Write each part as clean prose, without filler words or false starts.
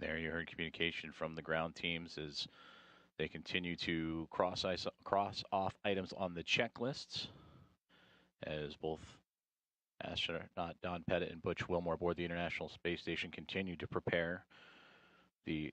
There you heard communication from the ground teams as they continue to cross off items on the checklists, as both astronaut Don Pettit and Butch Wilmore aboard the International Space Station continue to prepare the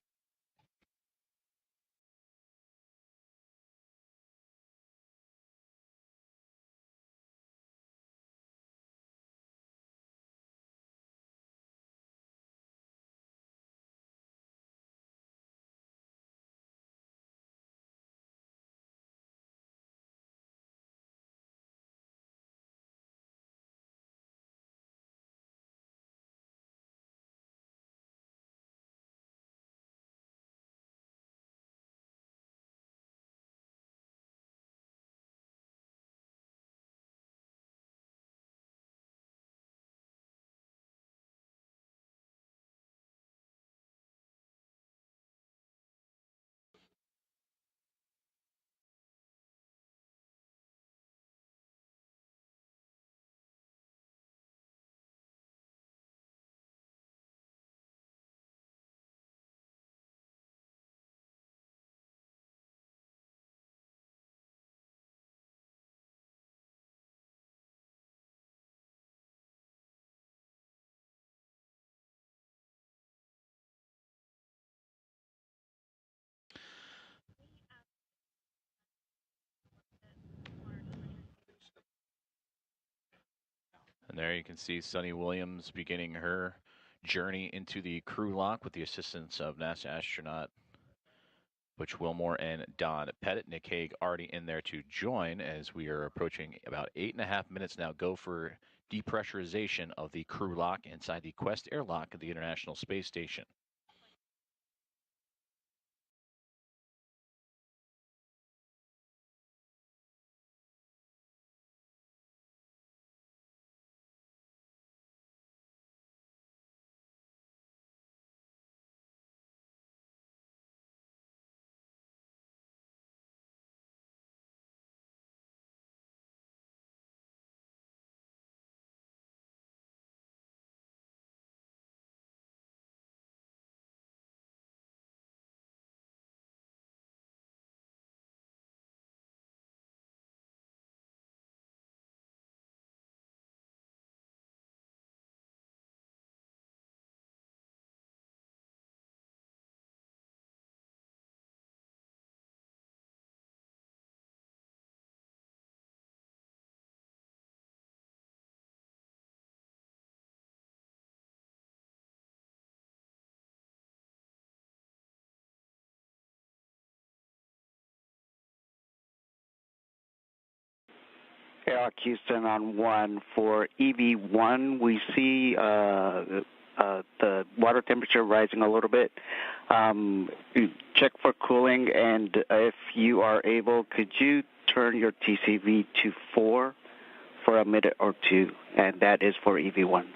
And there you can see Suni Williams beginning her journey into the crew lock with the assistance of NASA astronaut Butch Wilmore and Don Pettit. Nick Hague already in there to join as we are approaching about 8.5 minutes now. Go for depressurization of the crew lock inside the Quest airlock of the International Space Station. Airlock Houston on 1 for EV1. We see the water temperature rising a little bit. Check for cooling, and if you are able, could you turn your TCV to 4 for a minute or two? And that is for EV1.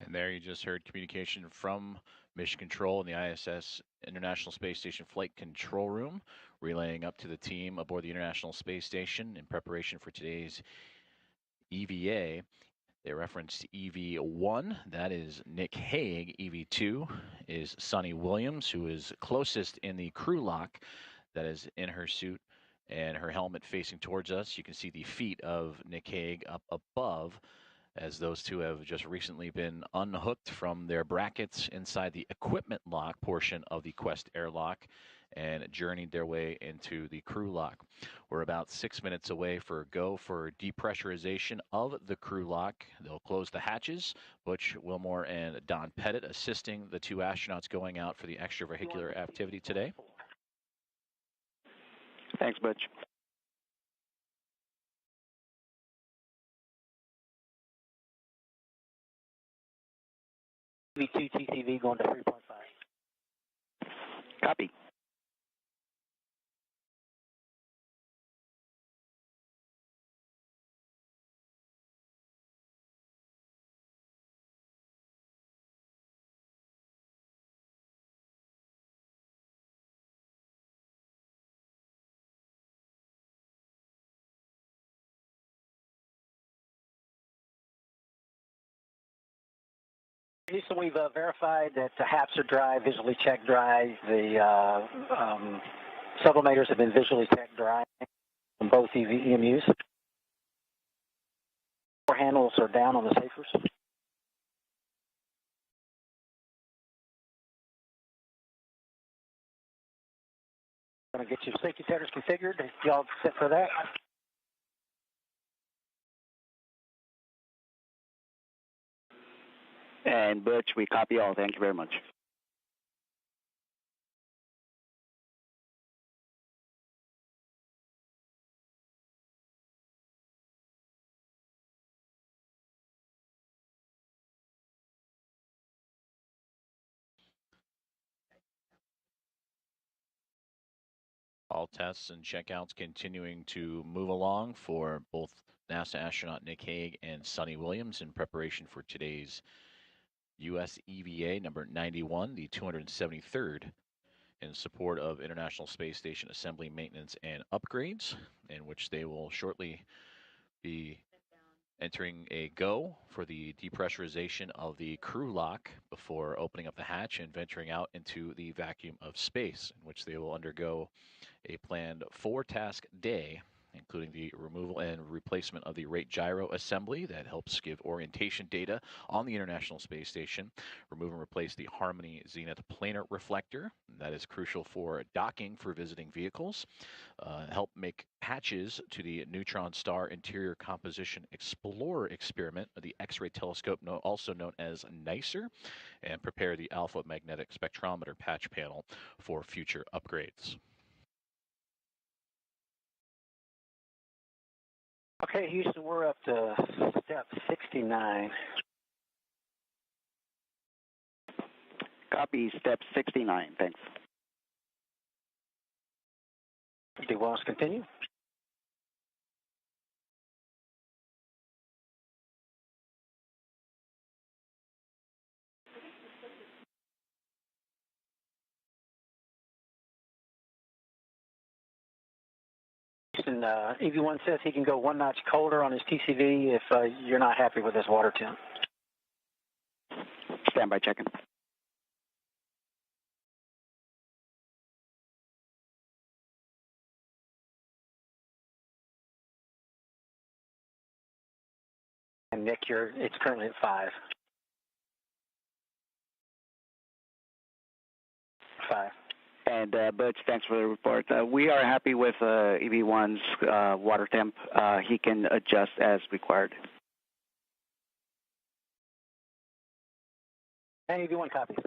And there you just heard communication from Mission Control in the ISS International Space Station Flight Control Room, relaying up to the team aboard the International Space Station in preparation for today's EVA. They referenced EV1, that is Nick Hague. EV2 is Suni Williams, who is closest in the crew lock, that is in her suit and her helmet facing towards us. You can see the feet of Nick Hague up above, as those two have just recently been unhooked from their brackets inside the equipment lock portion of the Quest airlock and journeyed their way into the crew lock. We're about 6 minutes away for go for depressurization of the crew lock. They'll close the hatches. Butch Wilmore and Don Pettit assisting the two astronauts going out for the extravehicular activity today. Thanks, Butch. V2 TCV going to 3.5. Copy. Houston, we've verified that the HAPs are dry, visually checked dry. The sublimators have been visually checked dry on both EMUs. Door handles are down on the safers. Going to get your safety tethers configured. Y'all set for that? And Butch, we copy all. Thank you very much. All tests and checkouts continuing to move along for both NASA astronaut Nick Hague and Suni Williams in preparation for today's US EVA number 91, the 273rd, in support of International Space Station assembly, maintenance, and upgrades, in which they will shortly be entering a go for the depressurization of the crew lock before opening up the hatch and venturing out into the vacuum of space, in which they will undergo a planned 4-task day, including the removal and replacement of the rate gyro assembly that helps give orientation data on the International Space Station, remove and replace the Harmony Zenith Planar reflector, that is crucial for docking for visiting vehicles, help make patches to the Neutron star interior composition explorer experiment, the X-ray telescope, also known as NICER, and prepare the alpha magnetic spectrometer patch panel for future upgrades. Okay, Houston, we're up to step 69. Copy, step 69. Thanks. Do you want us to continue? Houston, EV1 says he can go 1 notch colder on his TCV if you're not happy with his water temp. Standby checking. And Nick, it's currently at 5. 5. And Butch, thanks for the report. We are happy with EV1's water temp. He can adjust as required. And EV1 copies.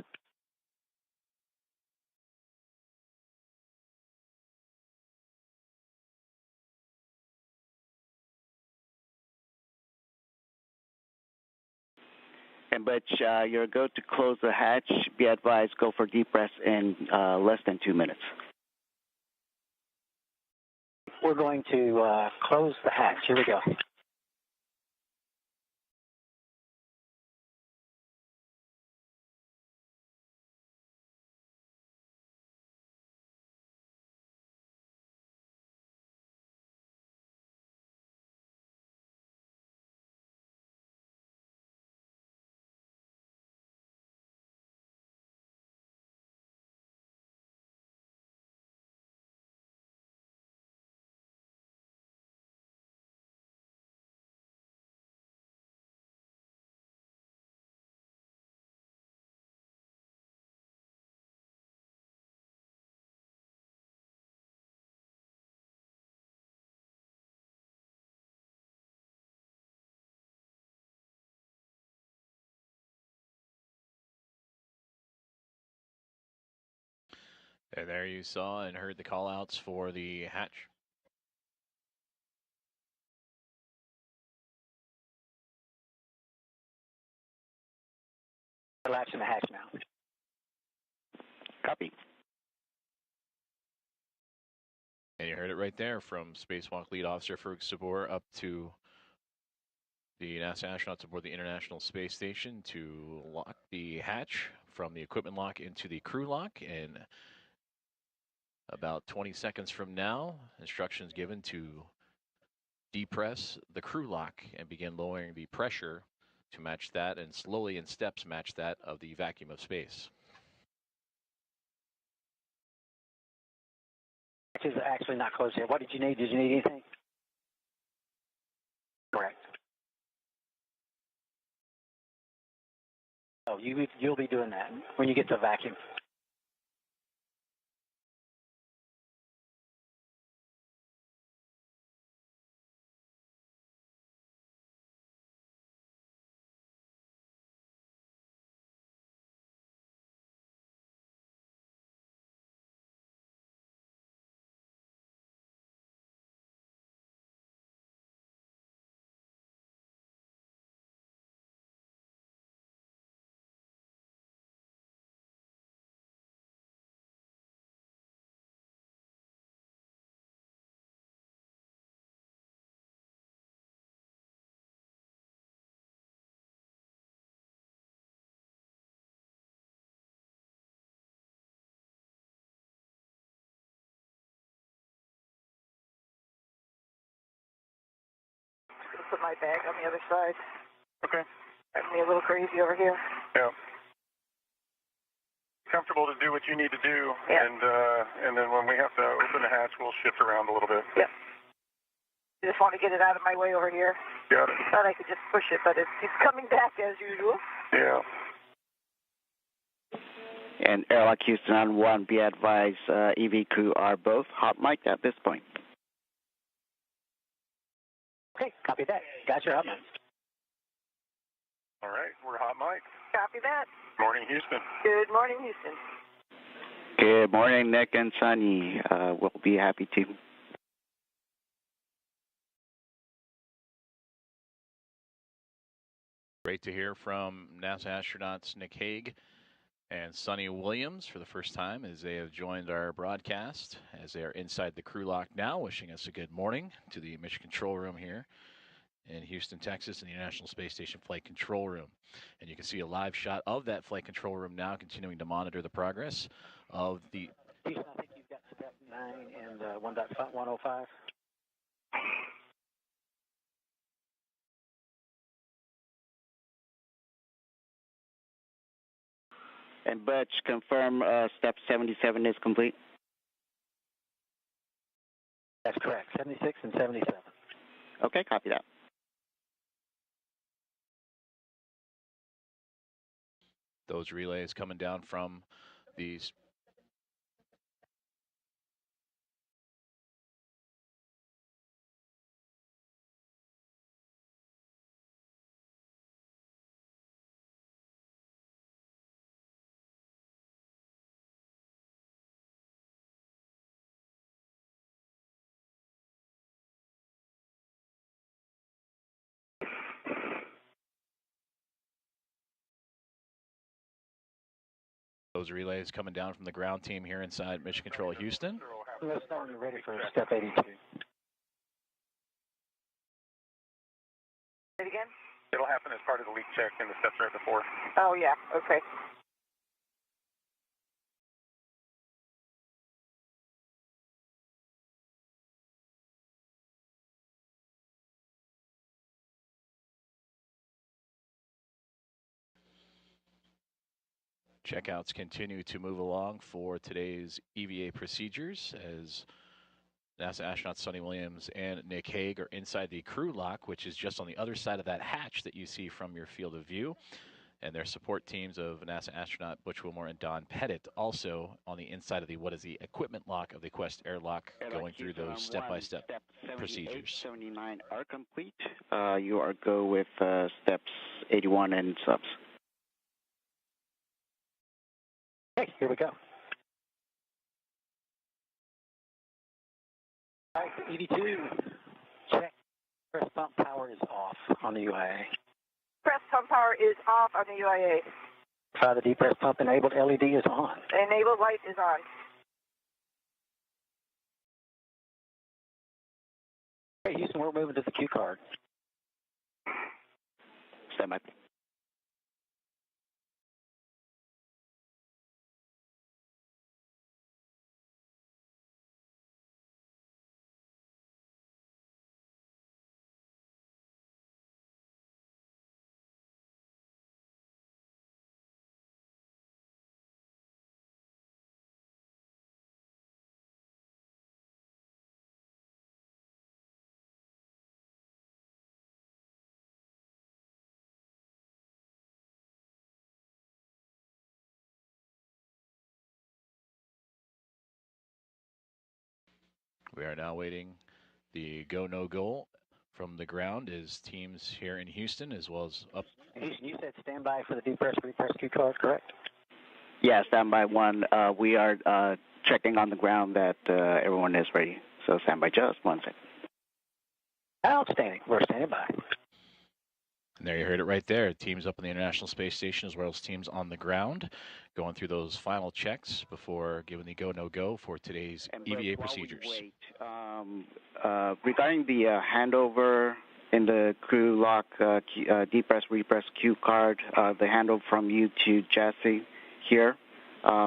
And Butch, you're go to close the hatch. Be advised, go for depress in less than 2 minutes. We're going to close the hatch. Here we go. And there you saw and heard the call outs for the hatch. Relaxing the hatch now. Copy. And you heard it right there from Spacewalk Lead Officer Farouk Sabor up to the NASA astronauts aboard the International Space Station to lock the hatch from the equipment lock into the crew lock. And about 20 seconds from now, instructions given to depress the crew lock and begin lowering the pressure to match that, and slowly in steps match that of the vacuum of space. Which is actually not close yet. What did you need? Did you need anything? Correct. Oh, you'll be doing that when you get to vacuum. Put my bag on the other side. Okay. Drives me a little crazy over here. Yeah. Comfortable to do what you need to do, yeah. And then when we have to open the hatch, we'll shift around a little bit. Yep. I just want to get it out of my way over here. Got it. Thought I could just push it, but it's coming back as usual. Yeah. And airlock Houston on 1, be advised, EV crew are both hot mic'd at this point. Okay, copy that. Got your hot mic. All right, we're hot mic. Copy that. Morning, Houston. Good morning, Houston. Good morning, Nick and Sunny. We'll be happy to. Great to hear from NASA astronauts Nick Hague and Sunny Williams for the first time as they have joined our broadcast, as they are inside the crew lock now, wishing us a good morning to the mission control room here in Houston, Texas, in the International Space Station Flight Control Room. And you can see a live shot of that flight control room now, continuing to monitor the progress of the... Houston, I think you've got step 9 and 1.105. And Butch, confirm step 77 is complete? That's correct, 76 and 77. Okay, copy that. Those relays coming down from these. Those relays coming down from the ground team here inside Mission Control Houston. Let's start when you're ready for step 82. Say it again? It'll happen as part of the leak check in the steps right before. Oh, yeah. Okay. Checkouts continue to move along for today's EVA procedures as NASA astronauts Sunny Williams and Nick Hague are inside the crew lock, which is just on the other side of that hatch that you see from your field of view. And their support teams of NASA astronaut Butch Wilmore and Don Pettit also on the inside of the equipment lock of the Quest airlock, going through those step-by-step procedures. 79 are complete. You are go with steps 81 and subs. Okay, here we go. All right, EV2, check. Press pump power is off on the UIA. Press pump power is off on the UIA. The depress pump enabled LED is on. Enabled light is on. Okay, Houston, we're moving to the Q card. Stand by. We are now waiting the go, no go from the ground as teams here in Houston as well as up. Houston, you said standby for the depress, repress Q card, correct? Yeah, standby 1. We are checking on the ground that everyone is ready. So standby just 1 second. Outstanding. We're standing by. And there you heard it right there. Teams up on the International Space Station as well as teams on the ground going through those final checks before giving the go, no go for today's EVA procedures. Regarding the handover in the crew lock depress, repress Q card, the handover from you to Jesse here,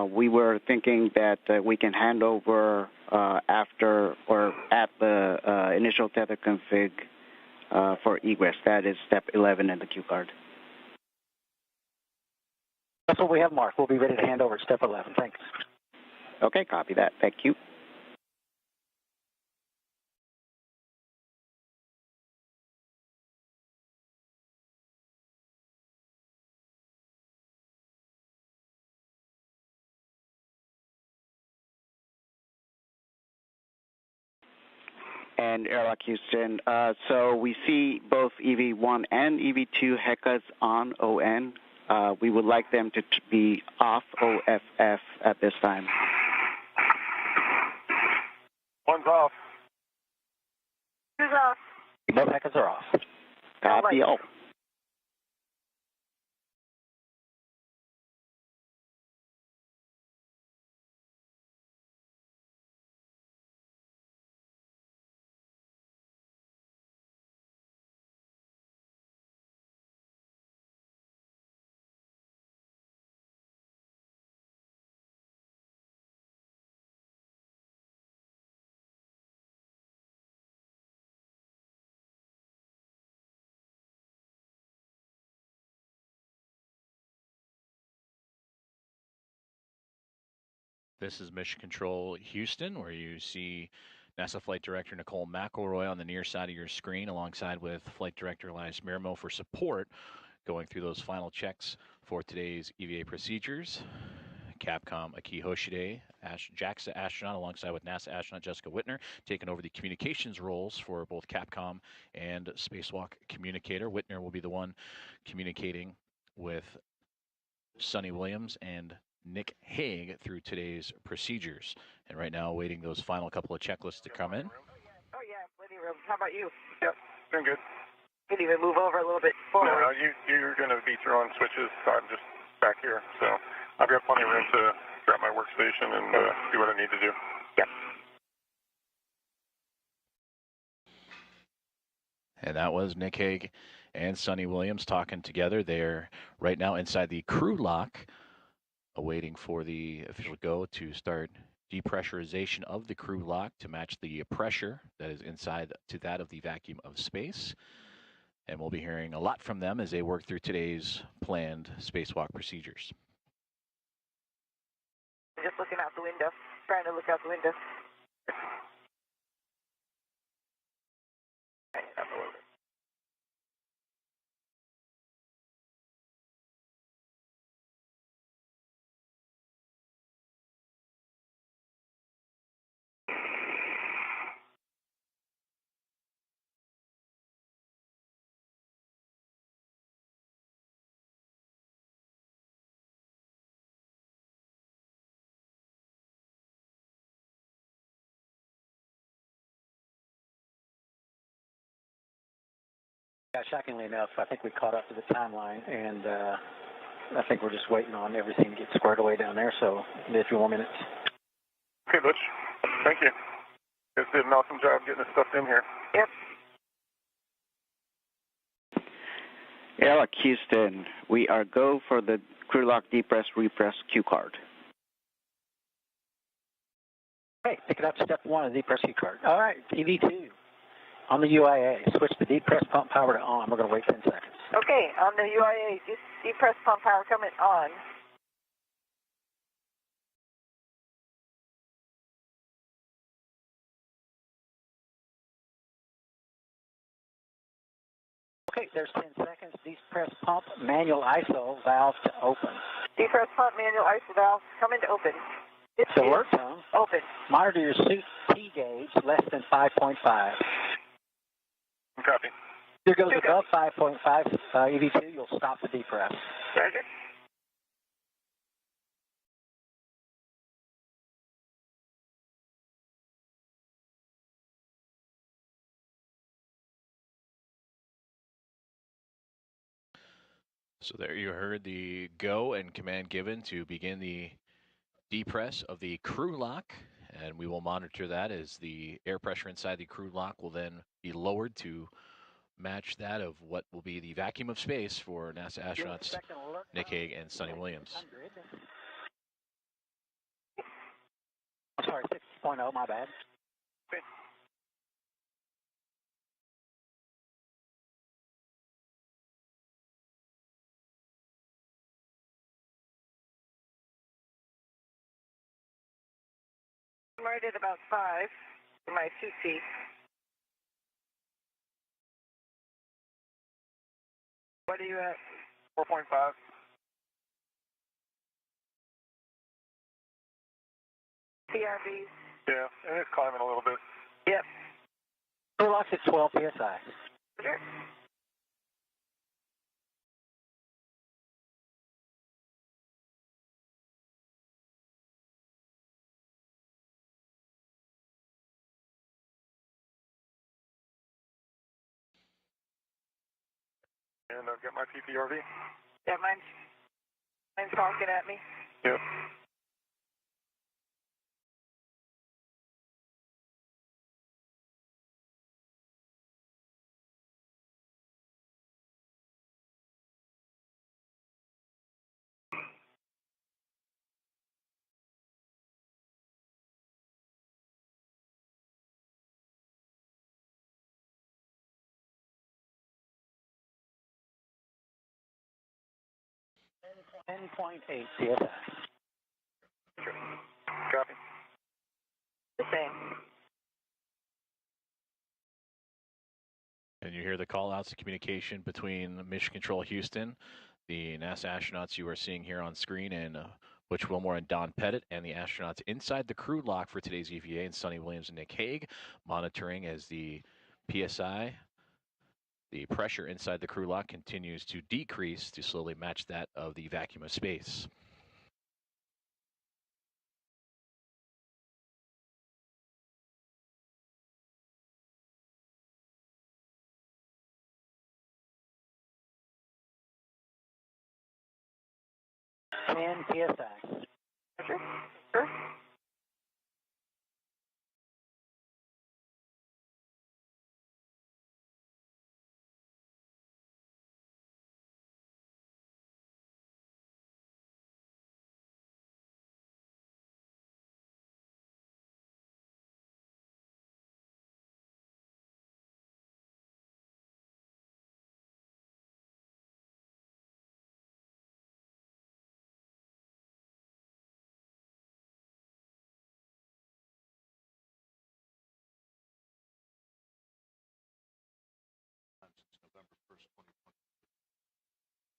we were thinking that we can hand over after or at the initial tether config for egress. That is step 11 in the Q card. That's what we have marked. We'll be ready to hand over at step 11. Thanks. Okay, copy that. Thank you. And airlock Houston. So we see both EV1 and EV2 HECAs on ON. We would like them to be off OFF at this time. One's off. Who's off? Both HECAs are off. Copy all. This is Mission Control Houston, where you see NASA Flight Director Nicole McElroy on the near side of your screen, alongside with Flight Director Elias Miramo for support, going through those final checks for today's EVA procedures. Capcom Aki Hoshide, JAXA astronaut, alongside with NASA astronaut Jessica Whitner, taking over the communications roles for both Capcom and Spacewalk communicator. Whitner will be the one communicating with Suni Williams and Nick Hague through today's procedures. And right now, waiting those final couple of checklists to come in. Oh, yeah, plenty of room. How about you? Yep, doing good. Can even move over a little bit forward. No, you're going to be throwing switches, so I'm just back here. So I've got plenty of room to grab my workstation and do what I need to do. Yep. And that was Nick Hague and Suni Williams talking together. They're right now inside the crew lock, awaiting for the official go to start depressurization of the crew lock to match the pressure that is inside to that of the vacuum of space. And we'll be hearing a lot from them as they work through today's planned spacewalk procedures. Just looking out the window, trying to look out the window. Yeah, shockingly enough, I think we caught up to the timeline, and I think we're just waiting on everything to get squared away down there, so a few more minutes. Okay, Butch. Thank you. You guys did an awesome job getting this stuff in here. Yep. Airlock Houston, we are go for the crew lock depress, repress Q card. Okay, pick it up, step 1 of the depress Q card. All right, EV2. On the UIA, switch the depress pump power to on. We're going to wait 10 seconds. Okay, on the UIA, depress pump power coming on. Okay, there's 10 seconds. Depress pump manual ISO valve to open. Depress pump manual ISO valve coming to open. It's alert zone. Open. Monitor your suit T gauge less than 5.5. Copy. If it goes above 5.5 EV2, you'll stop the depress. Roger. So there you heard the go and command given to begin the depress of the crew lock, and we will monitor that as the air pressure inside the crew lock will then be lowered to match that of what will be the vacuum of space for NASA astronauts Nick Hague and Suni Williams. I'm sorry, 6.0, my bad. Okay. I'm right at about 5 for my CC. What are you at? 4.5. CRBs? Yeah, and it's climbing a little bit. Yep. Crew lock's at 12 PSI. Sure. And I've got my PPRV. Yeah, mine's honking at me. Yep. Ten 10.8 PSI. Copy. The same. And you hear the call outs of communication between Mission Control Houston, the NASA astronauts you are seeing here on screen, and Butch Wilmore and Don Pettit, and the astronauts inside the crew lock for today's EVA, and Suni Williams and Nick Hague, monitoring as the PSI, the pressure inside the crew lock, continues to decrease to slowly match that of the vacuum of space. Ten PSI. Sure. Sure.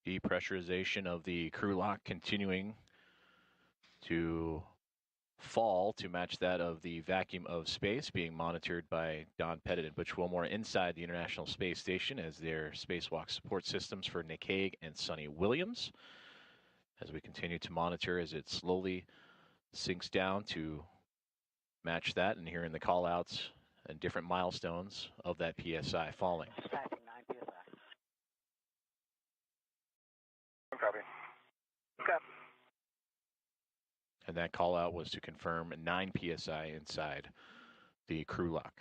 Depressurization of the crew lock continuing to fall to match that of the vacuum of space, being monitored by Don Pettit and Butch Wilmore inside the International Space Station as their spacewalk support systems for Nick Hague and Suni Williams. As we continue to monitor as it slowly sinks down to match that, and hearing the call outs and different milestones of that PSI falling. Passing 9 PSI. Copy. Copy. And that call out was to confirm 9 PSI inside the crew lock.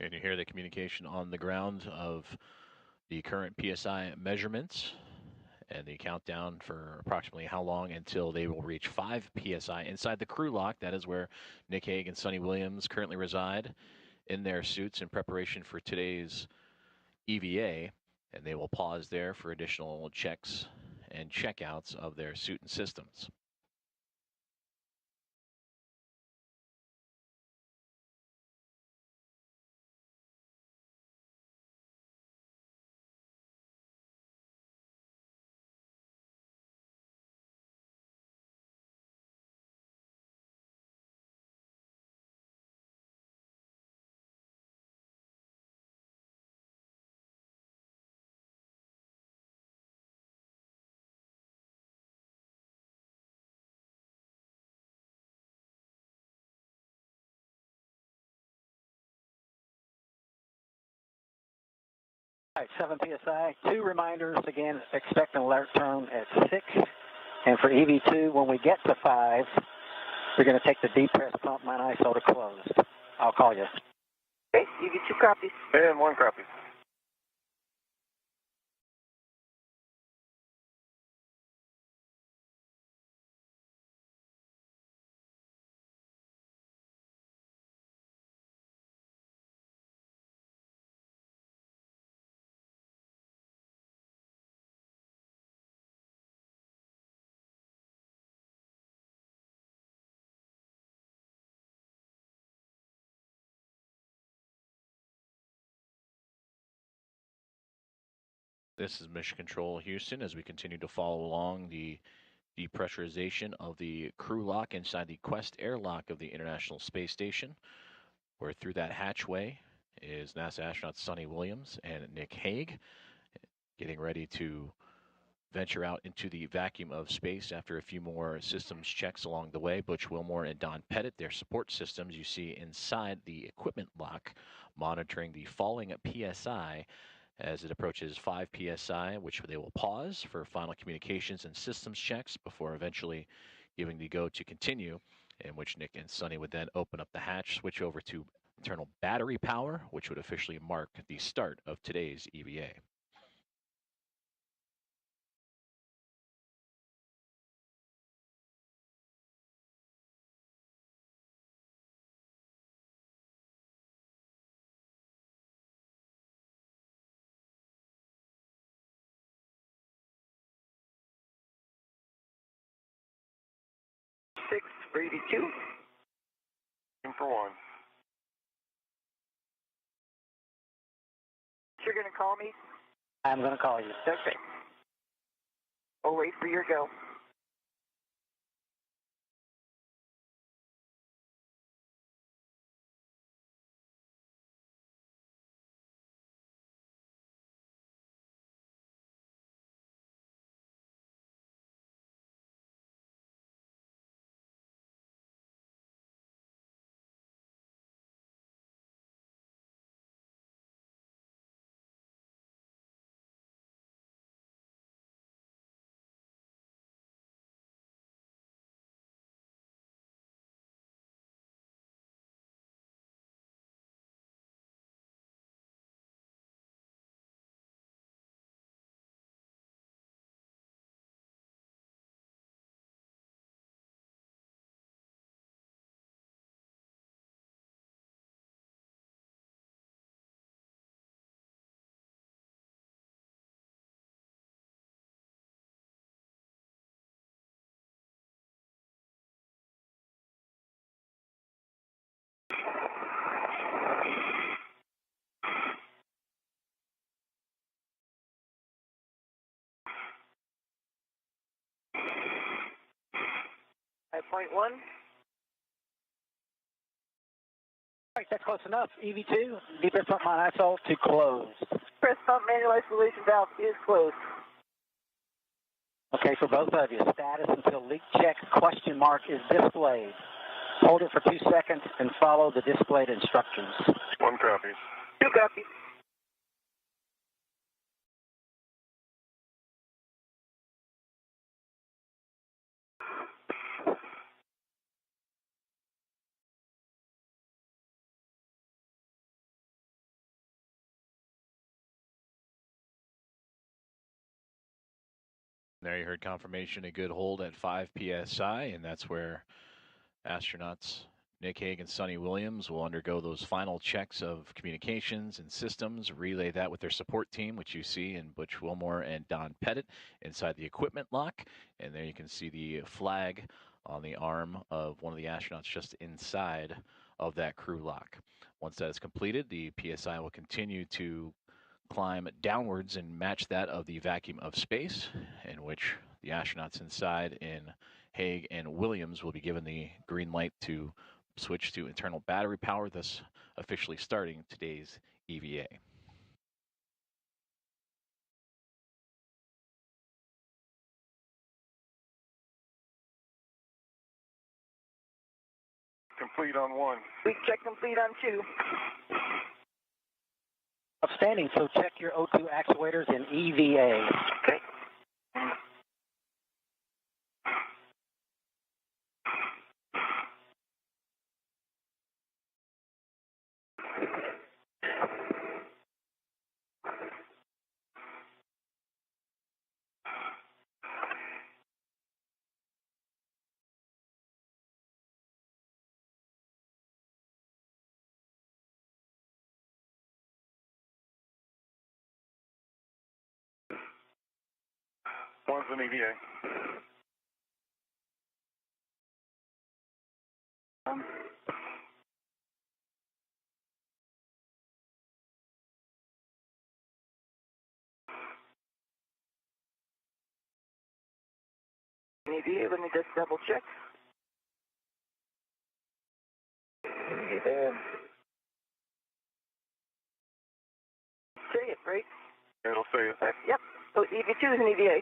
And you hear the communication on the ground of the current PSI measurements and the countdown for approximately how long until they will reach 5 PSI inside the crew lock. That is where Nick Hague and Suni Williams currently reside in their suits in preparation for today's EVA, and they will pause there for additional checks and checkouts of their suit and systems. All right, 7 PSI. 2 reminders, again, expect an alert tone at 6. And for EV2, when we get to 5, we're going to take the depress pump mine ISO to closed. I'll call you. Okay, EV2 copies. And 1 copy. This is Mission Control Houston as we continue to follow along the depressurization of the crew lock inside the Quest airlock of the International Space Station, where through that hatchway is NASA astronaut Suni Williams and Nick Hague getting ready to venture out into the vacuum of space after a few more systems checks along the way. Butch Wilmore and Don Pettit, their support systems you see inside the equipment lock, monitoring the falling PSI as it approaches 5 PSI, which they will pause for final communications and systems checks before eventually giving the go to continue, in which Nick and Suni would then open up the hatch, switch over to internal battery power, which would officially mark the start of today's EVA. Six for EV2. And for 1. You're going to call me? I'm going to call you. Okay. I'll wait for your go. At point 1. All right, that's close enough. EV2, depress pump mine ISO to closed. Press pump manual isolation valve is closed. Okay, for both of you, status until leak check question mark is displayed. Hold it for 2 seconds and follow the displayed instructions. 1 copy. 2 copies. There you heard confirmation, a good hold at 5 psi, and that's where astronauts Nick Hague and Suni Williams will undergo those final checks of communications and systems, relay that with their support team, which you see in Butch Wilmore and Don Pettit inside the equipment lock. And there you can see the flag on the arm of one of the astronauts just inside of that crew lock. Once that is completed, the PSI will continue to climb downwards and match that of the vacuum of space, in which the astronauts inside in Hague and Williams will be given the green light to switch to internal battery power, thus officially starting today's EVA. Complete on 1. We check complete on 2. Outstanding. So check your O2 actuators in EVA. Okay. One's an EVA. EVA, let me just double check. EVA. Say it, right? It'll say it. Yep. So EV2 is an EVA.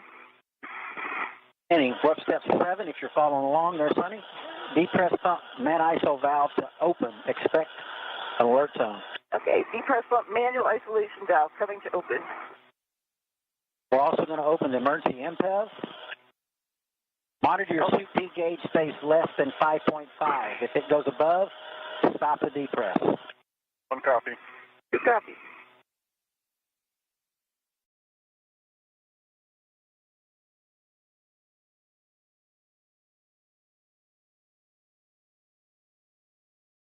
Outstanding. Warp step 7, if you're following along there, Sonny. Depress pump man ISO valve to open. Expect an alert tone. Okay, depress pump manual isolation valve coming to open. We're also going to open the emergency MPEV. Monitor your suit D gauge stays less than 5.5. If it goes above, stop the depress. 1 copy. 2 copy.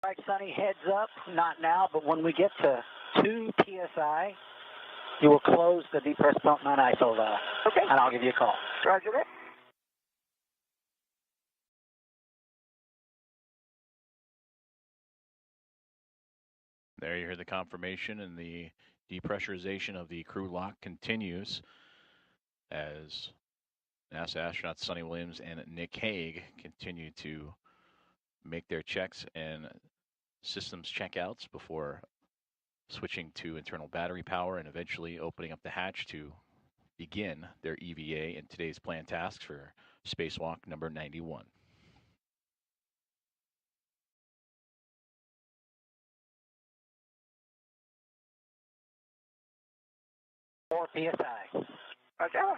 All right, Sonny, heads up. Not now, but when we get to 2 PSI, you will close the depress pump man ISO valve. Okay. And I'll give you a call. Roger that. There you hear the confirmation, and the depressurization of the crew lock continues as NASA astronauts Suni Williams and Nick Hague continue to make their checks and systems checkouts before switching to internal battery power and eventually opening up the hatch to begin their EVA in today's planned tasks for Spacewalk number 91. Four PSI. Roger.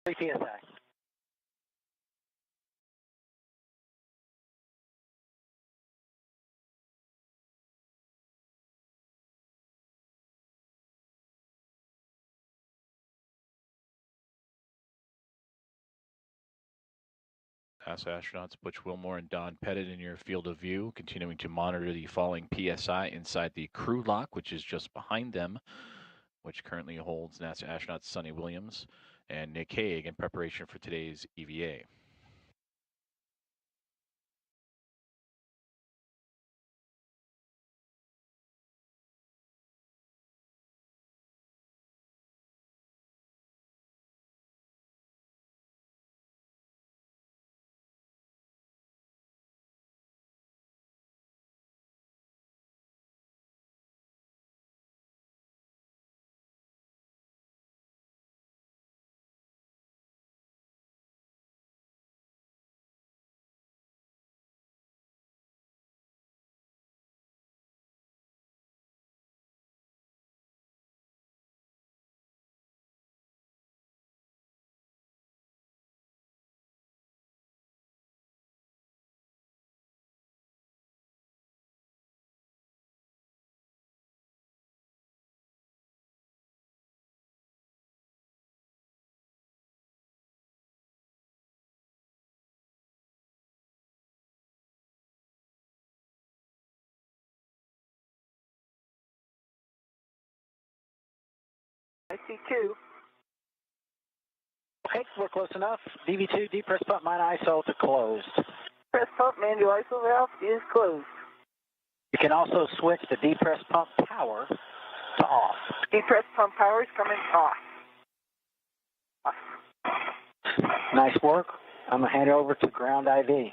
Three PSI. NASA astronauts Butch Wilmore and Don Pettit in your field of view, continuing to monitor the falling PSI inside the crew lock, which is just behind them, which currently holds NASA astronauts Sonny Williams and Nick Hague in preparation for today's EVA. I see two. Okay, we're close enough. DV2, depress pump mine ISO to closed. Press pump manual ISO valve is closed. You can also switch the depress pump power to off. Depress pump power is coming off. Nice work. I'm going to hand it over to ground IV.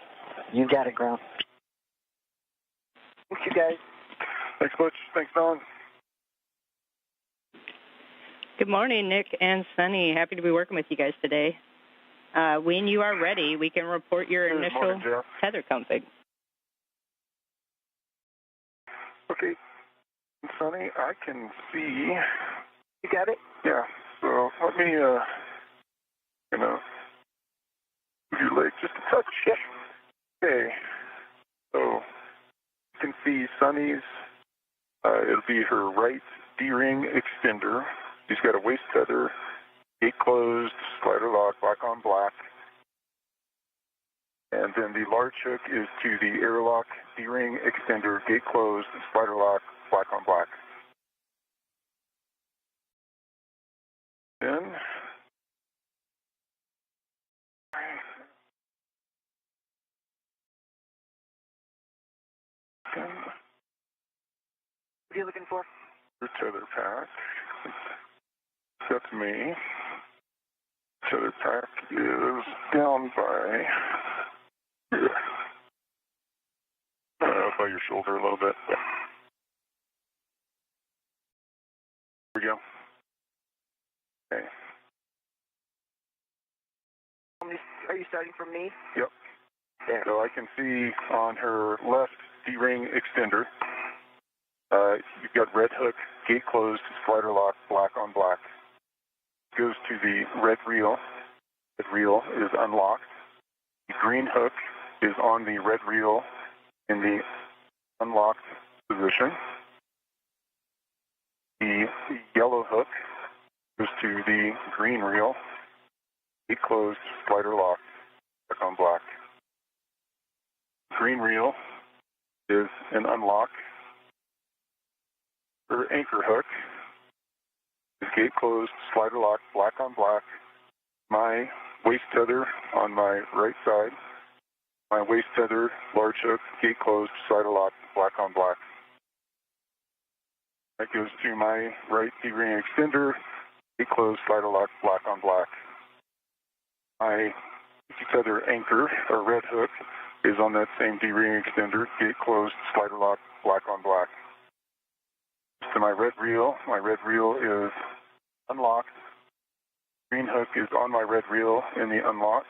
You got it, ground. Thank you, guys. Thanks, Butch. Thanks, Don. Good morning, Nick and Sunny. Happy to be working with you guys today. When you are ready, we can report your initial tether config. Okay, Sunny, I can see. You got it? Yeah. So let me, move your leg just a touch. Yep. Okay. So you can see Sunny's. It'll be her right D-ring extender. She's got a waist tether, gate closed, slider lock, black on black. And then the large hook is to the airlock, D-ring extender, gate closed, slider lock, black on black. Then, What are you looking for? your tether pack. That's me. Tether pack is down by your shoulder a little bit. Here we go. Okay. Are you starting from me? Yep. There. So I can see on her left D-ring extender, you've got red hook, gate closed, slider lock, black on black. Goes to the red reel. The reel is unlocked. The green hook is on the red reel in the unlocked position. The yellow hook goes to the green reel. Gate closed, slider lock, black on black. Green reel is an unlock. Her anchor hook is gate closed, slider lock, black on black. My waist tether on my right side. My waist tether, large hook, gate closed, slider lock, black on black. That goes to my right D-ring extender, gate closed, slider lock, black on black. My tether anchor, or red hook, is on that same D-ring extender, gate closed, slider lock, black on black. To my red reel is unlocked. Green hook is on my red reel in the unlock.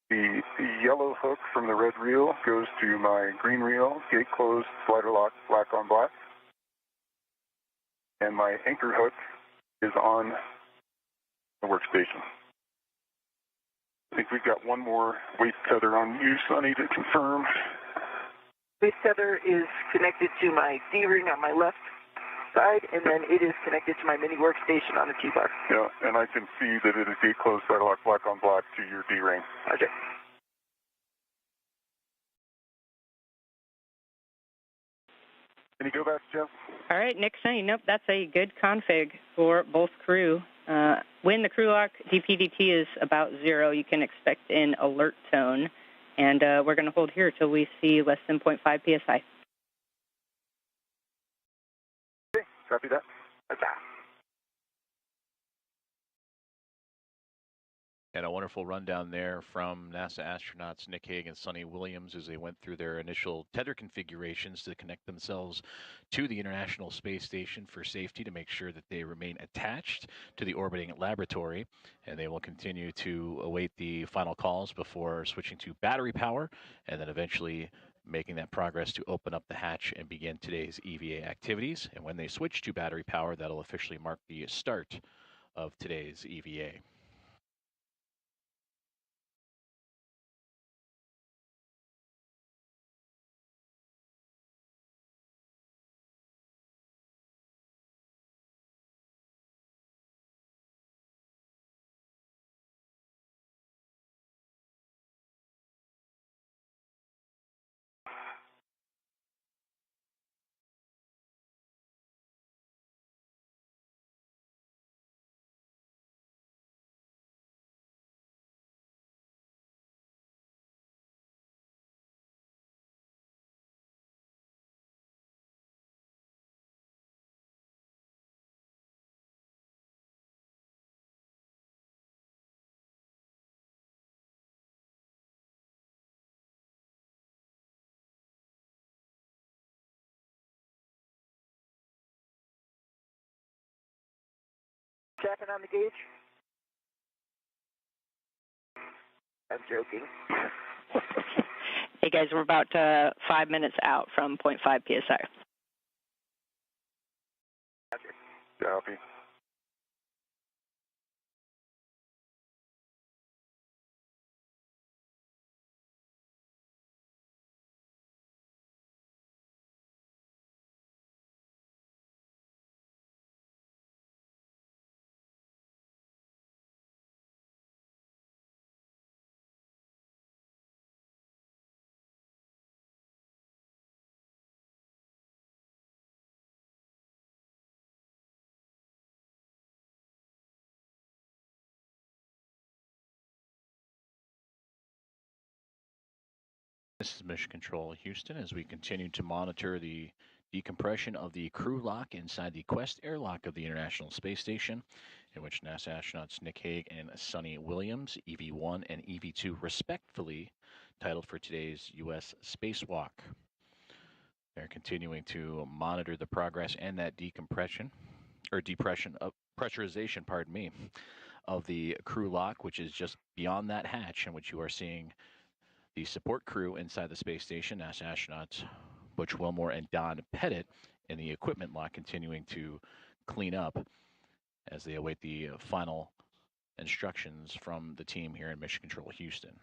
The yellow hook from the red reel goes to my green reel, gate closed, slider lock, black on black. And my anchor hook is on the workstation. I think we've got one more waist tether on you, Sunny, to confirm. Waist tether is connected to my D-ring on my left. side, and then it is connected to my mini workstation on the T-bar. Yeah, and I can see that it is gate closed, side lock, black on black to your D-ring. Okay. Any go backs, Jeff? All right, Nick, Sunny, nope, that's a good config for both crew. When the crew lock DPDT is about 0, you can expect an alert tone, and we're going to hold here until we see less than 0.5 PSI. Okay, copy that. Okay. And a wonderful rundown there from NASA astronauts Nick Hague and Suni Williams as they went through their initial tether configurations to connect themselves to the International Space Station for safety to make sure that they remain attached to the orbiting laboratory. And they will continue to await the final calls before switching to battery power and then eventually making that progress to open up the hatch and begin today's EVA activities. And when they switch to battery power, that'll officially mark the start of today's EVA. Checking on the gauge. I'm joking. Hey, guys, we're about 5 minutes out from 0.5 PSI. Copy. This is Mission Control Houston as we continue to monitor the decompression of the crew lock inside the Quest airlock of the International Space Station, in which NASA astronauts Nick Hague and Suni Williams, EV-1 and EV-2 respectively, titled for today's U.S. Spacewalk. They're continuing to monitor the progress and that depressurization, pardon me, of the crew lock, which is just beyond that hatch in which you are seeing the support crew inside the space station, NASA astronauts Butch Wilmore and Don Pettit, in the equipment lock continuing to clean up as they await the final instructions from the team here in Mission Control Houston.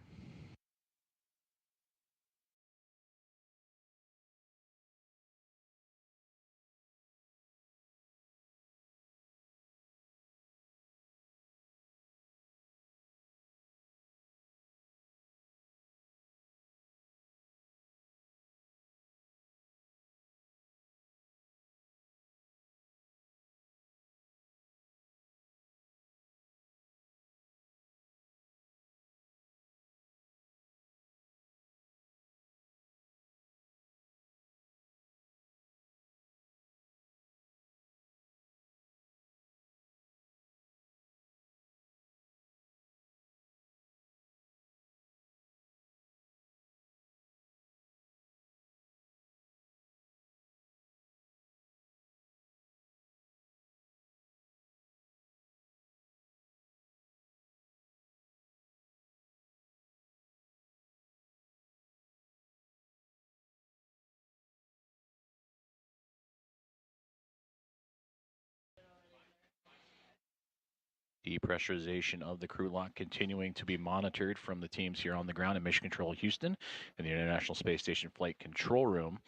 Depressurization of the crew lock continuing to be monitored from the teams here on the ground in Mission Control Houston in the International Space Station Flight Control Room.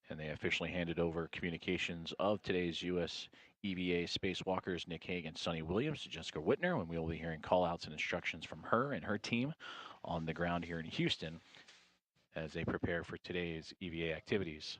and they officially handed over communications of today's U.S. EVA spacewalkers Nick Hague and Suni Williams to Jessica Whitner, and we will be hearing call-outs and instructions from her and her team on the ground here in Houston as they prepare for today's EVA activities.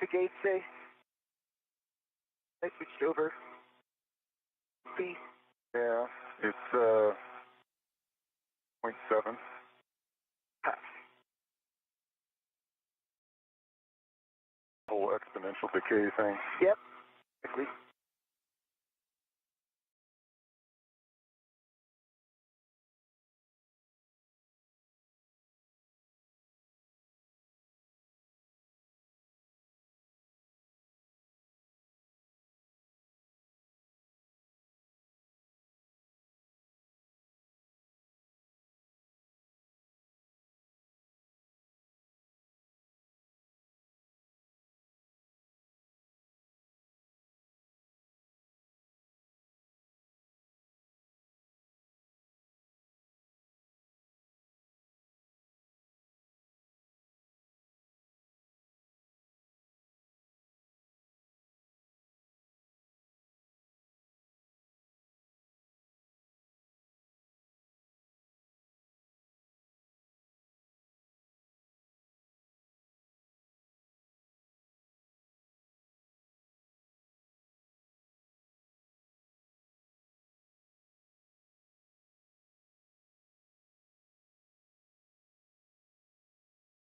The gate say? I switched over. B. Yeah, it's 0.7. Pass. Whole exponential decay thing. Yep. Quickly.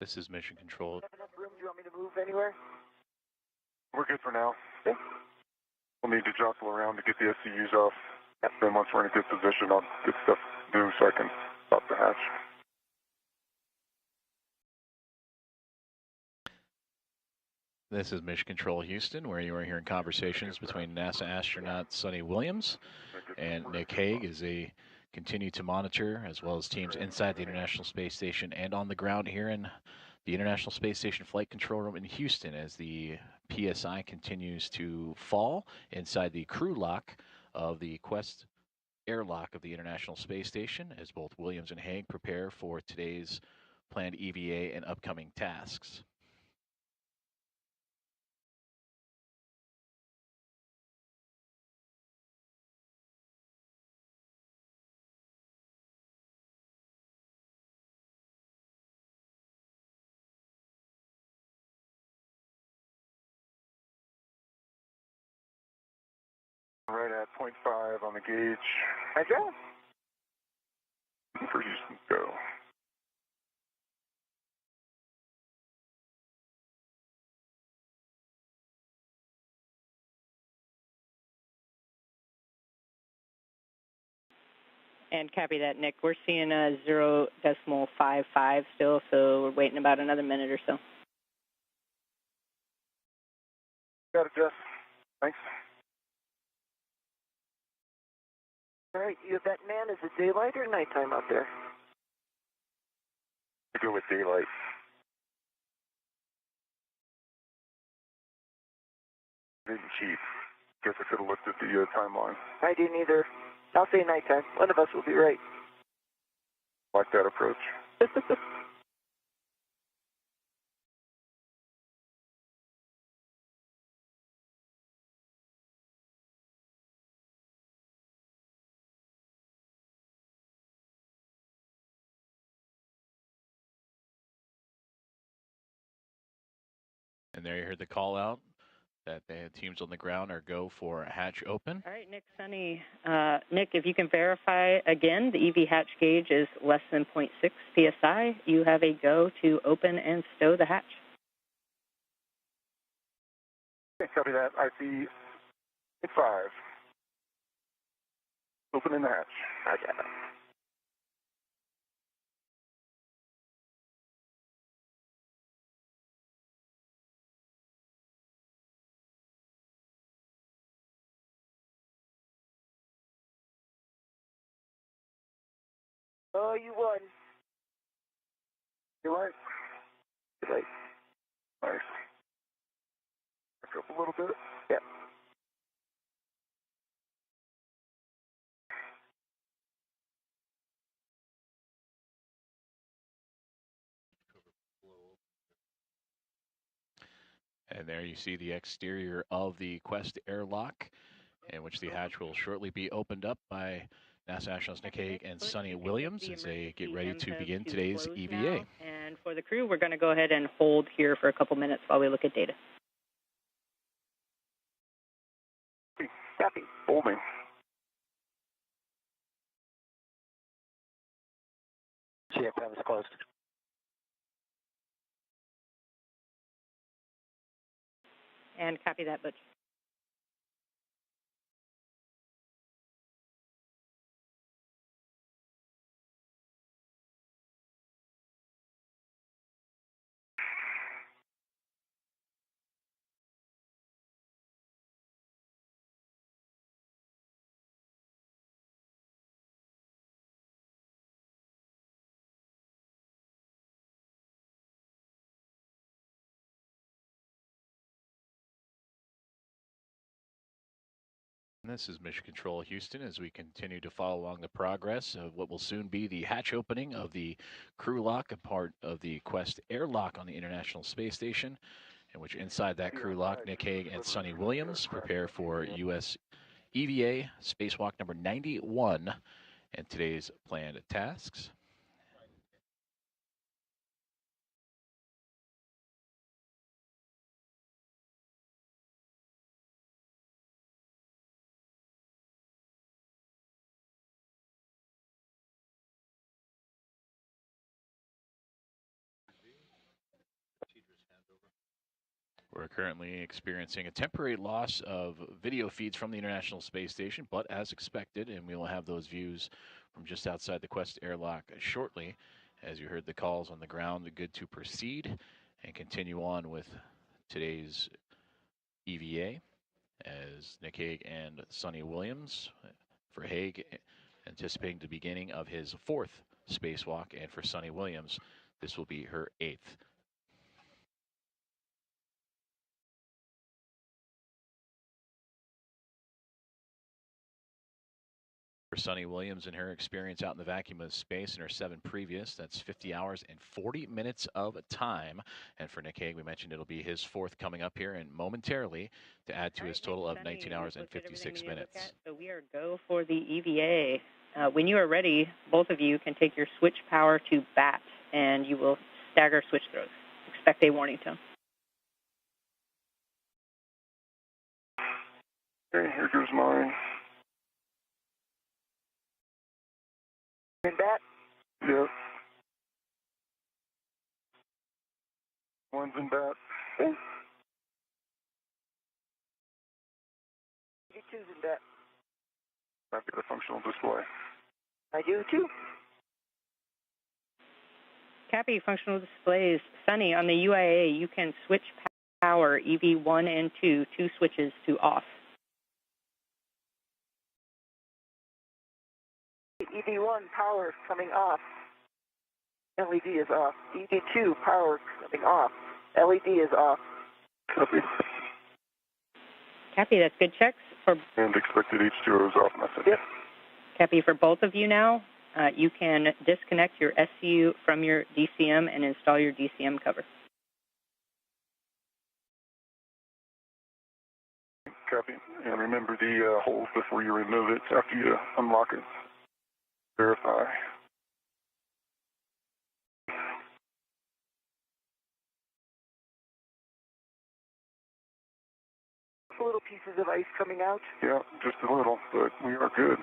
This is Mission Control. Enough room? Do you want me to move anywhere? We're good for now. Okay. We'll need to jostle around to get the SCUs off. Yep. Then once we're in a good position, I'll get stuff new so I can stop the hatch. This is Mission Control Houston, where you are hearing conversations between NASA astronaut Suni Williams and Nick Hague as they continue to monitor, as well as teams inside the International Space Station and on the ground here in the International Space Station Flight Control Room in Houston as the PSI continues to fall inside the crew lock of the Quest airlock of the International Space Station as both Williams and Hague prepare for today's planned EVA and upcoming tasks. Right at 0.5 on the gauge. I go. For Houston, go. And copy that, Nick. We're seeing a 0.55 still, so we're waiting about another minute or so. Got it, Jeff. Thanks. All right, you have that man. Is it daylight or nighttime out there? I go with daylight. Didn't cheat. Guess I could have looked at the timeline. I didn't either. I'll say nighttime. One of us will be right. Like that approach. And there you heard the call out that the teams on the ground are go for hatch open. All right, Nick, Sunny. Nick, if you can verify again, the EV hatch gauge is less than 0.6 psi. You have a go to open and stow the hatch. Okay, copy that. I see 5. Opening the hatch. I got it. Oh, you won. Daylight. Daylight. Nice. Back up a little bit. Yeah. And there you see the exterior of the Quest airlock, in which the hatch will shortly be opened up by NASA astronauts Nick Hague and Suni Williams as they get ready to begin today's EVA. Now. And for the crew, we're going to go ahead and hold here for a couple minutes while we look at data. Copy. Holding. CFM is closed. And copy that, Butch. This is Mission Control Houston as we continue to follow along the progress of what will soon be the hatch opening of the crew lock, a part of the Quest airlock on the International Space Station, in which inside that crew lock, Nick Hague and Suni Williams prepare for U.S. EVA Spacewalk number 91 and today's planned tasks. We're currently experiencing a temporary loss of video feeds from the International Space Station, but as expected, and we will have those views from just outside the Quest airlock shortly. As you heard the calls on the ground, good to proceed and continue on with today's EVA as Nick Hague and Suni Williams for Hague anticipating the beginning of his 4th spacewalk, and for Suni Williams, this will be her 8th. For Suni Williams and her experience out in the vacuum of space in her 7 previous, that's 50 hours and 40 minutes of time. And for Nick Hague, we mentioned it'll be his 4th coming up here and momentarily to add to his total of 19 hours and 56 minutes. So we are go for the EVA. When you are ready, both of you can take your switch power to bat, and you will stagger switch throws. Expect a warning tone. Okay, here goes mine. In bat? Yep. One's in bat. Okay. 82's in bat. Might be the functional display. I do too. Copy, functional displays. Sunny, on the UIA, you can switch power EV1 and 2 switches to off. EV1 power coming off. LED is off. EV2 power coming off. LED is off. Copy. Copy, that's good checks. And expected H2O is off message. Yep. Copy for both of you now. You can disconnect your SCU from your DCM and install your DCM cover. Copy. And remember the holes before you remove it after you unlock it. Verify. Little pieces of ice coming out. Yeah, just a little, but we are good.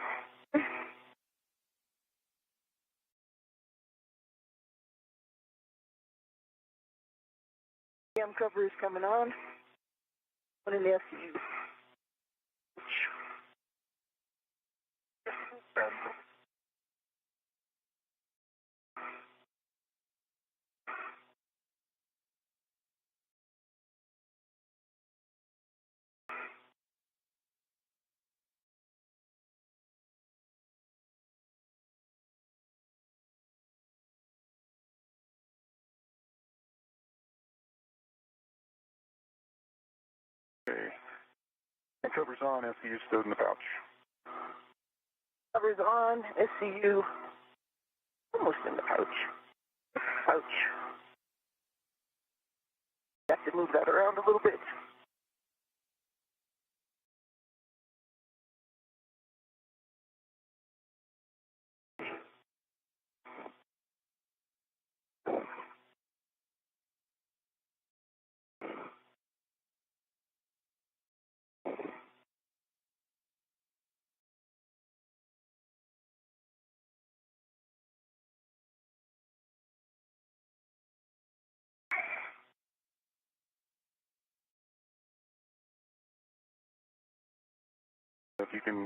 DCM cover is coming on. One in the SCU. Okay. And cover's on, SCU stowed in the pouch. Cover's on. SCU almost in the pouch. Pouch. Have to move that around a little bit. If you can,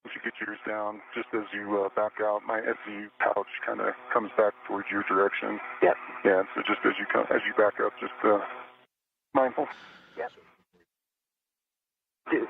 once you get yours down, just as you back out, my SCU pouch kind of comes back towards your direction. Yep. Yeah, so just as you back up, just mindful. Yep. Do.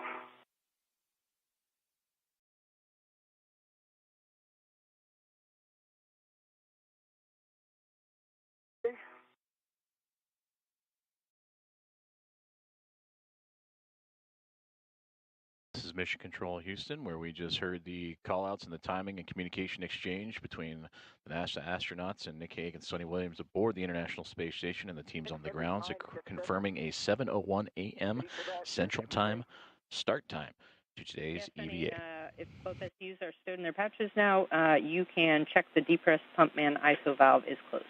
This is Mission Control Houston, where we just heard the callouts and the timing and communication exchange between the NASA astronauts and Nick Hague and Sonny Williams aboard the International Space Station and the teams on the ground, confirming a 7:01 a.m. Central Time start time to today's EVA. If both SUs are stowed in their pouches now, you can check the depress pump man ISO valve is closed.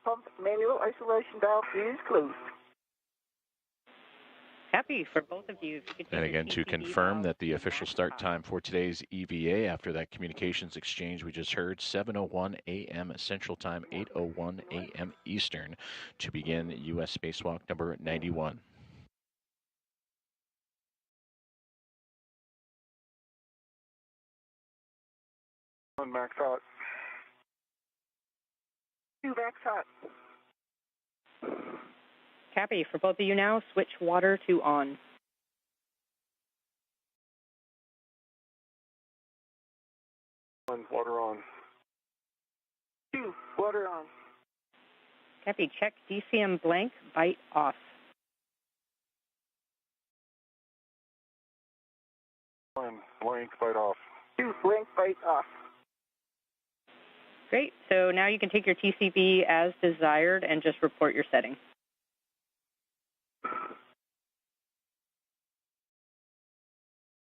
Pump manual isolation valve is closed. Happy for both of you. And again, to confirm that the official start time for today's EVA after that communications exchange we just heard, 7:01 a.m. Central Time, 8:01 a.m. Eastern, to begin U.S. Spacewalk number 91. One max hot. 2 max hot. Copy. For both of you now, switch water to on. One, water on. 2, water on. Copy. Check DCM blank, bite off. One, blank, bite off. 2, blank, bite off. Great. So now you can take your TCB as desired and just report your setting.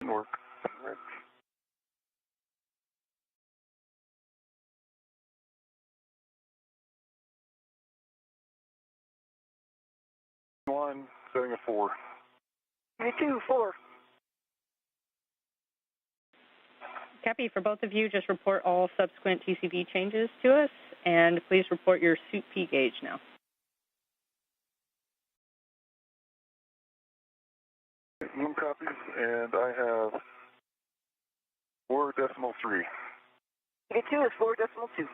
Didn't work. Right. One, setting a 4. 2, 4. Copy. For both of you, just report all subsequent TCB changes to us, and please report your suit P gauge now. copies, and I have 4.3. EV2 is 4.2.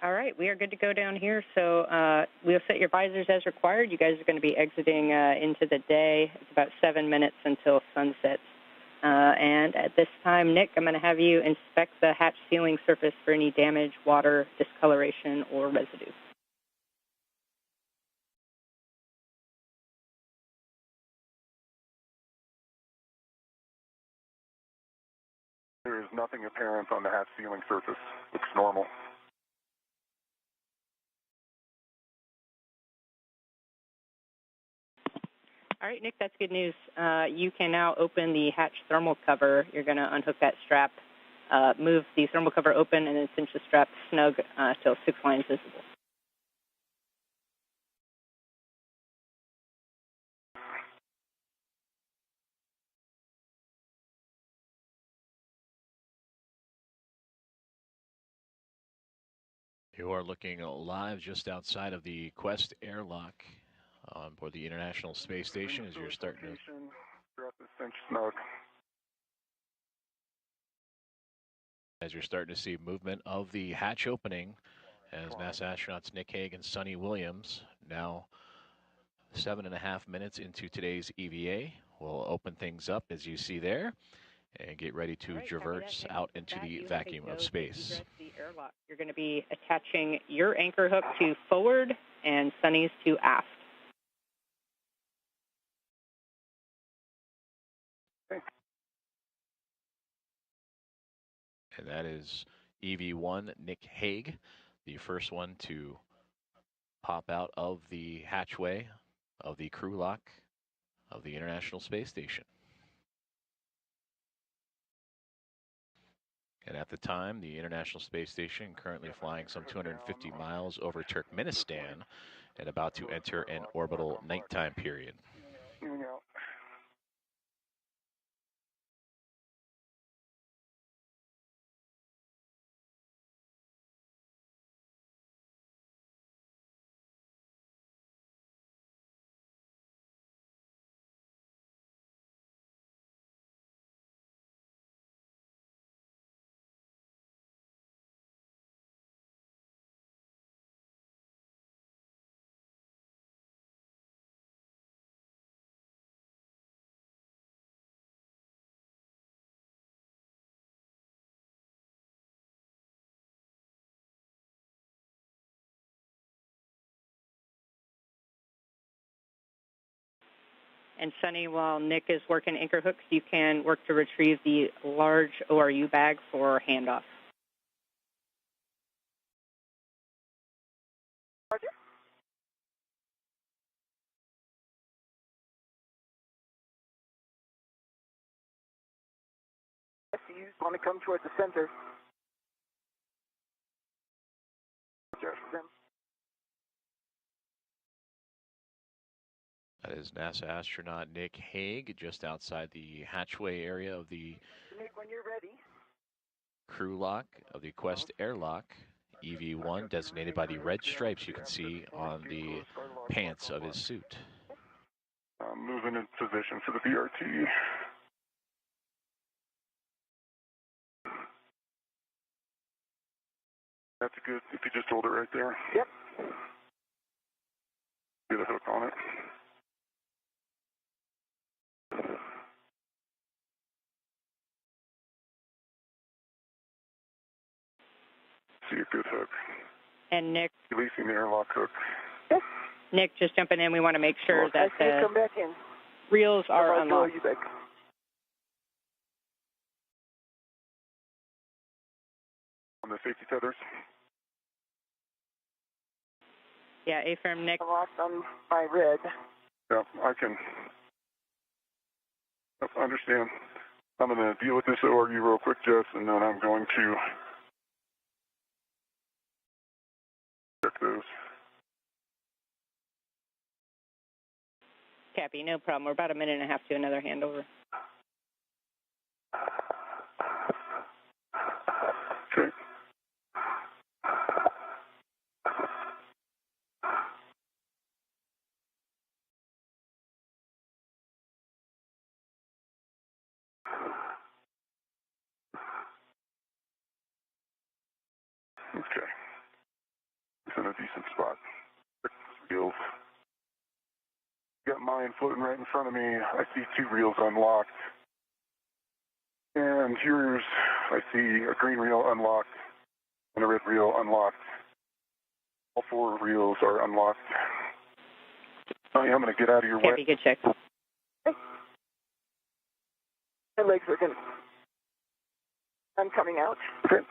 All right, we are good to go down here. So we'll set your visors as required. You guys are going to be exiting into the day. It's about 7 minutes until sunset. And at this time, Nick, I'm going to have you inspect the hatch sealing surface for any damage, water, discoloration, or residue. There is nothing apparent on the hatch sealing surface. Looks normal. All right, Nick, that's good news. You can now open the hatch thermal cover. You're going to unhook that strap, move the thermal cover open, and then cinch the strap snug till 6 lines visible. You are looking live just outside of the Quest airlock on board the International Space Station as you're starting to... As you're starting to see movement of the hatch opening as NASA astronauts Nick Hague and Suni Williams, now 7.5 minutes into today's EVA, will open things up as you see there and get ready to traverse out into the vacuum of space. The airlock. You're going to be attaching your anchor hook to forward and Suni's to aft. And that is EV1 Nick Hague, the first one to pop out of the hatchway of the crew lock of the International Space Station. And at the time, the International Space Station currently flying some 250 miles over Turkmenistan and about to enter an orbital nighttime period. And Suni, while Nick is working anchor hooks, you can work to retrieve the large ORU bag for handoff. Roger. You want to come towards the center. That is NASA astronaut Nick Hague just outside the hatchway area of the Nick, when you're ready. Crew lock of the Quest airlock, EV1, designated by the red stripes you can see on the pants of his suit. Moving in position for the BRT. That's good. If you just hold it right there. Yep. Get a hook on it. See a good hook. And Nick, Releasing the airlock hook. Yep. Nick, just jumping in. We want to make sure that the come back in. reels are unlocked. You back. On the safety tethers. Yeah, A-frame Nick. Locked on my red. Yeah, I can understand. I'm going to deal with this ORU real quick, Jess, and then I'm going to check those. Cappy, no problem. We're about a minute and a half to another handover. Okay. Okay. It's in a decent spot. Reels. Got mine floating right in front of me. I see 2 reels unlocked. And yours, I see a green reel unlocked and a red reel unlocked. All 4 reels are unlocked. I'm going to get out of your way. Cappy, good check. My legs are going to... I'm coming out. Okay.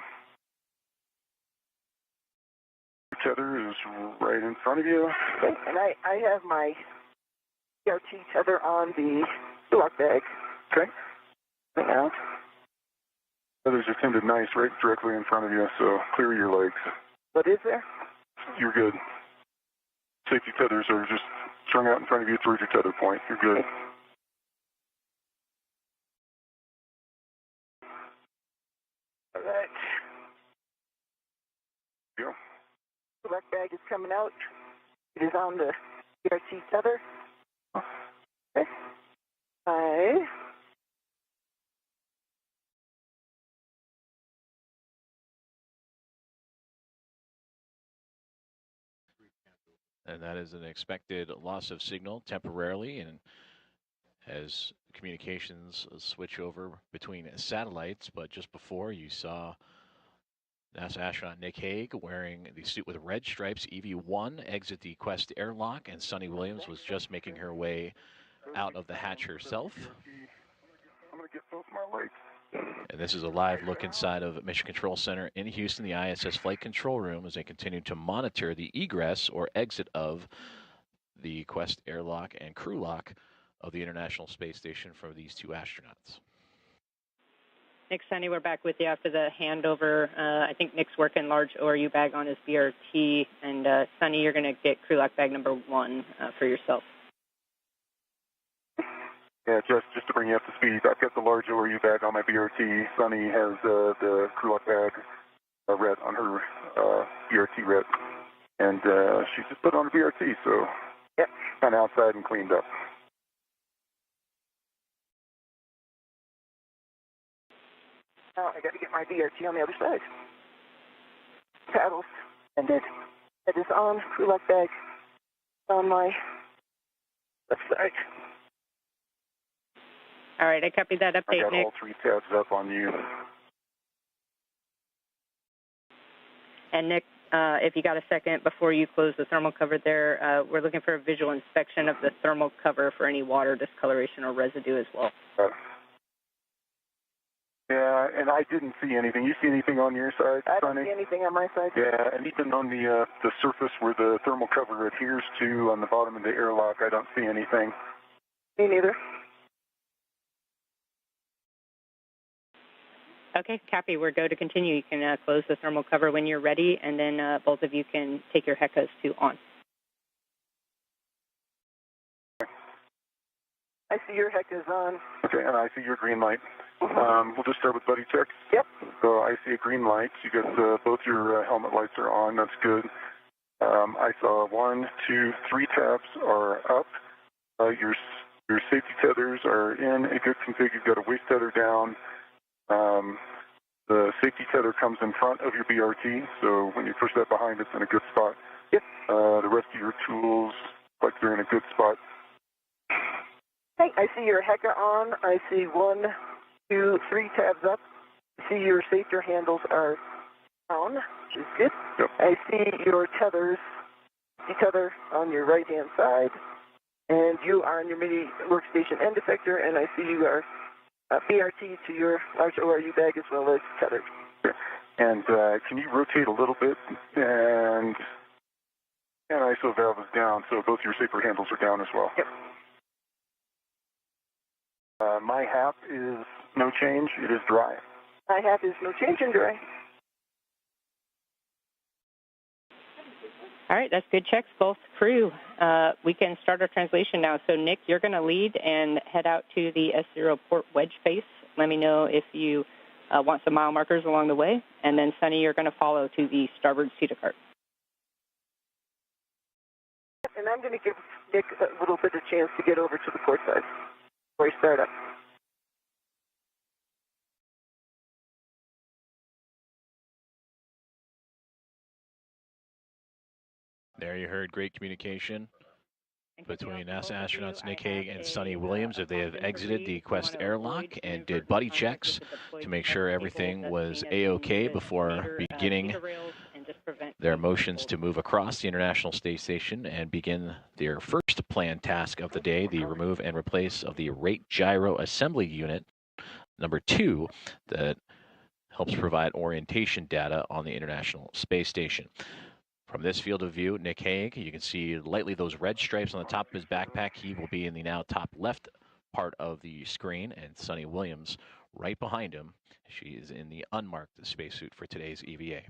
Tether is right in front of you. Okay, and I have my ERT tether on the lock bag. Okay. Coming out. Tether's attended nice right directly in front of you, so clear your legs. What is there? You're good. Safety tethers are just strung out in front of you towards your tether point. You're good. All right. Go. The lock bag is coming out. It is on the ERT tether. Okay. And that is an expected loss of signal temporarily, and as communications switch over between satellites. But just before, you saw NASA astronaut Nick Hague wearing the suit with red stripes, EV-1, exit the Quest airlock, and Suni Williams was just making her way out of the hatch herself. I'm going to get both my legs. And this is a live look inside of Mission Control Center in Houston, the ISS Flight Control Room, as they continue to monitor the egress or exit of the Quest airlock and crew lock of the International Space Station for these 2 astronauts. Nick, Sunny, we're back with you after the handover. I think Nick's working large ORU bag on his BRT, and Sunny, you're going to get crew lock bag number 1 for yourself. Yeah, just to bring you up to speed, I've got the large ORU bag on my BRT. Sunny has the crew lock bag red on her BRT red, and she just put on a BRT, so yep, kind of outside and cleaned up. Now I got to get my BRT on the other side. Paddles ended. It is on. Crew lock bag on my left side. All right, I copied that update, I got Nick. all 3 tabs up on you. And Nick, if you got a second before you close the thermal cover there, we're looking for a visual inspection of the thermal cover for any water discoloration or residue as well. Yeah, and I didn't see anything. You see anything on your side, I Sunny? don't see anything on my side. Yeah, and even on the surface where the thermal cover adheres to on the bottom of the airlock, I don't see anything. Me neither. Okay, copy. We're go to continue. You can close the thermal cover when you're ready, and then both of you can take your HECAs to on. I see your HECAs on. Okay, and I see your green light. We'll just start with buddy checks. Yep. So I see a green light. You got both your helmet lights are on. That's good. I saw 1, 2, 3 tabs are up. Your safety tethers are in a good config. You've got a waist tether down. The safety tether comes in front of your BRT, so when you push that behind, it's in a good spot. Yep. The rest of your tools, like they're in a good spot. Hey, I see your HECA on. I see 1, 2, 3 tabs up. I see your safety handles are down, which is good. Yep. I see your tethers, the tether on your right-hand side, and you are on your mini workstation end effector, and I see you are BRT to your large ORU bag as well as tethered. And can you rotate a little bit? And ISO valve is down, so both your safer handles are down as well. Yep. My half is no change. It is dry. My half is no change and dry. All right, that's good checks, both crew. We can start our translation now. So, Nick, you're going to lead and head out to the S0 port wedge face. Let me know if you want some mile markers along the way. And then, Sunny, you're going to follow to the starboard Sunita cart. And I'm going to give Nick a little bit of chance to get over to the port side before we start up. There you heard great communication between NASA astronauts Nick Hague and Sunny Williams as they have exited the Quest airlock and did buddy checks to make sure everything was A-OK before beginning their motions to move across the International Space Station and begin their first planned task of the day, the remove and replace of the rate gyro assembly unit number 2 that helps provide orientation data on the International Space Station. From this field of view, Nick Hague, you can see lightly those red stripes on the top of his backpack. He will be in the now top left part of the screen, and Sunny Williams right behind him. She is in the unmarked spacesuit for today's EVA.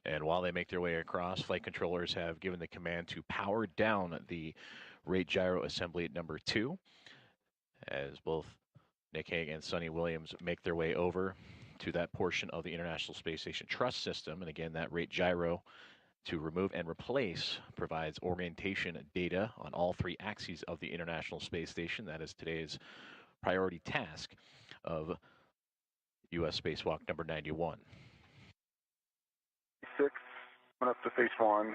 And while they make their way across, flight controllers have given the command to power down the rate gyro assembly at number 2, as both Nick Hague and Sunny Williams make their way over to that portion of the International Space Station truss system. And again, that rate gyro to remove and replace provides orientation data on all 3 axes of the International Space Station. That is today's priority task of U.S. Spacewalk number 91. 6, went up to phase 1.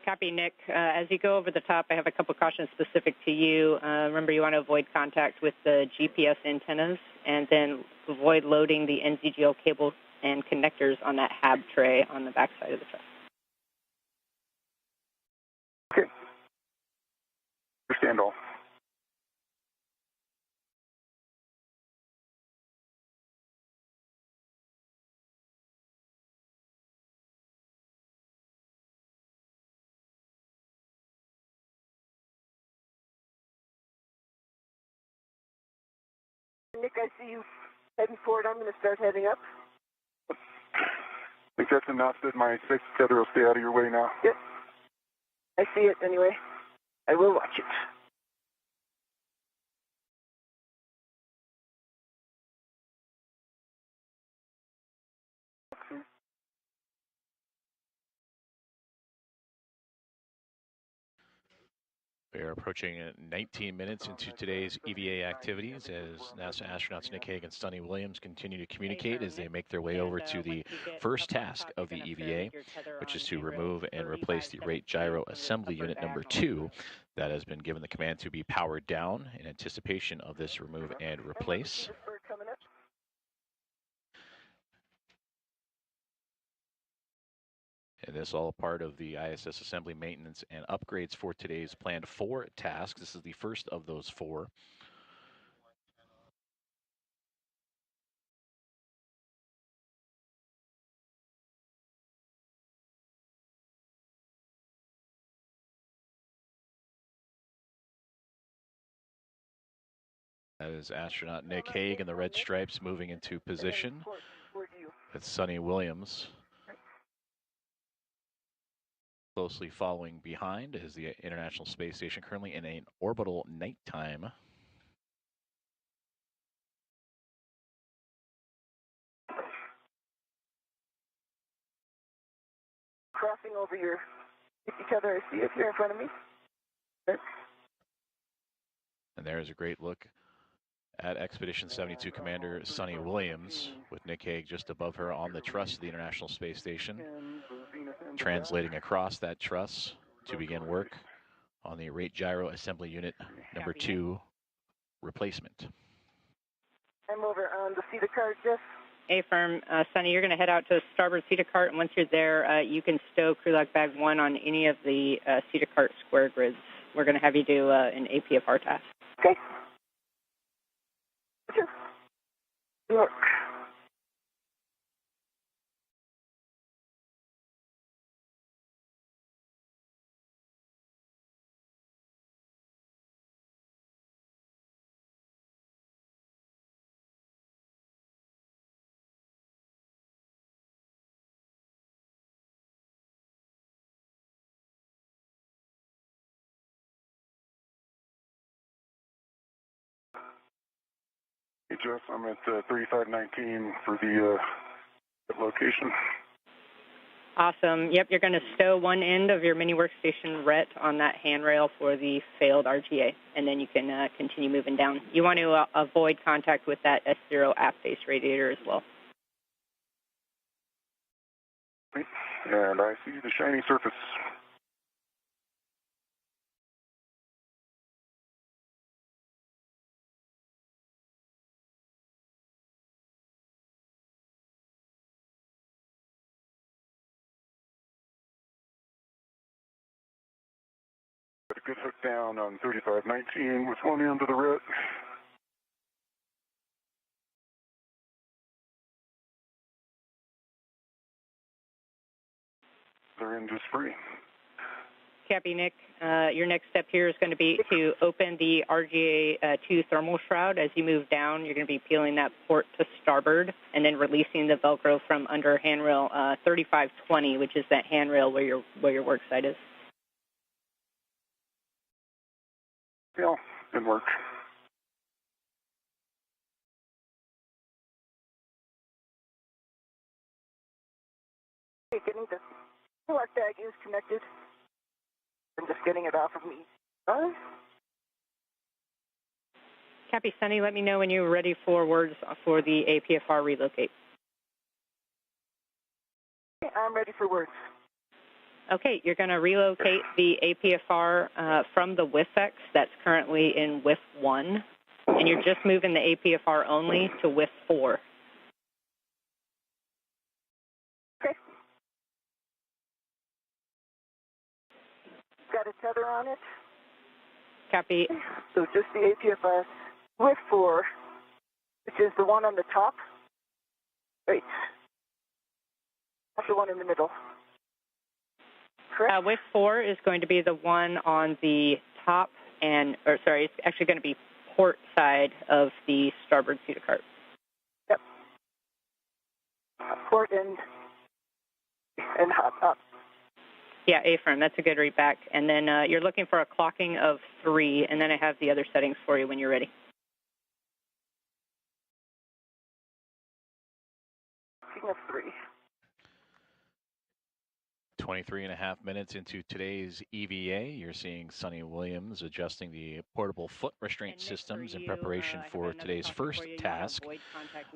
Copy, Nick. As you go over the top, I have a couple cautions specific to you. Remember, you want to avoid contact with the GPS antennas and then avoid loading the NZGL cable and connectors on that hab tray on the back side of the truck. Okay. Understand all. Nick, I see you heading forward. I'm going to start heading up. I think that's enough that my safety tether will stay out of your way now. Yep. I see it anyway. I will watch it. We are approaching 19 minutes into today's EVA activities as NASA astronauts Nick Hague and Sunny Williams continue to communicate as they make their way over to the first task of the EVA, which is to remove and replace the rate gyro assembly unit number 2 that has been given the command to be powered down in anticipation of this remove and replace. And this is all part of the ISS assembly maintenance and upgrades for today's planned 4 tasks. This is the first of those 4. That is astronaut Nick Hague in the red stripes moving into position with Sunny Williams closely following behind as the International Space Station currently in an orbital nighttime. Crossing over each other. I see it here in front of me. Okay. And there's a great look at Expedition 72 Commander Sunny Williams with Nick Hague just above her on the truss of the International Space Station, translating across that truss to begin work on the rate gyro assembly unit number 2 replacement. I'm over on the Sunita cart, Jeff. A-firm. Sunny, you're going to head out to the starboard Sunita cart, and once you're there, you can stow crew lock bag 1 on any of the Sunita cart square grids. We're going to have you do an APFR task. Okay. Look. Hey, Jeff, I'm at 3519 for the location. Awesome. Yep, you're going to stow one end of your mini workstation RET on that handrail for the failed RGA, and then you can continue moving down. You want to avoid contact with that S0 aft face radiator as well. And I see the shiny surface. Got a good hook down on 3519 with one end of the RET. Their end is free. Cappy, Nick, your next step here is going to be to open the RGA-2 thermal shroud. As you move down, you're going to be peeling that port to starboard and then releasing the Velcro from under handrail 3520, which is that handrail where your work site is. Yeah, good work. Okay, getting the lock bag is connected. I'm just getting it off of me. Cappy, Sunny, let me know when you're ready for words for the APFR relocate. I'm ready for words. Okay, you're going to relocate the APFR from the WIFX that's currently in WIF 1, and you're just moving the APFR only to WIF 4. Okay. Got a tether on it. Copy. So just the APFR WIF 4, which is the one on the top. Wait. That's the one in the middle. Correct? WIF 4 is going to be the one on the top it's actually going to be port side of the starboard cedar cart. Yep. Port and hop up. Yeah, A-firm. That's a good read back. And then you're looking for a clocking of 3, and then I have the other settings for you when you're ready. Clocking of 3. 23.5 minutes into today's EVA, you're seeing Sunny Williams adjusting the portable foot restraint systems in preparation for today's first task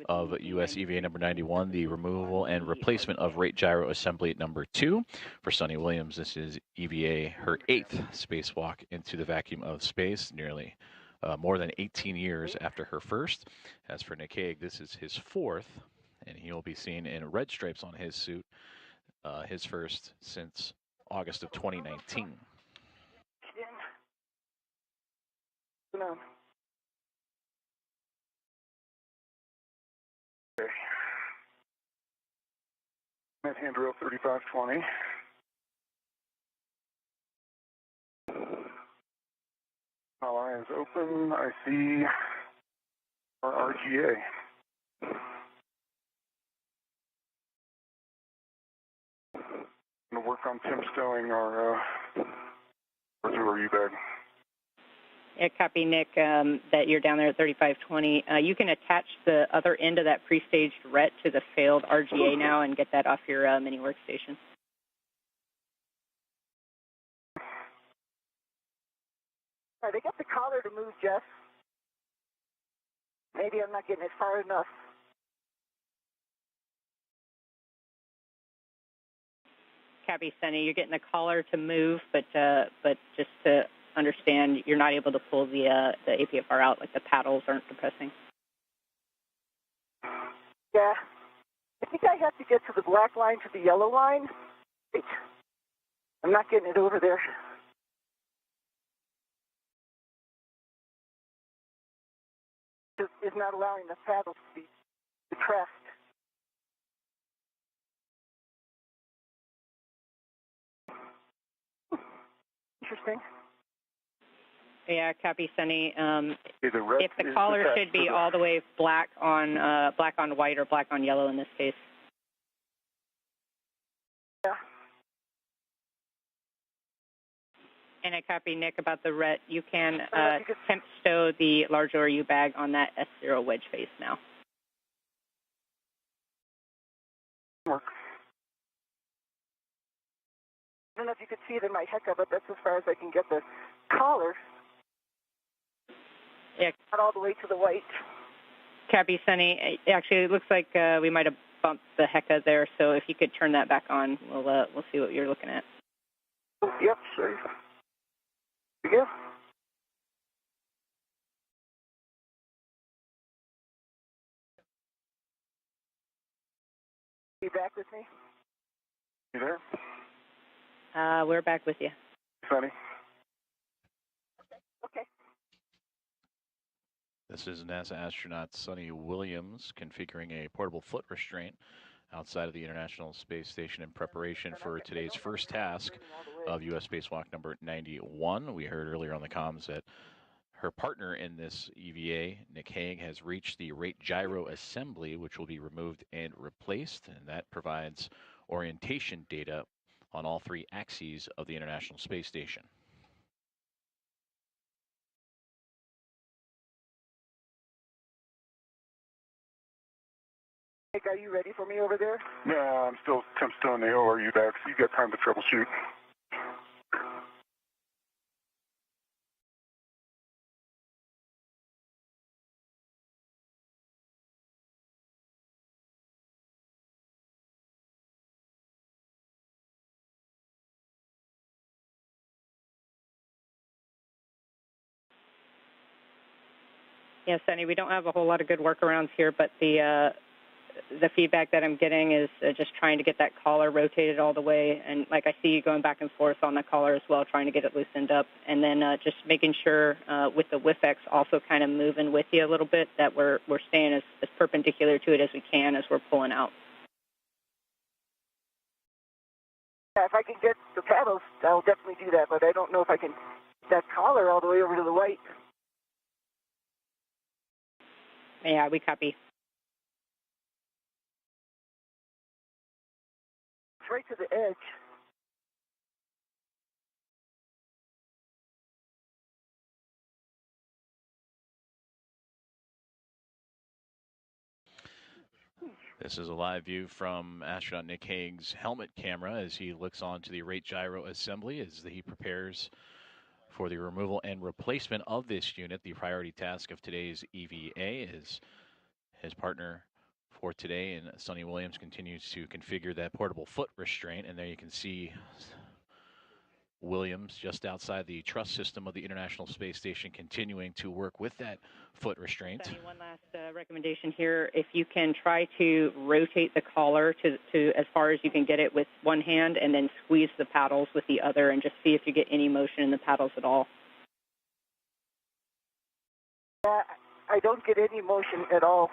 of US EVA number 91, the removal and replacement of rate gyro assembly number 2. For Sunny Williams, this is EVA, her 8th spacewalk into the vacuum of space, nearly more than 18 years after her first. As for Nick Hague, this is his 4th, and he will be seen in red stripes on his suit. His first since August of 2019. Okay. At handrail 3520. All eyes open. I see our RGA. Going to work on temp stowing our U bag. Yeah, copy, Nick, that you're down there at 3520. You can attach the other end of that pre-staged RET to the failed RGA now and get that off your mini workstation. All right, I got the collar to move, Jeff. Maybe I'm not getting it far enough. Copy, Sunny. You're getting the collar to move, but just to understand, you're not able to pull the APFR out, like the paddles aren't depressing. Yeah. I think I have to get to the black line to the yellow line. Wait. I'm not getting it over there. It's not allowing the paddles to be depressed. Interesting. Yeah, copy, Sunny. If If the collar should be all the way black on white or black on yellow in this case. Yeah. And I copy Nick about the RET. You can temp stow the large ORU bag on that S0 wedge face now. Work. I don't know if you could see it in my HECA, but that's as far as I can get the collar. Yeah. Not all the way to the white. Copy, Sunny. Actually, it looks like we might have bumped the HECA there, so if you could turn that back on, we'll see what you're looking at. Yep, sure. Here we go. You back with me? You there? We're back with you. Sunny? Okay. This is NASA astronaut Suni Williams configuring a portable foot restraint outside of the International Space Station in preparation for today's first task of U.S. Spacewalk number 91. We heard earlier on the comms that her partner in this EVA, Nick Hague, has reached the rate gyro assembly, which will be removed and replaced, and that provides orientation data on all three axes of the International Space Station. Nick, are you ready for me over there? Yeah, I'm still temp stowing the ORU back, so you got time to troubleshoot. Yeah, Sunny, we don't have a whole lot of good workarounds here, but the feedback that I'm getting is just trying to get that collar rotated all the way, and like I see you going back and forth on the collar as well, trying to get it loosened up, and then just making sure with the WIFX also kind of moving with you a little bit, that we're staying as perpendicular to it as we can as we're pulling out. Yeah, if I can get the paddles, I'll definitely do that, but I don't know if I can get that collar all the way over to the white. Yeah, we copy. It's right to the edge. This is a live view from astronaut Nick Hague's helmet camera as he looks onto the rate gyro assembly as he prepares for the removal and replacement of this unit. The priority task of today's EVA is his partner for today, and Suni Williams continues to configure that portable foot restraint, and there you can see Williams just outside the truss system of the International Space Station continuing to work with that foot restraint. Sunny, one last recommendation here. If you can try to rotate the collar to as far as you can get it with one hand and then squeeze the paddles with the other and just see if you get any motion in the paddles at all. I don't get any motion at all.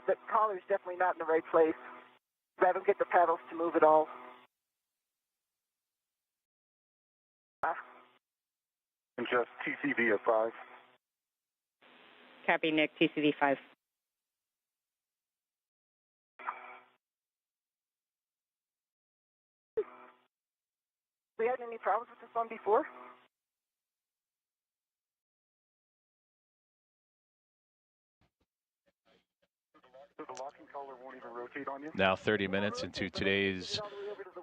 The collar's definitely not in the right place. I don't get the paddles to move at all. And just TCV of 5. Copy, Nick, TCV 5. We had any problems with this one before? So the locking collar won't even rotate on you? Now 30 minutes into today's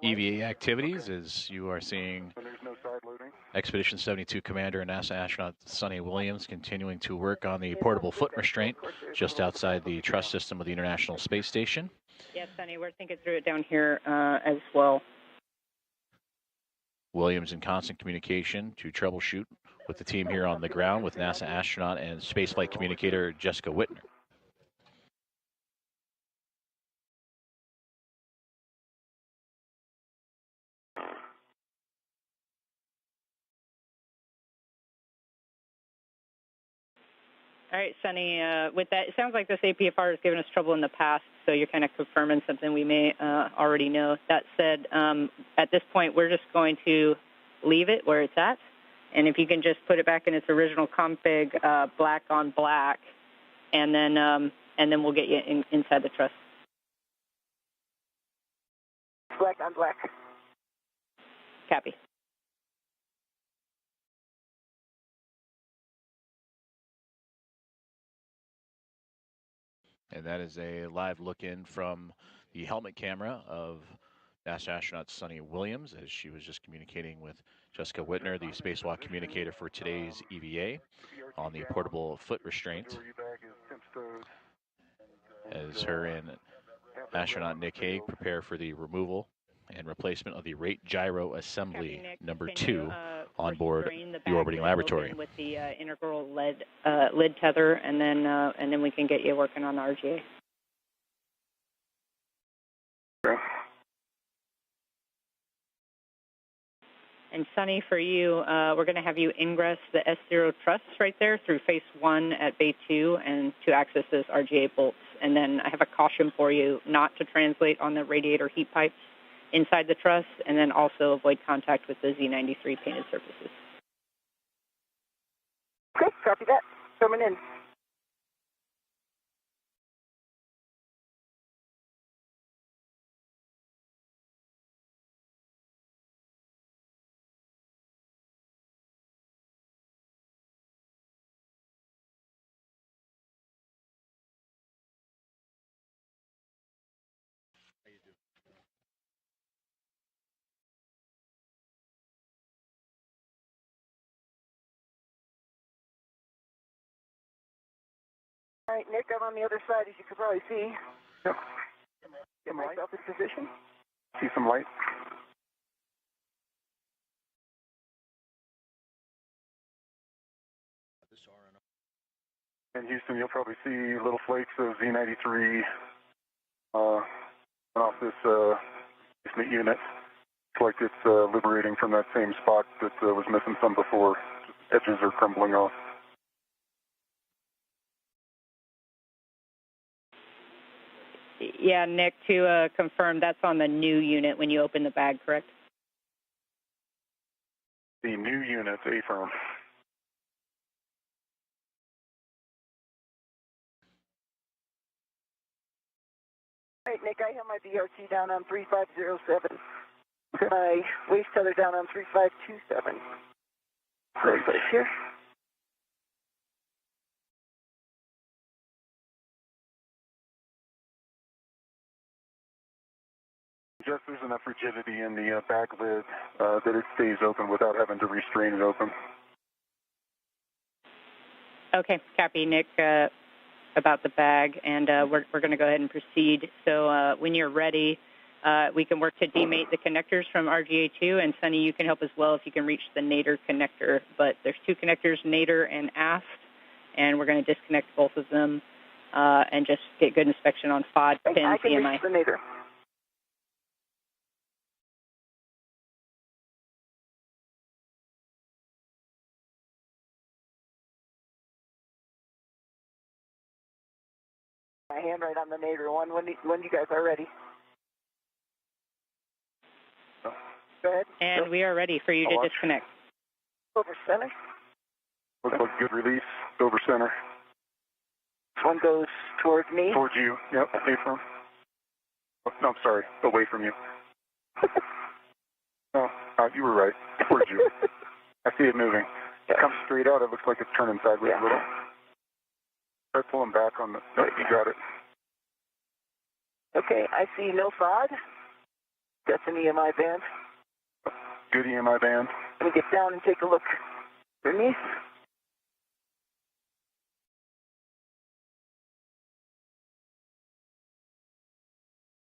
EVA activities as you are seeing Expedition 72 Commander and NASA astronaut Suni Williams continuing to work on the portable foot restraint just outside the truss system of the International Space Station. Yes, Sunny, we're thinking through it down here as well. Williams in constant communication to troubleshoot with the team here on the ground with NASA astronaut and spaceflight communicator Jessica Whitner. All right, Sunny, with that, it sounds like this APFR has given us trouble in the past, so you're kind of confirming something we may already know. That said, at this point, we're just going to leave it where it's at And if you can just put it back in its original config, black on black, and then we'll get you inside the truss. Black on black. Copy. And that is a live look-in from the helmet camera of NASA astronaut Suni Williams, as she was just communicating with Jessica Whitner, the spacewalk communicator for today's EVA, on the portable foot restraint, as her and astronaut Nick Hague prepare for the removal and replacement of the rate gyro assembly number 2 on board the orbiting laboratory. With the integral lid tether, and then we can get you working on the RGA. Okay. And Sunny, for you, we're going to have you ingress the S0 truss right there through phase 1 at bay 2 and to access those RGA bolts. And then I have a caution for you not to translate on the radiator heat pipes inside the truss, and then also avoid contact with the Z93 painted surfaces. Okay, copy that. Coming in. All right, Nick, I'm on the other side, as you can probably see. Yep. Get myself in position. See some light. In Houston, you'll probably see little flakes of Z93 off this basement unit. It's like it's liberating from that same spot that was missing some before. Edges are crumbling off. Yeah, Nick, to confirm, that's on the new unit when you open the bag, correct? The new unit, A-firm. All right, Nick, I have my BRT down on 3507. My waist tether down on 3527. Great. Place here. Just there's enough rigidity in the bag lid that it stays open without having to restrain it open. Okay, copy, Nick, about the bag, and we're going to go ahead and proceed. So when you're ready, we can work to demate the connectors from RGA2, and Sunny, you can help as well if you can reach the nadir connector. But there's 2 connectors, nadir and aft, and we're going to disconnect both of them and just get good inspection on FOD, pins, I can EMI. reach the nadir. My hand right on the nadir one when you guys are ready. Go ahead. And we are ready for you to disconnect. Over center. Looks like good release. Over center. This one goes towards me. Towards you. Yep. A-firm. Oh, no, I'm sorry. Away from you. No, you were right. Towards you. I see it moving. It comes straight out. It looks like it's turning sideways a little. Try pulling back on the... No, you got it. Okay, I see no FOD. That's an EMI band. Good EMI band. Let me get down and take a look underneath.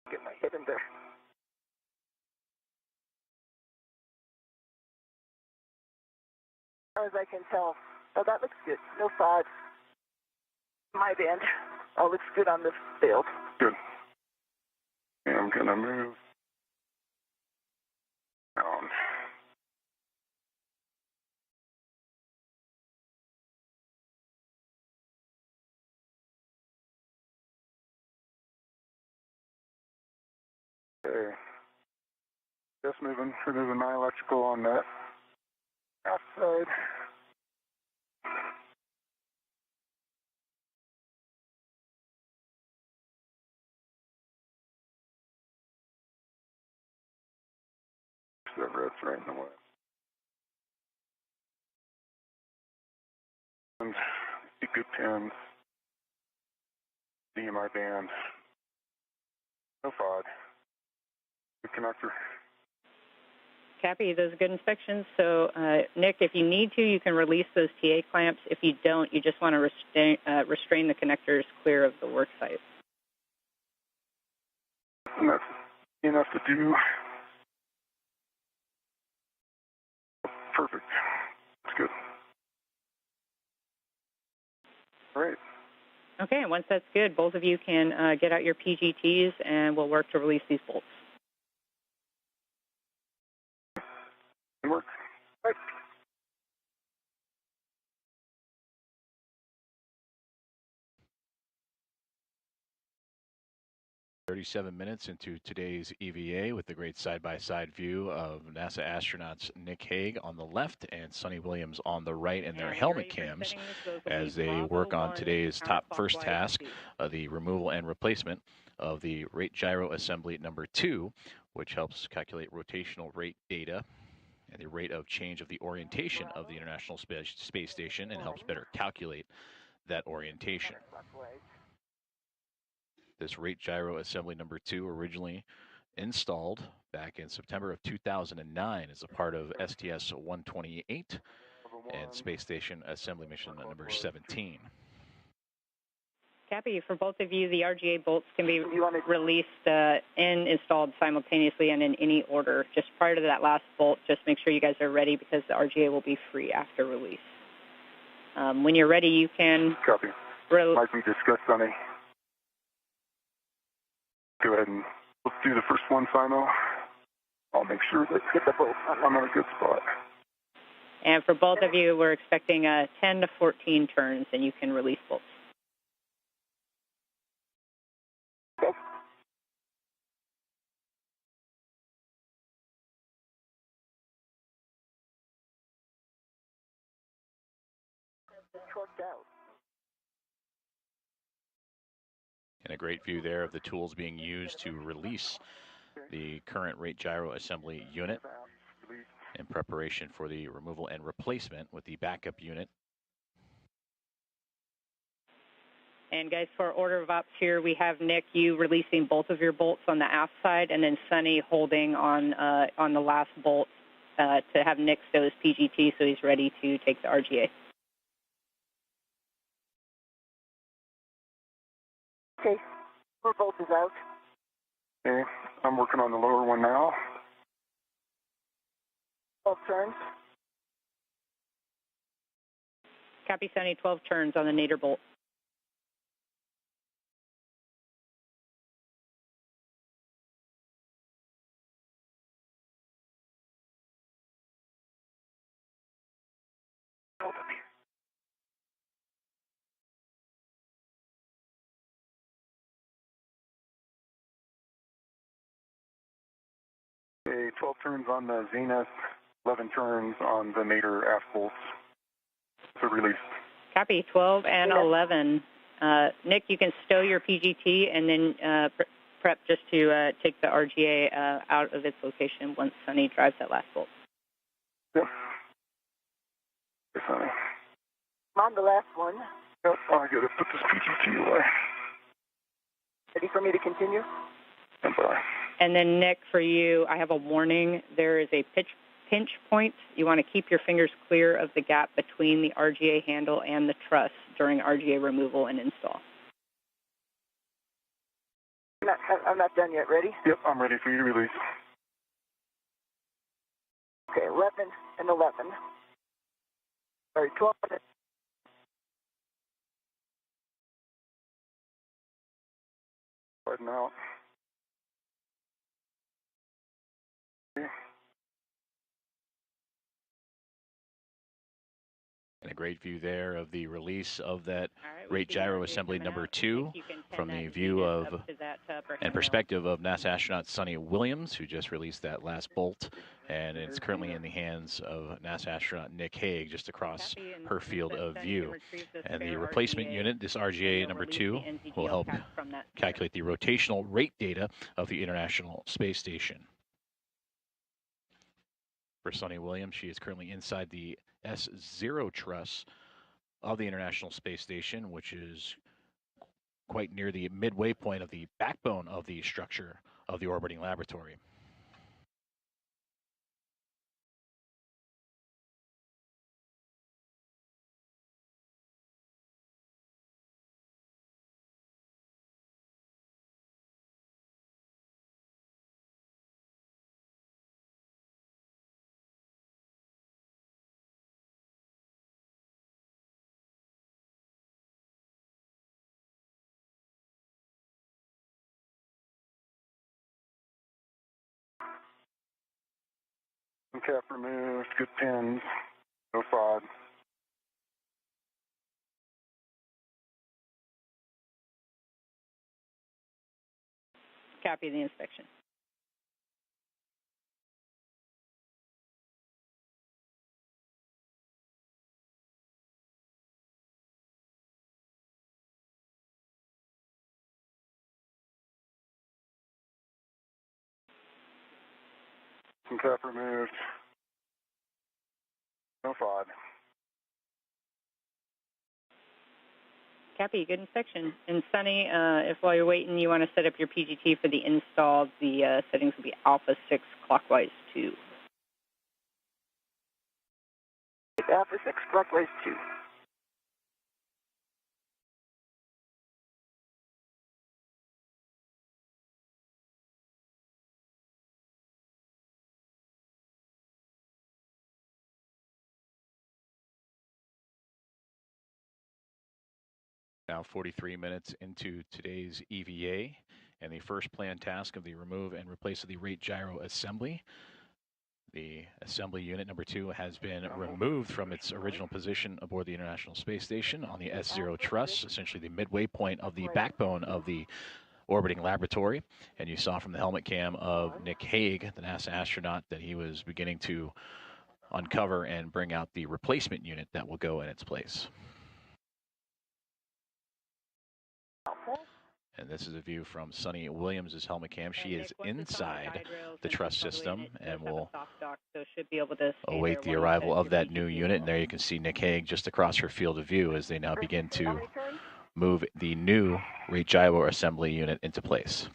Get my head in there. As far as I can tell, oh, that looks good. No FOD. My band. All looks good on this field. Good. And I'm going to move down. Okay. Just removing my electrical on that. outside. That's right in the way. And good pins. DMI band. No FOD. Good connector. Copy, those are good inspections. So, Nick, if you need to, you can release those TA clamps. If you don't, you just want to restrain the connectors clear of the work site. And that's enough to do. Perfect. That's good. All right. Okay, and once that's good, both of you can get out your PGTs and we'll work to release these bolts. Work. Right. 37 minutes into today's EVA with the great side-by-side view of NASA astronauts Nick Hague on the left and Sunny Williams on the right in their helmet cams as they work on today's top first task, the removal and replacement of the rate gyro assembly number 2, which helps calculate rotational rate data and the rate of change of the orientation of the International Space Station and helps better calculate that orientation. This rate gyro assembly number 2 originally installed back in September of 2009 as a part of STS-128 and Space Station Assembly Mission number 17. Copy. For both of you, the RGA bolts can be released and installed simultaneously and in any order. Just prior to that last bolt, just make sure you guys are ready because the RGA will be free after release. When you're ready, you can... Copy. Like we discussed, Sunny. Go ahead and let's do the first one, Simo. I'll make sure that get the bolt. I'm in a good spot. And for both of you, we're expecting 10 to 14 turns, and you can release bolts. Okay. Torqued out. And a great view there of the tools being used to release the current rate gyro assembly unit in preparation for the removal and replacement with the backup unit. And guys, for our order of ops here, we have Nick, you releasing both of your bolts on the aft side, and then Sunny holding on the last bolt to have Nick stow his PGT so he's ready to take the RGA. Okay, four bolts is out. Okay, I'm working on the lower one now. 12 turns. Copy, Sunny, 12 turns on the nadir bolt. Okay, 12 turns on the Zenith, 11 turns on the nadir aft bolts. So release. Copy, 12 and 11. Nick, you can stow your PGT and then prep just to take the RGA out of its location once Sunny drives that last bolt. Yep. Okay, Sunny. I'm on the last one. Yep, I gotta put this PGT away. Ready for me to continue? And bye. And then, Nick, for you, I have a warning. There is a pinch point. You want to keep your fingers clear of the gap between the RGA handle and the truss during RGA removal and install. I'm not done yet. Ready? Yep, I'm ready for you to release. Okay, 11 and 11. Sorry, 12 and... Button out. And a great view there of the release of that All right, rate gyro assembly number 2 from the view of and perspective of NASA astronaut Suni Williams, who just released that last bolt, and it's currently in the hands of NASA astronaut Nick Hague just across her field of view. And the replacement unit, this RGA number 2, will help calculate the rotational rate data of the International Space Station. For Suni Williams, she is currently inside the S0 truss of the International Space Station, which is quite near the midway point of the backbone of the structure of the orbiting laboratory. Cap removed, good pins, no FOD. Copy the inspection. Cap removed, no FOD. Copy, good inspection. And Sunny, if while you're waiting you want to set up your PGT for the install, the settings will be Alpha 6 clockwise 2. Alpha 6 clockwise 2. Now 43 minutes into today's EVA, and the first planned task of the remove and replace of the rate gyro assembly. The assembly unit number 2 has been removed from its original position aboard the International Space Station on the S0 truss, essentially the midway point of the backbone of the orbiting laboratory. And you saw from the helmet cam of Nick Hague, the NASA astronaut, that he was beginning to uncover and bring out the replacement unit that will go in its place. And this is a view from Suni Williams' helmet cam. She is inside the truss system and will await the arrival of that new unit. And there you can see Nick Hague just across her field of view as they now begin to move the new rate gyro assembly unit into place.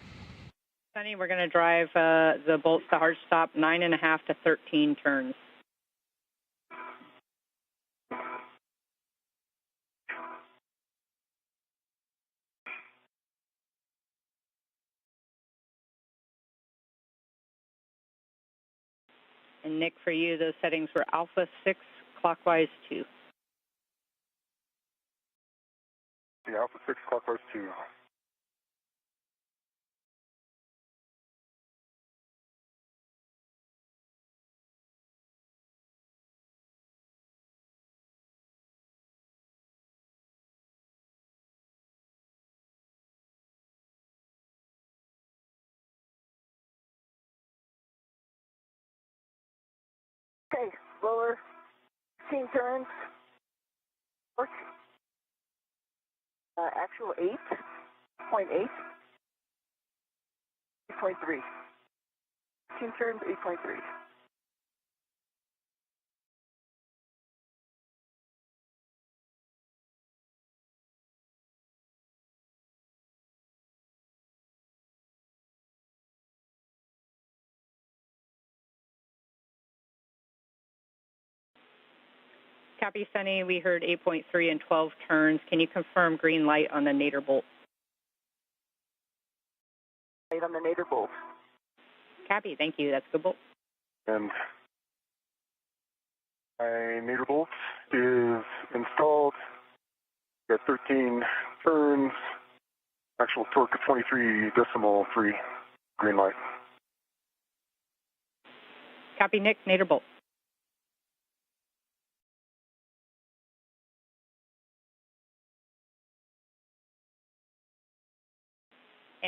Sunny, we're going to drive the bolts to hard stop 9.5 to 13 turns. And Nick, for you, those settings were Alpha 6 clockwise 2. The Alpha 6 clockwise 2. Okay, lower 16 turns. Actual 8.8. 8.3. 16 turns, 8.3. Copy, Sunny. We heard 8.3 and 12 turns. Can you confirm green light on the nadir bolt? Light on the nadir bolt. Copy. Thank you. That's good bolt. And my nadir bolt is installed. Got 13 turns. Actual torque of 23.3. Green light. Copy, Nick. Nadir bolt.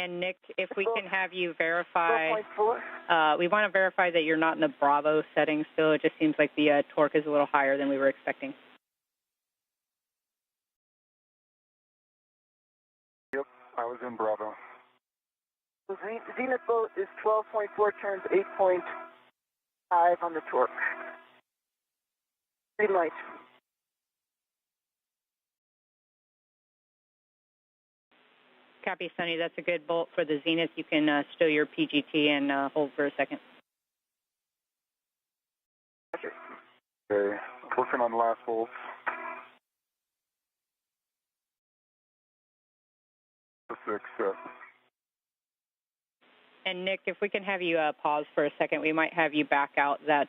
And Nick, if we can have you verify, 12.4. we want to verify that you're not in the Bravo setting still. It just seems like the torque is a little higher than we were expecting. Yep, I was in Bravo. The zenith boat is 12.4 turns, 8.5 on the torque. Green light. Copy, Sunny. That's a good bolt for the zenith. You can stow your PGT and hold for a second. Okay, working on the last bolts. The 6 set. And Nick, if we can have you pause for a second, we might have you back out that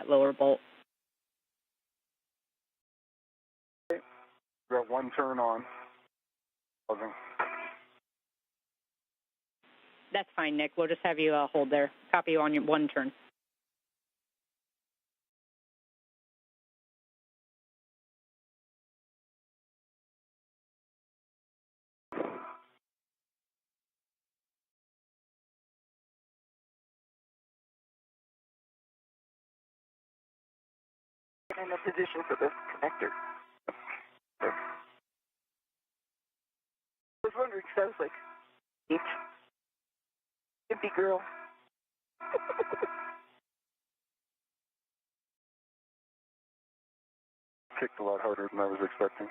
lower bolt. Okay. Got one turn on. Pausing. That's fine, Nick. We'll just have you hold there. Copy you on your one turn. In a position for the connector. I was wondering, because I was like, each empty girl. Kicked a lot harder than I was expecting.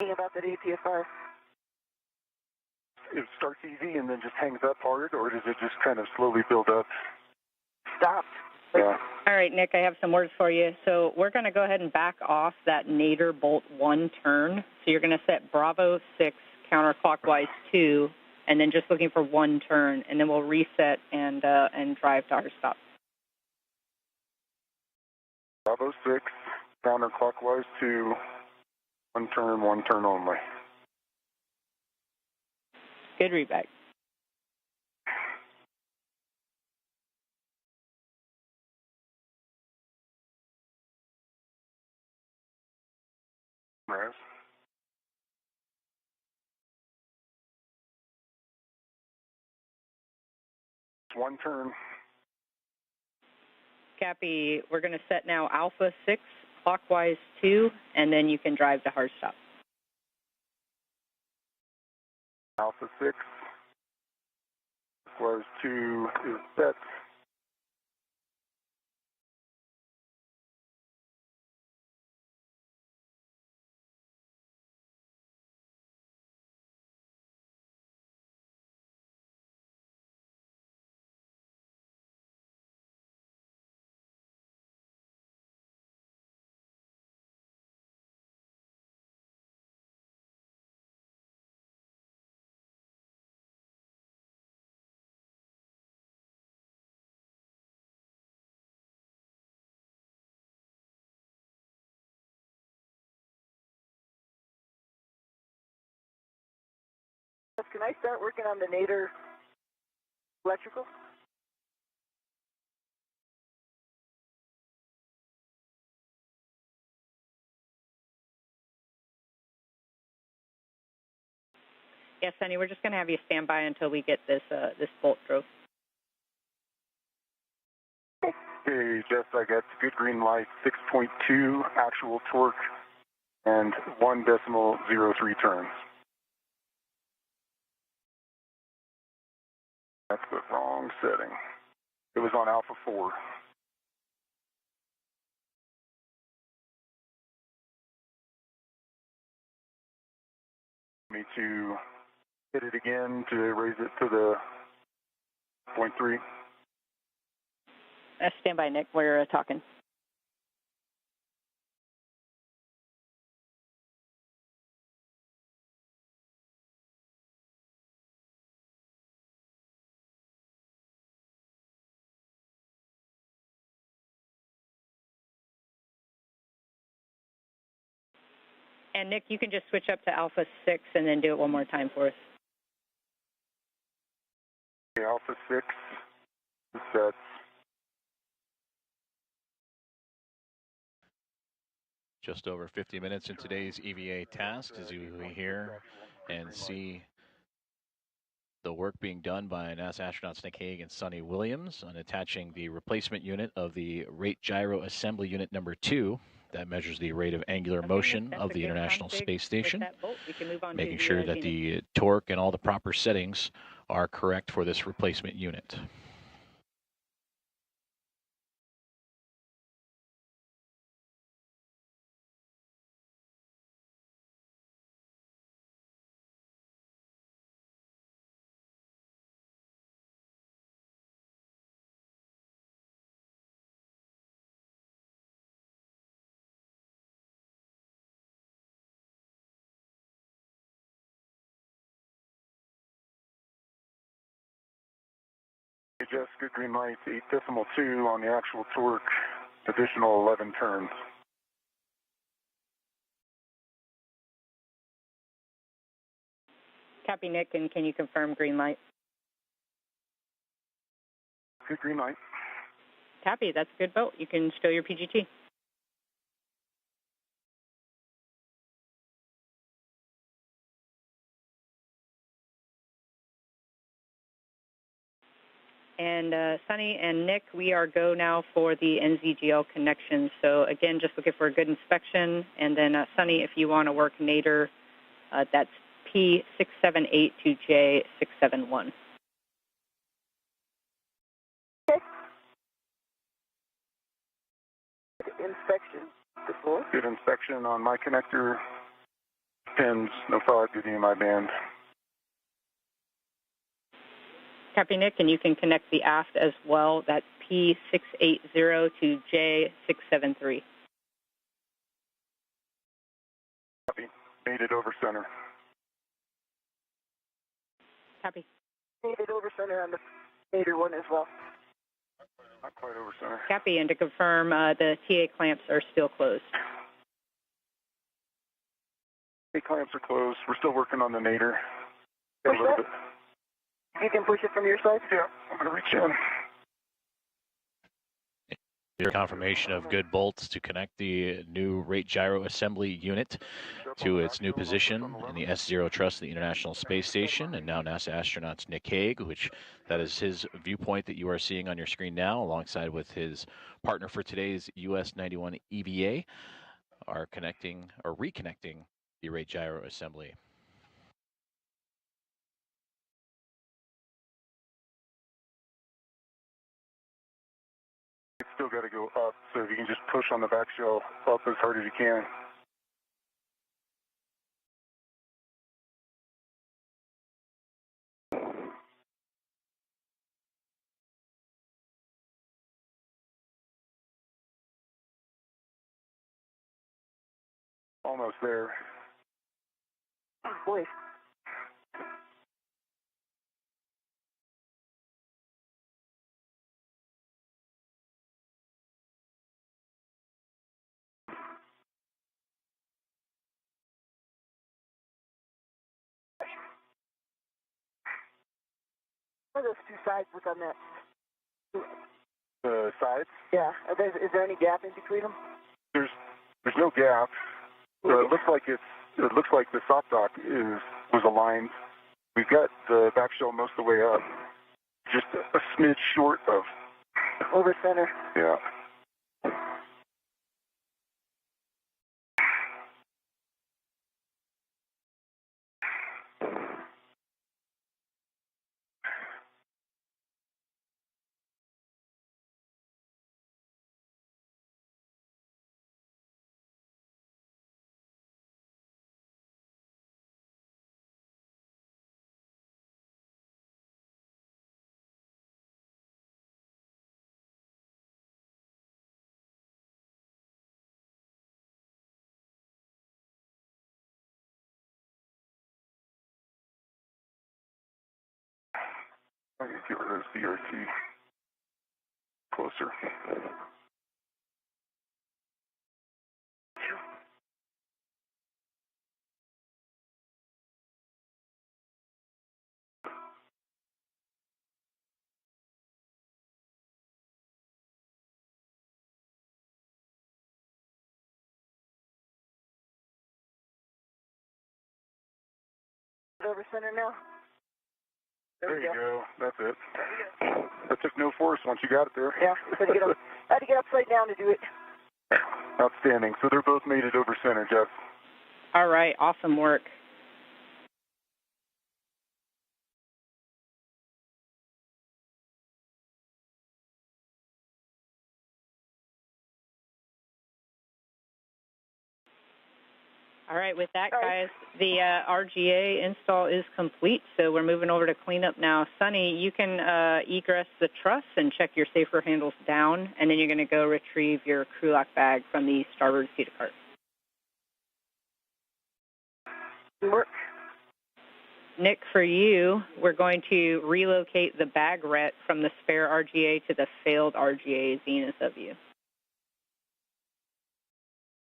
About that APFR. It starts easy and then just hangs up hard, or does it just kind of slowly build up? Stopped. Yeah. All right, Nick, I have some words for you. So we're going to go ahead and back off that nadir bolt one turn. So you're going to set Bravo 6 counterclockwise 2, and then just looking for one turn, and then we'll reset and drive to our stop. Bravo 6, counterclockwise to one turn only. Good read back. Right. One turn. Copy. We're going to set now Alpha 6, clockwise 2, and then you can drive to hard stop. Alpha 6, clockwise 2 is set. Can I start working on the nadir electrical? Yes, Sunny, we're just going to have you stand by until we get this bolt drove. Okay, Jess, I got good green light, 6.2 actual torque, and 1.03 turns. That's the wrong setting. It was on Alpha 4. Me to hit it again to raise it to the 0.3. Stand by, Nick. We're talking. And Nick, you can just switch up to Alpha 6 and then do it one more time for us. Okay, Alpha 6 is set. Just over 50 minutes in today's EVA task, as you hear and see the work being done by NASA astronauts Nick Hague and Suni Williams on attaching the replacement unit of the rate gyro assembly unit number 2 that measures the rate of angular motion of the International Space Station, making sure that the torque and all the proper settings are correct for this replacement unit. Adjust good green light, 8.2 on the actual torque, additional 11 turns. Copy, Nick, and can you confirm green light? Good green light. Copy, that's a good vote. You can stow your PGT. And Suni and Nick, we are go now for the NZGL connection. So again, just looking for a good inspection. And then Suni, if you want to work nadir, that's P678 to J671. Okay. Inspection before. Good inspection on my connector. Pins, no fog, good EMI band. Copy, Nick, and you can connect the aft as well. That's P680 to J673. Copy. Made it over center. Copy. Made it over center on the nadir one as well. Not quite over center. Copy, and to confirm, the TA clamps are still closed. The clamps are closed. We're still working on the nadir. Push that? You can push it from your side? Yeah, I'm going to reach in. Your confirmation of good bolts to connect the new rate gyro assembly unit to its new position in the S0 truss of the International Space Station, and now NASA astronauts Nick Hague, which that is his viewpoint that you are seeing on your screen now, alongside with his partner for today's US 91 EVA, are connecting or reconnecting the rate gyro assembly. It's still got to go up, so if you can just push on the back shell up as hard as you can. Almost there. Oh, boy. What are those two sides look on that? The sides? Yeah. Is there any gap in between them? There's no gap. It looks like the soft dock was aligned. We've got the back shell most of the way up. Just a smidge short of Over center. Yeah. I'm going to get rid of this DRT closer. over center now. There you go. That's it. That took no force once you got it there. Yeah, I had to get upside down to do it. Outstanding. So they're both made it over center, Jeff. All right, awesome work. All right, with that, guys, the RGA install is complete, so we're moving over to cleanup now. Sunny, you can egress the truss and check your safer handles down, and then you're going to go retrieve your crew lock bag from the starboard feeder cart. Work. Nick, for you, we're going to relocate the bag ret from the spare RGA to the failed RGA zenith of you.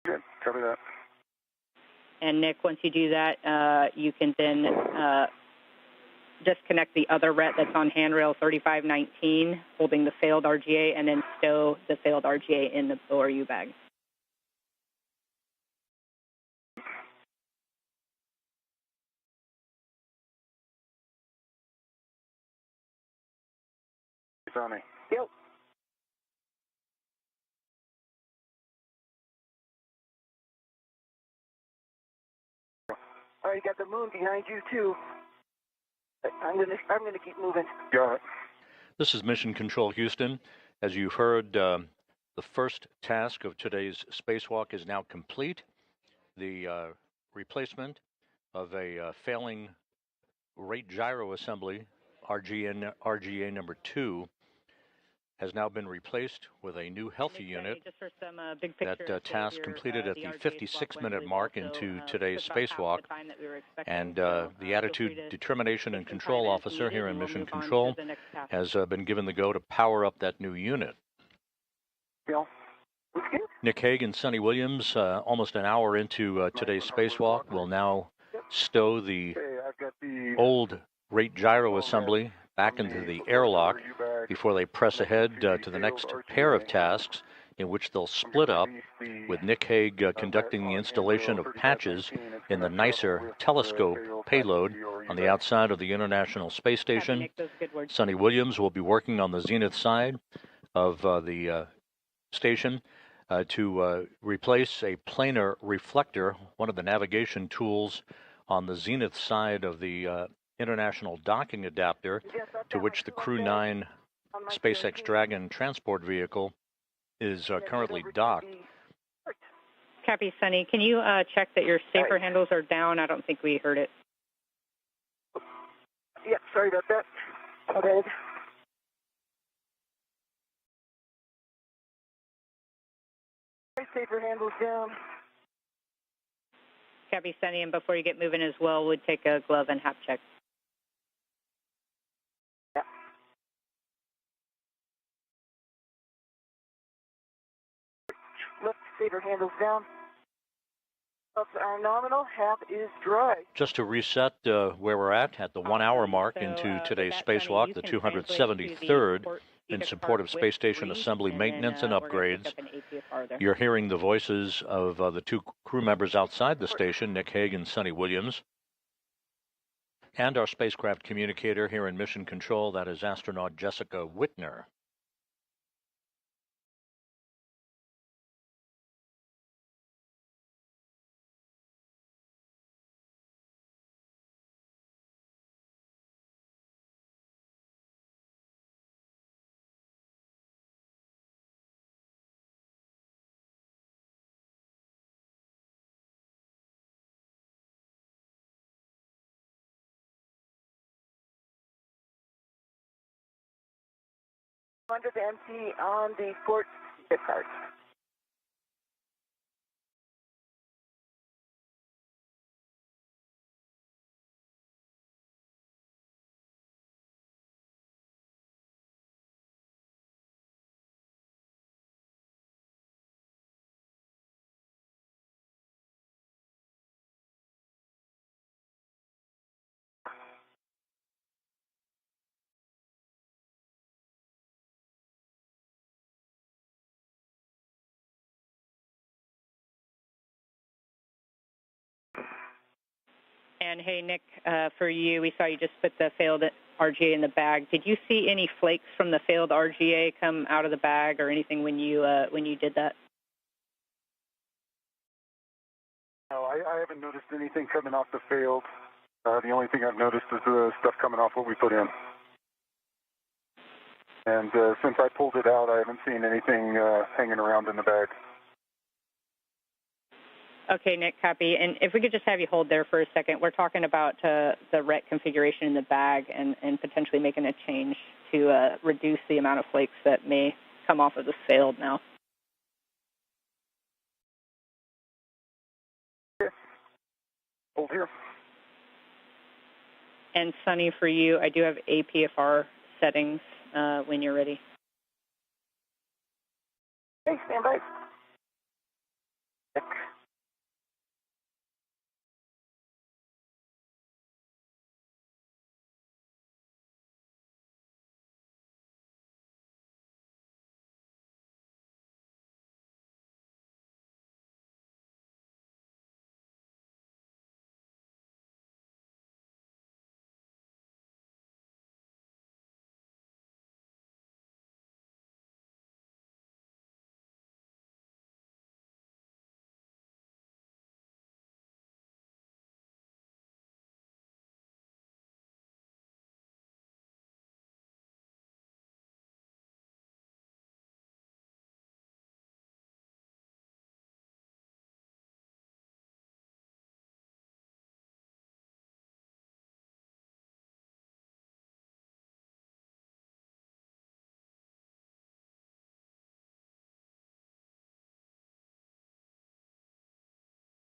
Good, cover that. And Nick, once you do that, you can then disconnect the other ret that's on handrail 3519, holding the failed RGA, and then stow the failed RGA in the ORU bag. Sonny. Yep. All right, you got the moon behind you too. I'm gonna keep moving. Got it. This is Mission Control Houston. As you heard, the first task of today's spacewalk is now complete. The replacement of a failing rate gyro assembly, RGA number 2, has now been replaced with a new healthy unit. That task completed at the 56-minute mark into today's spacewalk. And the Attitude, Determination, and Control Officer here in Mission Control has been given the go to power up that new unit. Nick Hague and Sonny Williams, almost an hour into today's spacewalk, will now stow the old rate gyro assembly back into the airlock before they press ahead to the next pair of tasks, in which they'll split up, with Nick Hague conducting the installation of patches in the nicer telescope payload on the outside of the International Space Station. Sonny Williams will be working on the zenith side of the station to replace a planar reflector, one of the navigation tools on the zenith side of the International Docking Adapter, to which the Crew 9 SpaceX Dragon transport vehicle is currently docked. Copy, Sunny. Can you check that your safer handles are down? I don't think we heard it. Yep, sorry about that. Okay. Safer handles down. Copy, Sunny. And before you get moving as well, we'd take a glove and hap check. Yeah. Left safer handles down. Ups are nominal. Hap is dry. Just to reset where we're at the 1 hour mark into today's spacewalk, the 273rd, in support of space station assembly maintenance and upgrades. You're hearing the voices of the two crew members outside the station, Nick Hague and Sonny Williams, and our spacecraft communicator here in Mission Control, that is astronaut Jessica Whitner. Under the empty on the port card. And hey, Nick, for you, we saw you just put the failed RGA in the bag. Did you see any flakes from the failed RGA come out of the bag or anything when you did that? No, I haven't noticed anything coming off the failed. The only thing I've noticed is the stuff coming off what we put in. And since I pulled it out, I haven't seen anything hanging around in the bag. Okay, Nick, copy. And if we could just have you hold there for a second. We're talking about the RET configuration in the bag and potentially making a change to reduce the amount of flakes that may come off of the failed now. Okay. Hold here. And Sunny, for you, I do have APFR settings when you're ready. Okay, stand by.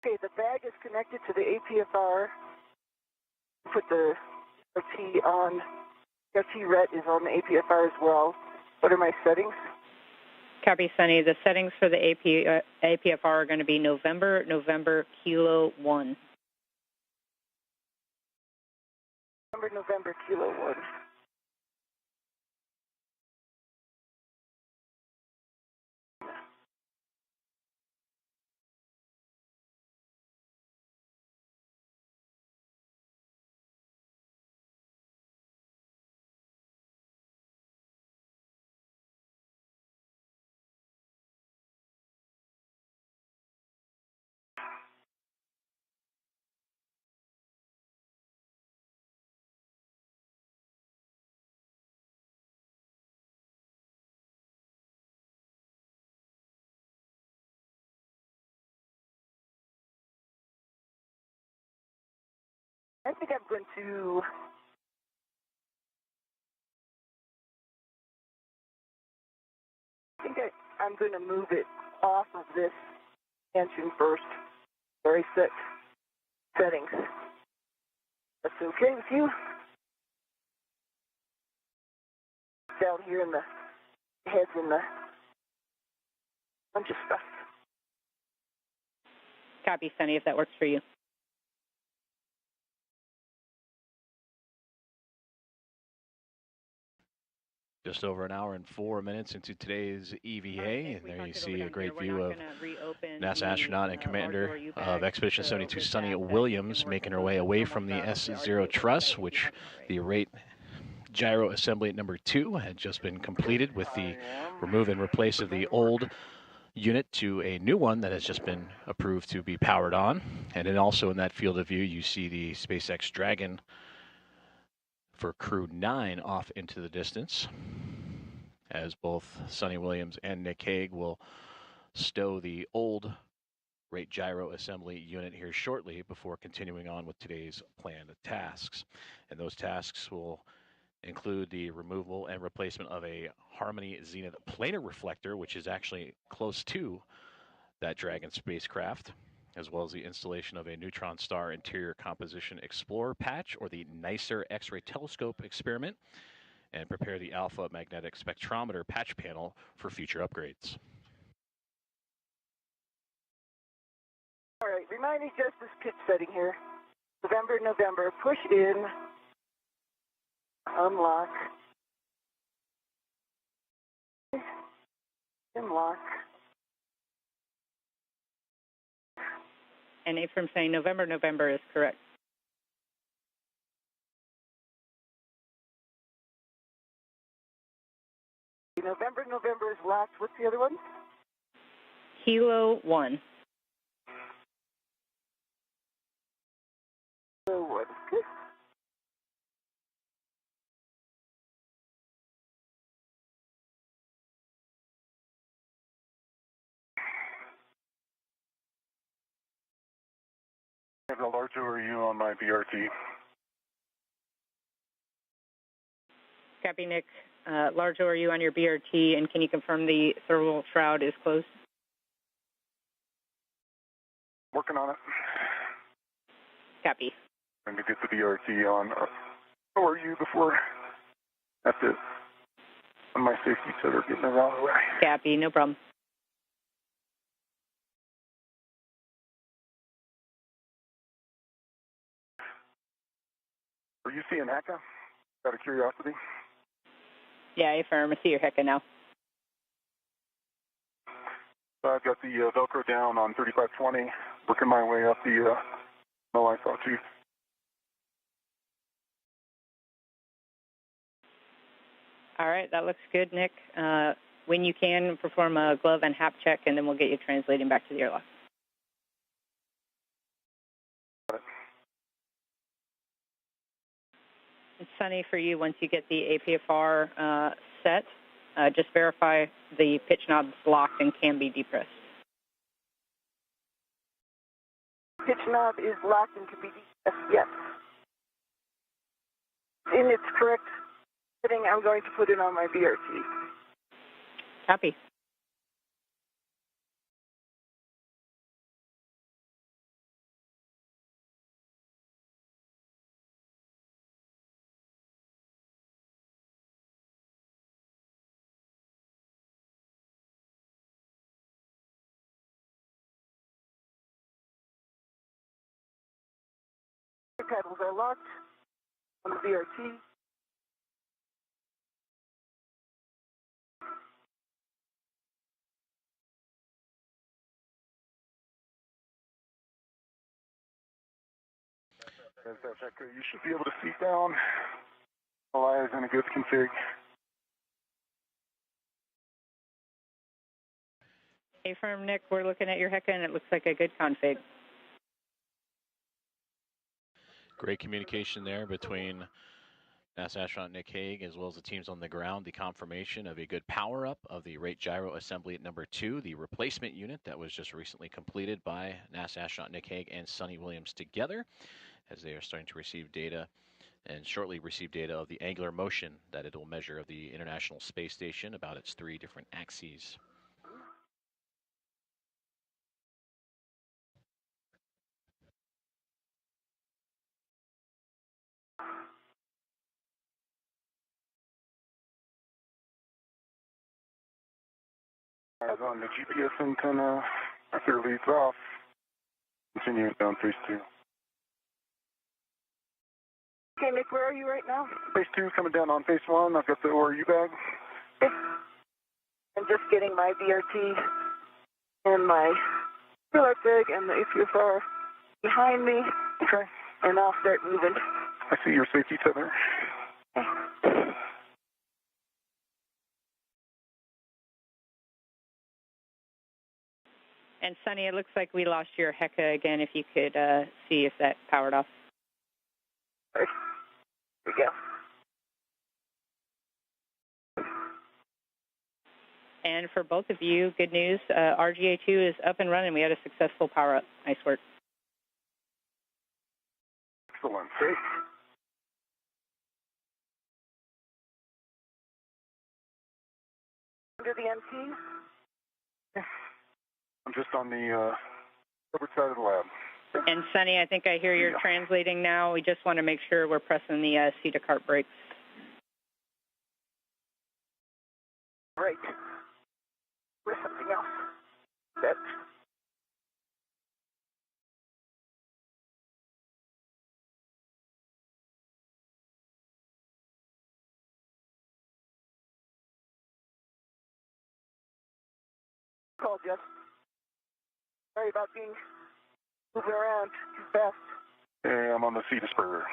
Okay, the bag is connected to the APFR. Put the RT on. RT RET is on the APFR as well. What are my settings? Copy, Sunny. The settings for the APFR are going to be November, Kilo 1. November, Kilo 1. I think I'm going to I'm going to move it off of this engine first, where I set settings. That's okay with you? Down here in the heads and the bunch of stuff. Copy, Sunny, if that works for you. Just over an hour and 4 minutes into today's EVA, and there you see a great view of NASA astronaut and commander of Expedition 72, Sunny Williams, making her way away from the S0 truss, which the rate gyro assembly at number 2 had just been completed with the remove and replace of the old unit to a new one that has just been approved to be powered on. And then also in that field of view, you see the SpaceX Dragon for Crew 9 off into the distance, as both Sunny Williams and Nick Hague will stow the old rate gyro assembly unit here shortly before continuing on with today's planned tasks. And those tasks will include the removal and replacement of a Harmony Zenith planar reflector, which is actually close to that Dragon spacecraft, as well as the installation of a neutron star interior composition explorer patch, or the NICER X-ray telescope experiment, and prepare the alpha magnetic spectrometer patch panel for future upgrades. All right, remind me just this pitch setting here. November, push in, unlock, unlock. And from saying November is correct. What's the other one? Kilo 1. Kilo 1. Good. I have a large ORU on my BRT. Copy, Nick. Large ORU on your BRT, and can you confirm the thermal shroud is closed? Working on it. Copy. Trying to get the BRT on ORU before I have to on my safety tether getting around the way. Copy, no problem. Are you seeing Hague? Out of curiosity? Yeah, affirm. I see your Hecka now. I've got the Velcro down on 3520, working my way up the I saw too. All right, that looks good, Nick. When you can, perform a glove and hap check, and then we'll get you translating back to the airlock. It's Sunny for you. Once you get the APFR set, just verify the pitch knob's locked and can be depressed. Pitch knob is locked and can be depressed. Yes. In its correct setting, I'm going to put it on my BRT. Copy. The pedals are locked on the BRT. You should be able to seat down. All eyes in a good config. Affirm, Nick. We're looking at your Hecka, and it looks like a good config. Great communication there between NASA astronaut Nick Hague as well as the teams on the ground. The confirmation of a good power-up of the rate gyro assembly at number 2, the replacement unit that was just recently completed by NASA astronaut Nick Hague and Suni Williams together, as they are starting to receive data and shortly receive data of the angular motion that it will measure of the International Space Station about its 3 different axes. Eyes on the GPS antenna after it leads off. Continuing down phase 2. Okay, Nick, where are you right now? Phase 2 coming down on phase 1. I've got the ORU bag. Okay. I'm just getting my BRT and my airlock bag and the APFR behind me. Okay. And I'll start moving. I see your safety tether. Okay. And Sunny, it looks like we lost your Hecka again. If you could see if that powered off. Here we go. And for both of you, good news. RGA2 is up and running. We had a successful power up. Nice work. Excellent. Great. Under the MT? I'm just on the starboard side of the lab. And Sunny, I think I hear you're translating now. We just want to make sure we're pressing the seat to cart brakes. Right. With something else. That. Call, Jeff. Sorry about being moving around too fast. Hey, I'm on the seat spur.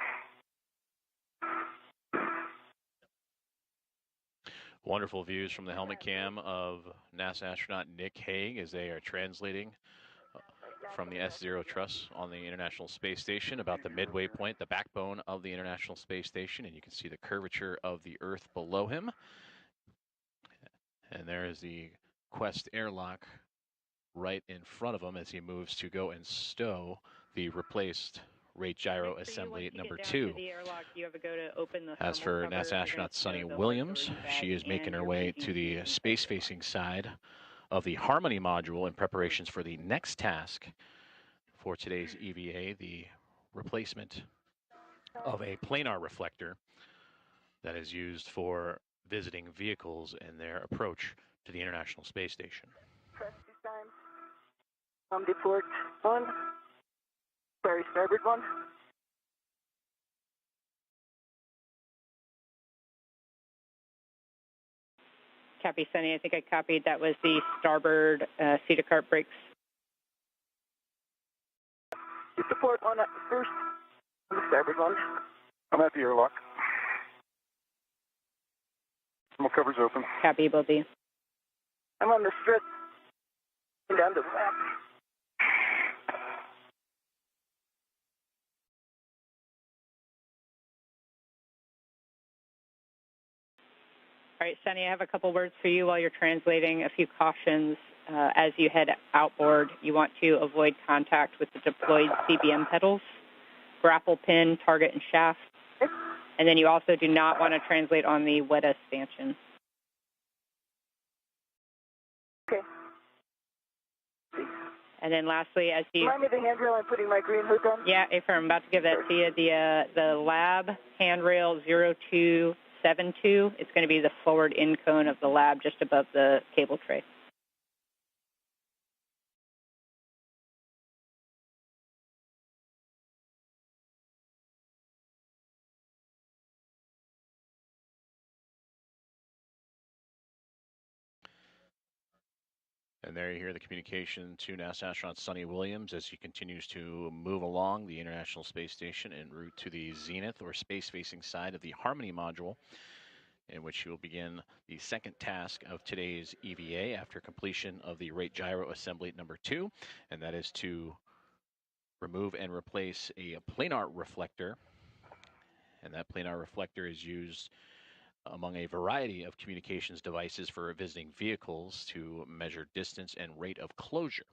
Wonderful views from the helmet cam of NASA astronaut Nick Hague as they are translating from the S0 truss on the International Space Station about the midway point, the backbone of the International Space Station, and you can see the curvature of the Earth below him. And there is the Quest airlock right in front of him as he moves to go and stow the replaced rate gyro assembly at number 2. As for NASA astronaut Suni Williams, she is making her way to the space-facing side of the Harmony module in preparations for the next task for today's EVA, the replacement of a planar reflector that is used for visiting vehicles in their approach to the International Space Station. Press 2 times. Deport 1. Sorry, starboard 1. Copy, Sunny. I think I copied. That was the starboard seat of cart brakes. Support on first. On the starboard 1. I'm at the airlock. Thermal cover's open. Copy, both of you. I'm on the strip. And down to the left. All right, Sunny, I have a couple words for you while you're translating. A few cautions. As you head outboard, you want to avoid contact with the deployed CBM pedals, grapple pin, target, and shaft. And then you also do not want to translate on the WETA stanchion. Okay. And then lastly, as you... Remind me the handrail, I'm putting my green hook on. Yeah, I'm about to give that to you. The lab handrail 0272, it's going to be the forward in cone of the lab just above the cable tray. And there you hear the communication to NASA astronaut Suni Williams as he continues to move along the International Space Station en route to the zenith or space-facing side of the Harmony module, in which he will begin the second task of today's EVA after completion of the rate gyro assembly number 2, and that is to remove and replace a planar reflector. And that planar reflector is used among a variety of communications devices for visiting vehicles to measure distance and rate of closure.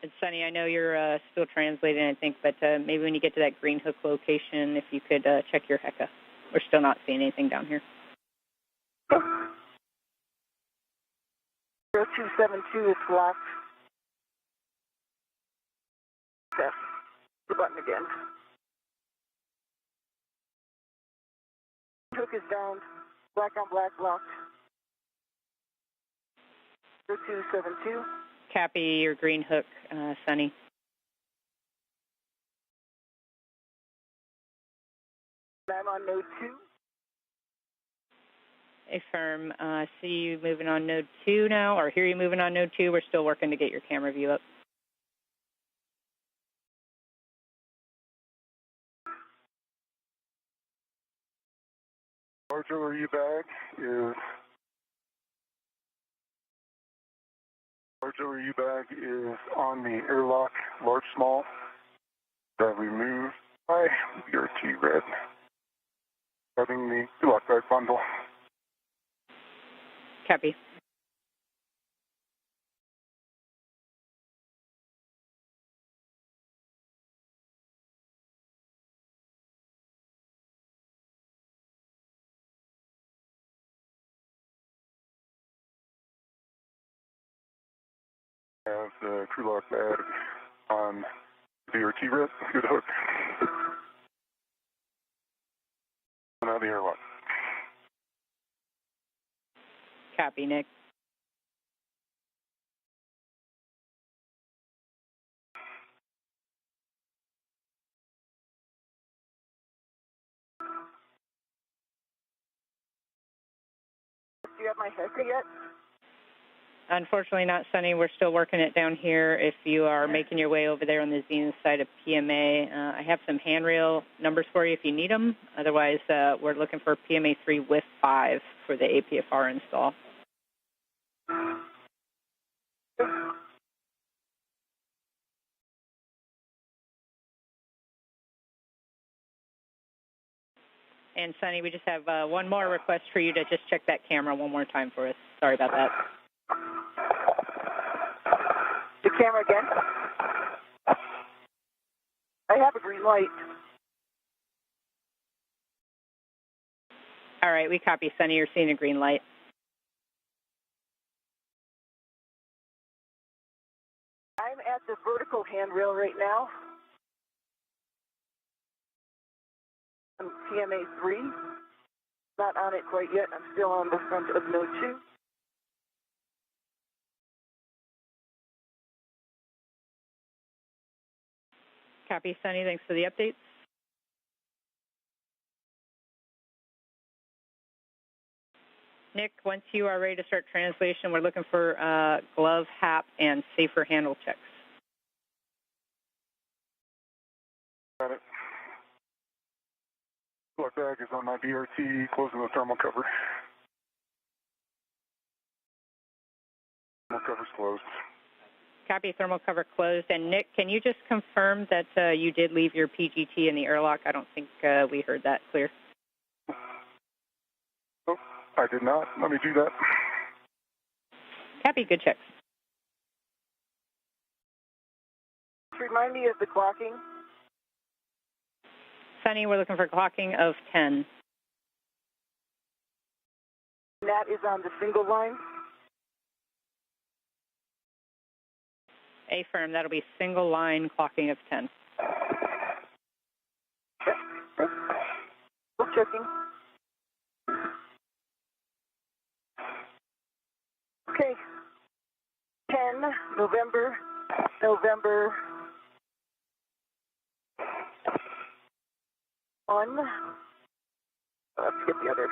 And Sunny, I know you're still translating, I think, but maybe when you get to that green hook location, if you could check your HECA. We're still not seeing anything down here. 0272 is locked. Press the button again. Hook is down. Black on black locked. 0272. Copy your green hook, Sunny. I'm on node 2. Affirm. See you moving on node 2 now, or hear you moving on node 2. We're still working to get your camera view up. Artillery bag is on the airlock, large, small, that we moved by BRT red, having the airlock bag bundle. Copy. I have the crew lock bag on BRT red, good hook. And now the airlock. Copy, Nick. Do you have my HECA yet? Unfortunately not, Sunny. We're still working it down here if you are making your way over there on the zenith side of PMA. I have some handrail numbers for you if you need them. Otherwise, we're looking for PMA 3 with 5 for the APFR install. And Sunny, we just have one more request for you to just check that camera one more time for us. Sorry about that. The camera again. I have a green light. All right, we copy, Sunny. You're seeing a green light. I'm at the vertical handrail right now. I'm PMA 3. Not on it quite yet. I'm still on the front of node 2. Copy, Sunny. Thanks for the updates. Nick, once you are ready to start translation, we're looking for glove, hap, and safer handle checks. Got it. Black bag is on my BRT, closing the thermal cover. Thermal cover's closed. Copy, thermal cover closed. And Nick, can you just confirm that you did leave your PGT in the airlock? I don't think we heard that clear. Oh, I did not. Let me do that. Copy, good checks. Remind me of the clocking. Sunny, we're looking for clocking of 10. And that is on the single line. Affirm, that'll be single line clocking of 10. Still checking. Okay. 10, November. One. Let's get the other.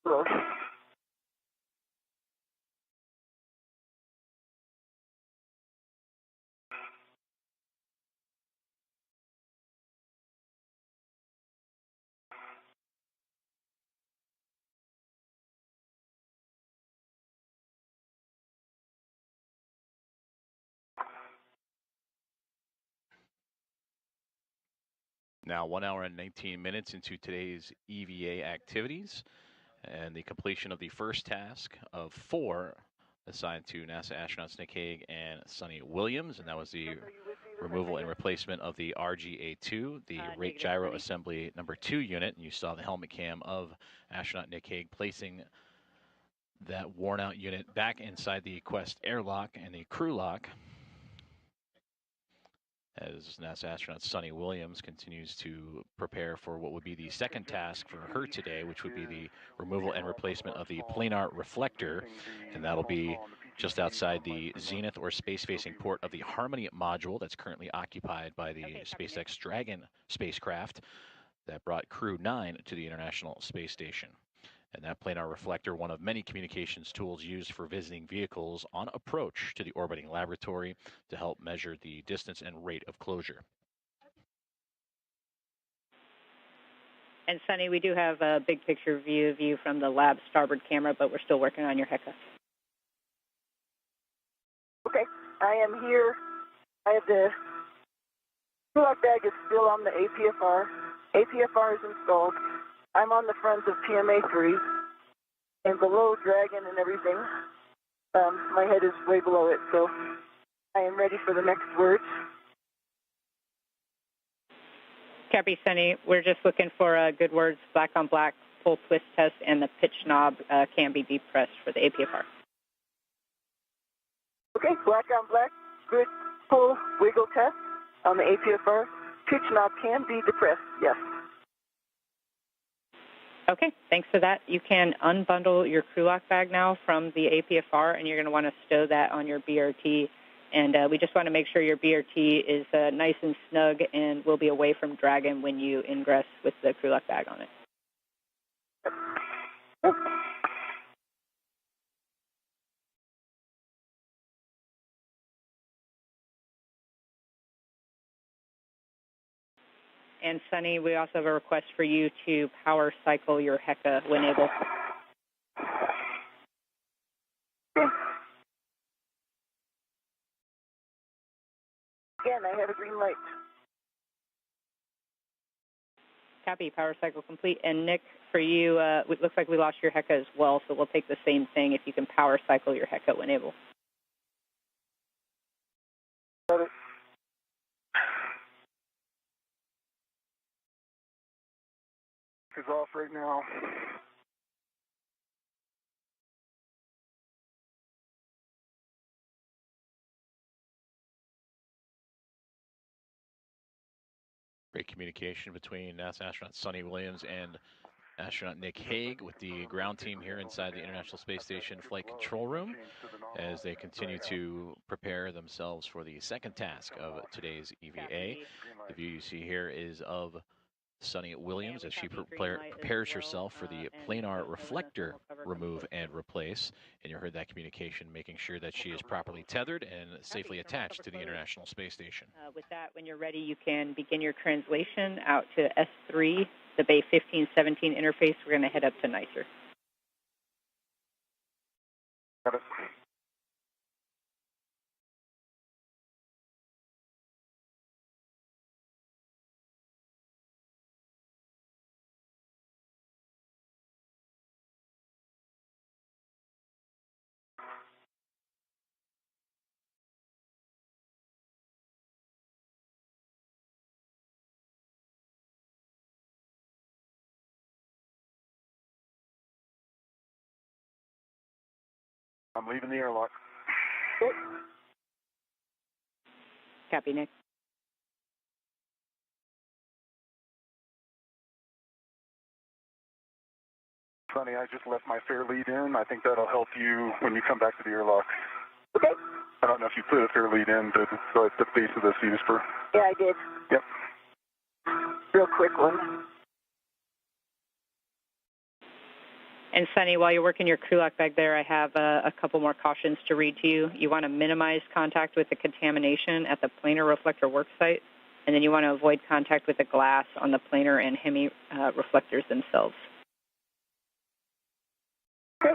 Close. Now 1 hour and 19 minutes into today's EVA activities and the completion of the first task of 4 assigned to NASA astronauts Nick Hague and Sunny Williams, and that was the removal and replacement of the RGA-2, the rate gyro assembly number 2 unit. And you saw the helmet cam of astronaut Nick Hague placing that worn out unit back inside the Quest airlock and the crew lock, as NASA astronaut Sunny Williams continues to prepare for what would be the second task for her today, which would be the removal and replacement of the Planar reflector, and that'll be just outside the zenith or space-facing port of the Harmony module that's currently occupied by the SpaceX Dragon spacecraft that brought Crew 9 to the International Space Station. And that planar reflector, one of many communications tools used for visiting vehicles on approach to the orbiting laboratory to help measure the distance and rate of closure. And Sunny, we do have a big picture view of you from the lab starboard camera, but we're still working on your HECA. Okay, I am here. I have the lock bag is still on the APFR. APFR is installed. I'm on the front of PMA 3, and below Dragon and everything. My head is way below it, so I am ready for the next words. Copy, Sunny. We're just looking for good words, black on black, full twist test, and the pitch knob can be depressed for the APFR. Okay, black on black, good full wiggle test on the APFR. Pitch knob can be depressed, yes. Okay, thanks for that. You can unbundle your crew lock bag now from the APFR, and you're going to want to stow that on your BRT. And we just want to make sure your BRT is nice and snug and will be away from Dragon when you ingress with the crew lock bag on it. And Sunny, we also have a request for you to power cycle your HECA when able. Again, I have a green light. Copy, power cycle complete. And Nick, for you, it looks like we lost your HECA as well, so we'll take the same thing if you can power cycle your HECA when able. Got it. Is off right now. Great communication between NASA astronaut Sunny Williams and astronaut Nick Hague with the ground team here inside the International Space Station Flight Control Room as they continue to prepare themselves for the second task of today's EVA. The view you see here is of Sunny Williams as she prepares herself for the Planar reflector remove and replace. And you heard that communication, making sure that she is properly tethered and safely attached to the International Space Station. With that, when you're ready, you can begin your translation out to S3, the Bay 1517 interface. We're going to head up to NICER. Got it. I'm leaving the airlock. Copy, Nick. Sunny, I just left my fair lead in. I think that'll help you when you come back to the airlock. Okay. I don't know if you put a fair lead in, but so at the base of the fuse for. Yeah, I did. Yep. Real quick one. And Sunny, while you're working your crew lock bag there, I have a couple more cautions to read to you. You want to minimize contact with the contamination at the planar reflector work site, and then you want to avoid contact with the glass on the planar and hemi reflectors themselves. Okay.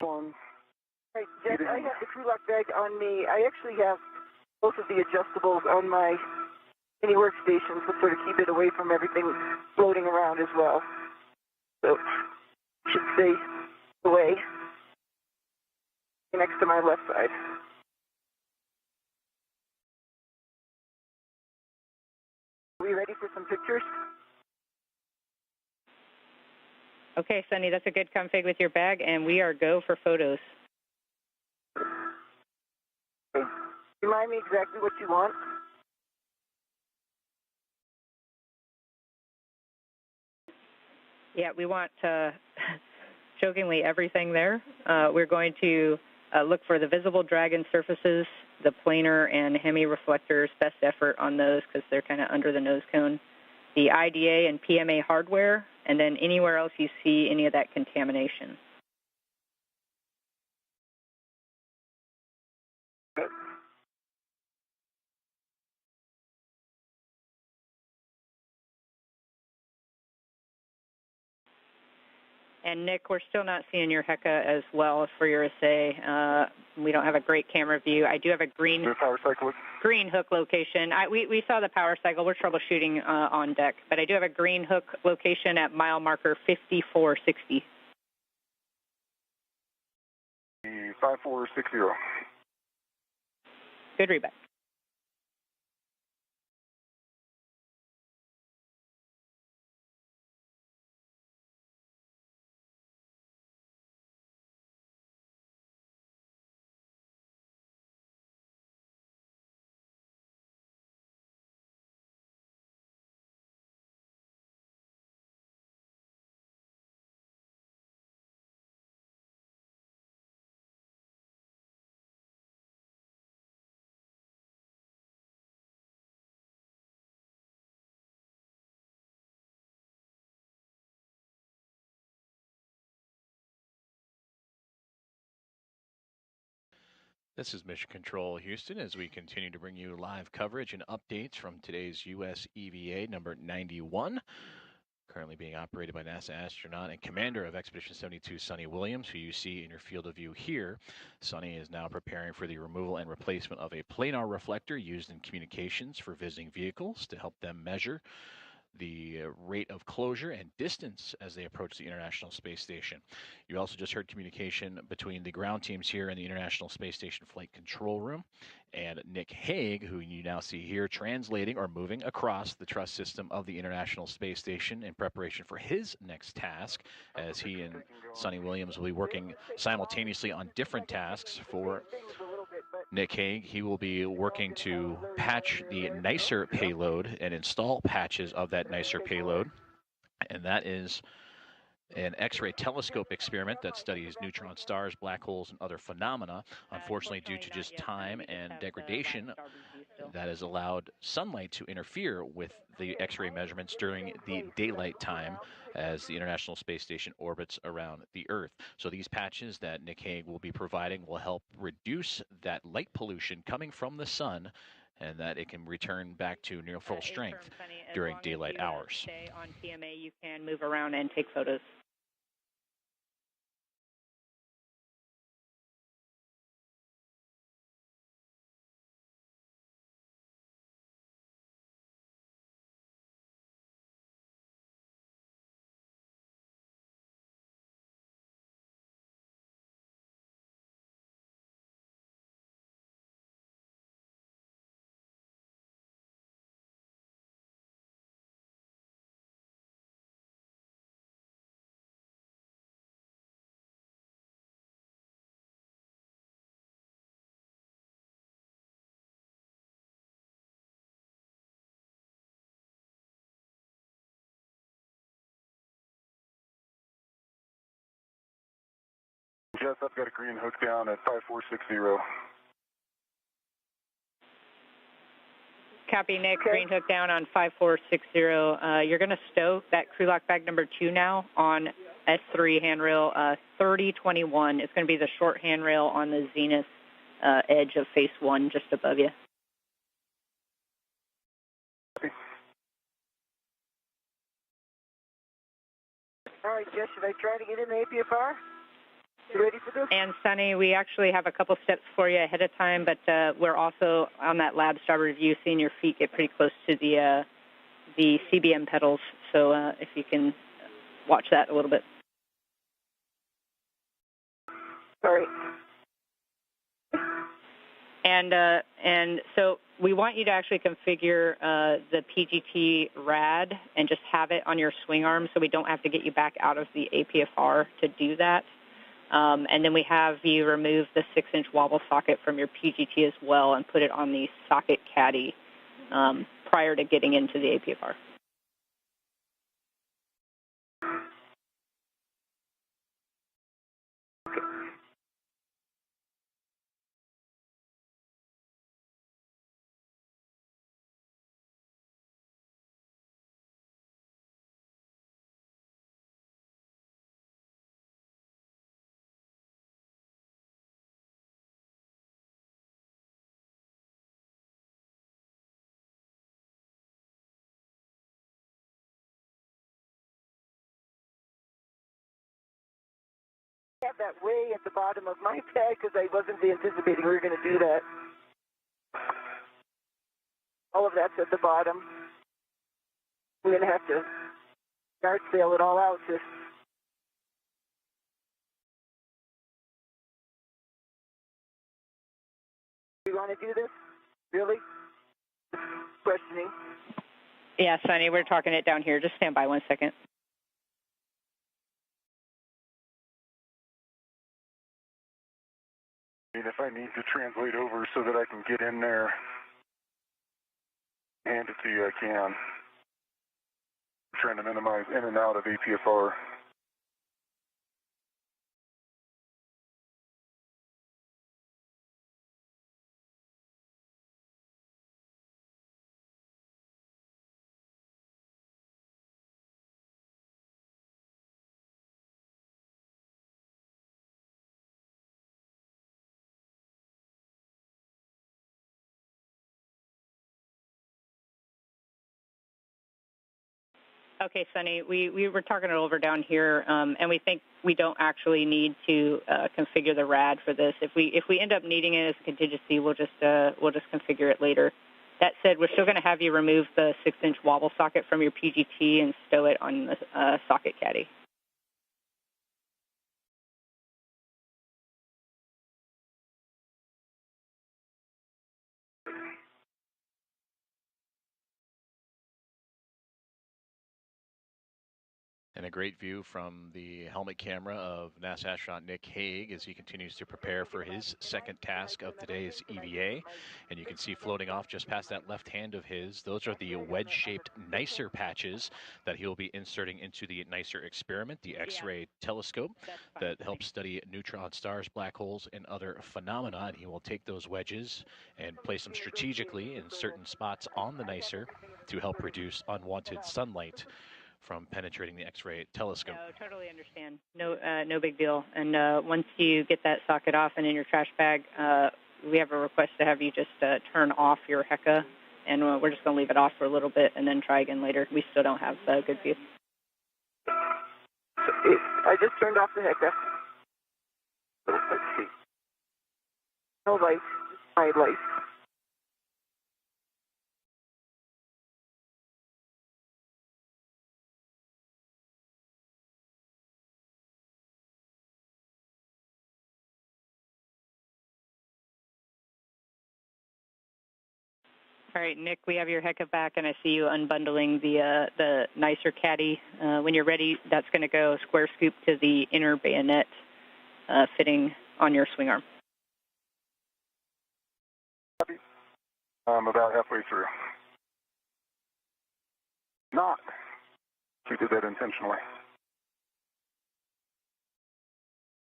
One. Hey, Jeff, I have the crew lock bag on me. I actually have both of the adjustables on my mini workstation to sort of keep it away from everything floating around as well. So, should stay away. Next to my left side. Are we ready for some pictures? Okay, Sunny, that's a good config with your bag, and we are go for photos. Okay. Remind me exactly what you want. Yeah, we want, jokingly, everything there. We're going to look for the visible dragon surfaces, the planar and hemi reflectors, best effort on those because they're kind of under the nose cone, the IDA and PMA hardware, and then anywhere else you see any of that contamination. And Nick, we're still not seeing your HECA as well for your assay. We don't have a great camera view. I do have a green hook location. We saw the power cycle. We're troubleshooting on deck, but I do have a green hook location at mile marker 5460. 5460. Good readback. This is Mission Control Houston as we continue to bring you live coverage and updates from today's U.S. EVA number 91, currently being operated by NASA astronaut and commander of Expedition 72, Suni Williams, who you see in your field of view here. Suni is now preparing for the removal and replacement of a planar reflector used in communications for visiting vehicles to help them measure the rate of closure and distance as they approach the International Space Station. You also just heard communication between the ground teams here in the International Space Station Flight Control Room and Nick Hague, who you now see here translating or moving across the truss system of the International Space Station in preparation for his next task, as he and Suni Williams will be working simultaneously on different tasks. For Nick Hague, he will be working to patch the nicer payload and install patches of that nicer payload. And that is an X-ray telescope experiment that studies neutron stars, black holes, and other phenomena. Unfortunately, due to just time and degradation, that has allowed sunlight to interfere with the X-ray measurements during the daylight time as the International Space Station orbits around the Earth. So these patches that Nick Hague will be providing will help reduce that light pollution coming from the sun, and that it can return back to near full strength during daylight hours. Stay on TMA, you can move around and take photos. Yes, I've got a green hook down at 5460. Copy, Nick. Okay. Green hook down on 5460. You're going to stow that crew lock bag number 2 now on S3 handrail 3021. It's going to be the short handrail on the zenith edge of face 1 just above you. All right, Jess, should I try to get in the APFR? You ready for this? And Suni, we actually have a couple steps for you ahead of time, but we're also on that lab starboard view, seeing your feet get pretty close to the CBM pedals. So if you can watch that a little bit. Sorry. And so we want you to actually configure the PGT rad and just have it on your swing arm, so we don't have to get you back out of the APFR to do that. And then we have you remove the 6-inch wobble socket from your PGT as well and put it on the socket caddy prior to getting into the APFR. I have that way at the bottom of my bag because I wasn't anticipating we were going to do that. All of that's at the bottom. I'm going to have to yard sale it all out to... Do you want to do this? Really? Questioning. Yeah, Suni, we're talking it down here. Just stand by 1 second. If I need to translate over so that I can get in there, hand it to you, I can. I'm trying to minimize in and out of APFR. Okay, Sunny, we were talking it over down here, and we think we don't actually need to configure the RAD for this. If we end up needing it as a contingency, we'll just configure it later. That said, we're still going to have you remove the 6-inch wobble socket from your PGT and stow it on the socket caddy. And a great view from the helmet camera of NASA astronaut Nick Hague as he continues to prepare for his second task of today's EVA. And you can see floating off just past that left hand of his, those are the wedge-shaped NICER patches that he'll be inserting into the NICER experiment, the X-ray telescope that helps study neutron stars, black holes, and other phenomena. And he will take those wedges and place them strategically in certain spots on the NICER to help reduce unwanted sunlight from penetrating the X-ray telescope. No, totally understand. No big deal. And once you get that socket off and in your trash bag, we have a request to have you just turn off your HECA, and we're just going to leave it off for a little bit and then try again later. We still don't have good view. I just turned off the HECA. Let's see. No light. My light. All right, Nick, we have your HECA back, and I see you unbundling the NICER caddy. When you're ready, that's going to go square scoop to the inner bayonet fitting on your swing arm. I'm about halfway through. Not. We did that intentionally.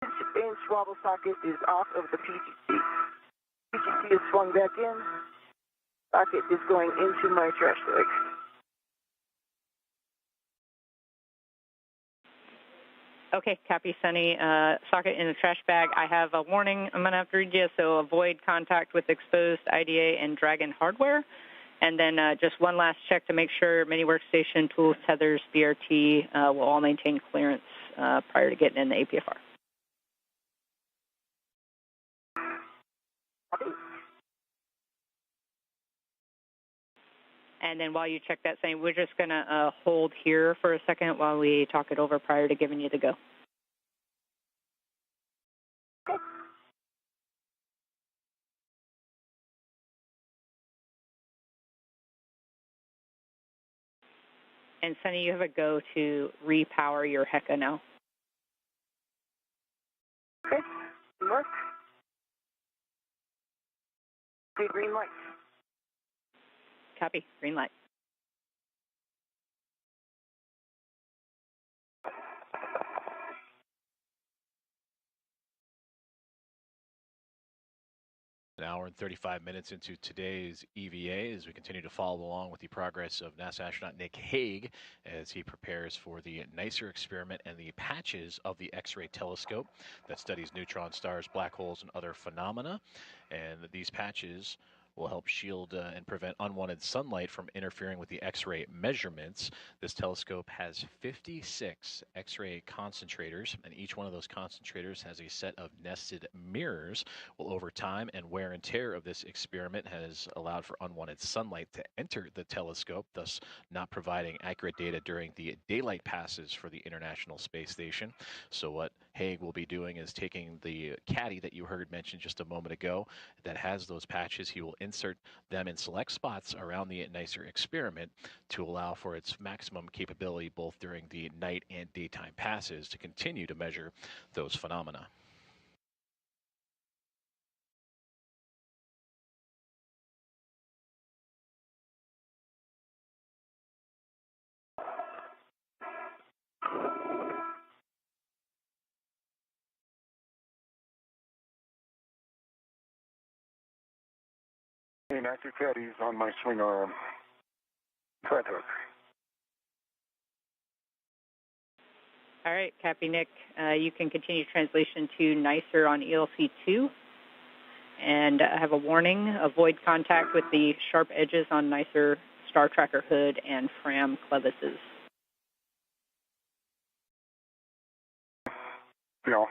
6-inch wobble socket is off of the PGT. PGT is swung back in. Socket is going into my trash bag. Okay, copy, Sunny. Socket in the trash bag. I have a warning I'm going to have to read you, so avoid contact with exposed IDA and Dragon hardware. And then just one last check to make sure mini workstation, tools, tethers, BRT will all maintain clearance prior to getting in the APFR. And then while you check that, Sunny, we're just going to hold here for a second while we talk it over prior to giving you the go. And Sunny, you have a go to repower your HECA now. Okay, mark. Okay, green light. Copy, green light. An hour and 35 minutes into today's EVA as we continue to follow along with the progress of NASA astronaut Nick Hague as he prepares for the NICER experiment and the patches of the X-ray telescope that studies neutron stars, black holes, and other phenomena. And these patches will help shield and prevent unwanted sunlight from interfering with the X-ray measurements. This telescope has 56 X-ray concentrators, and each one of those concentrators has a set of nested mirrors. Well, over time and wear and tear of this experiment has allowed for unwanted sunlight to enter the telescope, thus not providing accurate data during the daylight passes for the International Space Station. So what Hague will be doing is taking the caddy that you heard mentioned just a moment ago that has those patches. He will insert them in select spots around the NICER experiment to allow for its maximum capability both during the night and daytime passes to continue to measure those phenomena. Inactive caddies on my swing arm. Thread hook. All right, copy, Nick. You can continue translation to NICER on ELC2. And I have a warning, avoid contact with the sharp edges on NICER star tracker hood and FRAM clevises. Yeah.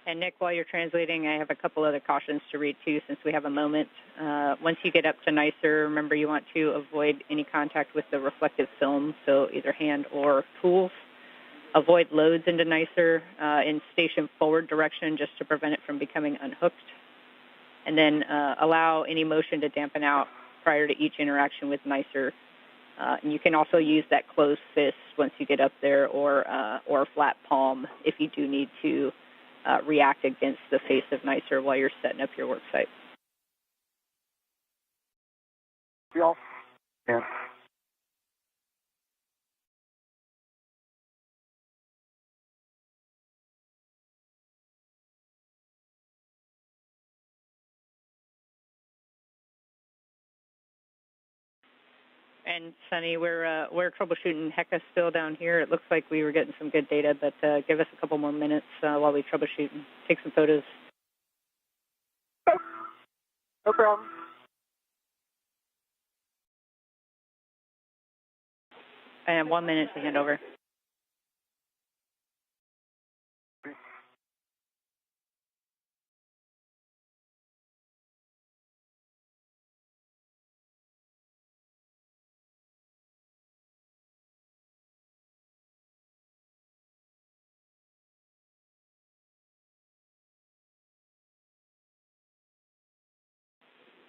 And Nick, while you're translating, I have a couple other cautions to read too, since we have a moment. Once you get up to nicer, remember you want to avoid any contact with the reflective film, so either hand or tools. Avoid loads into nicer in station forward direction just to prevent it from becoming unhooked. And then allow any motion to dampen out prior to each interaction with nicer. And you can also use that closed fist once you get up there, or flat palm if you do need to react against the face of nicer while you're setting up your work site. Yeah. Yeah. And Sunny, we're troubleshooting HECA still down here. It looks like we were getting some good data, but give us a couple more minutes while we troubleshoot and take some photos. No problem. And 1 minute to hand over.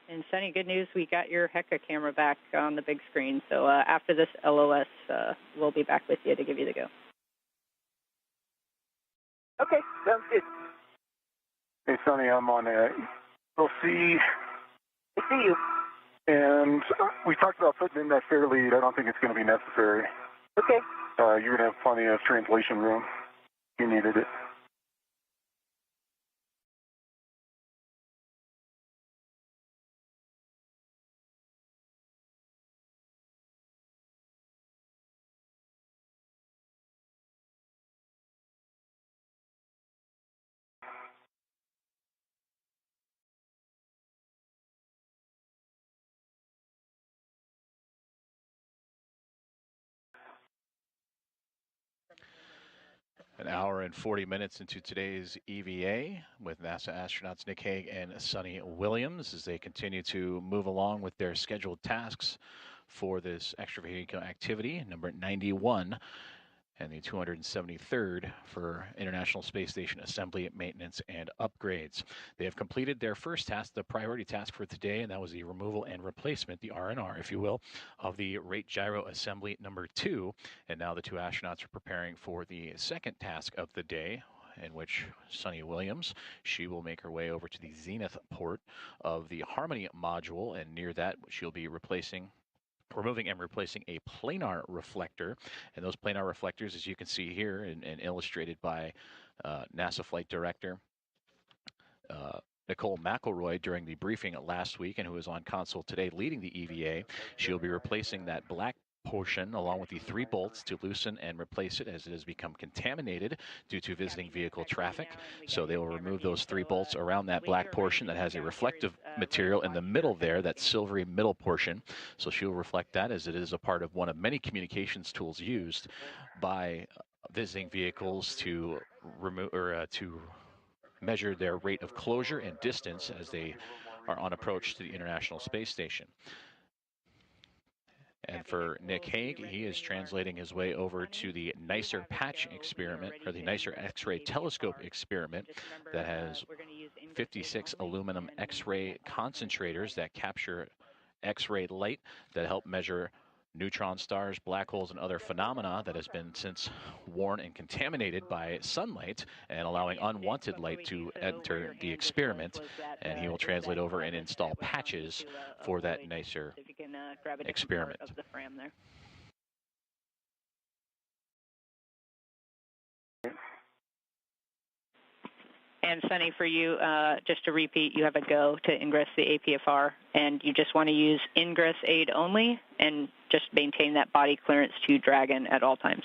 And Sunny, good news, we got your HECA camera back on the big screen. So after this LOS, we'll be back with you to give you the go. Okay, sounds good. Hey, Sonny, I'm on LC. I see you. And we talked about putting in that fair lead. I don't think it's going to be necessary. Okay. You're going to have plenty of translation room. You needed it. An hour and 40 minutes into today's EVA with NASA astronauts Nick Hague and Sunny Williams as they continue to move along with their scheduled tasks for this extravehicular activity, number 91, and the 273rd for International Space Station assembly, maintenance, and upgrades. They have completed their first task, the priority task for today, and that was the removal and replacement, the R&R, if you will, of the rate gyro assembly number 2. And now the two astronauts are preparing for the second task of the day, in which Sunny Williams, she will make her way over to the zenith port of the Harmony module, and near that she'll be removing and replacing a planar reflector. And those planar reflectors, as you can see here and illustrated by NASA Flight Director Nicole McElroy during the briefing last week, and who is on console today leading the EVA, she'll be replacing that black portion along with the 3 bolts to loosen and replace it as it has become contaminated due to visiting vehicle traffic. So they will remove those 3 bolts around that black portion that has a reflective material in the middle there, that silvery middle portion. So she'll reflect that as it is a part of one of many communications tools used by visiting vehicles to remove or to measure their rate of closure and distance as they are on approach to the International Space Station. And for Nick Hague, he is translating his way over to the NICER patch experiment, or the NICER X-ray telescope experiment that has 56 aluminum X-ray concentrators that capture X-ray light that help measure neutron stars, black holes, and other phenomena that has been since worn and contaminated by sunlight and allowing unwanted light to enter the experiment. And he will translate over and install patches for that NICER experiment. And Sunny, for you, just to repeat, you have a go to ingress the APFR, and you just want to use ingress aid only and just maintain that body clearance to Dragon at all times.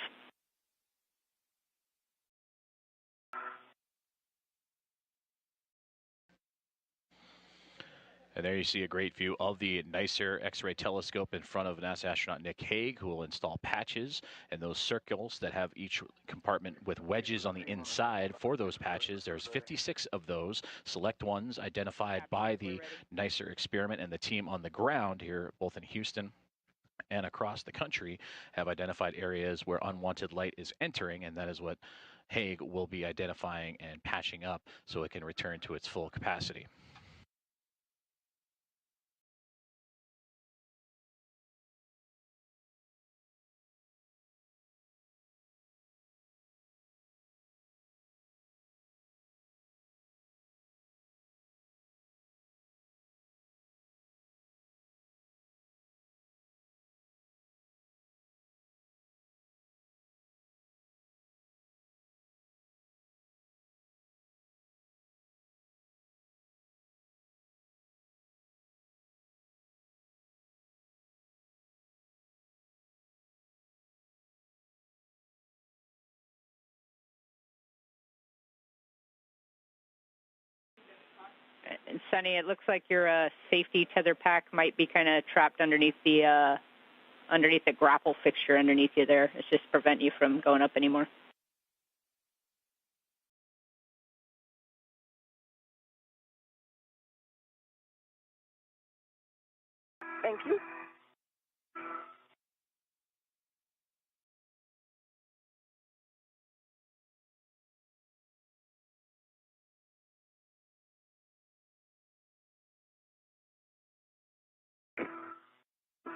And there you see a great view of the nicer X-ray telescope in front of NASA astronaut Nick Hague, who will install patches and those circles that have each compartment with wedges on the inside for those patches. There's 56 of those select ones identified by the nicer experiment, and the team on the ground here, both in Houston and across the country, have identified areas where unwanted light is entering, and that is what Hague will be identifying and patching up so it can return to its full capacity. And Sunny, it looks like your safety tether pack might be kind of trapped underneath the grapple fixture underneath you there. It's just to prevent you from going up anymore. Thank you.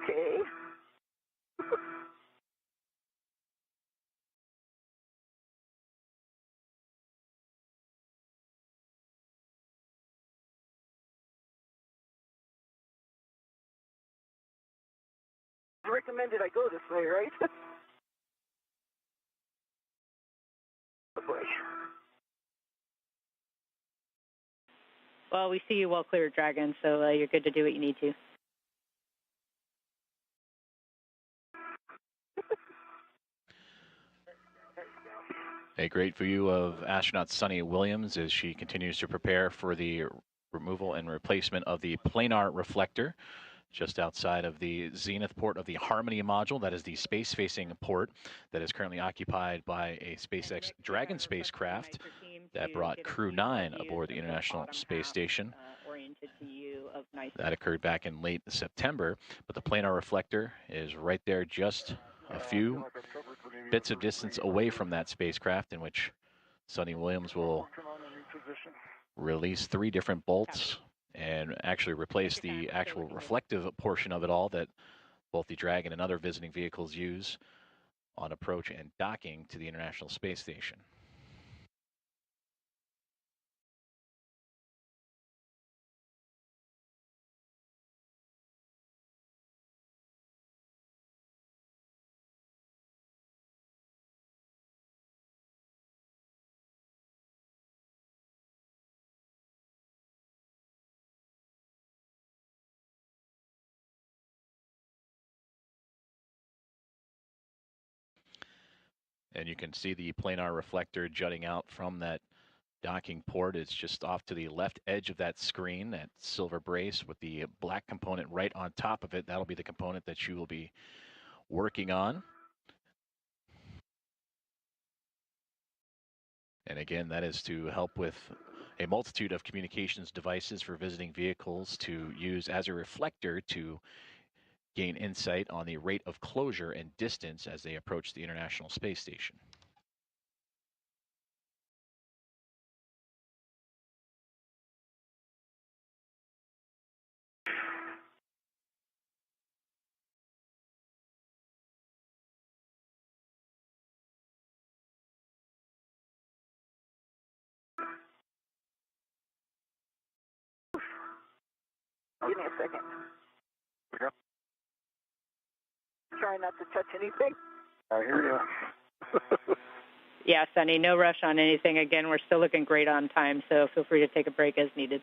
Okay. Recommended I go this way, right? Oh boy. Well, we see you well clear, Dragon, so you're good to do what you need to. A great view of astronaut Sunny Williams as she continues to prepare for the removal and replacement of the Planar reflector just outside of the zenith port of the Harmony module. That is the space-facing port that is currently occupied by a SpaceX Dragon spacecraft that brought Crew 9 aboard the International Space Station. That occurred back in late September, but the Planar reflector is right there, just a few bits of distance away from that spacecraft, in which Sunny Williams will release 3 different bolts and actually replace the actual reflective portion of it all that both the Dragon and other visiting vehicles use on approach and docking to the International Space Station. And you can see the planar reflector jutting out from that docking port. It's just off to the left edge of that screen, that silver brace with the black component right on top of it. That'll be the component that you will be working on. And again, that is to help with a multitude of communications devices for visiting vehicles to use as a reflector to gain insight on the rate of closure and distance as they approach the International Space Station. Give me a second. Try not to touch anything. I hear you. Yeah, Sunny, no rush on anything. Again, we're still looking great on time, so feel free to take a break as needed.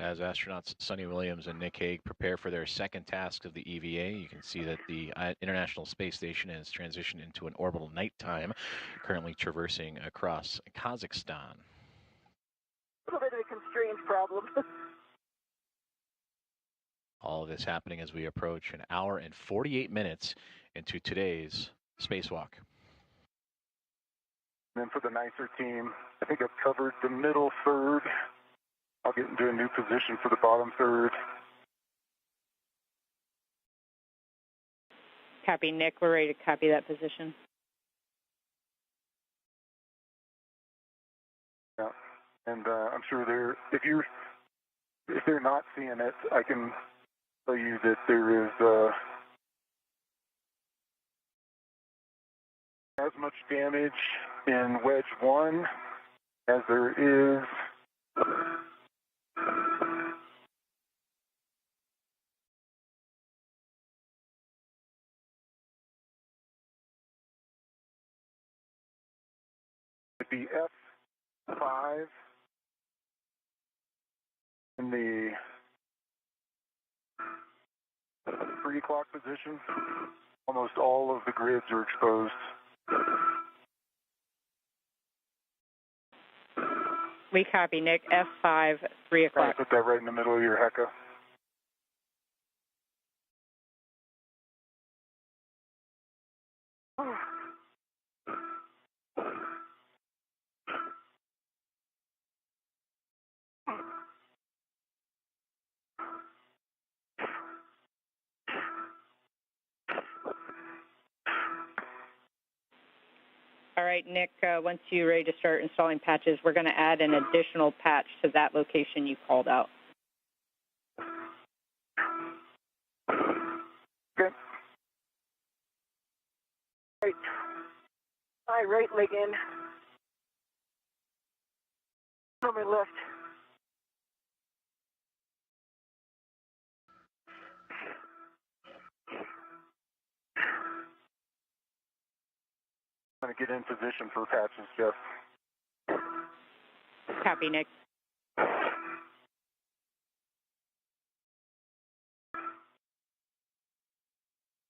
As astronauts Suni Williams and Nick Hague prepare for their second task of the EVA, you can see that the International Space Station has transitioned into an orbital nighttime, currently traversing across Kazakhstan. A little bit of a constraints problem. All of this happening as we approach an hour and 48 minutes into today's spacewalk. And then for the nicer team, I think I've covered the middle third. I'll get into a new position for the bottom third. Copy, Nick. We're ready to copy that position. Yeah, and I'm sure if they're not seeing it, I can tell you that there is as much damage in wedge 1 as there is the F5 in the 3 o'clock position. Almost all of the grids are exposed. We copy, Nick. F5, 3 o'clock. Put that right in the middle of your HECA. All right, Nick, once you're ready to start installing patches, we're going to add an additional patch to that location you called out. Okay. Right. My right leg in. On my left. I'm going to get in position for patches, Jeff. Copy, Nick.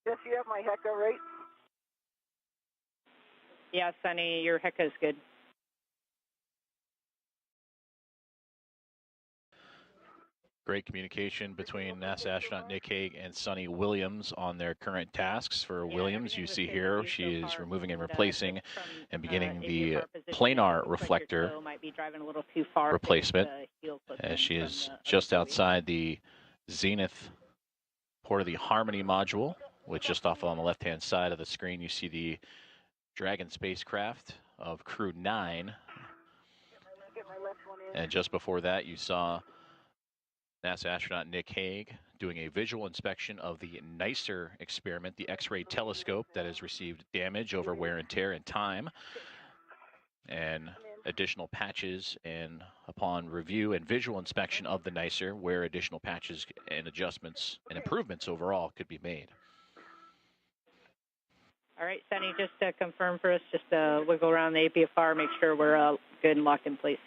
Yes, you have my HECA, right? Yeah, Sunny, your HECA is good. Great communication between NASA astronaut Nick Hague and Suni Williams on their current tasks. For Williams, you see here, she is removing and replacing and beginning the Planar reflector replacement, as she is just outside the zenith port of the Harmony module, which just off on the left-hand side of the screen, you see the Dragon spacecraft of Crew 9. And just before that, you saw NASA astronaut Nick Hague doing a visual inspection of the NICER experiment, the X-ray telescope that has received damage over wear and tear and time, and additional patches, and upon review and visual inspection of the NICER, where additional patches and adjustments and improvements overall could be made. All right, Sunny, just to confirm for us, just wiggle around the APFR, make sure we're good and locked in place.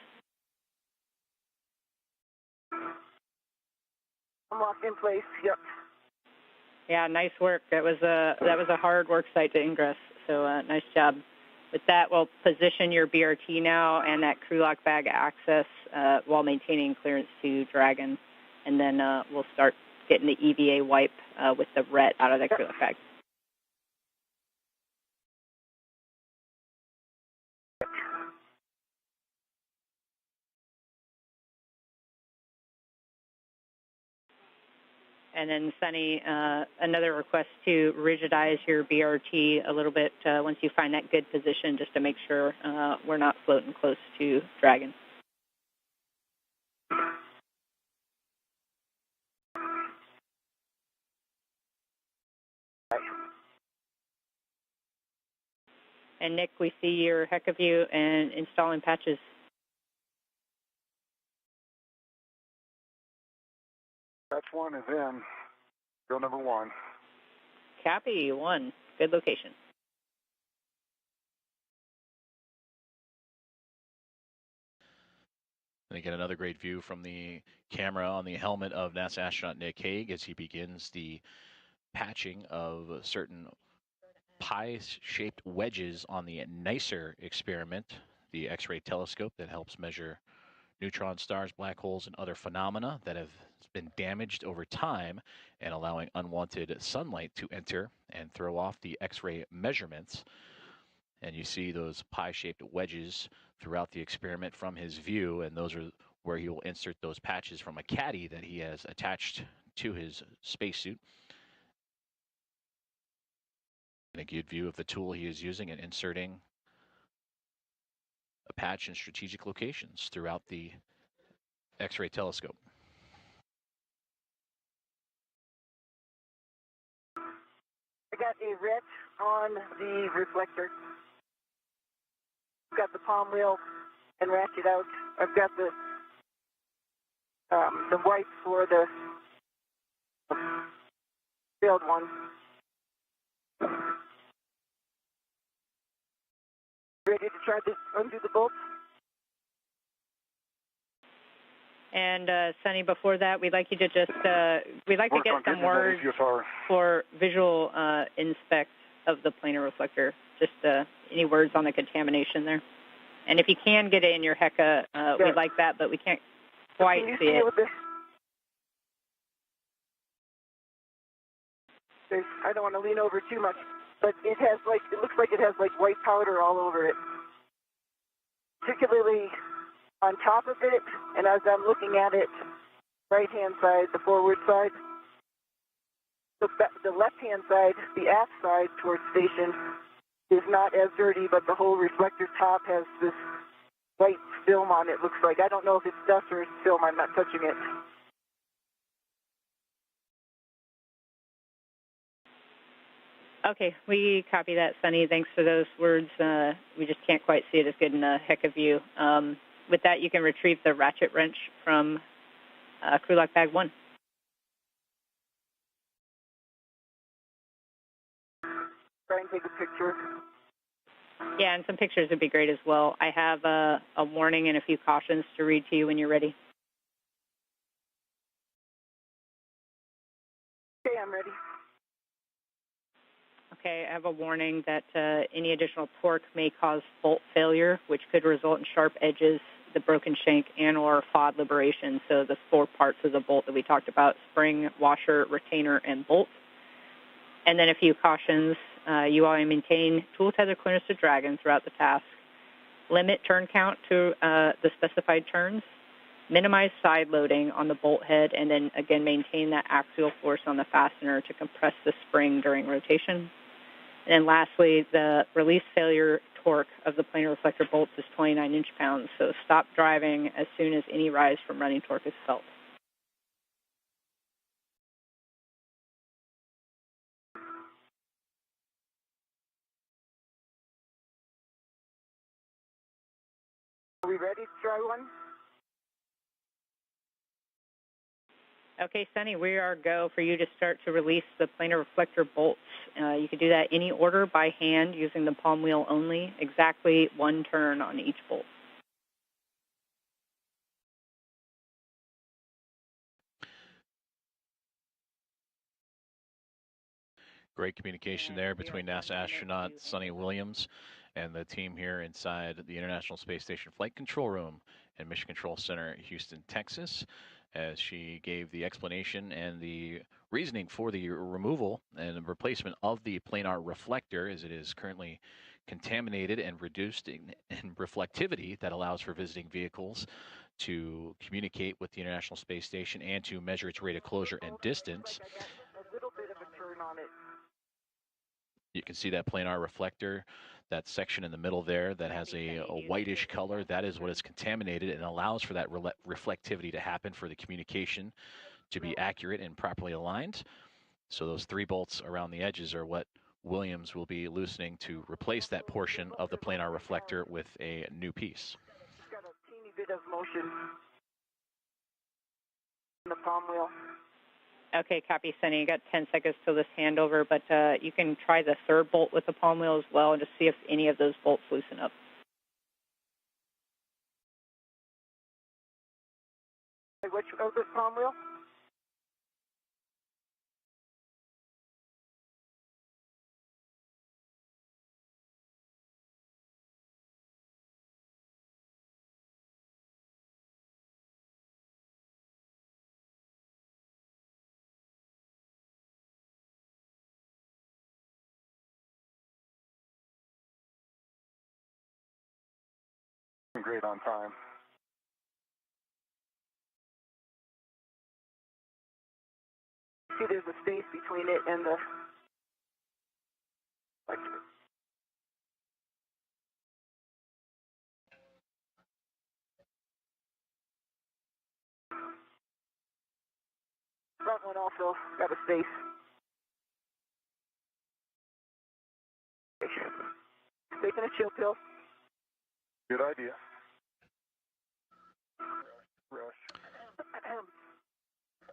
I'm locked in place, yep. Yeah, nice work. That was a hard work site to ingress, so nice job. With that, we'll position your BRT now and that crew lock bag access while maintaining clearance to Dragon, and then we'll start getting the EVA wipe with the RET out of the crew lock bag. And then, Sunny, another request to rigidize your BRT a little bit once you find that good position, just to make sure we're not floating close to Dragon. And Nick, we see your heck of you and installing patches. Patch 1 is in. Go number 1. Copy, 1. Good location. And again, another great view from the camera on the helmet of NASA astronaut Nick Hague as he begins the patching of certain pie-shaped wedges on the NICER experiment, the X-ray telescope that helps measure neutron stars, black holes, and other phenomena that have been damaged over time and allowing unwanted sunlight to enter and throw off the X-ray measurements. And you see those pie-shaped wedges throughout the experiment from his view, and those are where he will insert those patches from a caddy that he has attached to his spacesuit. And a good view of the tool he is using and inserting a patch in strategic locations throughout the X-ray telescope. I got a wrench on the reflector. I've got the palm wheel and ratchet out. I've got the wipe for the failed one. Ready to try to undo the bolts? And Sunny, before that, we'd like you to just we'd like to get some words for visual inspect of the planar reflector. Just any words on the contamination there. And if you can get it in your HECA, we'd like that, but we can't quite see it. I don't want to lean over too much, but it has it looks like it has white powder all over it, particularly on top of it, and as I'm looking at it, right-hand side, the forward side, the left-hand side, the aft side towards station, is not as dirty, but the whole reflector top has this white film on it, looks like. I don't know if it's dust or it's film, I'm not touching it. Okay, we copy that, Sunny. Thanks for those words. We just can't quite see it as good in a heck of view. With that, you can retrieve the ratchet wrench from crew lock bag 1. Try and take a picture. Yeah, and some pictures would be great as well. I have a warning and a few cautions to read to you when you're ready. Okay, I'm ready. Okay, I have a warning that any additional torque may cause bolt failure, which could result in sharp edges, the broken shank, and or FOD liberation. So the 4 parts of the bolt that we talked about: spring, washer, retainer, and bolt. And then a few cautions. You want to maintain tool tether clearance to Dragon throughout the task. Limit turn count to the specified turns. Minimize side loading on the bolt head, and then again maintain that axial force on the fastener to compress the spring during rotation. And then lastly, the release failure torque of the planar reflector bolts is 29 inch-pounds, so stop driving as soon as any rise from running torque is felt. Are we ready to try one? Okay, Sunny, we are go for you to start to release the planar reflector bolts. You can do that any order by hand using the palm wheel only, exactly 1 turn on each bolt. Great communication there between NASA astronaut Sunny Williams and the team here inside the International Space Station Flight Control Room and Mission Control Center, Houston, Texas, as she gave the explanation and the reasoning for the removal and replacement of the planar reflector, as it is currently contaminated and reduced in reflectivity that allows for visiting vehicles to communicate with the International Space Station and to measure its rate of closure and distance. I got a little bit of a turn on it. You can see that planar reflector, that section in the middle there that has a whitish color. That is what is contaminated and allows for that reflectivity to happen, for the communication to be accurate and properly aligned. So those 3 bolts around the edges are what Williams will be loosening to replace that portion of the planar reflector with a new piece. Got a teeny bit of motion in the palm wheel. Okay, copy, Sunny. You got 10 seconds till this handover, but you can try the 3rd bolt with the palm wheel as well and just see if any of those bolts loosen up. Which of the palm wheel? Great on time. See, there's a space between it and the. Front one also got a space. Taking a chill pill. Good idea.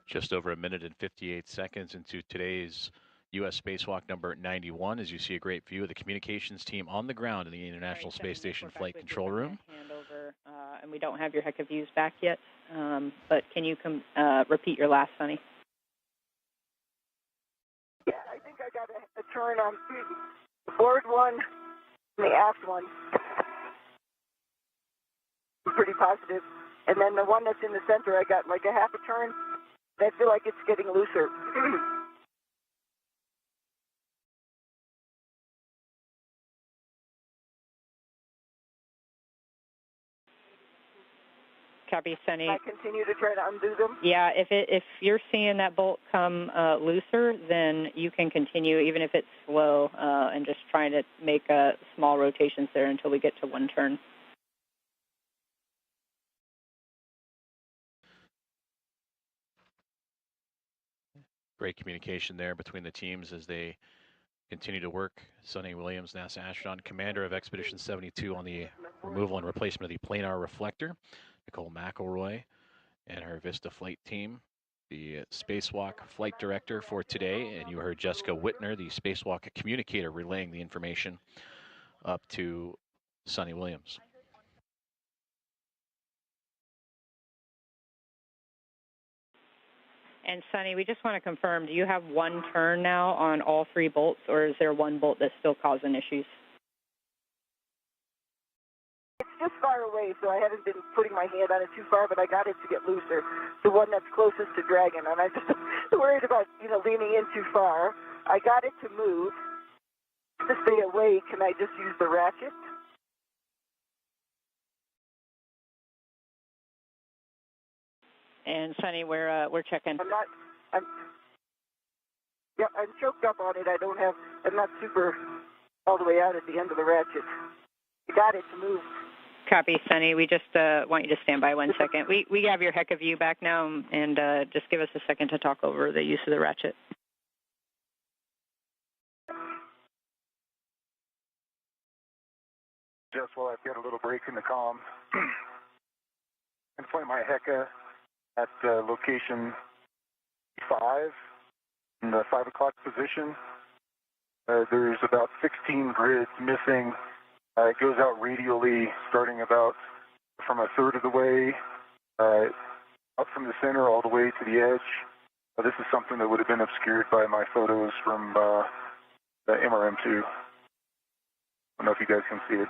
Just over 1 minute and 58 seconds into today's U.S. Spacewalk number 91, as you see a great view of the communications team on the ground in the International Space Station Flight Control Room. Handover, and we don't have your HECA views back yet, but can you repeat your last, Sunny? Yeah, I think I got a turn on the forward one and the aft one. Pretty positive. And then the one that's in the center, I got like a half a turn. I feel like it's getting looser. Copy, Sunny. I continue to try to undo them. Yeah, if you're seeing that bolt come looser, then you can continue, even if it's slow, and just trying to make small rotations there until we get to 1 turn. Great communication there between the teams as they continue to work. Sunny Williams, NASA astronaut, commander of Expedition 72 on the removal and replacement of the planar reflector. Nicole McElroy and her Vista flight team, the Spacewalk flight director for today. And you heard Jessica Whitner, the Spacewalk communicator, relaying the information up to Sunny Williams. And Sunny, we just want to confirm, do you have 1 turn now on all 3 bolts, or is there 1 bolt that's still causing issues? It's just far away, so I haven't been putting my hand on it too far, but I got it to get looser. The one that's closest to dragging, and I'm just worried about, leaning in too far. I got it to move. To stay away, can I just use the ratchet? And Sunny, we're checking. I'm choked up on it. I'm not super all the way out at the end of the ratchet. I got it to move. Copy, Sunny. We just want you to stand by 1 second. We have your HECA view back now, and just give us a second to talk over the use of the ratchet. Just while I've got a little break in the comms, I'm flying my HECA at location 5 in the 5 o'clock position. There's about 16 grids missing. It goes out radially, starting about from 1/3 of the way, up from the center all the way to the edge. This is something that would have been obscured by my photos from the MRM2. I don't know if you guys can see it.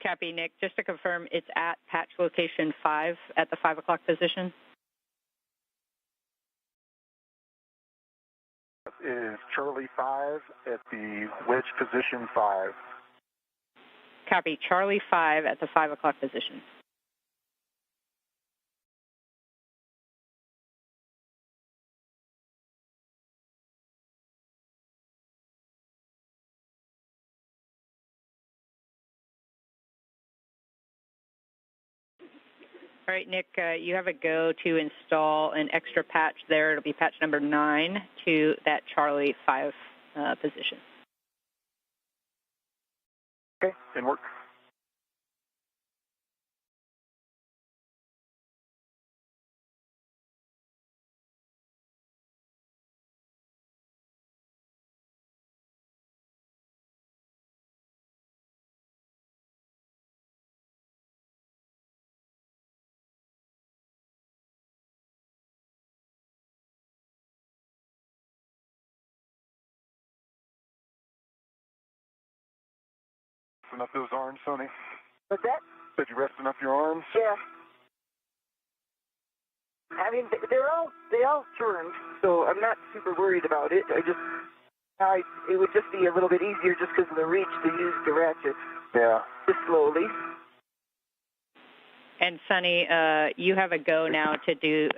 Copy, Nick. Just to confirm, it's at patch location 5 at the 5 o'clock position? It is Charlie 5 at the wedge position 5. Copy, Charlie 5 at the 5 o'clock position. All right, Nick, you have a go to install an extra patch there. It'll be patch number 9 to that Charlie 5 position. Okay, in work. Resting up those arms, Suni? What's that? Said you resting up your arms? Yeah. I mean, they all turned, so I'm not super worried about it. It would just be a little bit easier just because of the reach to use the ratchet. Yeah. Just slowly. And Sunny, you have a go now to do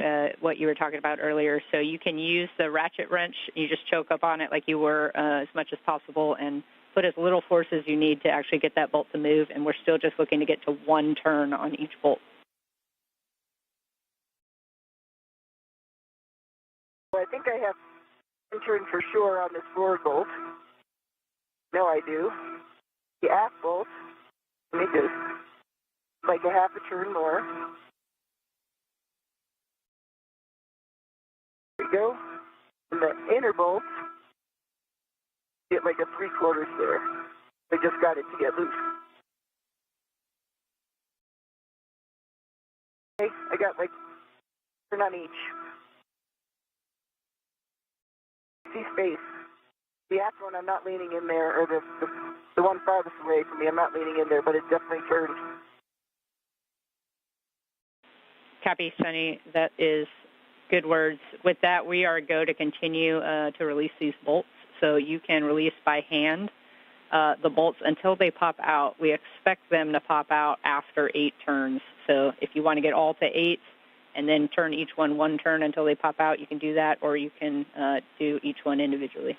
what you were talking about earlier. So you can use the ratchet wrench. You just choke up on it like you were as much as possible and put as little force as you need to actually get that bolt to move. And we're still just looking to get to 1 turn on each bolt. Well, I think I have 1 turn for sure on this forward bolt. No, I do. The aft bolt, let me just like a half a turn more. There we go. And the inner bolt, get like a 3/4 there. I just got it to get loose. Okay, I got like turn on each. See space. The aft one, I'm not leaning in there, or the one farthest away from me, I'm not leaning in there, but it definitely turned. Copy, Sunny. That is good words. With that, we are go to continue to release these bolts. So you can release by hand the bolts until they pop out. We expect them to pop out after 8 turns. So if you want to get all to 8 and then turn each one 1 turn until they pop out, you can do that, or you can do each one individually.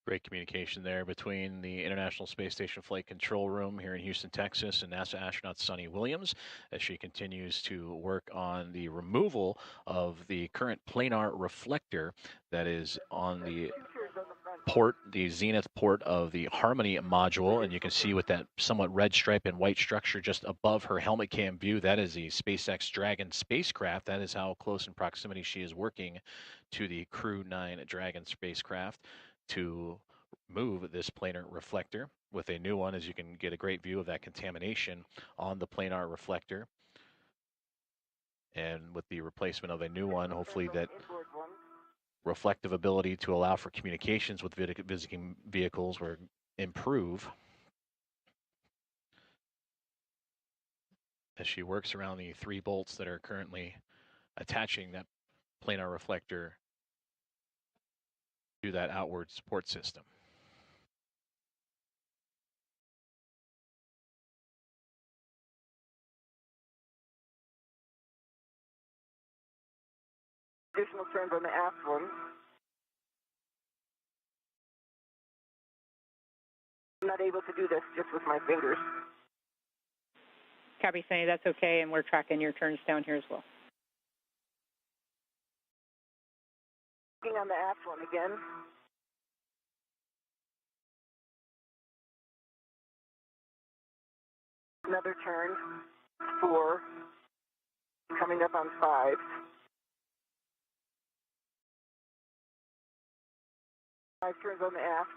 Great communication there between the International Space Station Flight Control Room here in Houston, Texas, and NASA astronaut Suni Williams as she continues to work on the removal of the current planar reflector that is on the port, the zenith port of the Harmony module. And you can see with that somewhat red stripe and white structure just above her helmet cam view, that is the SpaceX Dragon spacecraft. That is how close in proximity she is working to the Crew 9 Dragon spacecraft to move this planar reflector. With a new one, as you can get a great view of that contamination on the planar reflector. And with the replacement of a new one, hopefully that reflective ability to allow for communications with visiting vehicles will improve as she works around the 3 bolts that are currently attaching that planar reflector to that outward support system. Additional turns on the aft one. I'm not able to do this just with my fingers. Copy, Sunny, that's okay, and we're tracking your turns down here as well. Working on the aft one again. Another turn, 4, coming up on 5. 5 turns on the aft.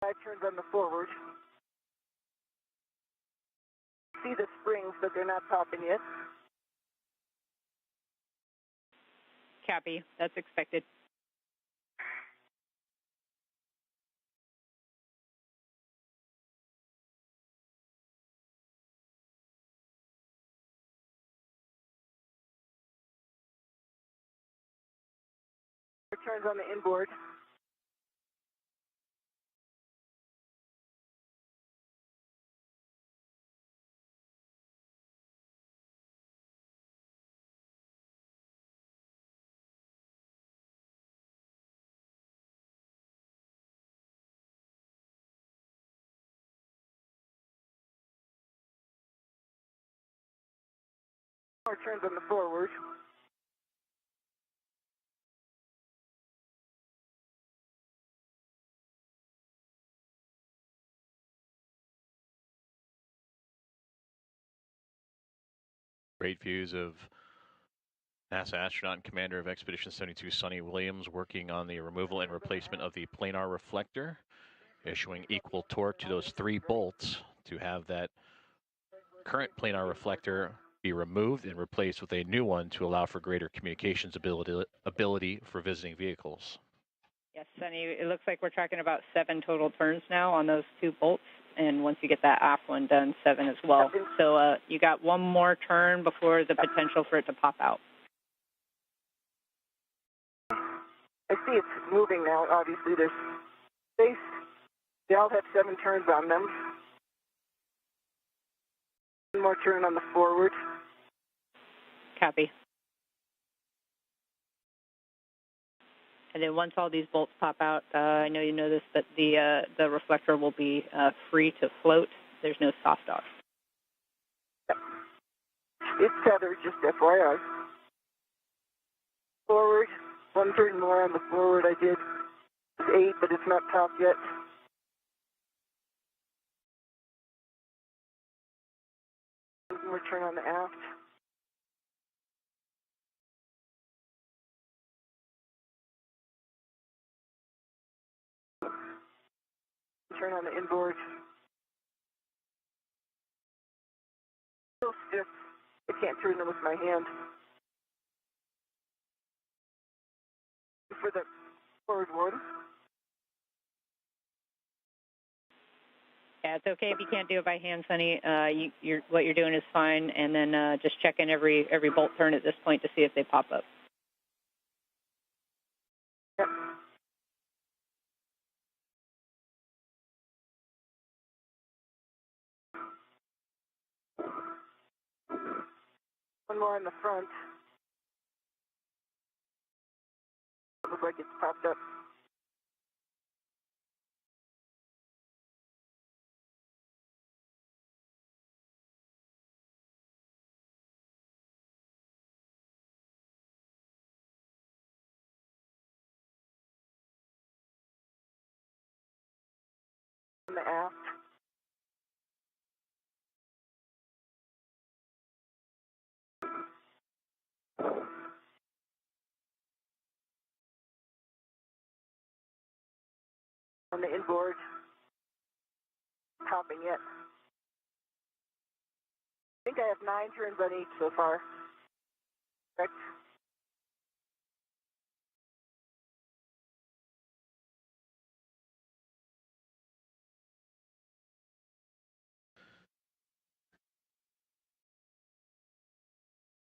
5 turns on the forward. See the springs, but they're not popping yet. Copy. That's expected. Turns on the inboard. Turns on the forward. Great views of NASA astronaut and commander of Expedition 72, Suni Williams, working on the removal and replacement of the planar reflector, issuing equal torque to those 3 bolts to have that current planar reflector be removed and replaced with a new one to allow for greater communications ability for visiting vehicles. Yes, Sunny, it looks like we're tracking about 7 total turns now on those 2 bolts, and once you get that off one done, 7 as well. So you got 1 more turn before the potential for it to pop out. I see it's moving now. Obviously, there's space. They all have 7 turns on them. 1 more turn on the forward. Copy. And then once all these bolts pop out, I know you know this, but the reflector will be free to float. There's no soft off. Yep. It's tethered, just FYI. Forward. 1 turn more on the forward. I did 8, but it's not topped yet. One more turn on the aft. Turn on the inboard. Still stiff. I can't turn them with my hand. For the forward one. Yeah, it's okay if you can't do it by hand, Sunny. What you're doing is fine, and then just check in every bolt turn at this point to see if they pop up. Yep. One more on the front. It looks like it's popped up. On the aft. On the inboard. Popping yet. I think I have 9 turns on each so far. Correct?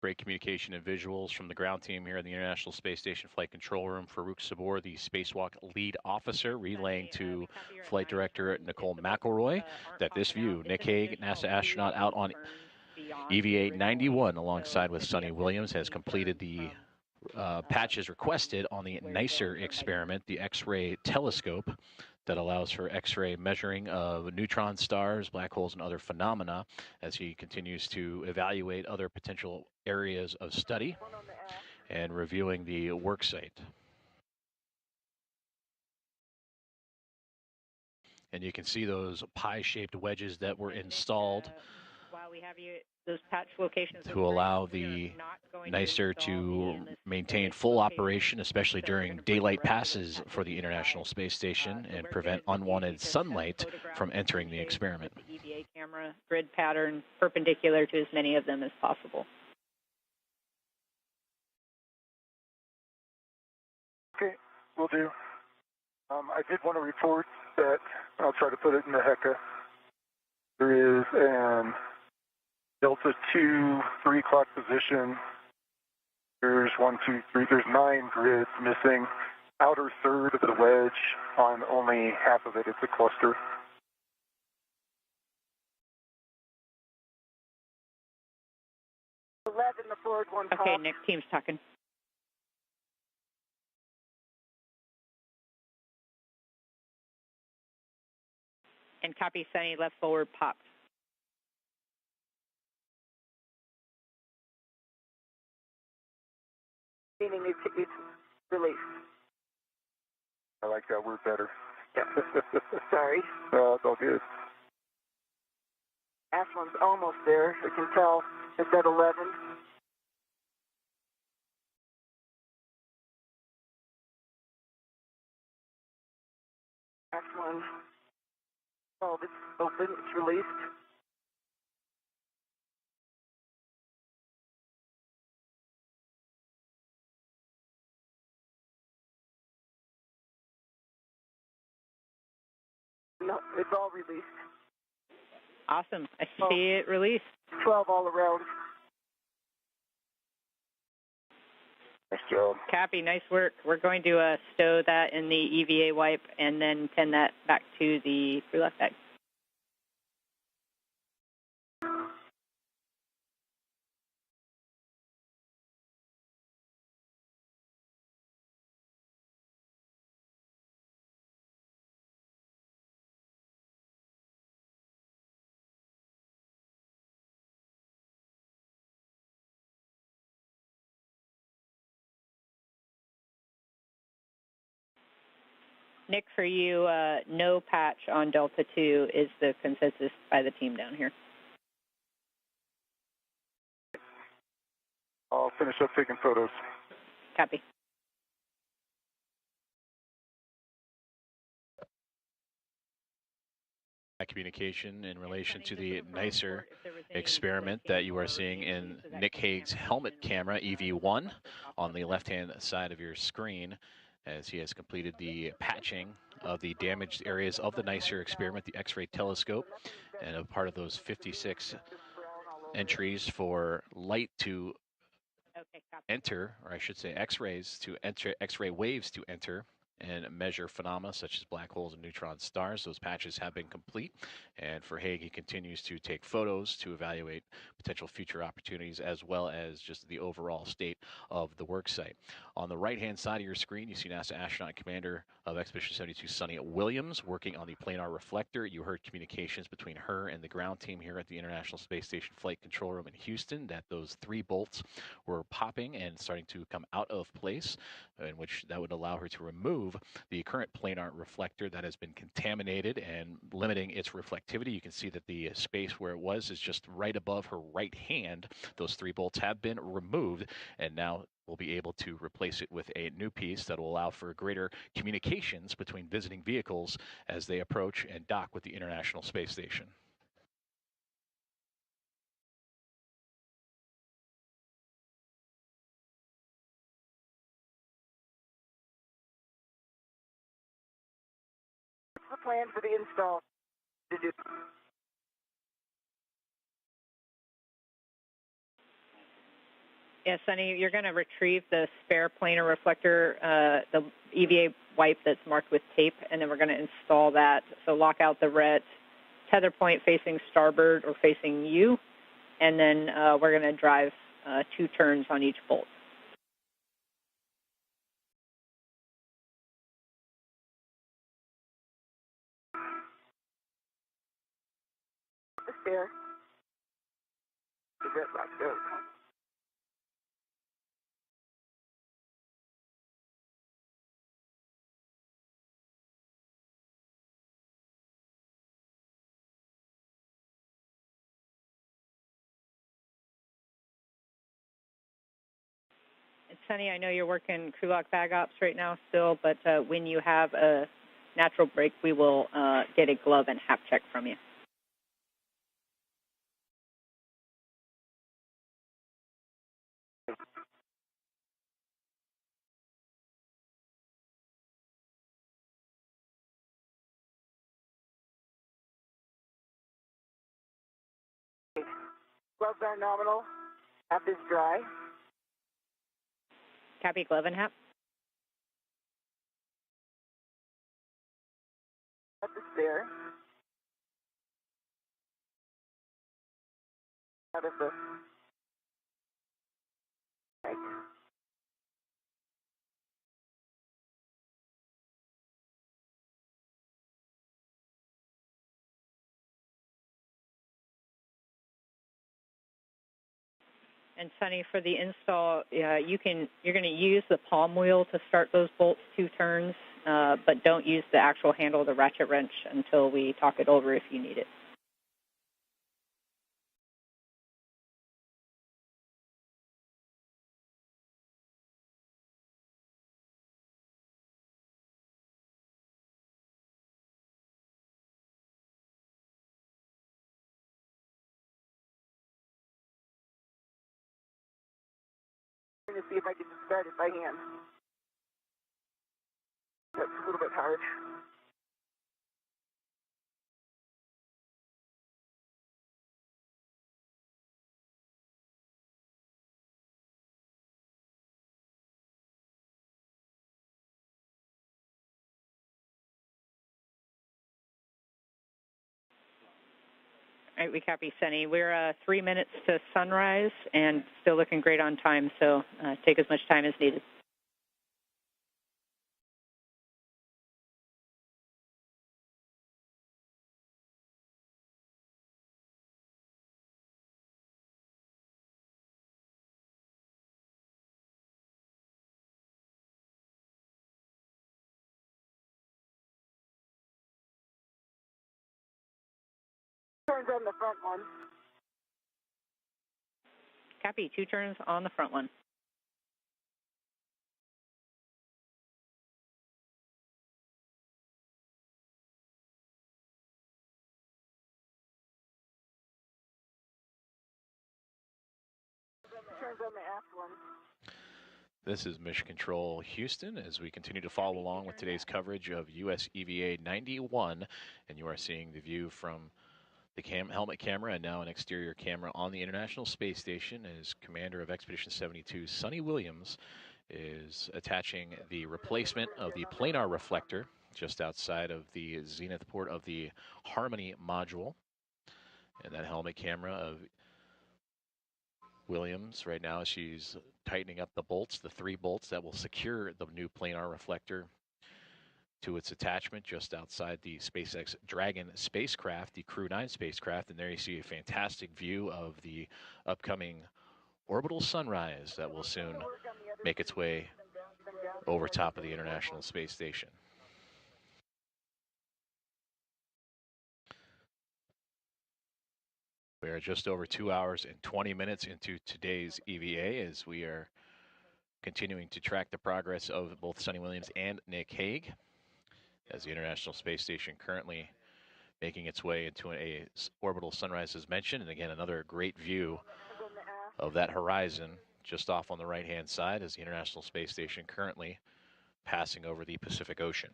Great communication and visuals from the ground team here in the International Space Station Flight Control Room. Farouk Sabor, the Spacewalk lead officer, relaying to Flight Director Nicole McElroy that this view, Nick Hague, NASA astronaut out on EVA 91 alongside with Suni Williams, has completed the patches requested on the NICER experiment, the X-ray telescope that allows for X-ray measuring of neutron stars, black holes, and other phenomena as he continues to evaluate other potential areas of study and reviewing the work site. And you can see those pie-shaped wedges that were installed we have you those patch locations to allow the NICER to maintain full operation, especially during daylight passes for the International Space Station, and prevent unwanted sunlight from entering the experiment. The EVA camera grid pattern perpendicular to as many of them as possible. Okay, will do. I did want to report that, I'll try to put it in the Hague. There is an Delta 2, 3 o'clock position. There's 1, 2, 3, there's 9 grids missing. Outer third of the wedge on only half of it. It's a cluster. The forward one. Okay, Nick, team's talking. And copy, Sunny, left forward popped. Meaning it's released. I like that word better. Yeah. Sorry. It's all good. Last one's almost there. I can tell it's at 11. Last one. Oh, it's open. It's released. No, it's all released. Awesome. I see it released. 12 all around. Nice job. Copy, nice work. We're going to stow that in the EVA wipe and then pin that back to the crew lock bag. Nick, for you, no patch on Delta 2 is the consensus by the team down here. I'll finish up taking photos. Copy. Communication in relation to the NICER experiment that you are seeing in Nick Hague's helmet camera, EV1, on the left-hand side of your screen, as he has completed the patching of the damaged areas of the NICER experiment, the X-ray telescope, and a part of those 56 entries for light to enter, or I should say X-rays to enter, X-ray waves to enter and measure phenomena such as black holes and neutron stars. Those patches have been complete, and for Hague, he continues to take photos to evaluate potential future opportunities as well as just the overall state of the work site. On the right-hand side of your screen, you see NASA astronaut commander of Expedition 72, Sunita Williams, working on the Planar reflector. You heard communications between her and the ground team here at the International Space Station Flight Control Room in Houston that those 3 bolts were popping and starting to come out of place, in which that would allow her to remove the current planar reflector that has been contaminated and limiting its reflectivity. You can see that the space where it was is just right above her right hand. Those 3 bolts have been removed, and now we'll be able to replace it with a new piece that will allow for greater communications between visiting vehicles as they approach and dock with the International Space Station. The plan for the install. Did you? Yeah, Sunny, you're going to retrieve the spare planar reflector, the EVA wipe that's marked with tape, and then we're going to install that. So lock out the ret, tether point facing starboard or facing you, and then we're going to drive 2 turns on each bolt. There. The red lock goes. Sunny, I know you're working crew lock bag ops right now still, but when you have a natural break, we will get a glove and hap check from you. Gloves are nominal. Hap is dry. Copy, glove and hap. Hap is there. Out of the right. And Sunny, for the install, you're going to use the palm wheel to start those bolts 2 turns, but don't use the actual handle of the ratchet wrench until we talk it over if you need it. I'm going to see if I can start it by hand. That's a little bit hard. All right, we copy, Sunny. We're 3 minutes to sunrise and still looking great on time, so take as much time as needed. Turns on the front one. Copy, 2 turns on the front one. Turns on the aft one. This is Mission Control Houston as we continue to follow along with today's coverage of US EVA 91, and you are seeing the view from the helmet camera and now an exterior camera on the International Space Station as Commander of Expedition 72, Sunny Williams, is attaching the replacement of the Planar reflector just outside of the zenith port of the Harmony module. And that helmet camera of Williams right now, she's tightening up the bolts, the 3 bolts that will secure the new Planar reflector to its attachment just outside the SpaceX Dragon spacecraft, the Crew 9 spacecraft. And there you see a fantastic view of the upcoming orbital sunrise that will soon make its way over top of the International Space Station. We are just over 2 hours and 20 minutes into today's EVA as we are continuing to track the progress of both Sunny Williams and Nick Hague as the International Space Station currently making its way into a orbital sunrise as mentioned. And again, another great view of that horizon just off on the right-hand side as the International Space Station currently passing over the Pacific Ocean.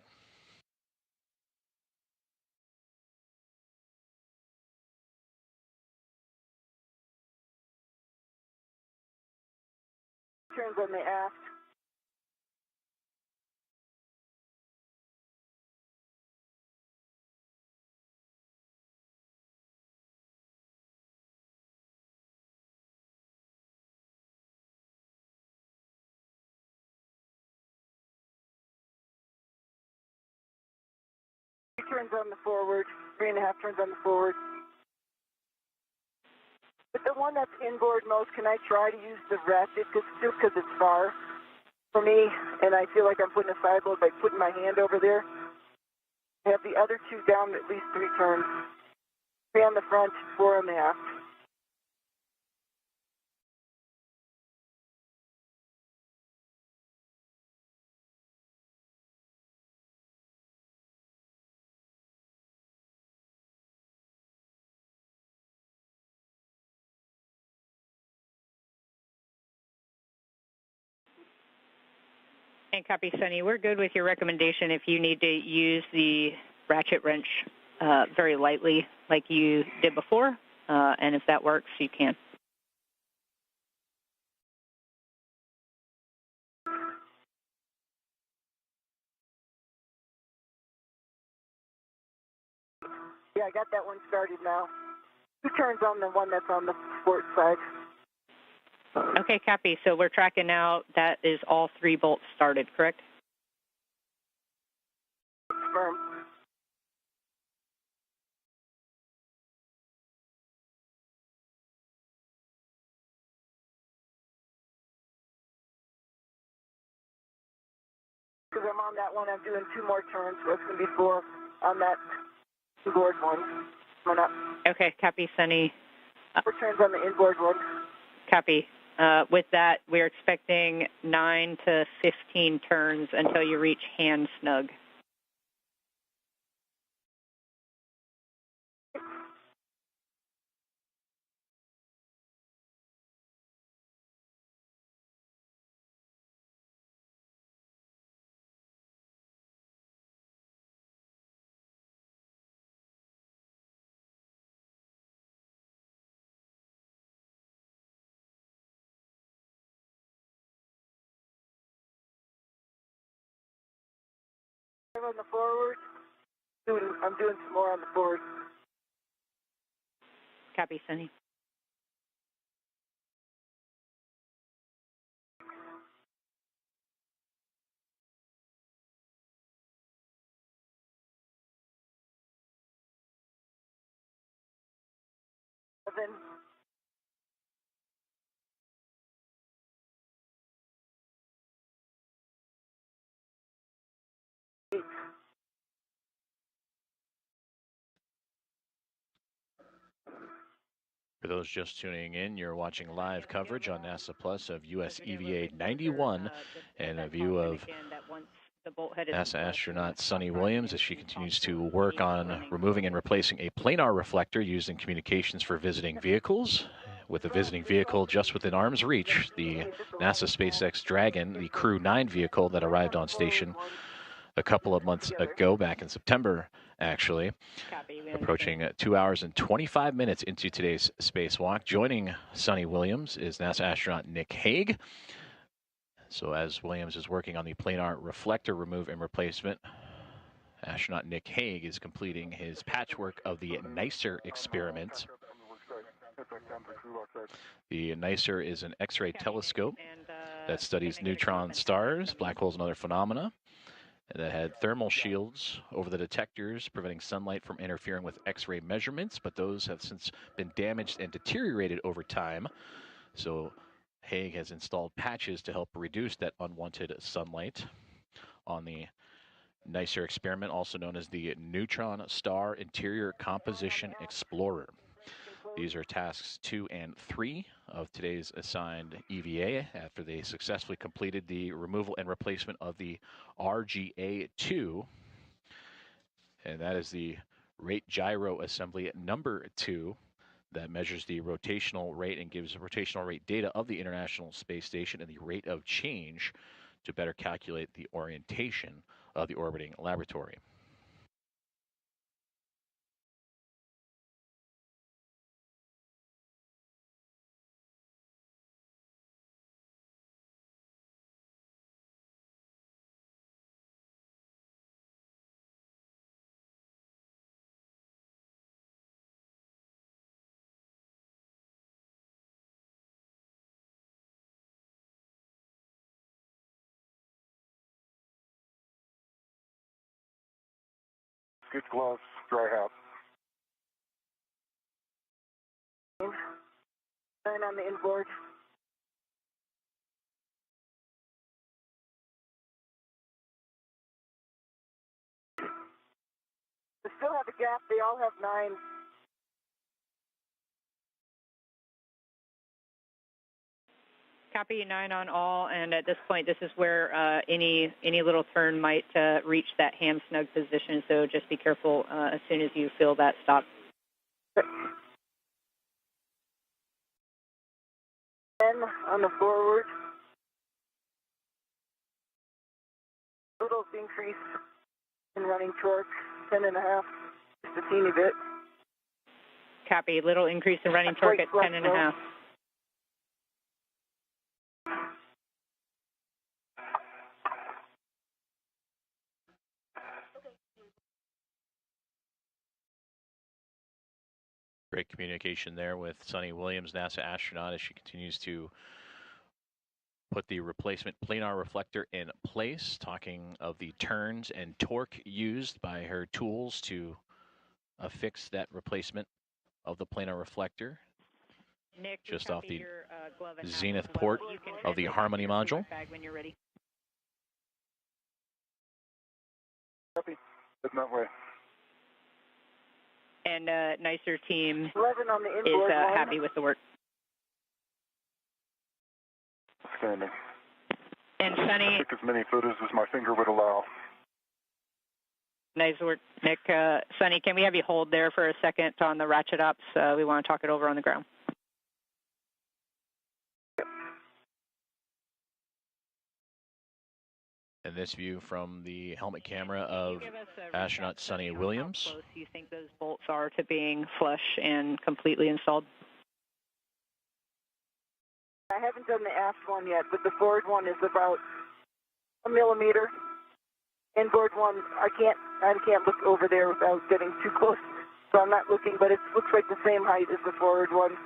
Turns on the aft. Turns on the forward. 3.5 turns on the forward. But the one that's inboard most, can I try to use the ratchet just because it's far for me, and I feel like I'm putting a side load by putting my hand over there? I have the other 2 down at least 3 turns. 3 on the front, 4 on the aft. And copy, Sunny. We're good with your recommendation if you need to use the ratchet wrench very lightly like you did before, and if that works, you can. Yeah, I got that one started now. 2 turns on the one that's on the port side. Okay, copy. So we're tracking now. That is all 3 bolts started, correct? Confirm. Because I'm on that one, I'm doing 2 more turns, so it's going to be 4 on that inboard one. Coming up. Okay, copy, Sunny. 4 turns on the inboard one. Copy. With that, we're expecting 9 to 15 turns until you reach hand snug. On the forward. I'm doing some more on the forward. Copy, Sunny. Then For those just tuning in, you're watching live coverage on NASA Plus of US EVA 91 and a view of NASA astronaut Suni Williams as she continues to work on removing and replacing a planar reflector used in communications for visiting vehicles. With the visiting vehicle just within arm's reach, the NASA SpaceX Dragon, the Crew 9 vehicle that arrived on station a couple of months ago, back in September, actually. Approaching 2 hours and 25 minutes into today's spacewalk. Joining Suni Williams is NASA astronaut Nick Hague. So as Williams is working on the planar reflector remove and replacement, astronaut Nick Hague is completing his patchwork of the NICER experiment. The NICER is an X-ray telescope that studies neutron stars, black holes, and other phenomena. That had thermal shields over the detectors, preventing sunlight from interfering with X-ray measurements, but those have since been damaged and deteriorated over time. So Hague has installed patches to help reduce that unwanted sunlight on the NICER experiment, also known as the Neutron Star Interior Composition Explorer. These are tasks 2 and 3 of today's assigned EVA after they successfully completed the removal and replacement of the RGA-2. And that is the rate gyro assembly number 2 that measures the rotational rate and gives rotational rate data of the International Space Station and the rate of change to better calculate the orientation of the orbiting laboratory. Good gloves, dry out. turn on the inboard. They still have a gap. They all have 9. Copy, 9 on all, and at this point, this is where any little turn might reach that ham snug position, so just be careful as soon as you feel that stop. 10 on the forward. increase in running torque, 10.5, just a teeny bit. Copy. Little increase in running torque at 10.5. Great communication there with Suni Williams, NASA astronaut, as she continues to put the replacement planar reflector in place, talking of the turns and torque used by her tools to affix that replacement of the planar reflector. Nick, just off the your, zenith port of the Harmony module. When you're ready. Copy. Heading that way. And nicer team 11 on the is inboard one. happy with the work. Standing. And Suni, Took as many photos as my finger would allow. nice work, Nick. Suni, can we have you hold there for a second on the ratchet ups? We want to talk it over on the ground. And this view from the helmet camera of astronaut Suni Williams. How close do you think those bolts are to being flush and completely installed? I haven't done the aft one yet, but the forward one is about 1 millimeter. Inboard one, I can't look over there without getting too close, so I'm not looking, but it looks like the same height as the forward one.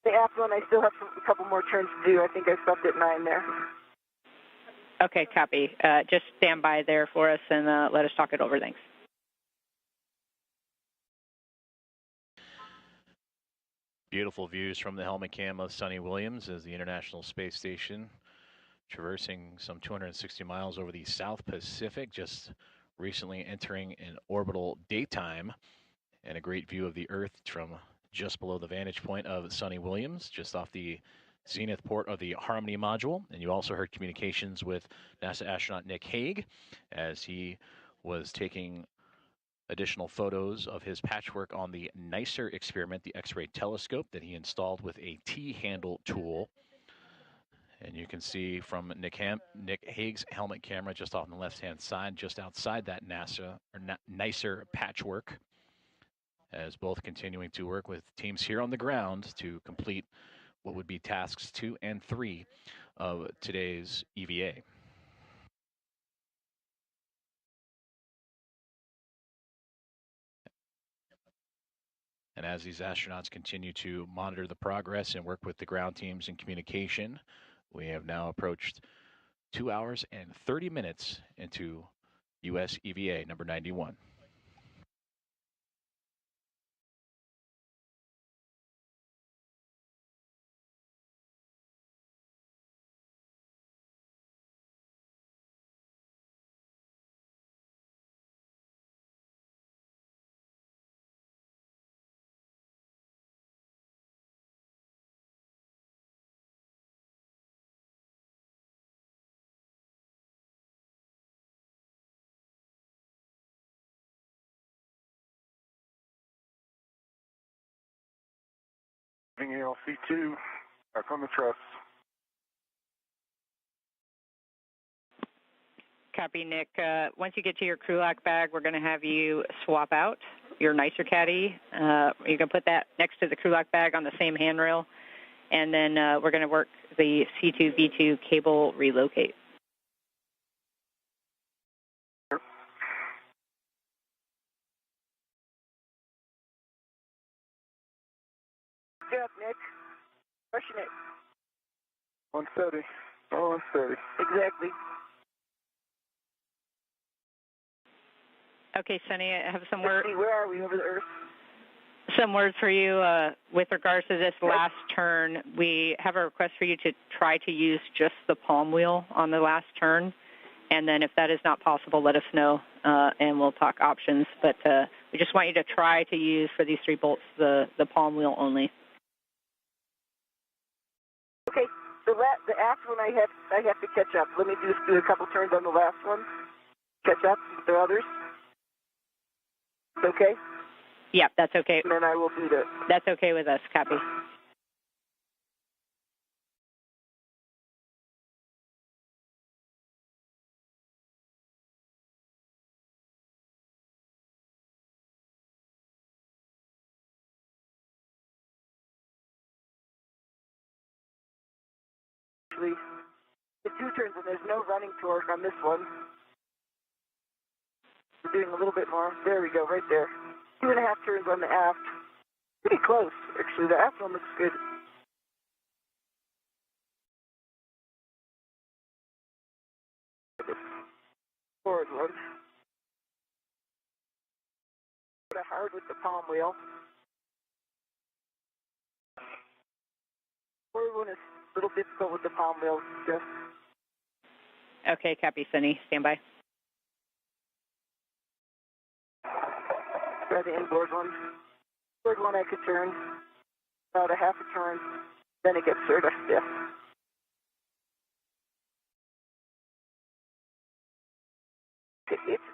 The aft one, I still have a couple more turns to do. I think I stopped at 9 there. Okay, copy. Just stand by there for us and let us talk it over. Thanks. Beautiful views from the helmet cam of Suni Williams as the International Space Station traversing some 260 miles over the South Pacific, just recently entering an orbital daytime, and a great view of the Earth from just below the vantage point of Suni Williams, just off the zenith port of the Harmony module. And you also heard communications with NASA astronaut Nick Hague as he was taking additional photos of his patchwork on the NICER experiment, the X-ray telescope that he installed with a T-handle tool. And you can see from Nick Hague's helmet camera just off on the left-hand side, just outside that NICER patchwork, as both continuing to work with teams here on the ground to complete what would be tasks 2 and 3 of today's EVA. And as these astronauts continue to monitor the progress and work with the ground teams in communication, we have now approached 2 hours and 30 minutes into US EVA number 91. ALC2, back on the truss. Copy, Nick. Once you get to your crew lock bag, we're going to have you swap out your NICER caddy. You can put that next to the crew lock bag on the same handrail, and then we're going to work the C2B2 cable relocate. Good job, Nick. Crushing it. On steady. On steady. Exactly. Okay, Suni, I have some words. Where are we over the Earth? Some words for you with regards to this last turn. We have a request for you to try to use just the palm wheel on the last turn. And then if that is not possible, let us know, and we'll talk options. But we just want you to try to use, for these 3 bolts, the palm wheel only. Okay, the aft one I have to catch up. Let me just do a couple turns on the last one. Catch up with the others. Okay? Yeah, that's okay. And then I will do that. That's okay with us. Copy. 2 turns, and there's no running torque on this one. We're doing a little bit more. There we go, right there. 2.5 turns on the aft. Pretty close, actually. The aft one looks good. Forward one. Put it hard with the palm wheel. Forward one is a little difficult with the palm wheel, Jeff. Okay, copy, Suni. Stand by. Try the inboard one. Inboard one I could turn about a half a turn, then it gets sort of stiff.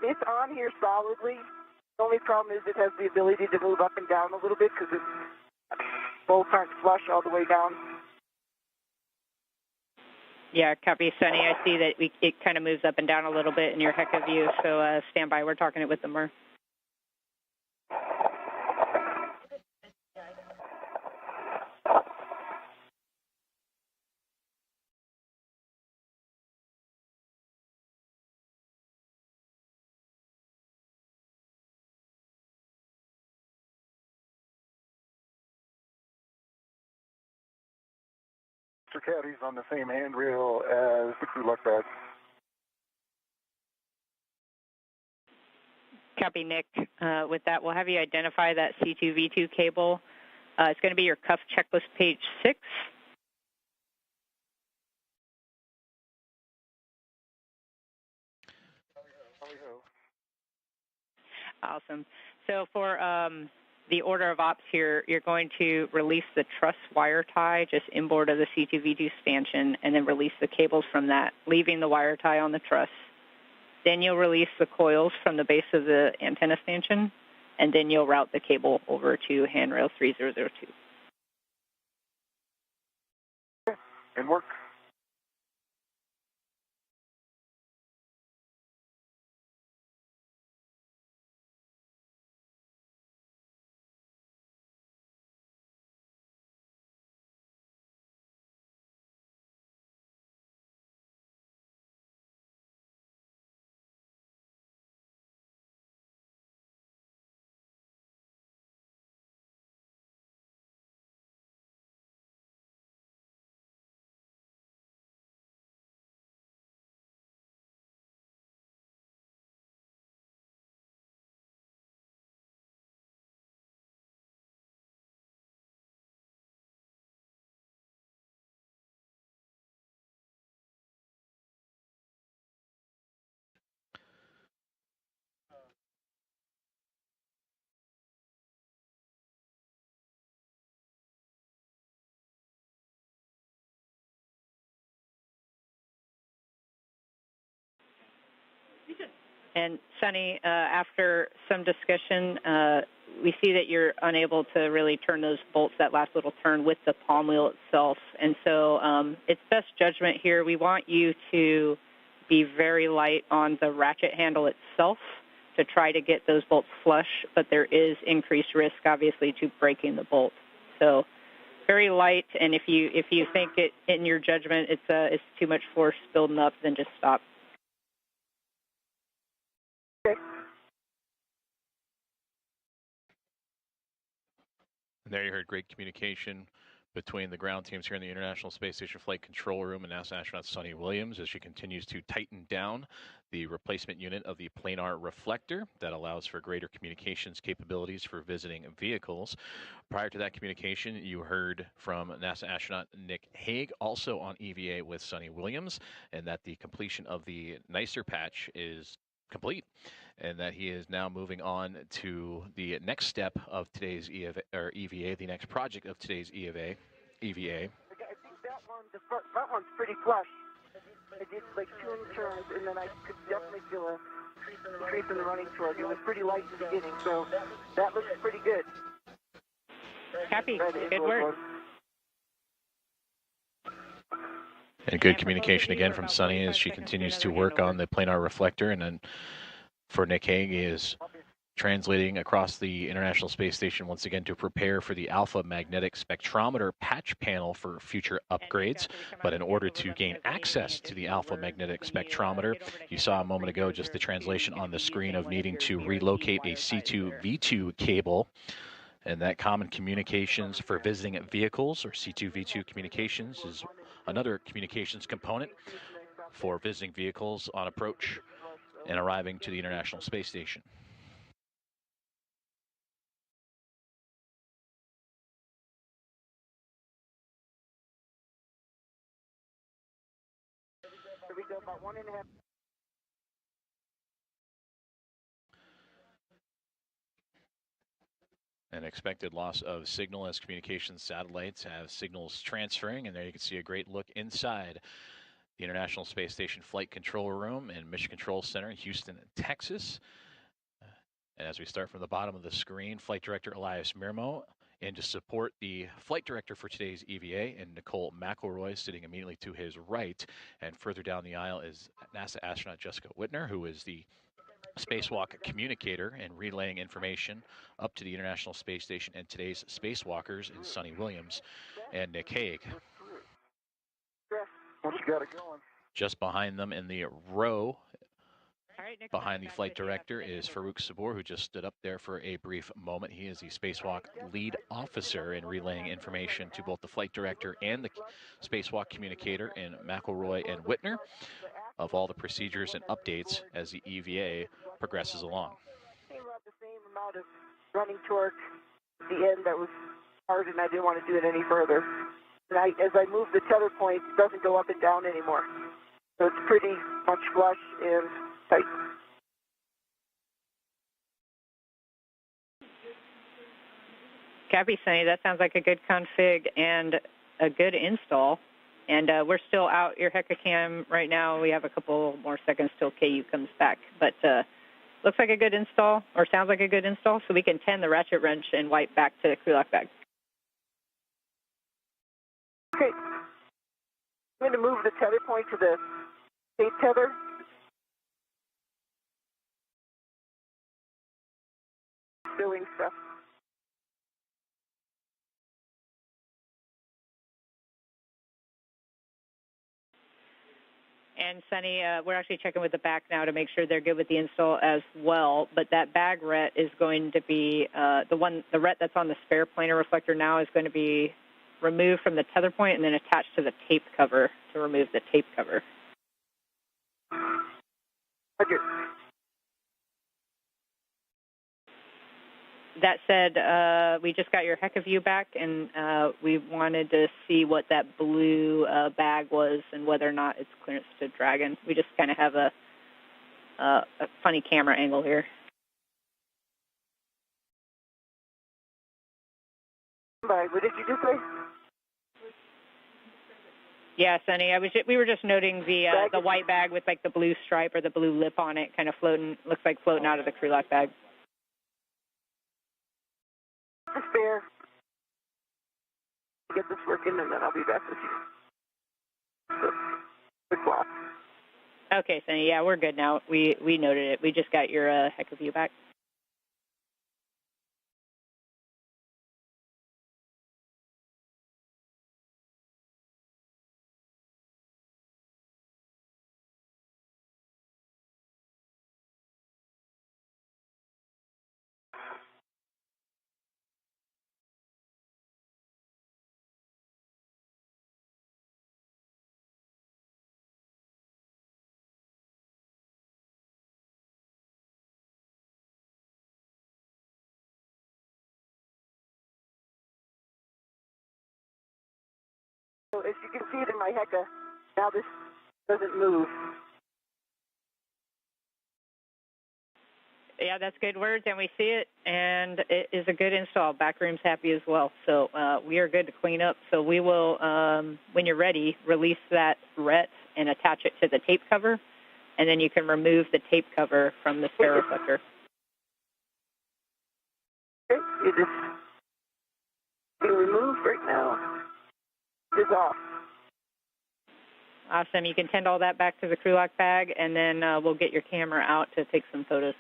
It's on here solidly. The only problem is it has the ability to move up and down a little bit because its bolts aren't flush all the way down. Yeah, copy, Suni. I see that it kind of moves up and down a little bit in your HECA view, so stand by. We're talking it with the MER. Caddy's on the same handrail as the crew lock bag. Copy, Nick. With that, we'll have you identify that C2V2 cable. It's going to be your cuff checklist page 6. Awesome. So for the order of ops here, you're going to release the truss wire tie just inboard of the C2V2 stanchion and then release the cables from that, leaving the wire tie on the truss. Then you'll release the coils from the base of the antenna stanchion, and then you'll route the cable over to handrail 3002. And work. And Suni, after some discussion, we see that you're unable to really turn those bolts that last little turn with the palm wheel itself. And so it's best judgment here. We want you to be very light on the ratchet handle itself to try to get those bolts flush, but there is increased risk, obviously, to breaking the bolt. So very light, and if you think it in your judgment it's too much force building up, then just stop. And there you heard great communication between the ground teams here in the International Space Station Flight Control Room and NASA astronaut Suni Williams as she continues to tighten down the replacement unit of the Planar reflector that allows for greater communications capabilities for visiting vehicles. Prior to that communication, you heard from NASA astronaut Nick Hague, also on EVA with Suni Williams, and that the completion of the NICER patch is complete, and that he is now moving on to the next step of today's EVA, the next project of today's EVA. I think that one, the front one's pretty flush. I did like 2 turns, and then I could definitely feel a increase in the running torque. It was pretty light in the beginning, so that looks pretty good. Happy. Good work. And good communication again from Suni as she continues to work on the planar reflector. And then for Nick Hague is translating across the International Space Station once again to prepare for the alpha magnetic spectrometer patch panel for future upgrades. But in order to gain access to the alpha magnetic spectrometer, you saw a moment ago just the translation on the screen of needing to relocate a C2V2 cable. And that common communications for visiting vehicles, or C2V2 communications, is another communications component for visiting vehicles on approach and arriving to the International Space Station. An expected loss of signal as communications satellites have signals transferring, and there you can see a great look inside the International Space Station Flight Control Room and Mission Control Center in Houston, Texas. And as we start from the bottom of the screen, Flight Director Elias Mirmo, and to support the Flight Director for today's EVA, and Nicole McElroy sitting immediately to his right. And further down the aisle is NASA astronaut Jessica Whitner, who is the Spacewalk communicator and relaying information up to the International Space Station and today's spacewalkers in Sonny Williams and Nick Hague. Just behind them in the row, behind the flight director, is Farouk Sabur, who just stood up there for a brief moment. He is the Spacewalk lead officer in relaying information to both the flight director and the Spacewalk communicator in McElroy and Whitner of all the procedures and updates as the EVA progresses along. The same amount of running torque at the end that was hard, and I didn't want to do it any further. And as I move the tether point, it doesn't go up and down anymore. So it's pretty much flush and tight. Copy, Sunny. That sounds like a good config and a good install. And we're still out your Hecka cam right now. We have a couple more seconds till KU comes back. But looks like a good install, or sounds like a good install, so we can tend the ratchet wrench and wipe back to the crew lock bag. Okay. I'm going to move the tether point to the tape tether. Doing stuff. And Sunny, we're actually checking with the back now to make sure they're good with the install as well. But that bag ret is going to be the ret that's on the spare planar reflector now is going to be removed from the tether point and then attached to the tape cover to remove the tape cover. Roger. That said, we just got your Hecka view back, and we wanted to see what that blue bag was and whether or not it's clearance to Dragon. We just kind of have a funny camera angle here. What did you just say? Yeah, Sunny. We were just noting the white bag with like the blue stripe or the blue lip on it, kind of floating. Looks like floating out of the crew lock bag. Spare. Get this working, and then I'll be back with you. So, good clock. Okay, Sunny. Yeah, we're good now. We noted it. We just got your Hecka view back. So as you can see it in my Hecka, now this doesn't move. Yeah, that's good words, and we see it, and it is a good install. Backroom's happy as well, so we are good to clean up. So we will, when you're ready, release that ret and attach it to the tape cover, and then you can remove the tape cover from the spare reflector. Okay, it is being removed right now. It's off. Awesome. You can tend all that back to the crew lock bag, and then we'll get your camera out to take some photos.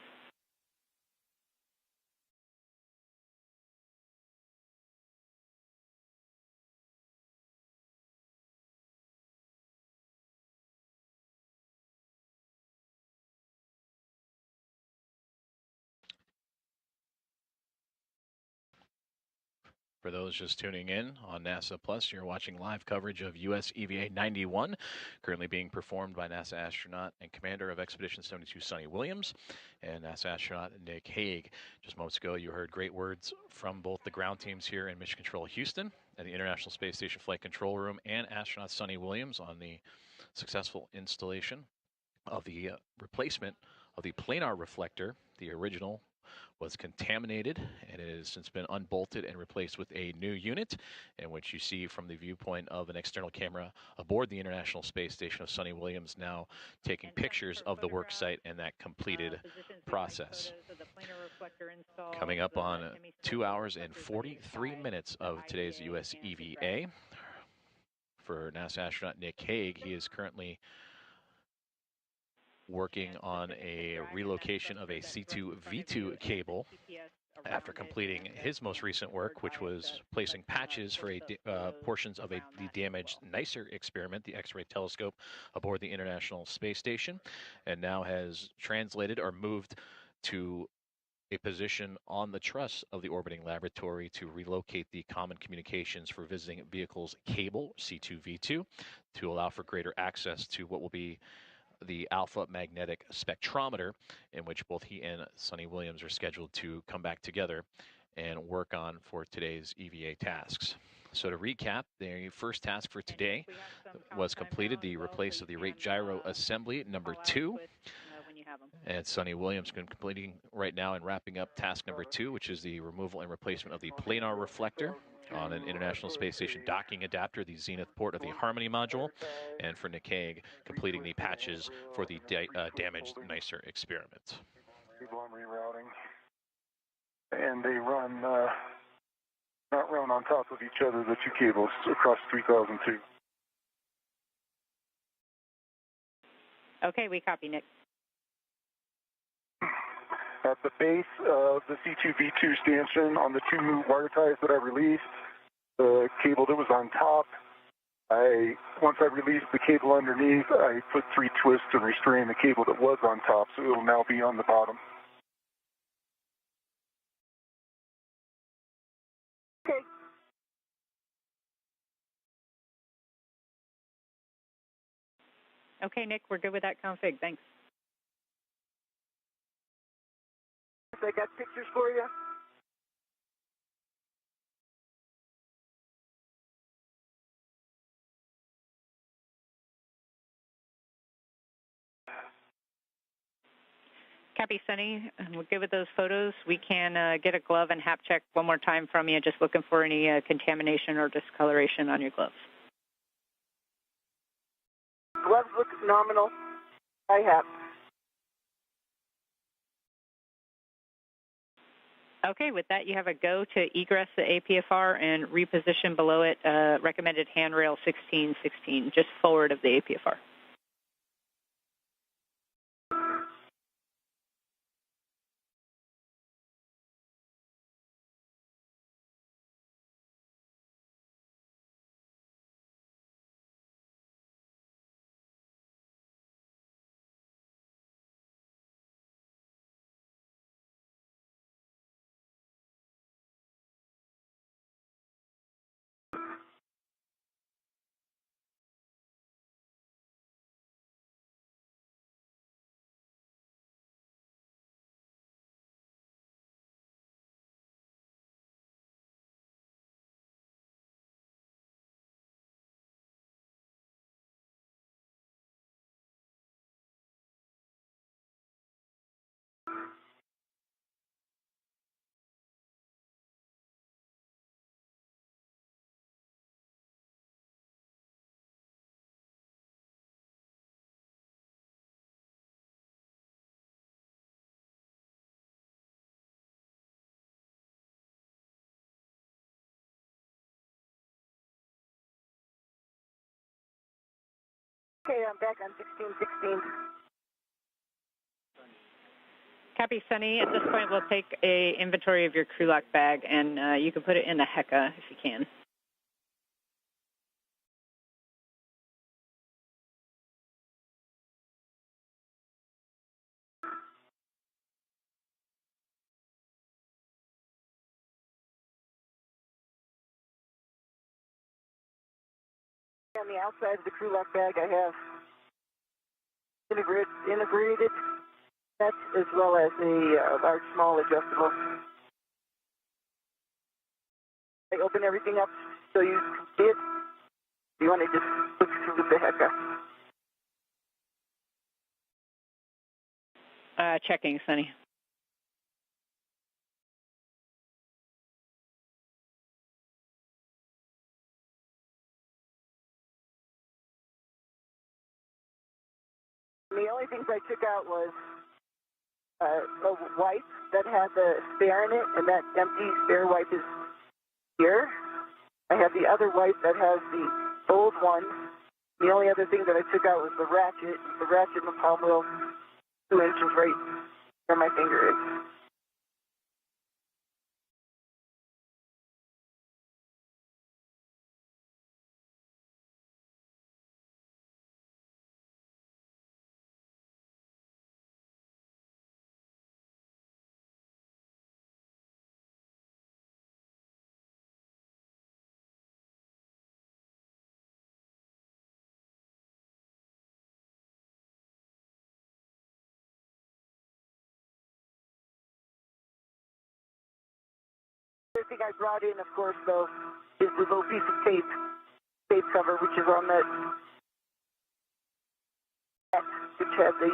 For those just tuning in on NASA Plus, you're watching live coverage of US EVA 91, currently being performed by NASA astronaut and commander of Expedition 72, Suni Williams, and NASA astronaut Nick Hague. Just moments ago, you heard great words from both the ground teams here in Mission Control Houston at the International Space Station Flight Control Room and astronaut Suni Williams on the successful installation of the replacement of the planar reflector. The original was contaminated, and it has since been unbolted and replaced with a new unit, in which you see from the viewpoint of an external camera aboard the International Space Station of Suni Williams now taking pictures of the work site and that completed process. Coming up on 2 hours and 43 minutes of today's US EVA. For NASA astronaut Nick Hague, he is currently working on a relocation of a C2V2 cable after completing his most recent work, which was placing patches for portions of the damaged NICER experiment, the X-ray telescope aboard the International Space Station, and now has translated or moved to a position on the truss of the orbiting laboratory to relocate the common communications for visiting vehicles cable, C2V2, to allow for greater access to what will be the alpha magnetic spectrometer, in which both he and Suni Williams are scheduled to come back together and work on for today's EVA tasks. So to recap, the first task for today was completed, the replace of the rate gyro assembly number 2. And Suni Williams completing right now and wrapping up task number 2, which is the removal and replacement of the planar reflector on an International Space Station docking adapter, the Zenith port of the Harmony module, and for Nick Hague, completing the patches for the damaged NICER experiment. People I'm rerouting, and they run, not run on top of each other, the two cables across 3002. Okay, we copy, Nick. At the base of the C2V2 stanchion on the 2 new wire ties that I released, the cable that was on top, once I released the cable underneath, I put 3 twists to restrain the cable that was on top, so it will now be on the bottom. Okay. Okay, Nick, we're good with that config. Thanks. I got pictures for you. Copy, Sunny. We're good with those photos. We can get a glove and hap check one more time from you, just looking for any contamination or discoloration on your gloves. Gloves look phenomenal. I have. Okay, with that, you have a go to egress the APFR and reposition below it recommended handrail 1616, just forward of the APFR. Okay, I'm back on 1616. Copy, Sunny. At this point, we'll take a inventory of your crew lock bag, and you can put it in the HECA if you can. on the outside of the crew lock bag, I have integrated sets as well as a large, small adjustable. I open everything up so you can see it. You want to just look through the heck up. Checking, Sunny. The only things I took out was a wipe that had the spare in it, and that empty spare wipe is here. I have the other wipe that has the old one. The only other thing that I took out was the ratchet. The ratchet and the palm wheel, 2 inches right where my finger is. The thing I brought in, of course, though, is the little piece of tape cover, which is on that, which has the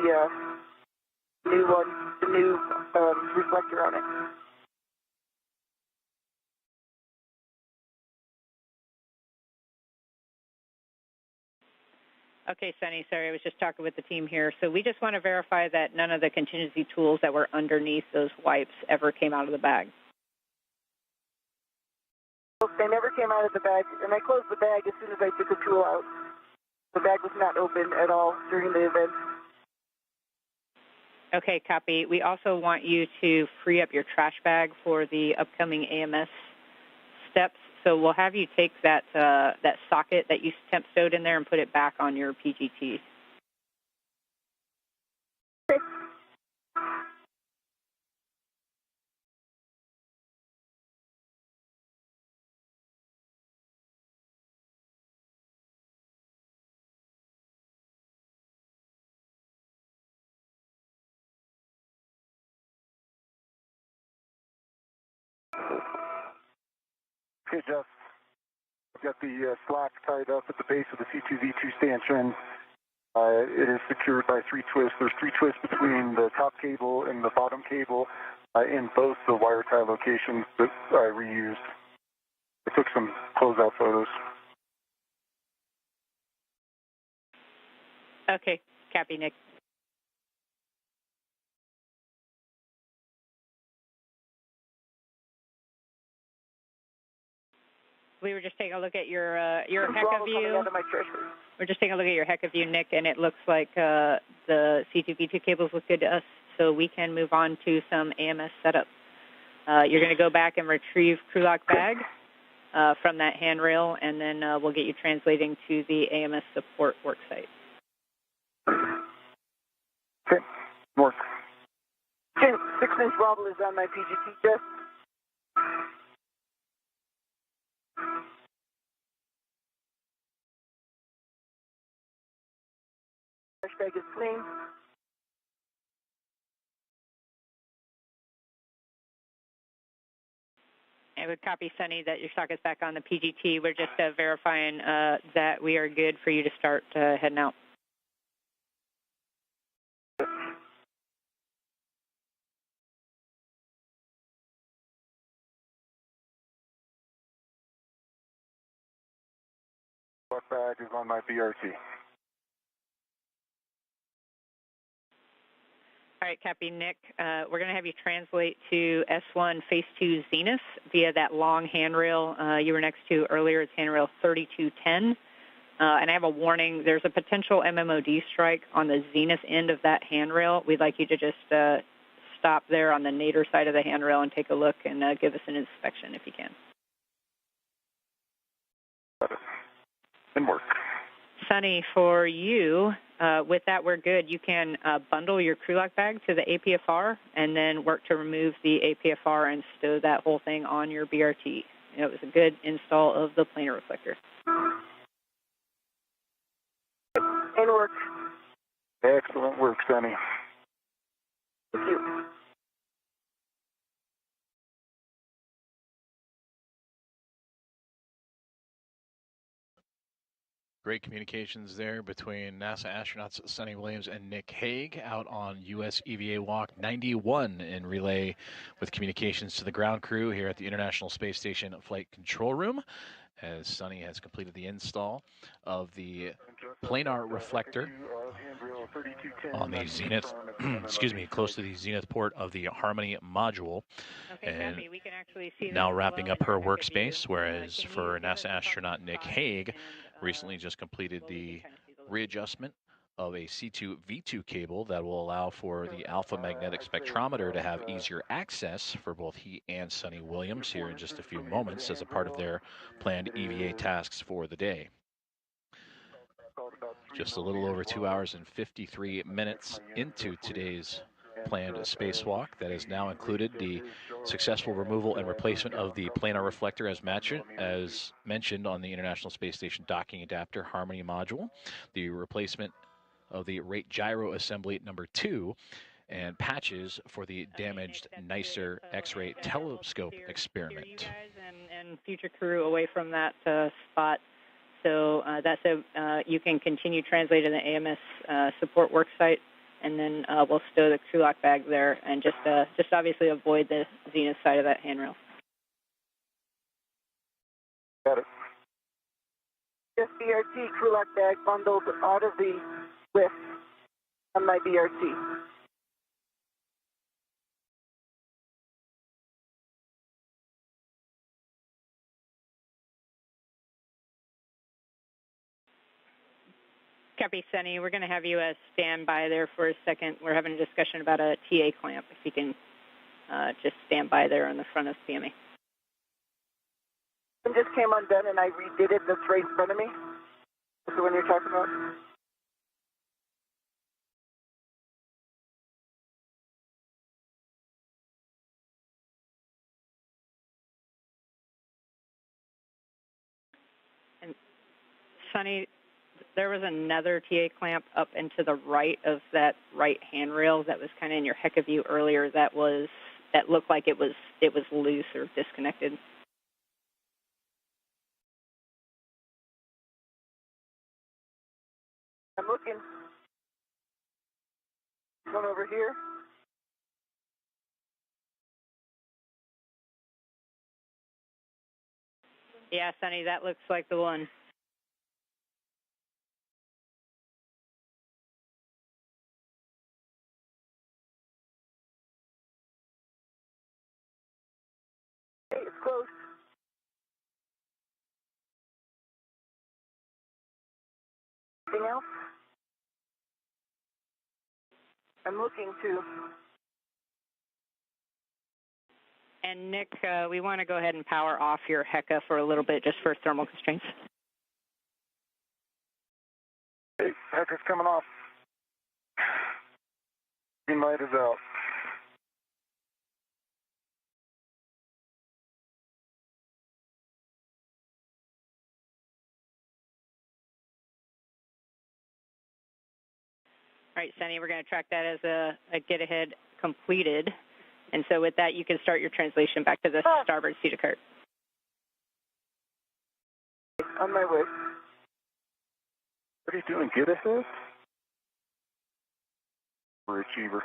new one, the new reflector on it. Okay, Sunny, sorry, I was just talking with the team here. So we just want to verify that none of the contingency tools that were underneath those wipes ever came out of the bag. They never came out of the bag, and I closed the bag as soon as I took the tool out. The bag was not open at all during the event. Okay, copy. We also want you to free up your trash bag for the upcoming AMS steps. So we'll have you take that that socket that you temp stowed in there and put it back on your PGT. Okay. Okay, Jeff. I've got the slack tied up at the base of the C2V2 stanchion. It is secured by 3 twists. There's 3 twists between the top cable and the bottom cable in both the wire tie locations that I reused. I took some closeout photos. Okay, copy, Nick. We were just taking a look at your HECA view. We're just taking a look at your HECA view, Nick, and it looks like the C2V2 cables look good to us, so we can move on to some AMS setup. You're going to go back and retrieve crew lock bag from that handrail, and then we'll get you translating to the AMS support worksite. Okay, work. 6-inch wobble is on my PGT, Jeff. Trash bag is clean. And we copy, Sunny, that your socket's back on the PGT. We're just verifying that we are good for you to start heading out. Lock bag is on my BRT. All right, copy, Nick. We're going to have you translate to S1 Phase 2 Zenith via that long handrail you were next to earlier. It's handrail 3210. And I have a warning. There's a potential MMOD strike on the Zenith end of that handrail. We'd like you to just stop there on the nadir side of the handrail and take a look and give us an inspection if you can. Got it. And work. Sunny, for you, with that, we're good. You can bundle your crew lock bag to the APFR and then work to remove the APFR and stow that whole thing on your BRT. It was a good install of the planar reflector. your work. Excellent work, Sunny. Thank you. Great communications there between NASA astronauts Sunny Williams and Nick Hague out on US EVA Walk 91 in relay with communications to the ground crew here at the International Space Station Flight Control Room, as Sunny has completed the install of the Planar reflector on the zenith, excuse me, close to the zenith port of the Harmony module. Okay, And copy. We can actually see now that as wrapping well up in her your Hague view. workspace, whereas Can for you give us NASA a astronaut ballpark Nick size Hague, and, recently just completed slowly the kind of see the location? readjustment of a C2 V2 cable that will allow for the alpha magnetic spectrometer to have easier access for both he and Sunny Williams here in just a few moments as a part of their planned EVA tasks for the day. Just a little over 2 hours and 53 minutes into today's planned spacewalk that has now included the successful removal and replacement of the planar reflector as mentioned on the International Space Station docking adapter Harmony module, the replacement of the rate gyro assembly number 2, and patches for the damaged NICER X-ray telescope experiment. You guys and future crew away from that spot. So that's you can continue translating the AMS support worksite, and then we'll stow the crew lock bag there, and just obviously avoid the zenith side of that handrail. Got it. This BRT crew lock bag bundled out of the lift on my BRT. Copy, Sunny. We're going to have you stand by there for a second. We're having a discussion about a TA clamp. If you can just stand by there on the front of PMA. It just came undone and I redid it. That's right in front of me. That's the one you're talking about. And Sunny, there was another TA clamp up and to the right of that right handrail that was kind of in your HECA view earlier. That looked like it was loose or disconnected. I'm looking. One over here. Yeah, Sunny, that looks like the one. Hey, it's close. Anything else? I'm looking too. And Nick, we want to go ahead and power off your HECA for a little bit just for thermal constraints. Hey, HECA's coming off. Green light is out. All right, Sunny, we're going to track that as a get-ahead completed. And so with that, you can start your translation back to the starboard seat of cart. On my way. What are you doing, get ahead? Overachiever.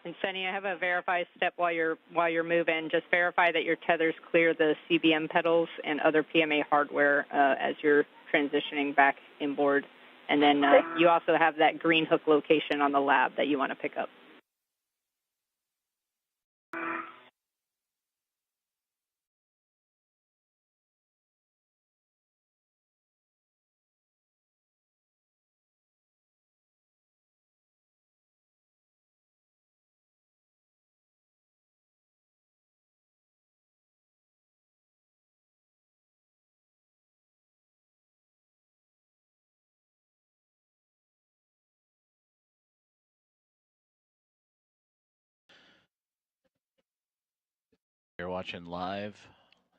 And Sunny, I have a verify step while you're moving. Just verify that your tethers clear the CBM pedals and other PMA hardware as you're transitioning back inboard. And then you also have that green hook location on the lab that you want to pick up. You're watching live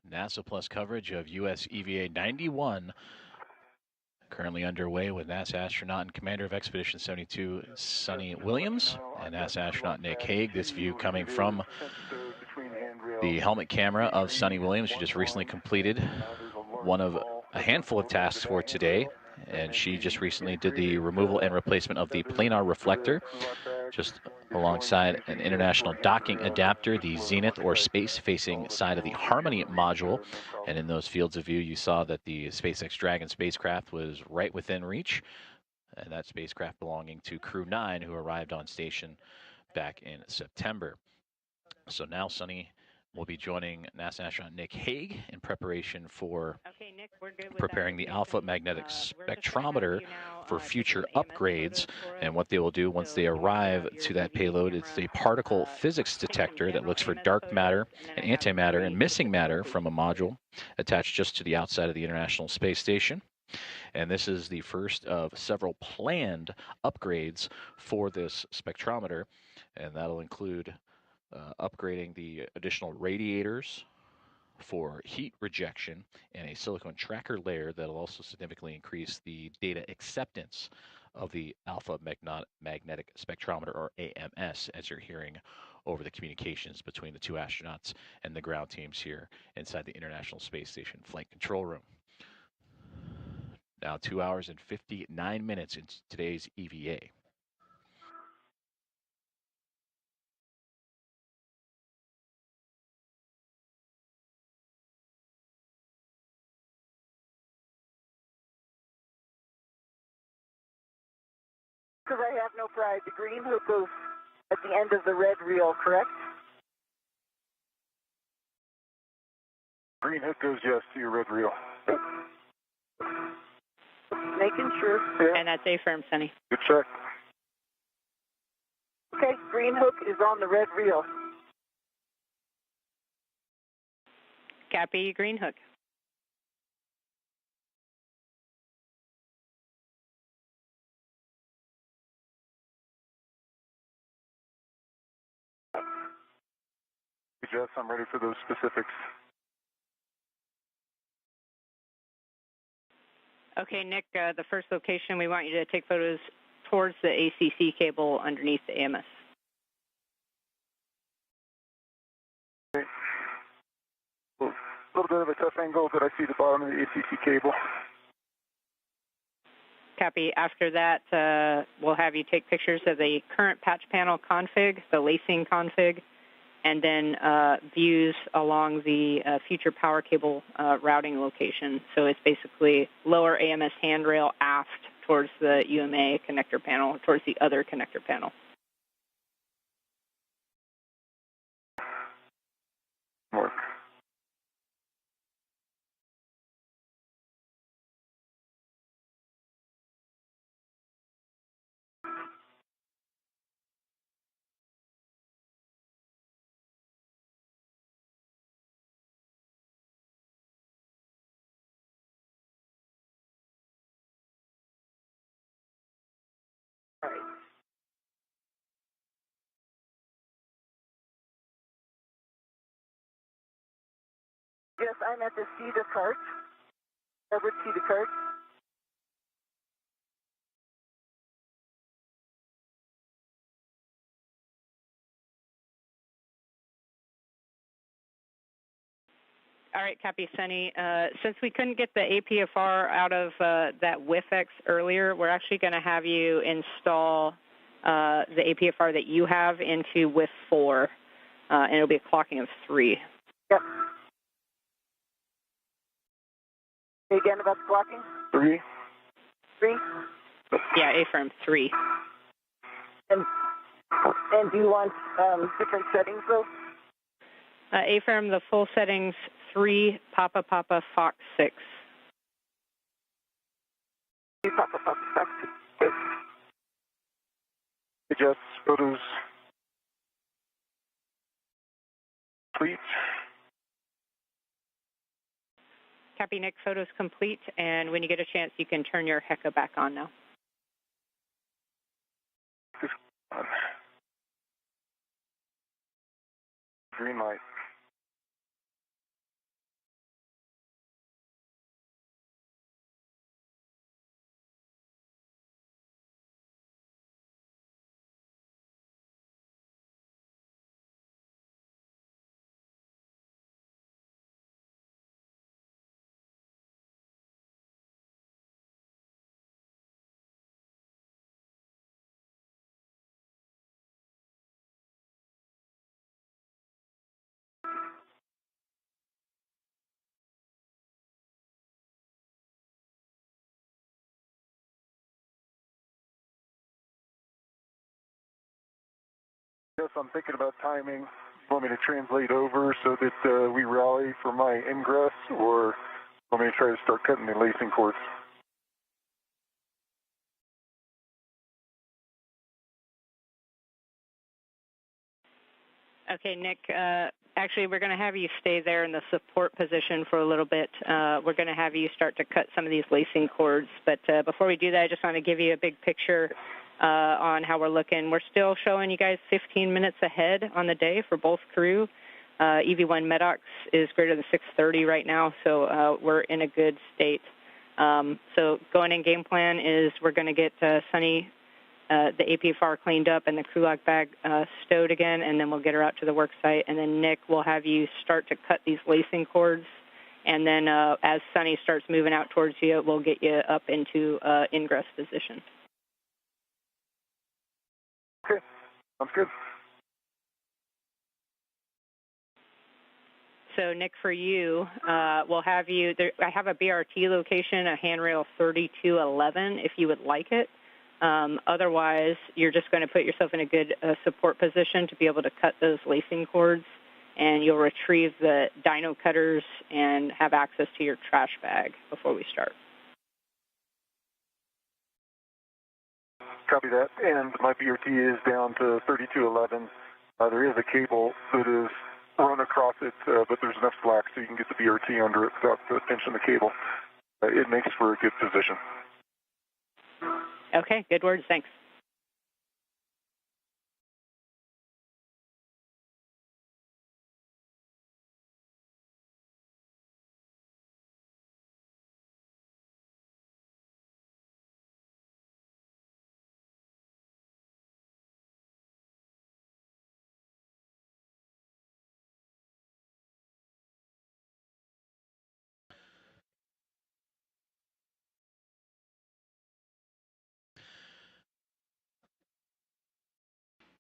NASA Plus coverage of US EVA 91, currently underway with NASA astronaut and commander of Expedition 72, Suni Williams, and NASA astronaut Nick Hague. This view coming from the helmet camera of Suni Williams. She just recently completed one of a handful of tasks for today, and she just recently did the removal and replacement of the Planar reflector, just alongside an international docking adapter, the zenith or space-facing side of the Harmony module. And in those fields of view, you saw that the SpaceX Dragon spacecraft was right within reach, and that spacecraft belonging to Crew 9, who arrived on station back in September. So now Suni will be joining NASA astronaut Nick Hague in preparation for Nick, we're good with preparing the alpha magnetic spectrometer for future upgrades. And what they will do once they arrive to that payload, it's a particle physics detector that looks for dark matter and antimatter and missing matter from a module attached just to the outside of the International Space Station. And this is the first of several planned upgrades for this spectrometer, and that'll include upgrading the additional radiators for heat rejection and a silicone tracker layer that'll also significantly increase the data acceptance of the alpha magnetic spectrometer, or AMS, as you're hearing over the communications between the two astronauts and the ground teams here inside the International Space Station Flight Control Room. Now 2 hours and 59 minutes into today's EVA. Because I have no pride, the green hook goes at the end of the red reel, correct? Green hook goes yes to your red reel. Making sure. Yeah. And that's A-firm, Sunny. Good check. Okay, green hook is on the red reel. Copy, green hook. Jess, I'm ready for those specifics. Okay, Nick, the first location, we want you to take photos towards the ACC cable underneath the AMS. Okay. A little bit of a tough angle, but I see the bottom of the ACC cable. Copy. After that, we'll have you take pictures of the current patch panel config, the lacing config, and then views along the future power cable routing location. So it's basically lower AMS handrail aft towards the UMA connector panel, towards the other connector panel. Mark. All right. Yes, I'm at the CETA cart. Edward CETA cart. All right, copy, Sunny. Since we couldn't get the APFR out of that WIFX earlier, we're actually going to have you install the APFR that you have into WIF 4, and it'll be a clocking of 3. Yep. Again about the blocking? 3. 3? Yeah, A-firm, 3. And do you want different settings, though? A-firm, the full settings, 3, Papa Papa Fox 6. 3 Papa Papa Fox 6. Hey, Jess, photos. Complete. Copy, Nick, photos complete, and when you get a chance, you can turn your HECA back on now. Green light. I'm thinking about timing. You want me to translate over so that we rally for my ingress, or want me to try to start cutting the lacing cords? Okay, Nick, actually we're going to have you stay there in the support position for a little bit. We're going to have you start to cut some of these lacing cords, but before we do that, I just want to give you a big picture on how we're looking. We're still showing you guys 15 minutes ahead on the day for both crew. EV1 MEDOX is greater than 6:30 right now, so we're in a good state. So going in game plan is we're going to get Suni, the APFR cleaned up and the crew lock bag stowed again, and then we'll get her out to the work site. And then, Nick, we'll have you start to cut these lacing cords. And then as Suni starts moving out towards you, we'll get you up into ingress position. Okay, sounds good. So, Nick, for you, we'll have you, I have a BRT location, a handrail 3211, if you would like it. Otherwise, you're just going to put yourself in a good support position to be able to cut those lacing cords, and you'll retrieve the dyno cutters and have access to your trash bag before we start. Copy that. And my BRT is down to 3211. There is a cable that is run across it, but there's enough slack so you can get the BRT under it without pinching the cable. It makes for a good position. Okay, good words, thanks.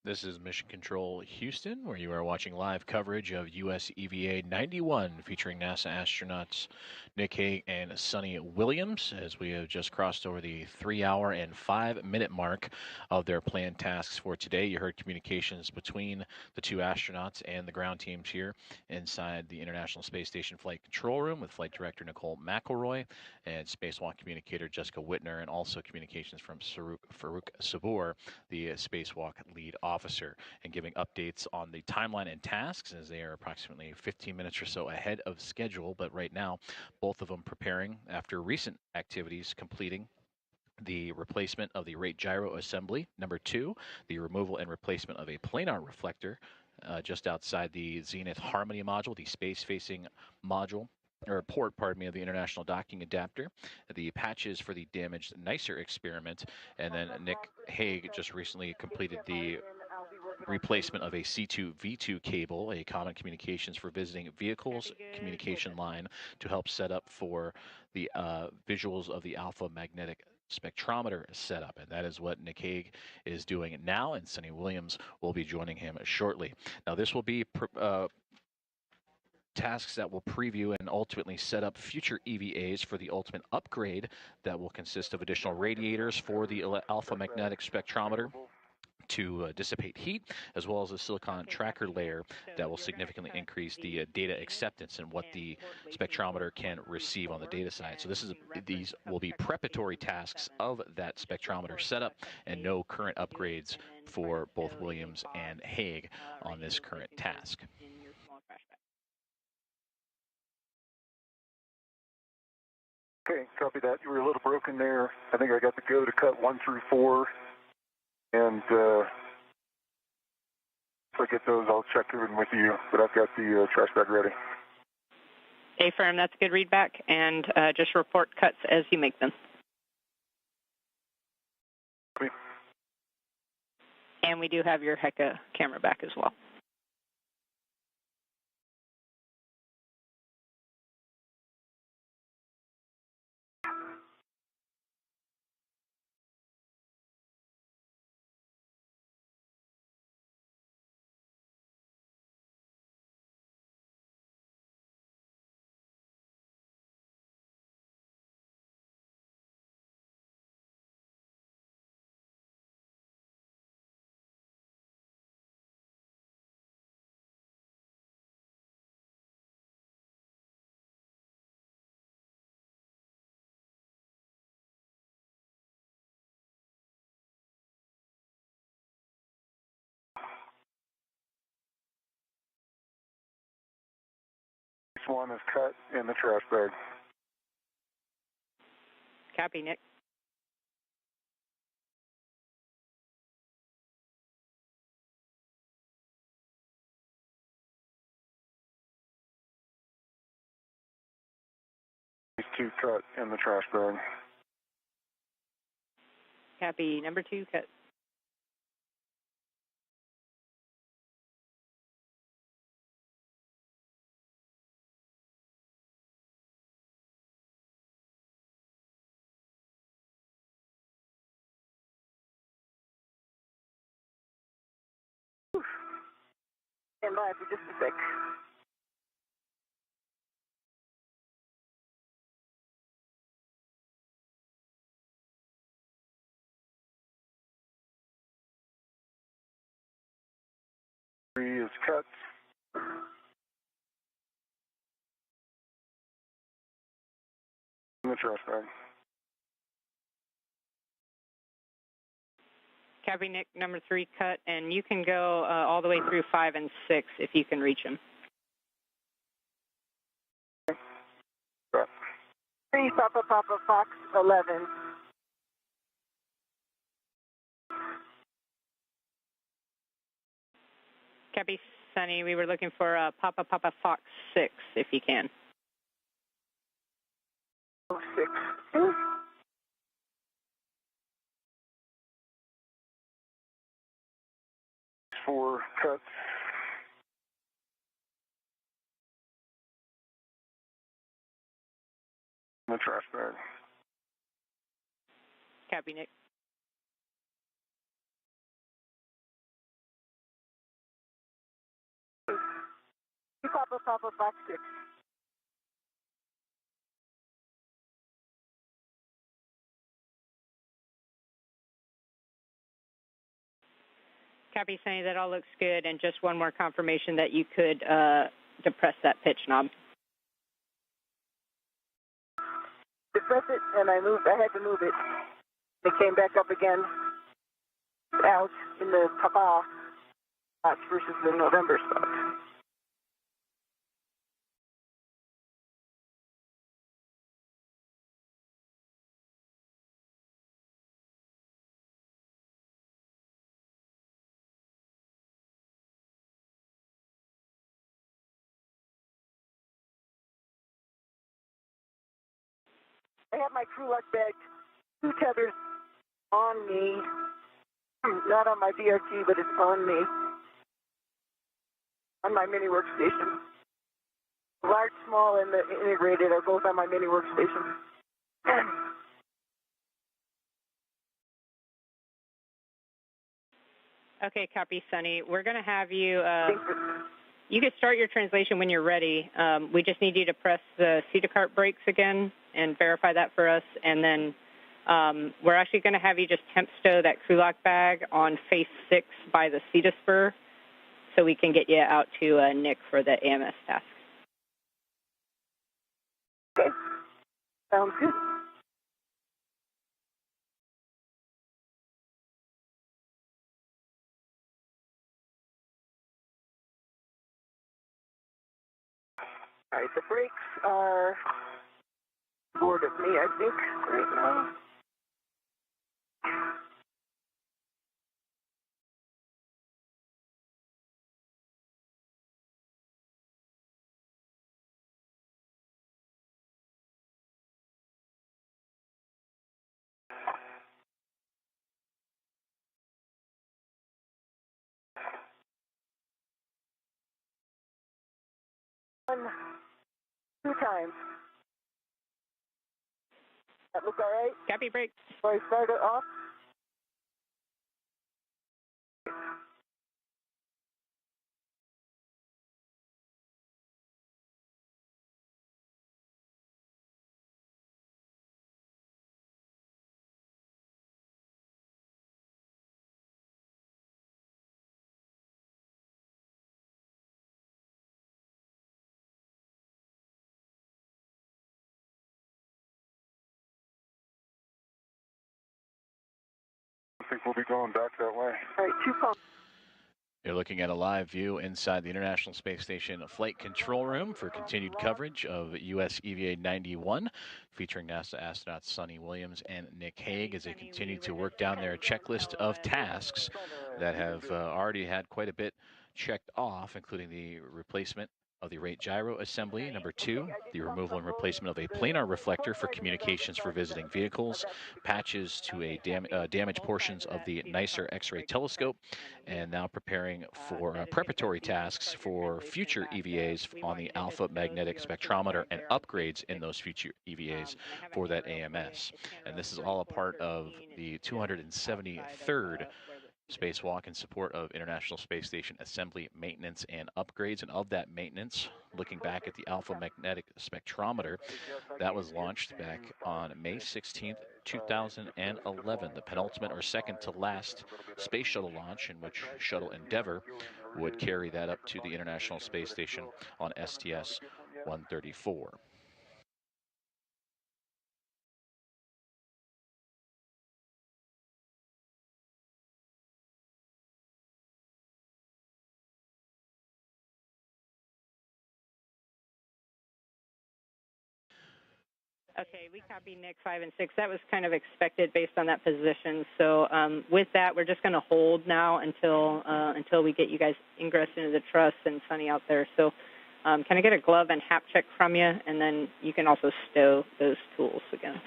This is Mission Control Houston, where you are watching live coverage of US EVA 91, featuring NASA astronauts Nick Hague and Suni Williams, as we have just crossed over the 3-hour and 5-minute mark of their planned tasks for today. You heard communications between the two astronauts and the ground teams here inside the International Space Station Flight Control Room with Flight Director Nicole McElroy and Spacewalk Communicator Jessica Whitner, and also communications from Farouk Sabur, the Spacewalk lead officer, and giving updates on the timeline and tasks, as they are approximately 15 minutes or so ahead of schedule. But right now, both of them preparing after recent activities, completing the replacement of the rate gyro assembly, number 2, the removal and replacement of a planar reflector just outside the Zenith Harmony module, the space-facing module, or port, pardon me, of the International Docking Adapter, the patches for the damaged NICER experiment, and then Nick Hague just recently completed the replacement of a C2V2 cable, a common communications for visiting vehicles communication line, to help set up for the visuals of the alpha magnetic spectrometer setup, and that is what Nick Hague is doing now, and Suni Williams will be joining him shortly. Now, this will be tasks that will preview and ultimately set up future EVAs for the ultimate upgrade that will consist of additional radiators for the alpha magnetic spectrometer to dissipate heat, as well as a silicon tracker layer that will significantly increase the data acceptance and what the spectrometer can receive on the data side. So these will be preparatory tasks of that spectrometer setup, and no current upgrades for both Williams and Hague on this current task. Okay, copy that. You were a little broken there. I think I got the go to cut 1 through 4. And if I get those, I'll check in with you. But I've got the trash bag ready. Affirm, that's a good readback. And just report cuts as you make them. Okay. And we do have your HECA camera back as well. One is cut in the trash bag. Copy, Nick. These two cut in the trash bag. Copy, number 2, cut. Stand by for just a sec. Three is cut. In the trash bag. Copy, Nick, number 3, cut, and you can go all the way through 5 and 6 if you can reach them. Cut. 3 Papa Papa Fox 11. Copy, Sunny, we were looking for Papa Papa Fox 6 if you can. 6. 4 cut. In the trash bag. Copy, Nick. Papa Papa Fox 6. Copy, Sunny, that all looks good, and just one more confirmation that you could depress that pitch knob. Depress it, and I had to move it. It came back up again, out in the Papa spots versus the November spots. I have my crew lock bag, 2 tethers on me, not on my VRT, but it's on me, on my mini workstation. Large, small, and the integrated are both on my mini workstation. Okay, copy, Sunny. We're going to have you, you can start your translation when you're ready. We just need you to press the CETA cart brakes again and verify that for us. And then we're actually going to have you just temp stow that crew lock bag on face 6 by the CETA spur so we can get you out to Nick for the AMS task. Okay, sounds good. All right, the brakes are board of me, I think, right now. One, 2 times. That look all right? Copy, brakes. Before I start it off. I think we'll be going back that way. All right, 2 pumps. You're looking at a live view inside the International Space Station Flight Control Room for continued coverage of US EVA 91, featuring NASA astronauts Suni Williams and Nick Hague as they continue to work down their checklist of tasks that have already had quite a bit checked off, including the replacement of the rate gyro assembly, number 2, the removal and replacement of a planar reflector for communications for visiting vehicles, patches to a damaged portions of the NICER X-ray telescope, and now preparing for preparatory tasks for future EVAs on the alpha magnetic spectrometer and upgrades in those future EVAs for that AMS. And this is all a part of the 273rd Spacewalk in support of International Space Station assembly, maintenance, and upgrades. And of that maintenance, looking back at the alpha magnetic spectrometer, that was launched back on May 16th, 2011, the penultimate or second to last space shuttle launch, in which Shuttle Endeavour would carry that up to the International Space Station on STS-134. Okay, we copy Nick 5 and 6. That was kind of expected based on that position. So with that, we're just going to hold now until we get you guys ingress into the truss and Sunny out there. So can I get a glove and hap check from you, and then you can also stow those tools again.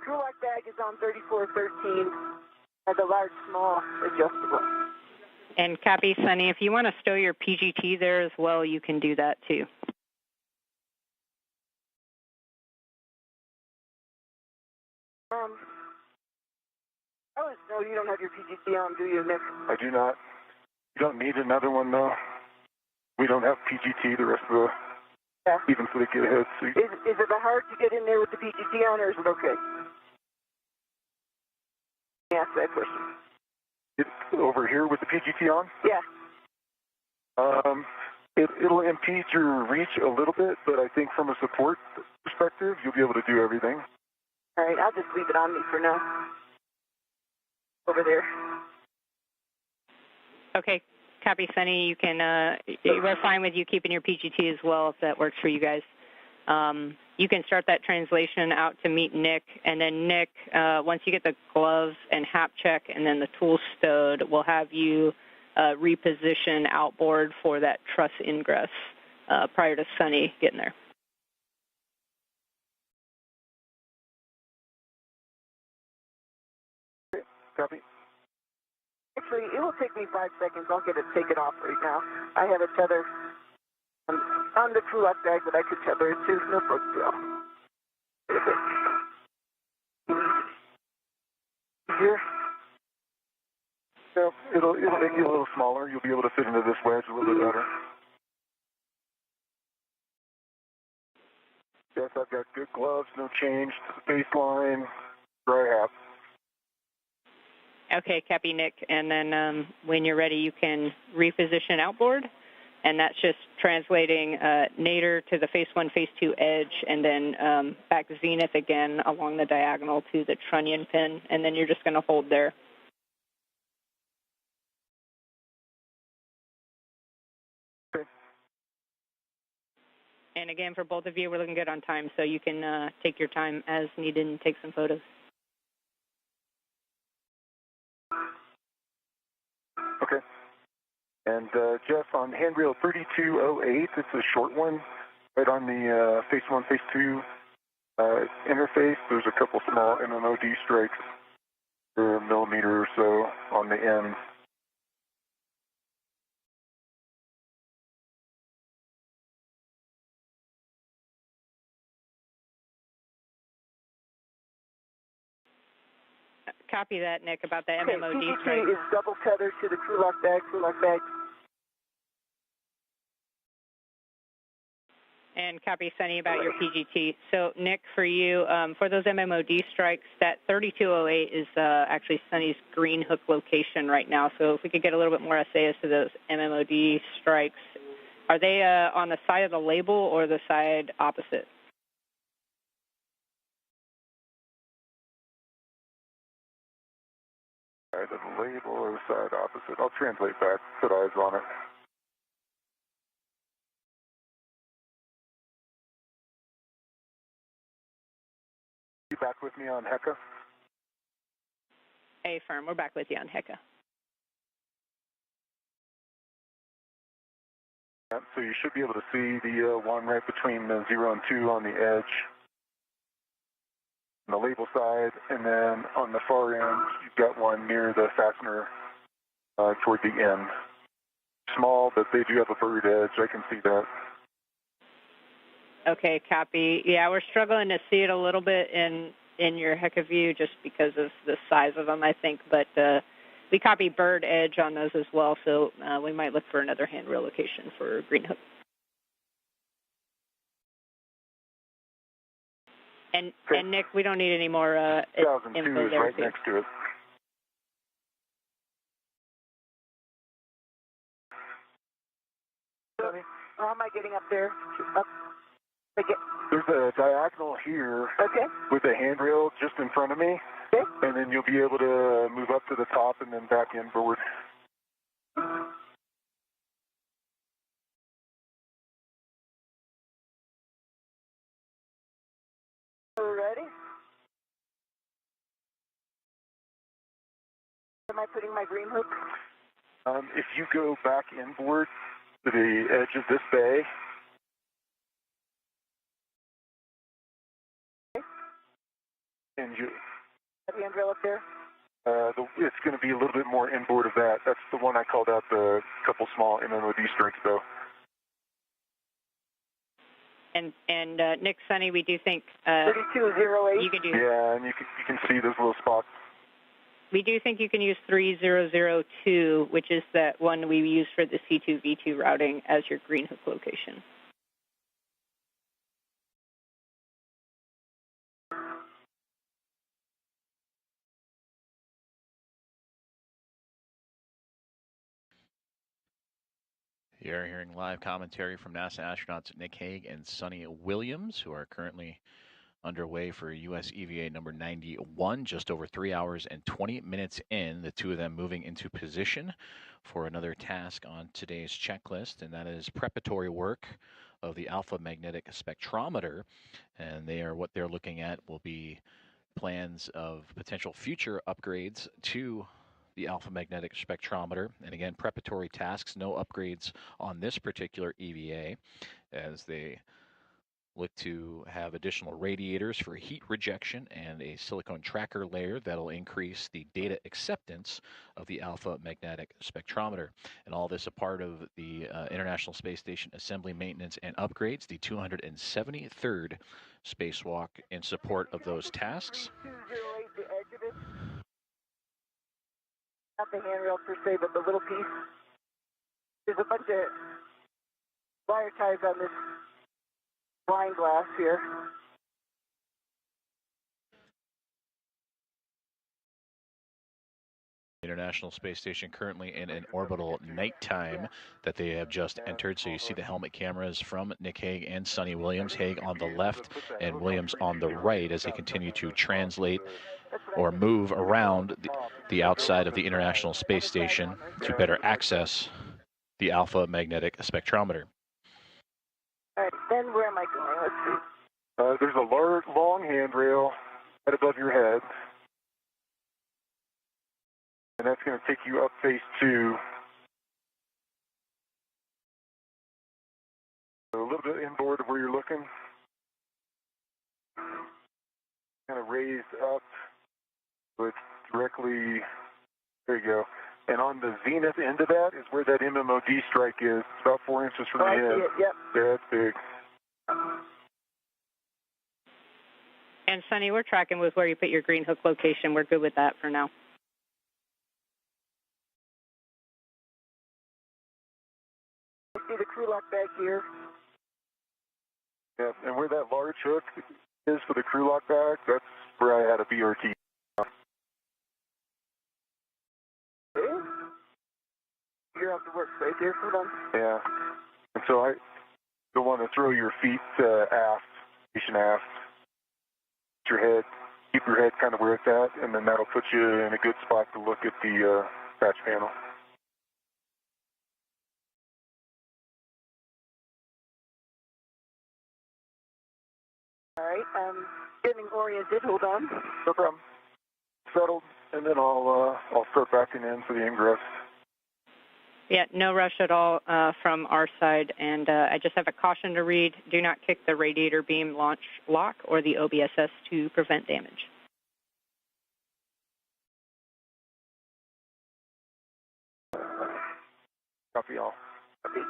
Crew lock bag is on 3413. As a large, small, adjustable. And copy, Sunny. If you want to stow your PGT there as well, you can do that too. No, you don't have your PGT on, do you, Nick? I do not. You don't need another one, though. We don't have PGT the rest of the, even for the get ahead. So is it hard to get in there with the PGT on, or is it okay? Ask that question. It's over here with the PGT on? Yeah. It'll impede your reach a little bit, but I think from a support perspective, you'll be able to do everything. All right, I'll just leave it on me for now. Over there. Okay, copy, Sunny. You can. We're fine with you keeping your PGT as well if that works for you guys. You can start that translation out to meet Nick, and then Nick, once you get the gloves and hap check and then the tools stowed, we'll have you reposition outboard for that truss ingress prior to Sunny getting there. Copy. Actually, it will take me 5 seconds. I'll take it off right now. I have a tether on the crew lock bag that I could tether it to. No problem. Here. So it'll make you a little smaller. You'll be able to fit into this wedge a little bit better. Yes, I've got good gloves, no change to the baseline, dry hap. Okay, copy, Nick. And then when you're ready, you can reposition outboard. And that's just translating nadir to the phase 1, phase 2 edge, and then back zenith again along the diagonal to the trunnion pin. And then you're just going to hold there. Okay. And again, for both of you, we're looking good on time, so you can take your time as needed and take some photos. Okay. And Jeff, on handrail 3208, it's a short one, right on the phase 1, phase 2 interface. There's a couple small MMOD strikes for a millimeter or so on the end. Copy that, Nick, about the MMOD PGT strike. is double tethered to the crew lock bag, And copy, Sunny, about your PGT. So, Nick, for you, for those MMOD strikes, that 3208 is actually Sunny's green hook location right now. So if we could get a little bit more SA as to those MMOD strikes, Are they on the side of the label or the side opposite? Side of the label or the side opposite? I'll translate back, put eyes on it. You back with me on Hague? Hey, firm, we're back with you on Hague. So you should be able to see the one right between 0 and 2 on the edge, on the label side, and then on the far end, you've got one near the fastener toward the end. Small, but they do have a bird edge. I can see that. Okay, copy. Yeah, we're struggling to see it a little bit in your Hague view just because of the size of them, I think, but we copy bird edge on those as well, so we might look for another hand relocation for green hook. And Nick, we don't need any more info 2002 is there. right next to it. How am I getting up there? There's a diagonal here with a handrail just in front of me, and then you'll be able to move up to the top and then back inboard. Ready? Am I putting my green hook? If you go back inboard to the edge of this bay, and you The handrail up there? it's going to be a little bit more inboard of that. That's the one I called out the couple small MMOD strikes, though. And Nick, Sunny, we do think 3208. you can do. Yeah, and you can see those little spots. We do think you can use 3002, which is that one we use for the C2V2 routing as your green hook location. You're hearing live commentary from NASA astronauts Nick Hague and Suni Williams, who are currently underway for US EVA number 91, just over 3 hours and 20 minutes in, the two of them moving into position for another task on today's checklist, and that is preparatory work of the alpha magnetic spectrometer. And what they're looking at will be plans of potential future upgrades to the alpha magnetic spectrometer. And again, preparatory tasks, no upgrades on this particular EVA, as they look to have additional radiators for heat rejection and a silicone tracker layer that'll increase the data acceptance of the alpha magnetic spectrometer. And all this a part of the International Space Station assembly, maintenance, and upgrades, the 273rd spacewalk in support of those tasks. 3208, the edge of it. Not the handrail per se, but the little piece. There's a bunch of wire ties on this blind glass here. International Space Station currently in an orbital nighttime that they have just entered. So you see the helmet cameras from Nick Hague and Suni Williams. Hague on the left and Williams on the right as they continue to translate or move around the outside of the International Space Station to better access the alpha magnetic spectrometer. All right, then where am I going? Let's see. There's a long handrail right above your head, and that's going to take you up phase 2. A little bit inboard of where you're looking. Kind of raised up, but directly, there you go. And on the zenith end of that is where that MMOD strike is. It's about 4 inches from the I end. see it, yep. Yeah, that's big. And Sunny, we're tracking with where you put your green hook location. We're good with that for now. I see the crew lock back here. Yeah, and where that large hook is for the crew lock bag, that's where I had a BRT. Okay. You're off the workspace here, hold on. Yeah. So you'll want to throw your feet aft, station aft, keep your head kind of where it's at, and then that'll put you in a good spot to look at the patch panel. All right, getting oriented. Hold on. No problem. Settled, and then I'll start backing in for the ingress. Yeah, no rush at all from our side, and I just have a caution to read. Do not kick the radiator beam launch lock or the OBSS to prevent damage. Copy all. Okay.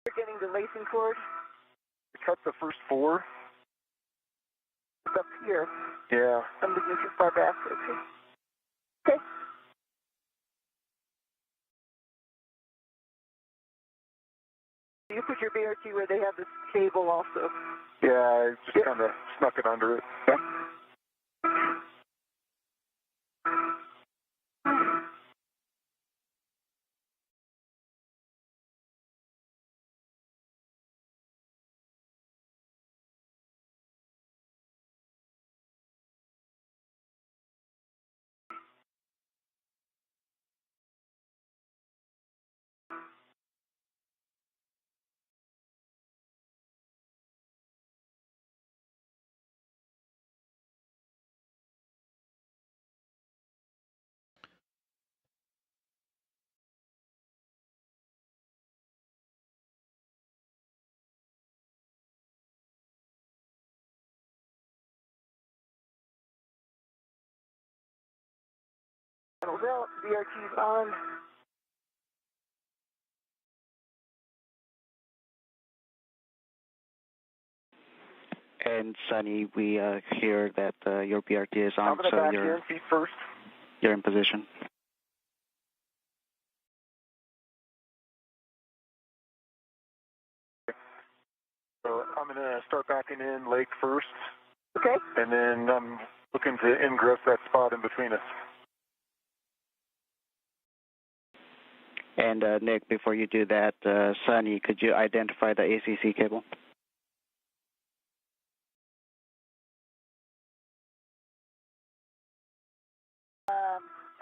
We're getting the lacing cord. Cut the first 4. It's up here. Yeah. I'm looking too far back. Okay. Okay. You put your BRT where they have this cable also. Yeah, I just kind of snuck it under it. Okay. Well, BRT's on. And Sunny, we hear that your BRT is on, I'm going to so back in, feet first. you're in position. So I'm going to start backing in leg first. Okay. And then I'm looking to ingress that spot in between us. And Nick, before you do that, Sunny, could you identify the ACC cable?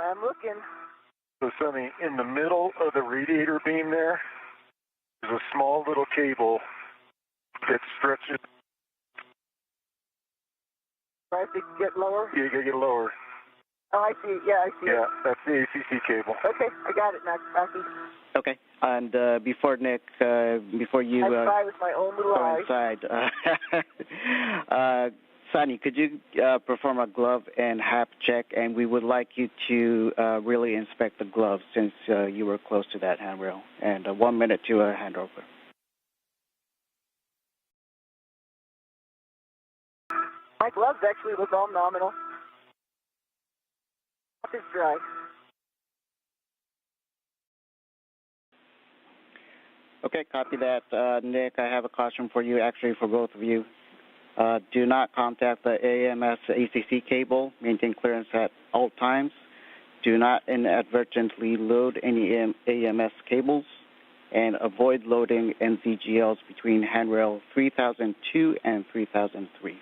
I'm looking. So Sunny, in the middle of the radiator beam there's a small little cable that stretches. Do I have to get lower? Yeah, you got to get lower. Oh, I see it. Yeah, I see it. Yeah, that's the ACC cable. Okay, I got it now. I see. Okay. And before Nick, before you I spy with my own little go eye. inside, Sunny, could you perform a glove and hap check? And we would like you to really inspect the glove since you were close to that handrail. And 1 minute to a handover. My gloves actually look all nominal. It's dry. Okay, copy that. Nick, I have a caution for you, actually for both of you. Do not contact the AMS ACC cable. Maintain clearance at all times. Do not inadvertently load any AMS cables. And avoid loading NZGLs between handrail 3002 and 3003.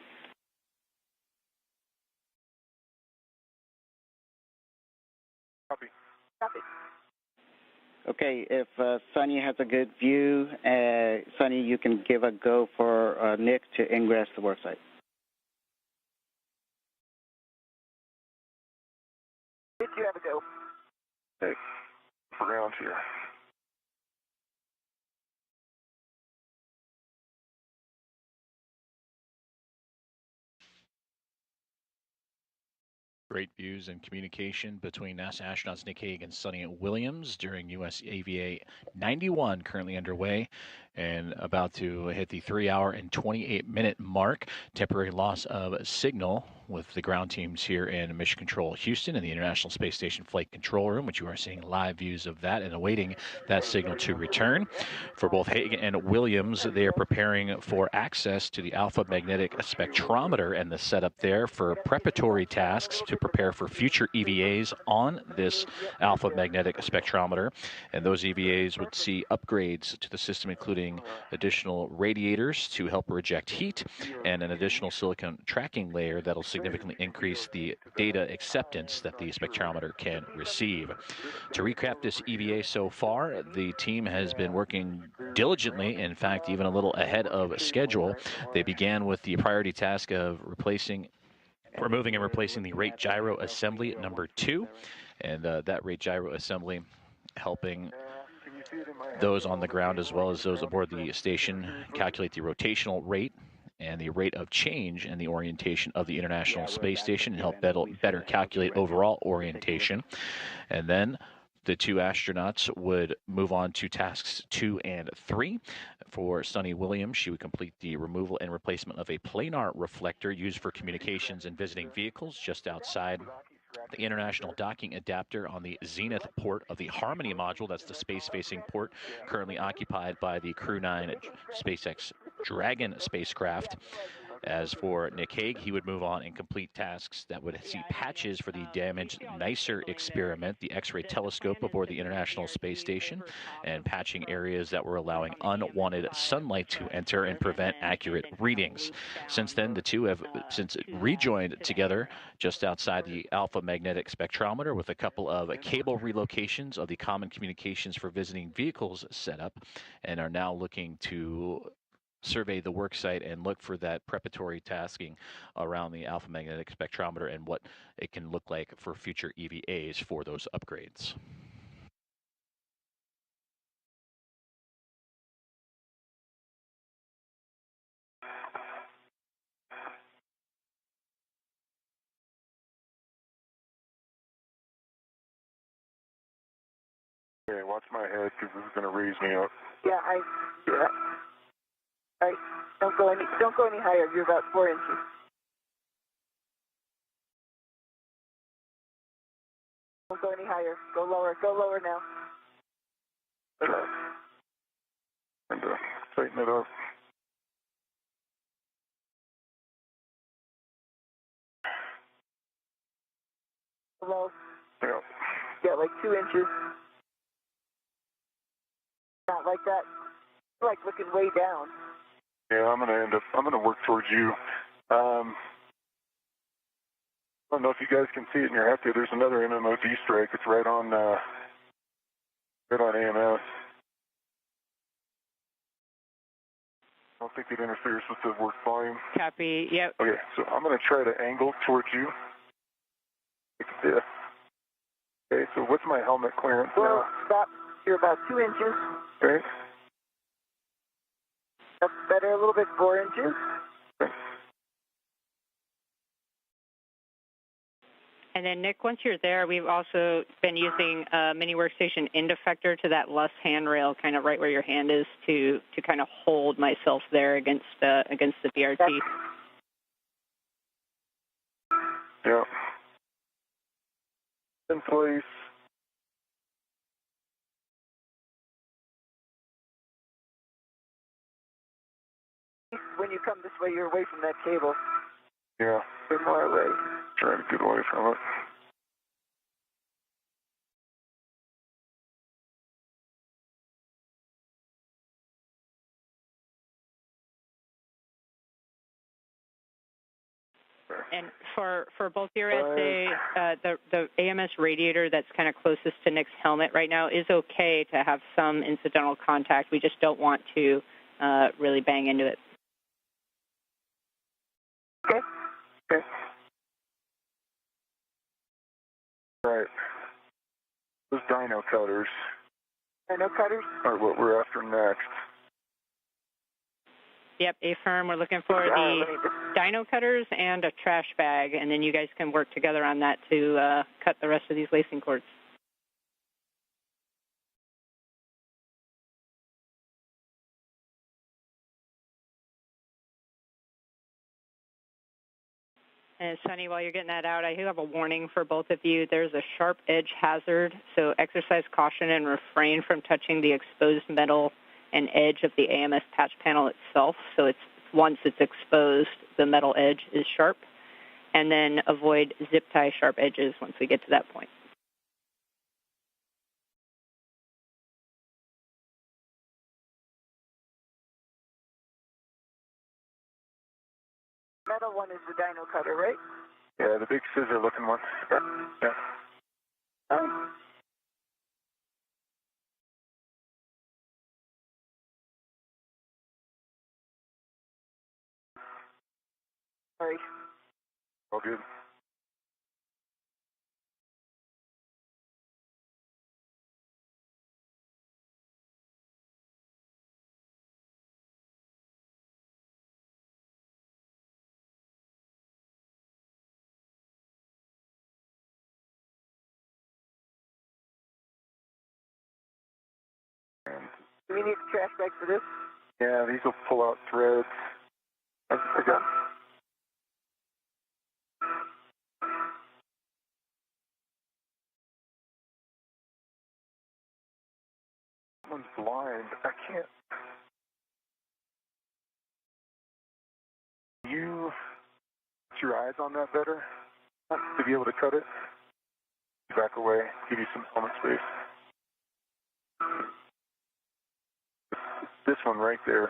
Copy. Copy. Okay, if Sunny has a good view, Sunny, you can give a go for Nick to ingress the worksite. Did you have a go? Okay, around here. Great views and communication between NASA astronauts Nick Hague and Sunny Williams during US AVA 91, currently underway. And about to hit the 3-hour and 28-minute mark. Temporary loss of signal with the ground teams here in Mission Control Houston in the International Space Station Flight Control Room, which you are seeing live views of that and awaiting that signal to return. For both Hague and Williams, they are preparing for access to the alpha magnetic spectrometer and the setup there for preparatory tasks to prepare for future EVAs on this alpha magnetic spectrometer. And those EVAs would see upgrades to the system, including additional radiators to help reject heat and an additional silicon tracking layer that'll significantly increase the data acceptance that the spectrometer can receive. To recap this EVA so far, the team has been working diligently, in fact, even a little ahead of schedule. They began with the priority task of removing and replacing the rate gyro assembly at number 2, and that rate gyro assembly helping those on the ground as well as those aboard the station calculate the rotational rate and the rate of change in the orientation of the International Space Station and help better calculate overall orientation. And then the 2 astronauts would move on to tasks 2 and 3. For Suni Williams, she would complete the removal and replacement of a planar reflector used for communications and visiting vehicles just outside the international docking adapter on the zenith port of the Harmony module. That's the space-facing port currently occupied by the Crew 9 SpaceX Dragon spacecraft. As for Nick Hague, he would move on and complete tasks that would see patches for the damaged NICER experiment, the X-ray telescope aboard the International Space Station, and patching areas that were allowing unwanted sunlight to enter and prevent accurate readings. Since then, the two have since rejoined together just outside the alpha magnetic spectrometer with a couple of cable relocations of the common communications for visiting vehicles set up, and are now looking to survey the worksite and look for that preparatory tasking around the alpha magnetic spectrometer and what it can look like for future EVAs for those upgrades. Okay, watch my head because this is going to raise me up. Yeah, I don't go any higher. You're about 4 inches. Don't go any higher. Go lower now. And tighten it up. Below. Yeah. Yeah, like 2 inches. Not like that. Like looking way down. Yeah, I'm gonna work towards you. I don't know if you guys can see it in your hefty. There's another MMOD strike. It's right on AMS. I don't think it interferes with the work volume. Copy, yep. Okay, so I'm gonna try to angle towards you. Like this. Okay, so what's my helmet clearance now? Stop. You're about 2 inches. Okay. That's better, a little bit, 4 inches. Okay. And then, Nick, once you're there, we've also been using a mini workstation end effector to that left handrail, kind of right where your hand is, to kind of hold myself there against the BRT. Yeah. In place. When you come this way, you're away from that cable. Yeah. You're more away. Trying to get away from it. And for both your SA, the AMS radiator that's kind of closest to Nick's helmet right now is okay to have some incidental contact. We just don't want to really bang into it. Okay. Okay. Right. Those dyno cutters. Dyno cutters? Are what we're after next. Yep, A-firm. We're looking for the dyno cutters and a trash bag, and then you guys can work together on that to cut the rest of these lacing cords. And Sunny, while you're getting that out, I do have a warning for both of you. There's a sharp edge hazard, so exercise caution and refrain from touching the exposed metal and edge of the AMS patch panel itself. So it's once it's exposed, the metal edge is sharp, and then avoid zip tie sharp edges once we get to that point. Metal one is the dyno cutter, right? Yeah, the big scissor looking one. Yeah. Sorry. All good. Do we need a trash bag for this? Yeah, these will pull out threads. I got. Someone's blind. I can't. You put your eyes on that better to be able to cut it. Back away, give you some helmet space. This one right there.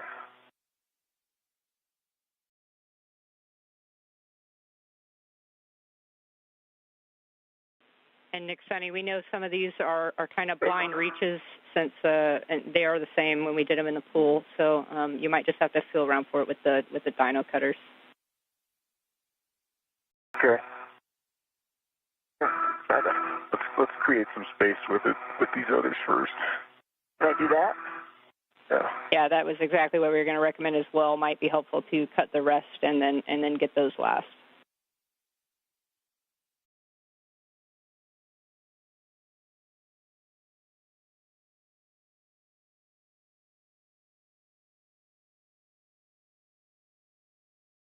And Nick, Sunny, we know some of these are kind of blind reaches since and they are the same when we did them in the pool. So you might just have to feel around for it with the dyno cutters. Okay. Let's create some space with it with these others first. Can I do that? Yeah. Yeah, that was exactly what we were going to recommend as well. Might be helpful to cut the rest and then get those last.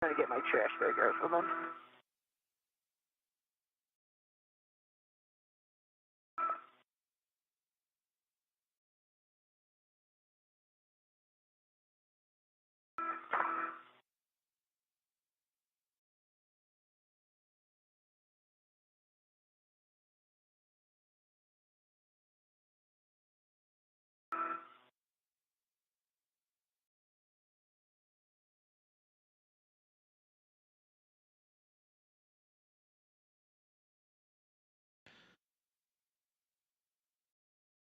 I'm trying to get my trash bag out for them.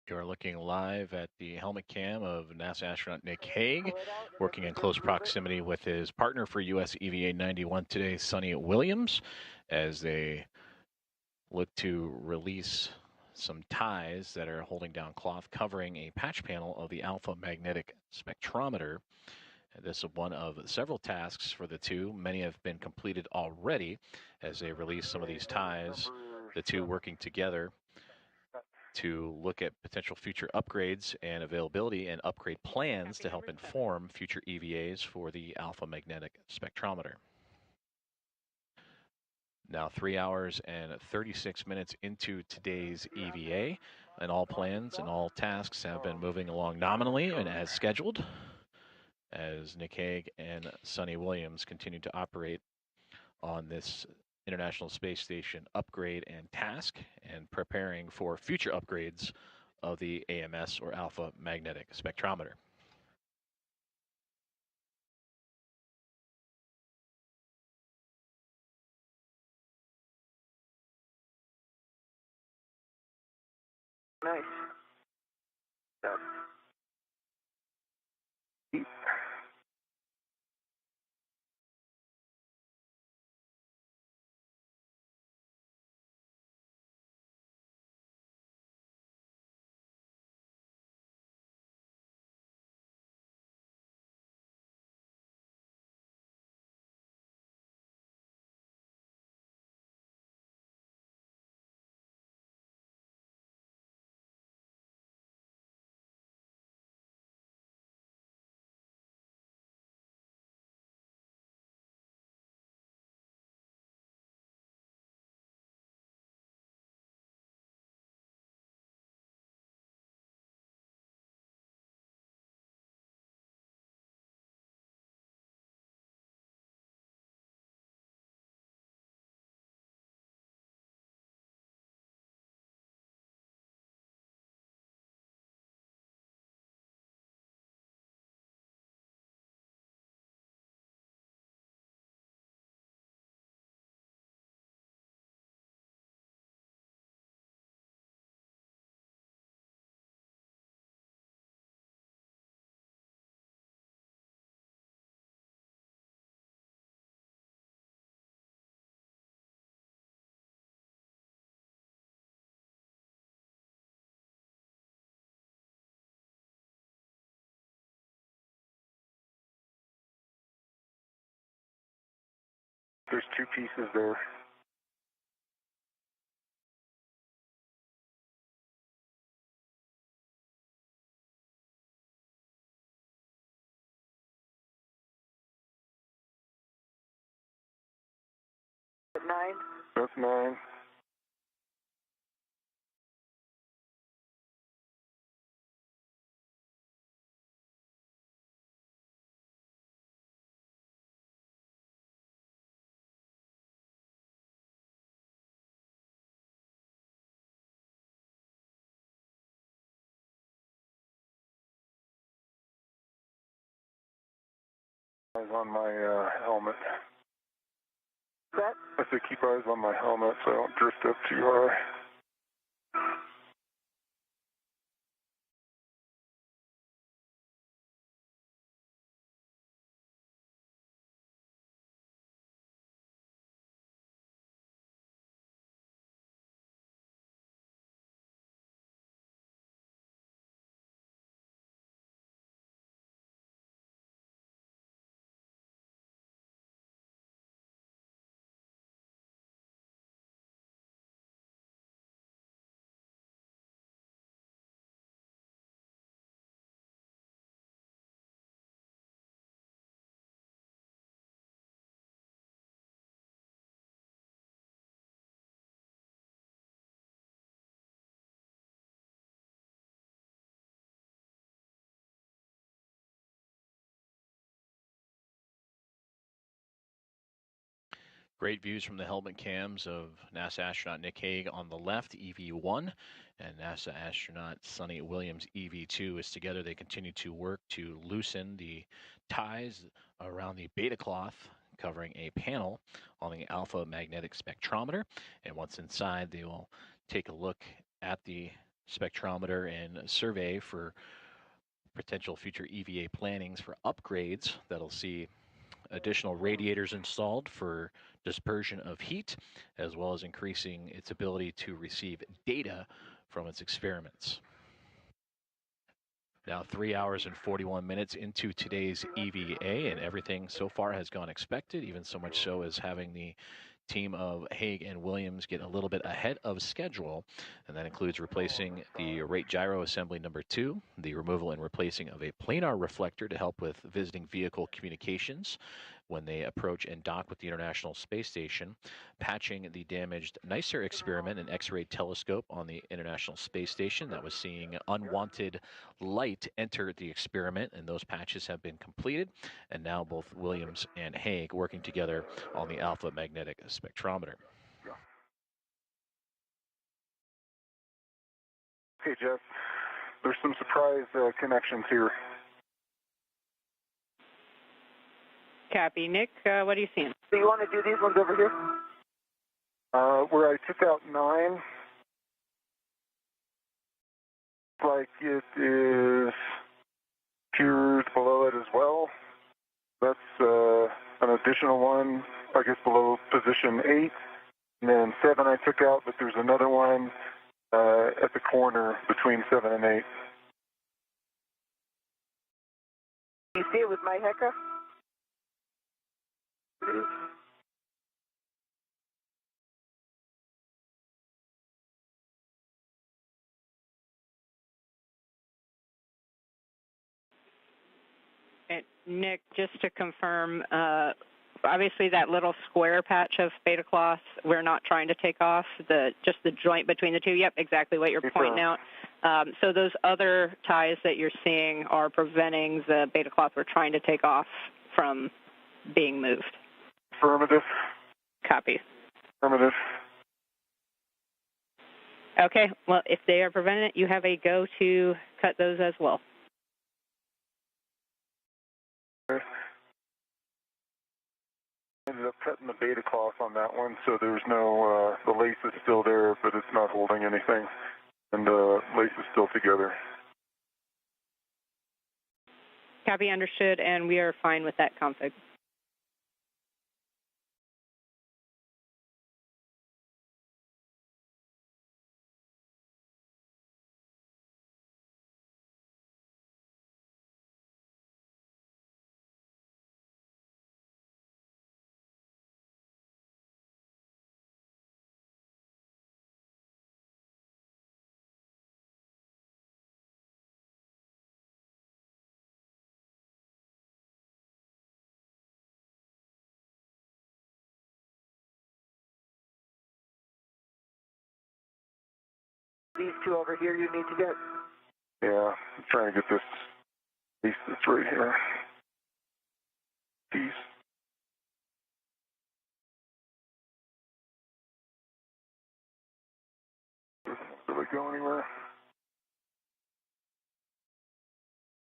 You're looking live at the helmet cam of NASA astronaut Nick Hague, working in close proximity with his partner for US EVA 91 today, Sunny Williams, as they look to release some ties that are holding down cloth covering a patch panel of the alpha magnetic spectrometer. This is one of several tasks for the two. Many have been completed already as they release some of these ties, the two working together to look at potential future upgrades and availability and upgrade plans to help inform future EVAs for the alpha magnetic spectrometer. Now 3 hours and 36 minutes into today's EVA, and all plans and all tasks have been moving along nominally and as scheduled, as Nick Hague and Sunny Williams continue to operate on this International Space Station upgrade and task, and preparing for future upgrades of the AMS or alpha magnetic spectrometer. Nice. pieces there. Nine. That's 9. Eyes on my helmet. Set. I say keep eyes on my helmet so I don't drift up too high. Great views from the helmet cams of NASA astronaut Nick Hague on the left, EV1, and NASA astronaut Suni Williams, EV2. As together they continue to work to loosen the ties around the beta cloth covering a panel on the alpha magnetic spectrometer. And once inside, they will take a look at the spectrometer and survey for potential future EVA plannings for upgrades that'll see additional radiators installed for dispersion of heat, as well as increasing its ability to receive data from its experiments. Now 3 hours and 41 minutes into today's EVA, and everything so far has gone expected, even so much so as having the team of Hague and Williams get a little bit ahead of schedule, and that includes replacing the rate gyro assembly number 2, the removal and replacing of a planar reflector to help with visiting vehicle communications when they approach and dock with the International Space Station, patching the damaged NICER experiment, an X-ray telescope on the International Space Station that was seeing unwanted light enter the experiment, and those patches have been completed, and now both Williams and Hague working together on the alpha magnetic spectrometer. Okay, Jeff, there's some surprise connections here. Copy. Nick, what are you seeing? Do you want to do these ones over here? Where I took out 9, like it is peers below it as well. That's an additional one, I guess, below position 8. And then 7 I took out, but there's another one at the corner between 7 and 8. You see it with my Hecka? Nick, just to confirm, obviously that little square patch of beta cloth, we're not trying to take off, just the joint between the two. Yep, exactly what you're pointing out. So those other ties that you're seeing are preventing the beta cloth we're trying to take off from being moved. Affirmative. Copy. Affirmative. Okay, well, if they are preventing it, you have a go to cut those as well. Okay. Ended up cutting the beta cloth on that one, so there's no, the lace is still there, but it's not holding anything, and the lace is still together. Copy, understood, and we are fine with that config. These two over here you need to get. Yeah, I'm trying to get this piece that's right here. Piece. Doesn't really go anywhere.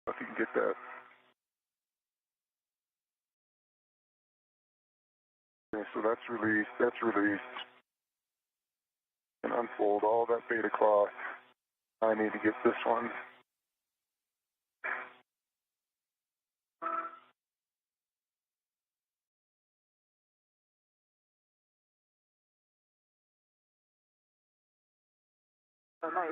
If you can get that. Okay, so that's released, and unfold all that beta cloth. I need to get this one. Oh, nice.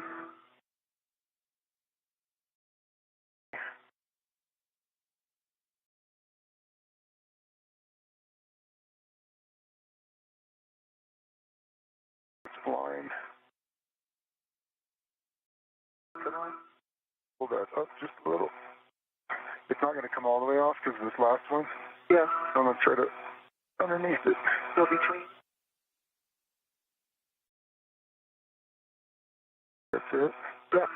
It's blind. Come on. Pull that up just a little. It's not going to come all the way off because of this last one. Yeah. I'm going to try to underneath it. Go between. That's it. Yep.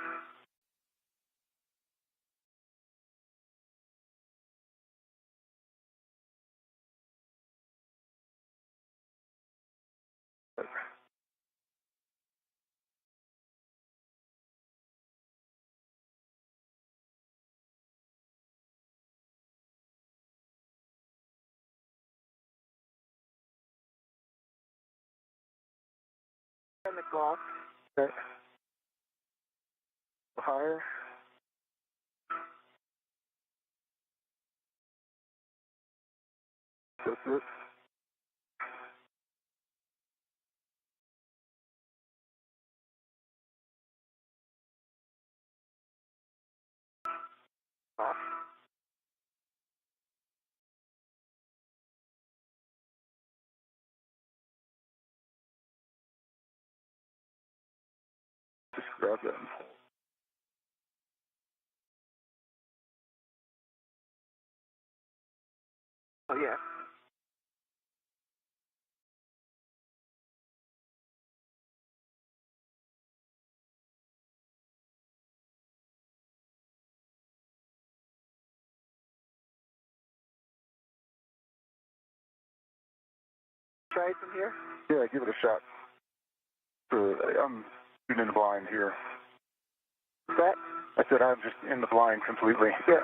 And the cloth. Okay. Higher. That's it. Off. Just grab that and pull. Oh, yeah. Try it from here? Yeah, give it a shot. I'm shooting in the blind here. What's that? I said I'm just in the blind completely. Yeah.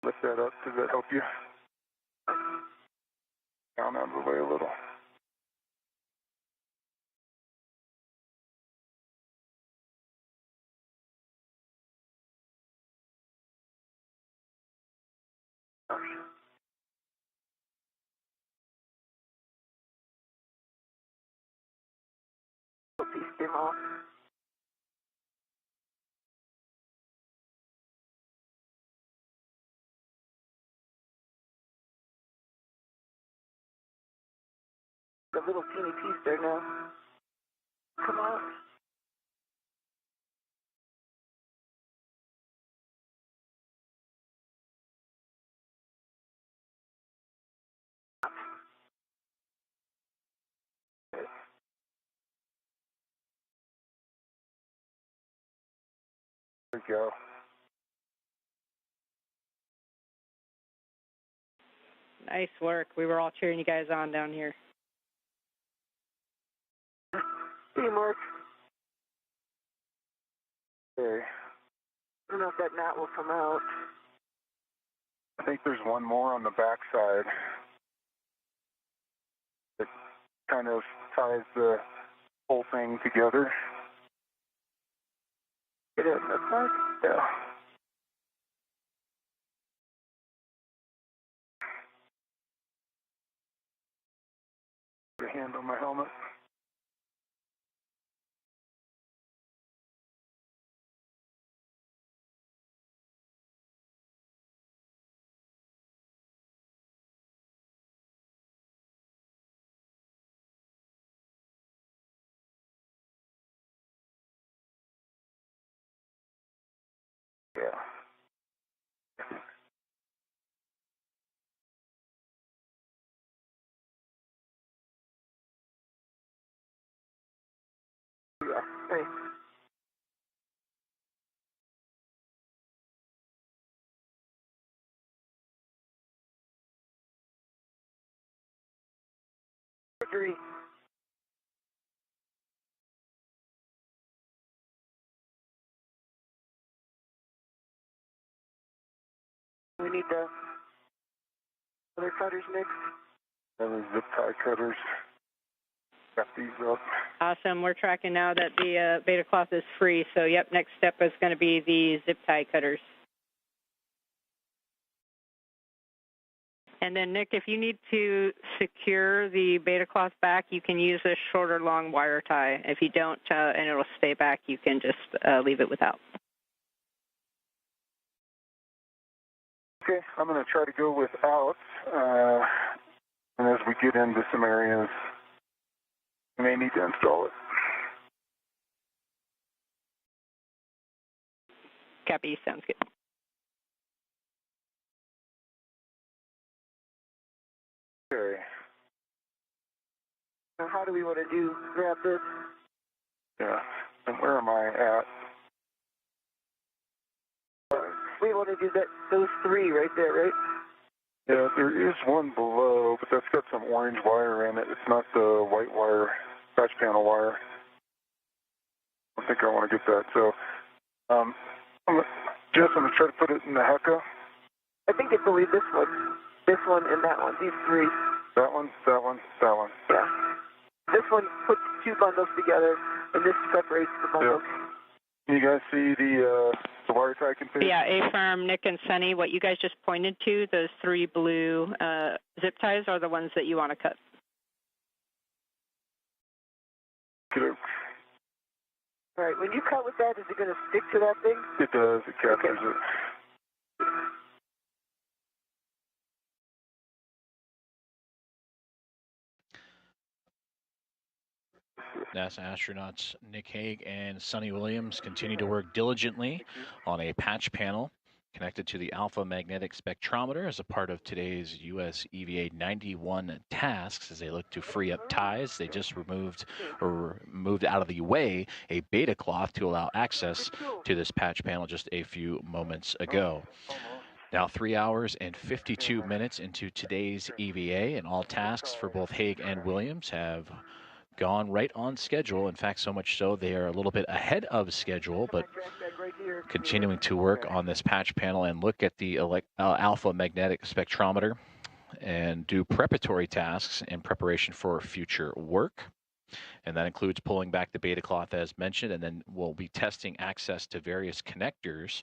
Lift that up. Does that help you? Down out of the way a little. Piece came off. A little teeny piece there now. Come on. There we go. Nice work. We were all cheering you guys on down here. Teamwork. Okay. I don't know if that knot will come out. I think there's one more on the back side. It kind of ties the whole thing together. It is, that's right. Yeah. Put a hand on my helmet. Yeah. Okay. Agree. We need the other cutters next. And the zip tie cutters. Got these up. Awesome. We're tracking now that the beta cloth is free. So, yep, next step is going to be the zip tie cutters. And then, Nick, if you need to secure the beta cloth back, you can use a short or long wire tie. If you don't, and it'll stay back, you can just leave it without. Okay, I'm going to try to go without. And as we get into some areas, we may need to install it. Copy, sounds good. Okay. Now, how do we want to grab this? Yeah. And where am I at? We want to do those three right there, right? Yeah, there is one below, but that's got some orange wire in it. It's not the white wire, patch panel wire. I think I want to get that. So, Jess, I'm going to try to put it in the Hecka. I think it's only this one, and that one. These three. That one, that one, that one. Yeah. This one puts two bundles together, and this separates the bundles. Yep. Can you guys see the wire tie config? Yeah, A-Firm, Nick, and Sunny, what you guys just pointed to, those three blue zip ties are the ones that you want to cut. Good. All right, when you cut with that, is it going to stick to that thing? It does. It captures it. NASA astronauts Nick Hague and Sunny Williams continue to work diligently on a patch panel connected to the alpha magnetic spectrometer as a part of today's U.S. EVA 91 tasks as they look to free up ties. They just moved out of the way a beta cloth to allow access to this patch panel just a few moments ago. Now 3 hours and 52 minutes into today's EVA, and all tasks for both Hague and Williams have gone right on schedule. In fact, so much so they are a little bit ahead of schedule, but continuing to work on this patch panel and look at the alpha magnetic spectrometer and do preparatory tasks in preparation for future work. And that includes pulling back the beta cloth as mentioned, and then we'll be testing access to various connectors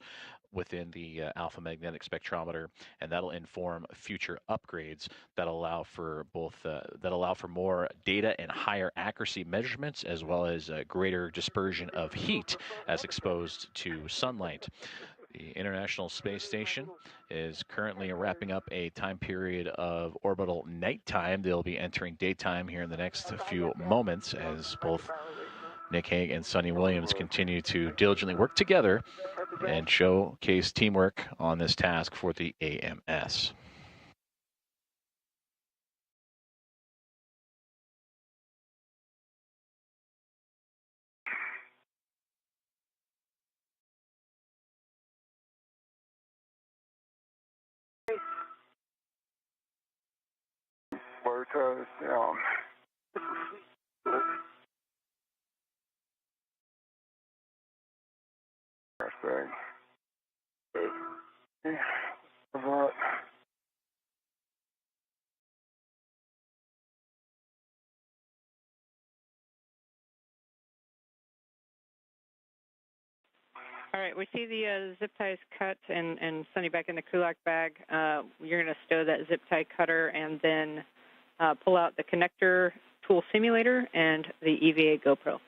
within the alpha magnetic spectrometer, and that'll inform future upgrades that allow for both more data and higher accuracy measurements, as well as greater dispersion of heat as exposed to sunlight. The International Space Station is currently wrapping up a time period of orbital nighttime. They'll be entering daytime here in the next few moments as both Nick Hague and Sunny Williams continue to diligently work together and showcase teamwork on this task for the AMS. Wire ties down. Trash bag. Okay. About. All right, we see the zip ties cut and Sunny back in the kulak bag. You're going to stow that zip tie cutter and then pull out the connector tool simulator and the EVA GoPro.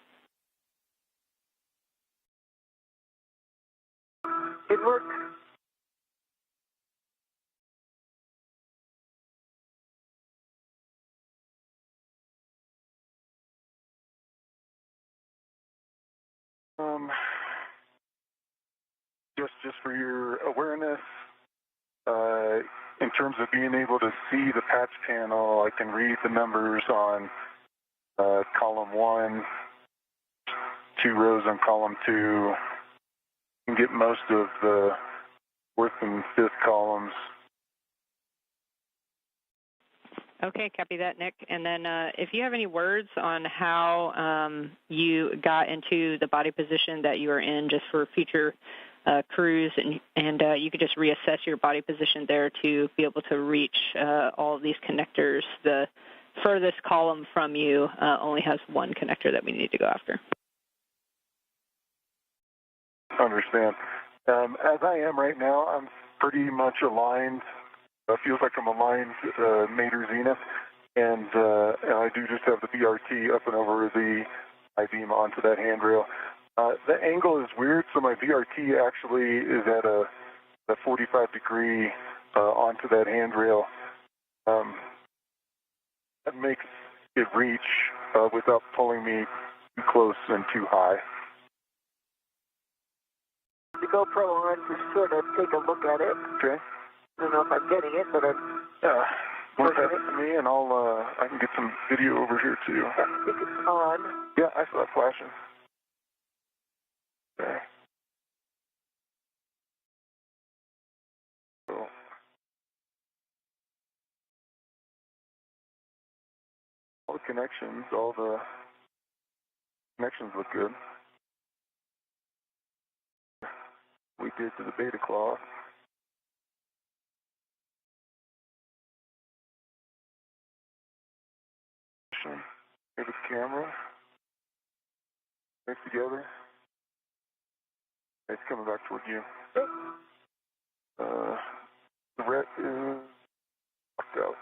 It worked. Just for your awareness, in terms of being able to see the patch panel, I can read the numbers on column 1, 2 rows on column 2. And get most of the 4th and 5th columns. Okay, copy that, Nick. And then if you have any words on how you got into the body position that you are in just for future crews, and you could just reassess your body position there to be able to reach all of these connectors. The furthest column from you only has 1 connector that we need to go after. Understand. As I am right now, I'm pretty much aligned. Feels like I'm aligned mater zenith, and I do just have the BRT up and over the I-beam onto that handrail. The angle is weird, so my BRT actually is at a 45-degree onto that handrail. That makes it reach without pulling me too close and too high. The GoPro on to sort of take a look at it. Okay. I don't know if I'm getting it, but yeah. Want to pass it to me, and I can get some video over here too. I think it's on. Yeah, I saw it flashing. Okay. So. All the connections look good. We did to the beta cloth. Here's the camera. Next together. It's coming back toward you. The red is locked out.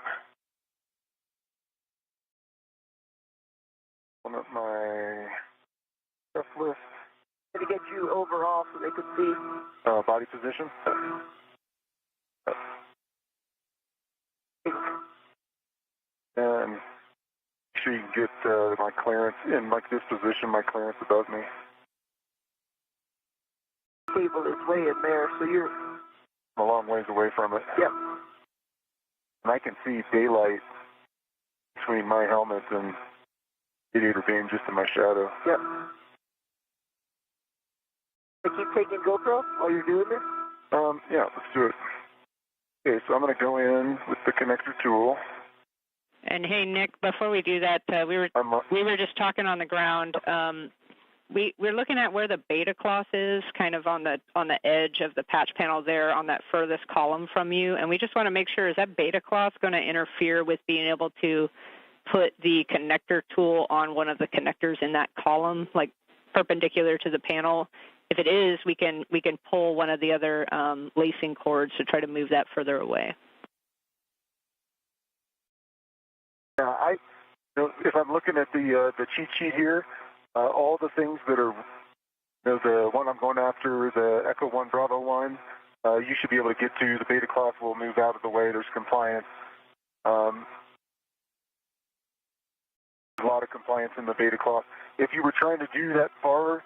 Open up my stuff list. To get you overall so they could see. Body position. And make sure you get my clearance in like this position, my clearance above me. Cable is way in there, so you're I'm a long ways away from it. Yep. And I can see daylight between my helmet and radiator beam just in my shadow. Yep. I keep taking GoPro while you're doing this? Yeah, let's do it. Okay, so I'm going to go in with the connector tool. And hey, Nick, before we do that, we were just talking on the ground. We're looking at where the beta cloth is, kind of on the edge of the patch panel there, on that furthest column from you. And we just want to make sure, is that beta cloth going to interfere with being able to put the connector tool on one of the connectors in that column, like perpendicular to the panel? If it is, we can pull one of the other lacing cords to try to move that further away. Yeah, if I'm looking at the cheat sheet here, all the things that are, the one I'm going after, the Echo 1 Bravo 1, you should be able to get to. The beta cloth will move out of the way. There's compliance. There's a lot of compliance in the beta cloth. If you were trying to do that far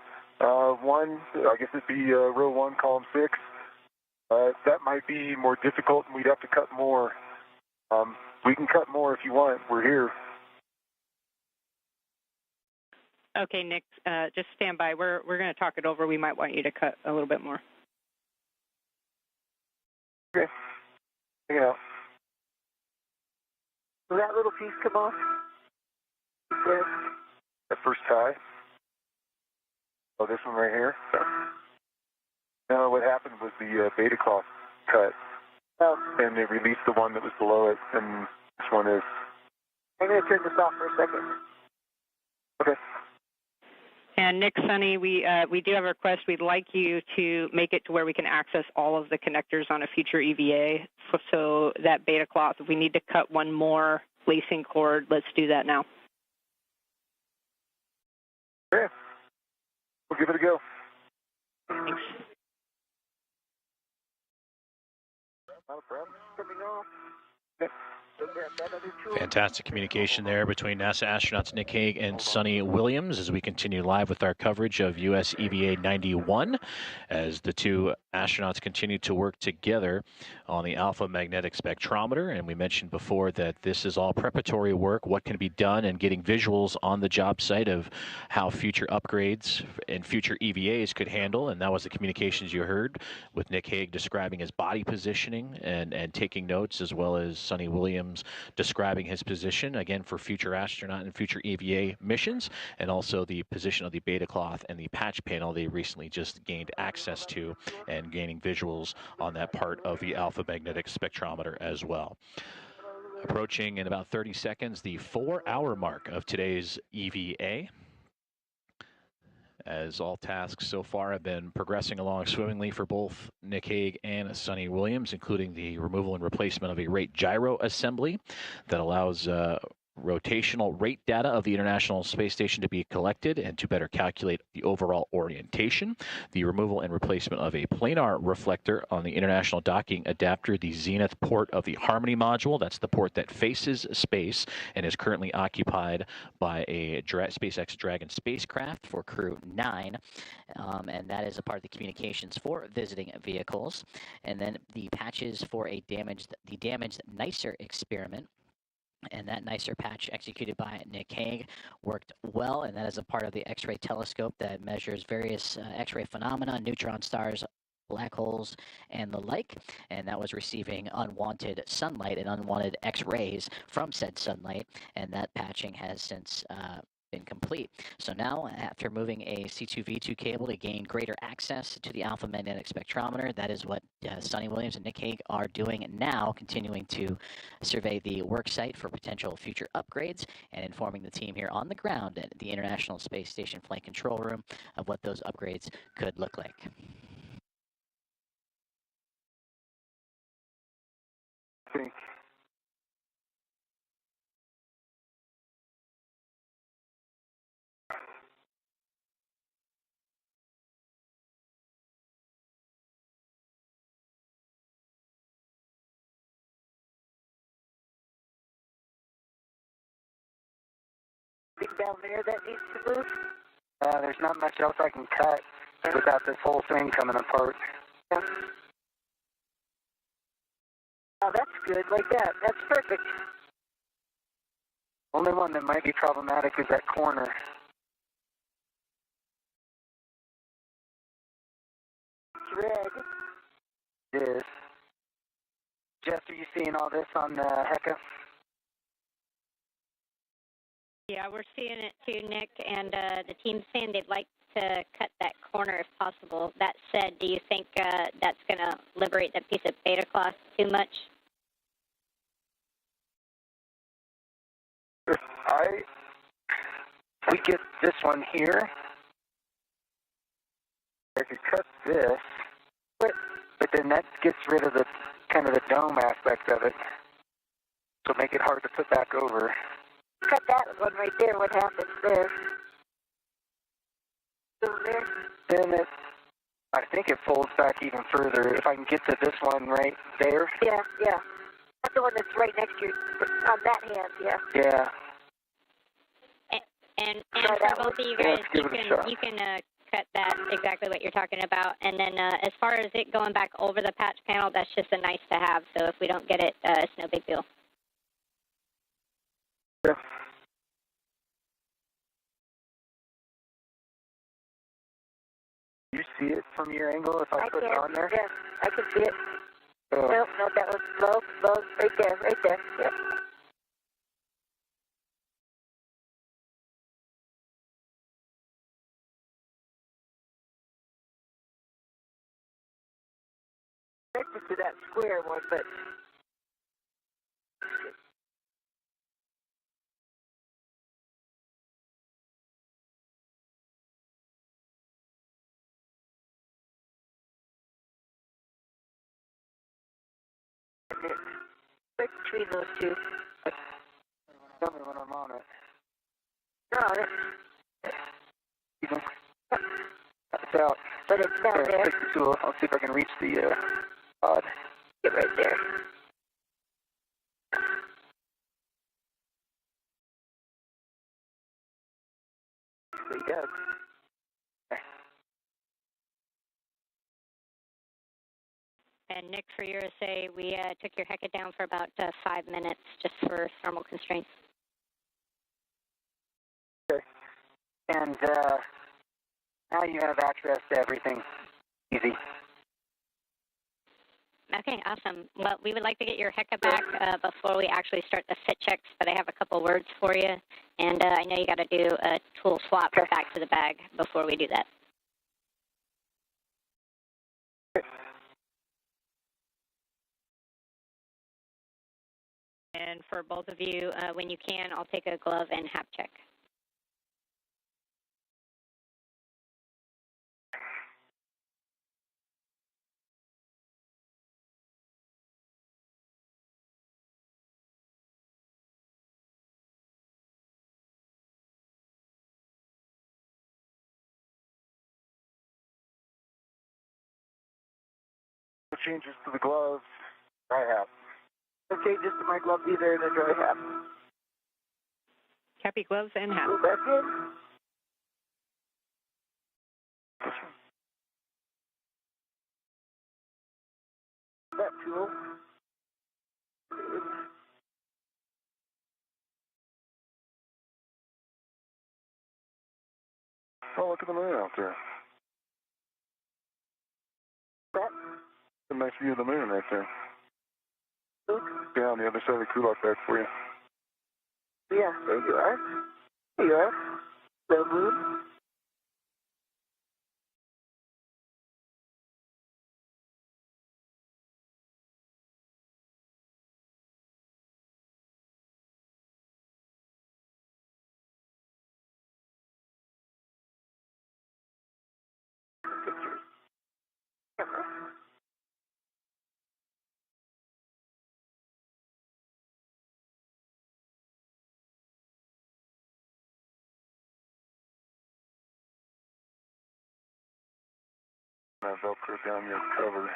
one, I guess it'd be row 1, column 6. That might be more difficult, and we'd have to cut more. We can cut more if you want. We're here. Okay, Nick, just stand by. We're going to talk it over. We might want you to cut a little bit more. Okay. Hang it out. Will that little piece come off? Yes. That first tie. Oh, this one right here? No, what happened was the beta cloth cut. Oh. And they released the one that was below it, and this one is. I'm going to turn this off for a second. Okay. And Nick, Suni, we do have a request. We'd like you to make it to where we can access all of the connectors on a future EVA. So that beta cloth, if we need to cut one more lacing cord, let's do that now. Okay. We'll give it a go. Thanks. Not a problem. Coming off. Okay. Okay. Fantastic communication there between NASA astronauts Nick Hague and Suni Williams as we continue live with our coverage of US EVA 91 as the two astronauts continue to work together on the alpha magnetic spectrometer. And we mentioned before that this is all preparatory work, what can be done, and getting visuals on the job site of how future upgrades and future EVAs could handle. And that was the communications you heard with Nick Hague describing his body positioning and taking notes, as well as Suni Williams describing his position, again, for future astronaut and future EVA missions, and also the position of the beta cloth and the patch panel they recently just gained access to, and gaining visuals on that part of the alpha magnetic spectrometer as well. Approaching in about 30 seconds the 4-hour mark of today's EVA, as all tasks so far have been progressing along swimmingly for both Nick Hague and Suni Williams, including the removal and replacement of a rate gyro assembly that allows rotational rate data of the International Space Station to be collected and to better calculate the overall orientation. The removal and replacement of a planar reflector on the International Docking Adapter, the zenith port of the Harmony module. That's the port that faces space and is currently occupied by a SpaceX Dragon spacecraft for Crew 9. And that is a part of the communications for visiting vehicles. And then the patches for the damaged NICER experiment. And that NICER patch executed by Nick Hague worked well, and that is a part of the X-ray telescope that measures various X-ray phenomena, neutron stars, black holes, and the like. And that was receiving unwanted sunlight and unwanted X-rays from said sunlight, and that patching has since been complete. So now, after moving a C2V2 cable to gain greater access to the alpha magnetic spectrometer, that is what Suni Williams and Nick Hague are doing now, continuing to survey the work site for potential future upgrades and informing the team here on the ground at the International Space Station Flight Control Room of what those upgrades could look like. Down there that needs to move? There's not much else I can cut without this whole thing coming apart. Yeah. Oh, that's good, like that. That's perfect. Only one that might be problematic is that corner. It's red. It is. Jess, are you seeing all this on Hecka? Yeah, we're seeing it too, Nick, and the team's saying they'd like to cut that corner if possible. That said, do you think that's going to liberate that piece of beta cloth too much? We get this one here. I could cut this, but then that gets rid of the kind of the dome aspect of it, so make it hard to put back over. Cut that one right there. What happens there? Still there? Then I think it folds back even further. If I can get to this one right there. Yeah. That's the one that's right next to you on that hand. Yeah. And for both of you guys, you can cut that exactly what you're talking about. And then as far as it going back over the patch panel, that's just a nice to have. So if we don't get it, it's no big deal. Yeah. You see it from your angle if I put it on there? Yeah, I can see it. Oh. No, that was low, right there, yeah. Connected to that square one, but right between those two. Tell me when I'm on it. No, that's out. But it's down there. Take the tool. I'll see if I can reach the pod. Get right there. actually, yes. And Nick, for your essay, we took your Hague down for about 5 minutes just for thermal constraints. Okay. And now you have access to everything. Easy. Okay, awesome. Well, we would like to get your Hague back before we actually start the fit checks, but I have a couple words for you. And I know you got to do a tool swap back to the bag before we do that. And for both of you, when you can, I'll take a glove and hap check. Changes to the gloves, dry hap. No changes to my gloves either, and a dry hap. Copy, gloves and hap. Go back in. That tool. Oh, look at the moon out there. That. A nice view of the moon right there. Look. Yeah, on the other side of the Kulak bag for you. Yeah, there you are. There you are. The moon. Velcro down your cover.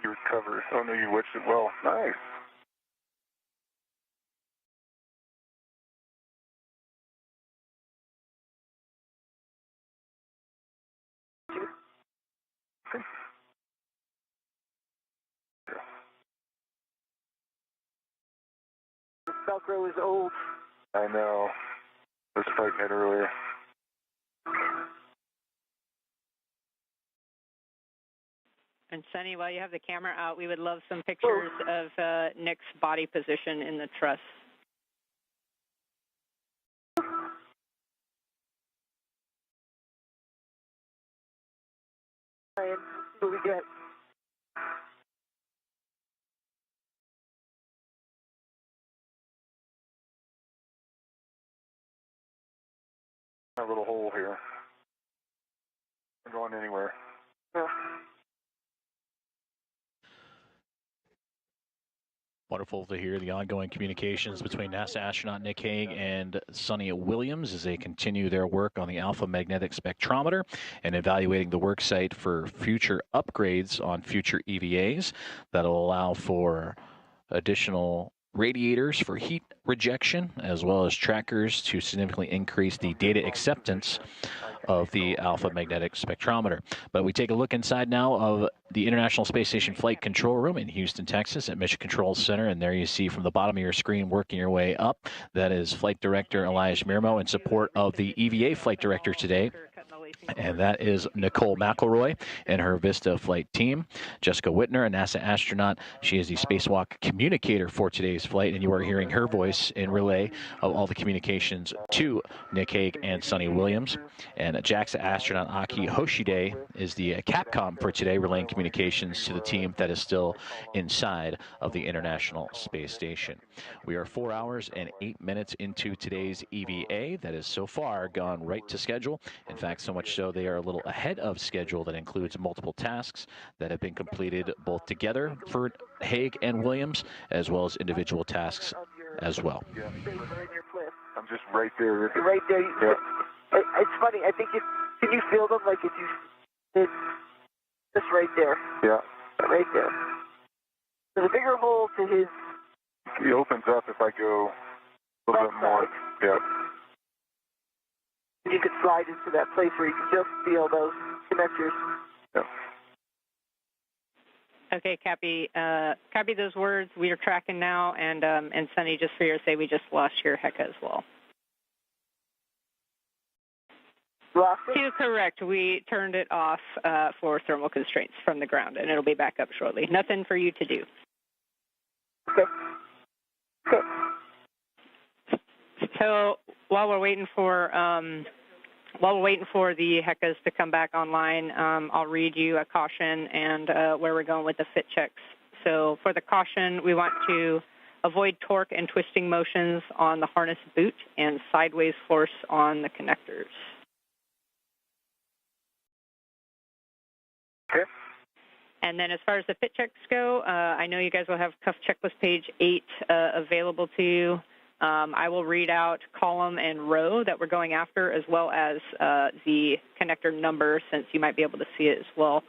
Your cover. Oh no, you wetched it well. Nice. Velcro is old. I know. I was fighting it earlier. And Sunny, while you have the camera out, we would love some pictures of Nick's body position in the truss. Ryan, what do we get? A little hole here. Not going anywhere. Yeah. Wonderful to hear the ongoing communications between NASA astronaut Nick Hague and Suni Williams as they continue their work on the alpha magnetic spectrometer and evaluating the work site for future upgrades on future EVAs that'll allow for additional radiators for heat rejection, as well as trackers to significantly increase the data acceptance of the alpha magnetic spectrometer. But we take a look inside now of the International Space Station Flight Control Room in Houston, Texas at Mission Control Center. And there you see from the bottom of your screen, working your way up, that is Flight Director Elias Mirmo in support of the EVA Flight Director today. And that is Nicole McElroy and her Vista flight team. Jessica Whitner, a NASA astronaut. She is the Spacewalk communicator for today's flight, and you are hearing her voice in relay of all the communications to Nick Hague and Suni Williams. And JAXA astronaut Aki Hoshide is the Capcom for today, relaying communications to the team that is still inside of the International Space Station. We are 4 hours and 8 minutes into today's EVA. That has so far gone right to schedule. In fact, so much so they are a little ahead of schedule. That includes multiple tasks that have been completed both together for Hague and Williams, as well as individual tasks as well. I'm just right there. You're right there. Yeah. It's funny. I think can you feel them like if it's just right there? Yeah. Right there. There's a bigger hole to his. He opens up if I go a little bit more. Yeah. You could slide into that place where you can just feel those connectors. Yep. Okay, copy those words. We are tracking now, and Sunny, just for your sake, we just lost your HECA as well. Lost it? To correct, we turned it off for thermal constraints from the ground, and it'll be back up shortly. Nothing for you to do. Okay. Okay. So while we're waiting for the HECAs to come back online, I'll read you a caution and where we're going with the fit checks. So for the caution, we want to avoid torque and twisting motions on the harness boot and sideways force on the connectors. Okay. And then as far as the fit checks go, I know you guys will have cuff checklist page 8 available to you. I will read out column and row that we're going after, as well as the connector number, since you might be able to see it as well.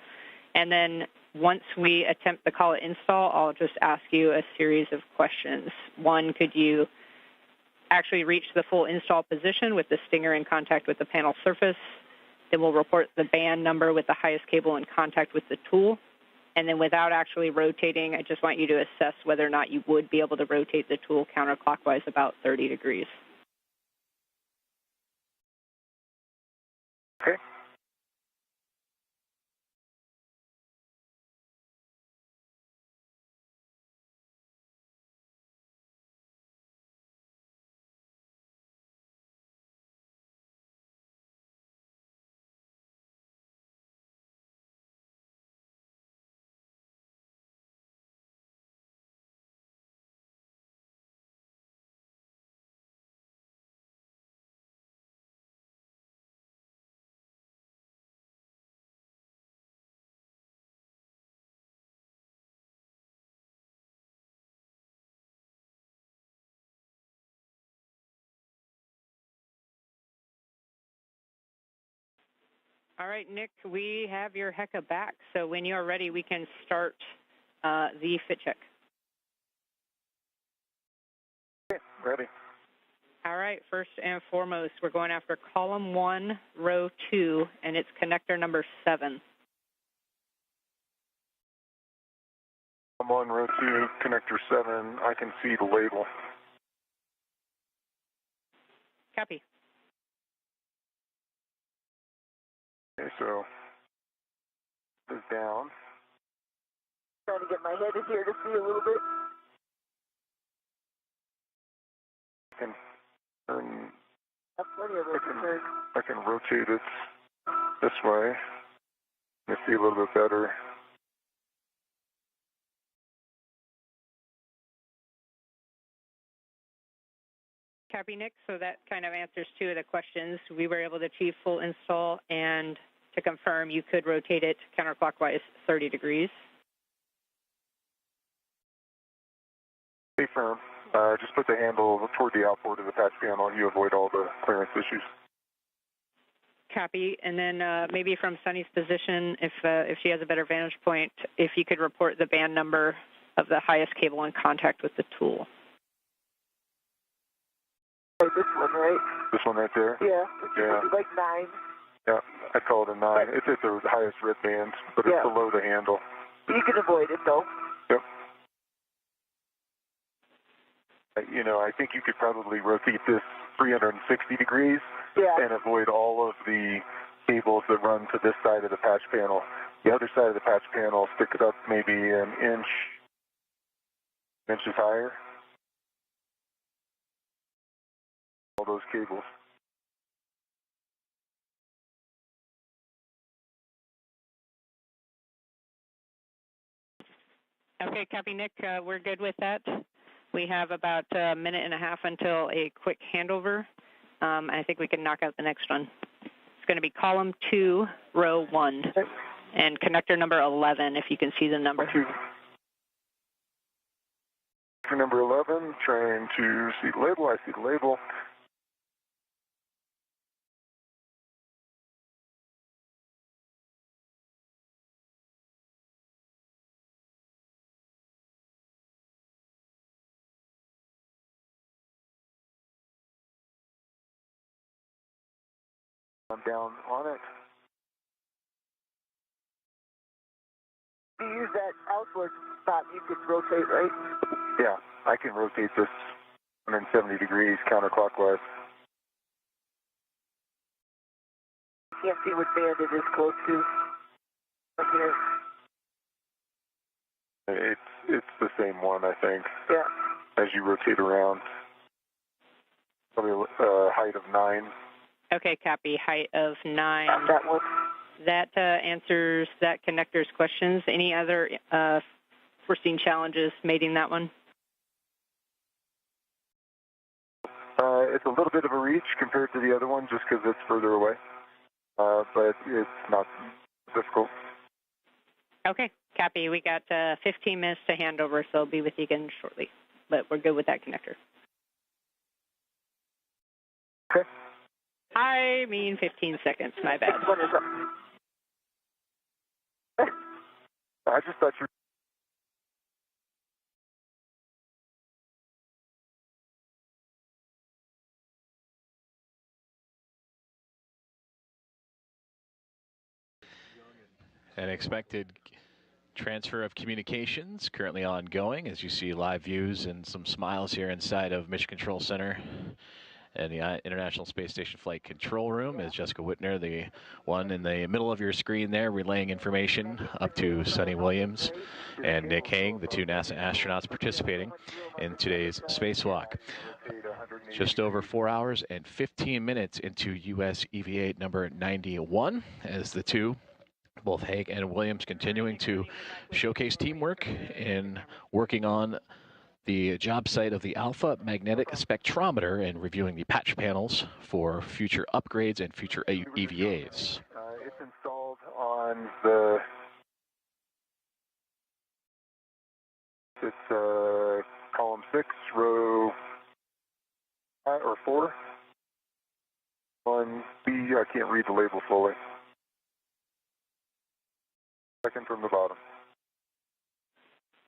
And then once we attempt the call it install, I'll just ask you a series of questions. One, could you actually reach the full install position with the stinger in contact with the panel surface? Then we'll report the band number with the highest cable in contact with the tool. And then without actually rotating, I just want you to assess whether or not you would be able to rotate the tool counterclockwise about 30 degrees. Okay. All right, Nick, we have your HECA back. So when you're ready, we can start the fit check. Okay, ready. All right, first and foremost, we're going after column 1, row 2, and it's connector number 7. I'm on row 2, connector 7. I can see the label. Copy. Okay, so this is down. Trying to get my head in here to see a little bit. I can turn. That's plenty of room to turn. I can rotate it this way. Let me see a little bit better. Copy, Nick. So that kind of answers 2 of the questions. We were able to achieve full install, and to confirm, you could rotate it counterclockwise 30 degrees. Stay firm. Just put the handle toward the outboard of the patch panel, and you avoid all the clearance issues. Copy. And then maybe from Sunny's position, if she has a better vantage point, if you could report the band number of the highest cable in contact with the tool. Right, this one, right? This one right there? Yeah. Yeah. Like 9. Yeah, I call it a 9. It's at the highest red band, but it's below the handle. You can avoid it, though. Yep. You know, I think you could probably rotate this 360 degrees and avoid all of the cables that run to this side of the patch panel. The other side of the patch panel, stick it up maybe an inches higher. All those cables. Okay, copy, Nick. We're good with that. We have about a minute and a half until a quick handover. I think we can knock out the next one. It's going to be column 2, row 1, and connector number 11, if you can see the number. For number 11, trying to see the label. I see the label. I'm down on it. If you use that outward spot, you could rotate, right? Yeah, I can rotate this 170 degrees counterclockwise. Can't see what band it is close to. Up here. It's the same one, I think. Yeah. As you rotate around, probably a height of 9. Okay, copy. Height of 9. That one. That answers that connector's questions. Any other foreseen challenges mating that one? It's a little bit of a reach compared to the other one just because it's further away, but it's not difficult. Okay, copy. We got 15 minutes to hand over, so I'll be with you again shortly. But we're good with that connector. Okay. I mean 15 seconds, my bad. What is it? I just thought you An expected transfer of communications currently ongoing, as you see live views and some smiles here inside of Mission Control Center and the International Space Station Flight Control Room is Jessica Whitner, the one in the middle of your screen there, relaying information up to Sonny Williams and Nick Hague, the two NASA astronauts participating in today's spacewalk. Just over 4 hours and 15 minutes into US EVA number 91, as the two, both Hague and Williams, continuing to showcase teamwork in working on the job site of the Alpha Magnetic Spectrometer and reviewing the patch panels for future upgrades and future EVAs. it's installed on the, it's column 6, row 5 or 4. On B, I can't read the label fully. Second from the bottom.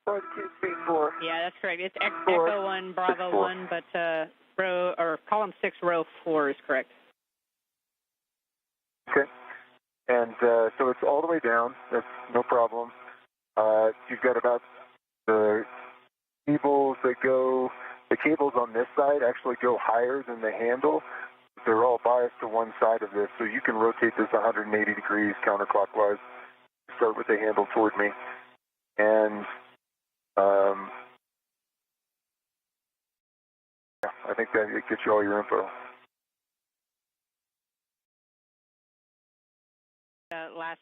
1, 2, 3, 4. Yeah, that's correct. It's Echo 1, Bravo 1, but row or column 6, row 4 is correct. Okay. And so it's all the way down. That's no problem. You've got about the cables that go, the cables on this side actually go higher than the handle. They're all biased to one side of this, so you can rotate this 180 degrees counterclockwise. Start with the handle toward me. And yeah, I think that it gets you all your info. Last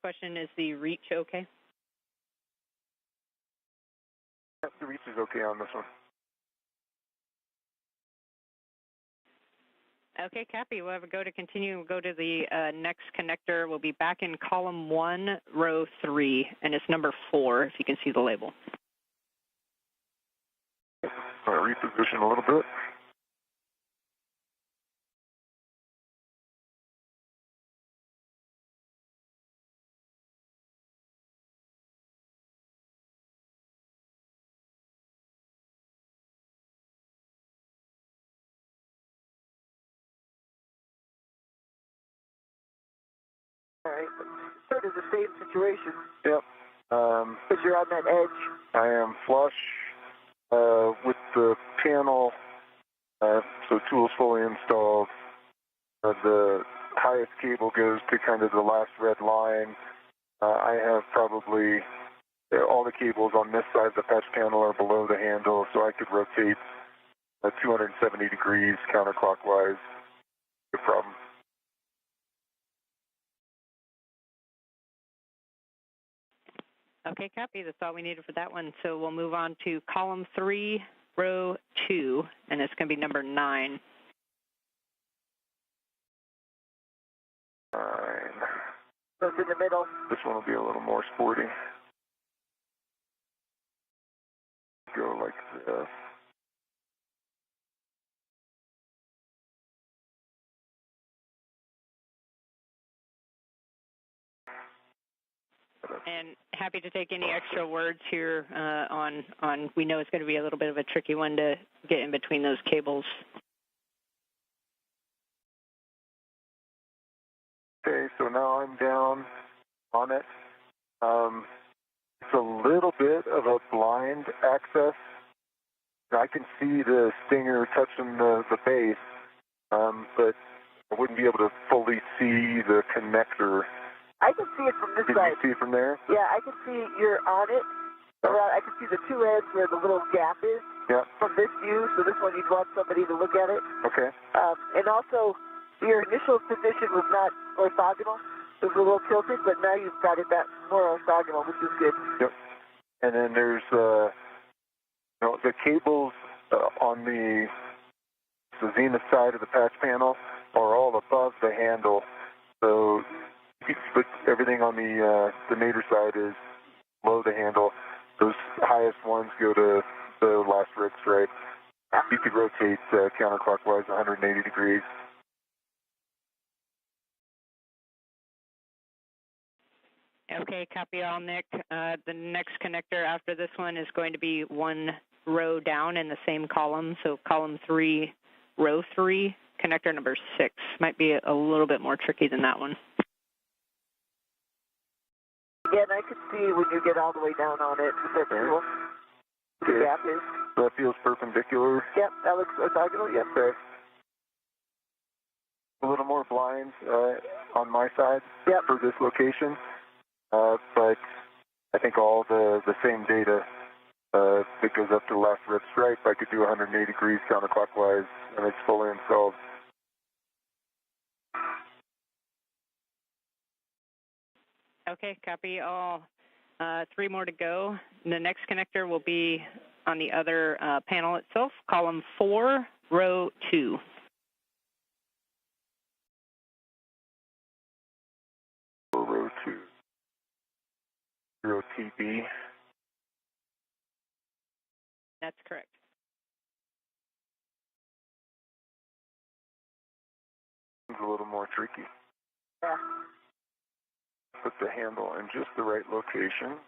question, is the reach okay? Yep, the reach is okay on this one. Okay, copy. We'll have a go to continue. We'll go to the next connector. We'll be back in column 1, row 3, and it's number 4, if you can see the label. Reposition a little bit. All right. Sort of the same situation. Yep. Because you're on that edge. I am flush with the panel, so tools fully installed. The highest cable goes to kind of the last red line. I have probably all the cables on this side of the patch panel are below the handle, so I could rotate 270 degrees counterclockwise. No problem. Okay, copy. That's all we needed for that one. So we'll move on to column 3, row 2, and it's going to be number 9. 9. So it's in the middle. This one will be a little more sporty. Go like this. And happy to take any extra words here on, we know it's going to be a little bit of a tricky one to get in between those cables. now I'm down on it. It's a little bit of a blind access. I can see the stinger touching the base, but I wouldn't be able to fully see the connector. I can see it from this Can side. you see it from there? Yeah, I can see you're on it. Around, I can see the two ends where the little gap is. Yeah. From this view, so this one you'd want somebody to look at it. Okay. And also, your initial position was not orthogonal. It was a little tilted, but now you've got it that more orthogonal, which is good. Yep. And then there's the cables on the zenith side of the patch panel are all above the handle. So but everything on the nadir side is below the handle. Those highest ones go to the last red stripe. You could rotate counterclockwise 180 degrees. Okay, copy all, Nick. The next connector after this one is going to be one row down in the same column. So column 3, row 3, connector number 6. Might be a little bit more tricky than that one. Yeah, and I can see when you get all the way down on it. That's cool. The gap is. That feels perpendicular. Yep, that looks orthogonal. Yep. Okay. A little more blind on my side for this location, but I think all the same data that goes up to the last red stripe, I could do 180 degrees counterclockwise, and it's fully installed. Okay, copy all. 3 more to go. The next connector will be on the other panel itself, column 4, row 2. Row 2. Row TB. That's correct. It's a little more tricky. Yeah. Put the handle in just the right location.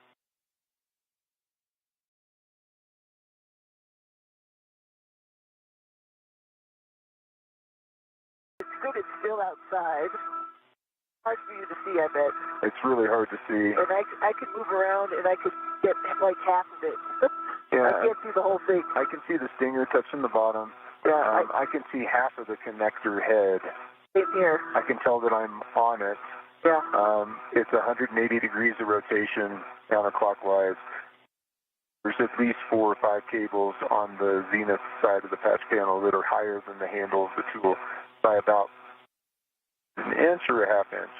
It's good it's still outside. Hard for you to see, I bet. It's really hard to see. And I could move around and I could get like half of it. Yeah. I can't see the whole thing. I can see the stinger touching the bottom. Yeah. I can see half of the connector head. Same here. I can tell that I'm on it. Yeah. It's 180 degrees of rotation counterclockwise. There's at least 4 or 5 cables on the zenith side of the patch panel that are higher than the handle of the tool by about an inch or a half inch,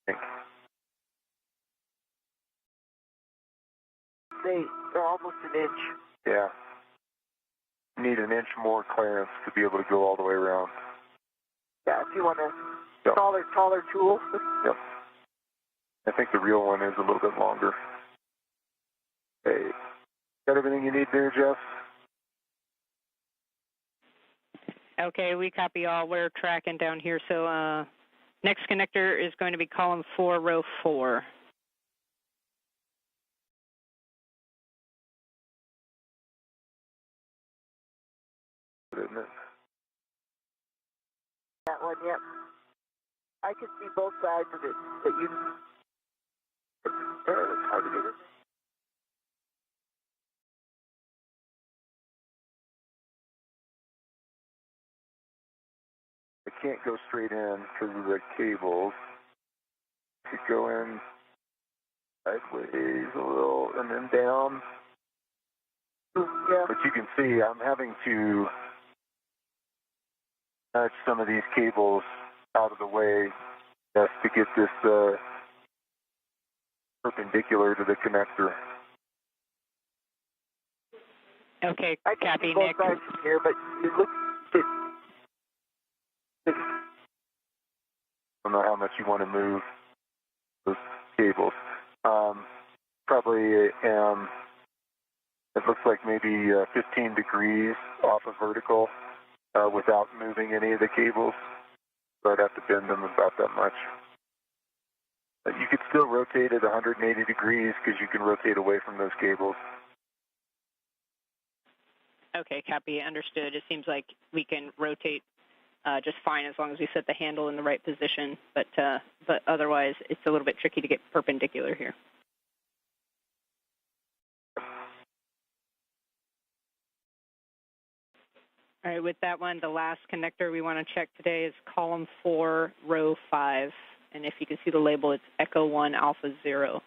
I think. They're almost an inch. Yeah. You need an inch more clearance to be able to go all the way around. Yeah, if you want a Yep. taller tool. Yep. I think the real one is a little bit longer. Hey, got everything you need there, Jeff? Okay, we copy all. We're tracking down here. So next connector is going to be column 4, row 4. Isn't it? That one, yep. I can see both sides of it, but you... It's hard to get it. I can't go straight in because of the cables. Could go in sideways a little and then down. Yeah. But you can see I'm having to nudge some of these cables out of the way just to get this perpendicular to the connector. Okay, I can copy, see both Nick. sides from here, but it looks... I don't know how much you want to move those cables. Probably it looks like maybe 15 degrees off of vertical without moving any of the cables. So I'd have to bend them about that much. You could still rotate at 180 degrees because you can rotate away from those cables. Okay, copy, understood. It seems like we can rotate just fine as long as we set the handle in the right position. But otherwise, it's a little bit tricky to get perpendicular here. All right, with that one, the last connector we want to check today is column 4, row 5. And if you can see the label, it's Echo 1 Alpha 0.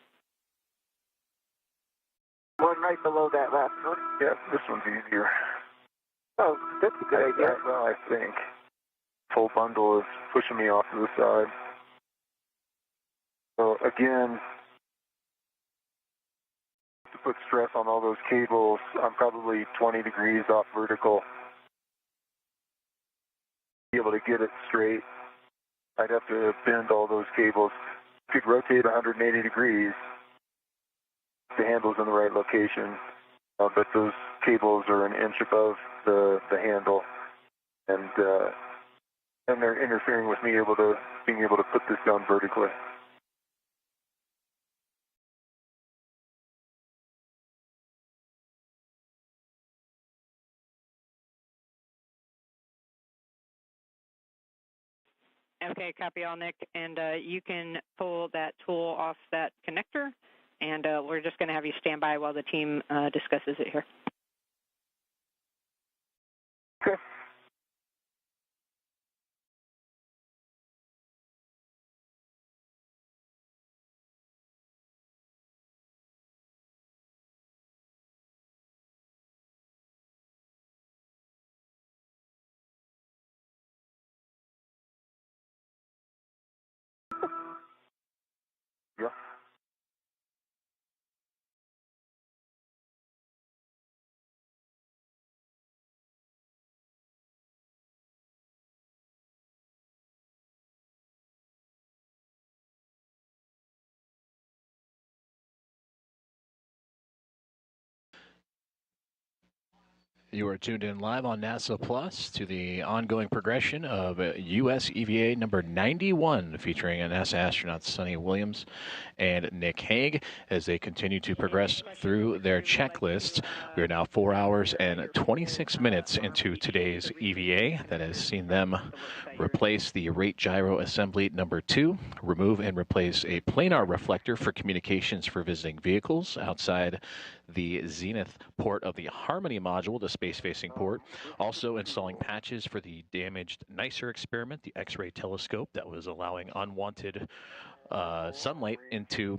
One right below that last one. Yeah, this one's easier. Oh, that's a good idea. Well, I think. Full bundle is pushing me off to the side. So again, to put stress on all those cables, I'm probably 20 degrees off vertical. Be able to get it straight, I'd have to bend all those cables. Could rotate 180 degrees. The handle's in the right location, but those cables are an inch above the handle, and they're interfering with me being able to put this down vertically. Okay, copy all, Nick. And you can pull that tool off that connector, and we're just going to have you stand by while the team discusses it here. Okay. Yeah. You are tuned in live on NASA Plus to the ongoing progression of U.S. EVA number 91, featuring NASA astronauts Suni Williams and Nick Hague as they continue to progress through their checklist. We are now 4 hours and 26 minutes into today's EVA that has seen them replace the rate gyro assembly number 2, remove and replace a planar reflector for communications for visiting vehicles outside the zenith port of the Harmony module, the space-facing port. Also installing patches for the damaged NICER experiment, the X-ray telescope that was allowing unwanted sunlight into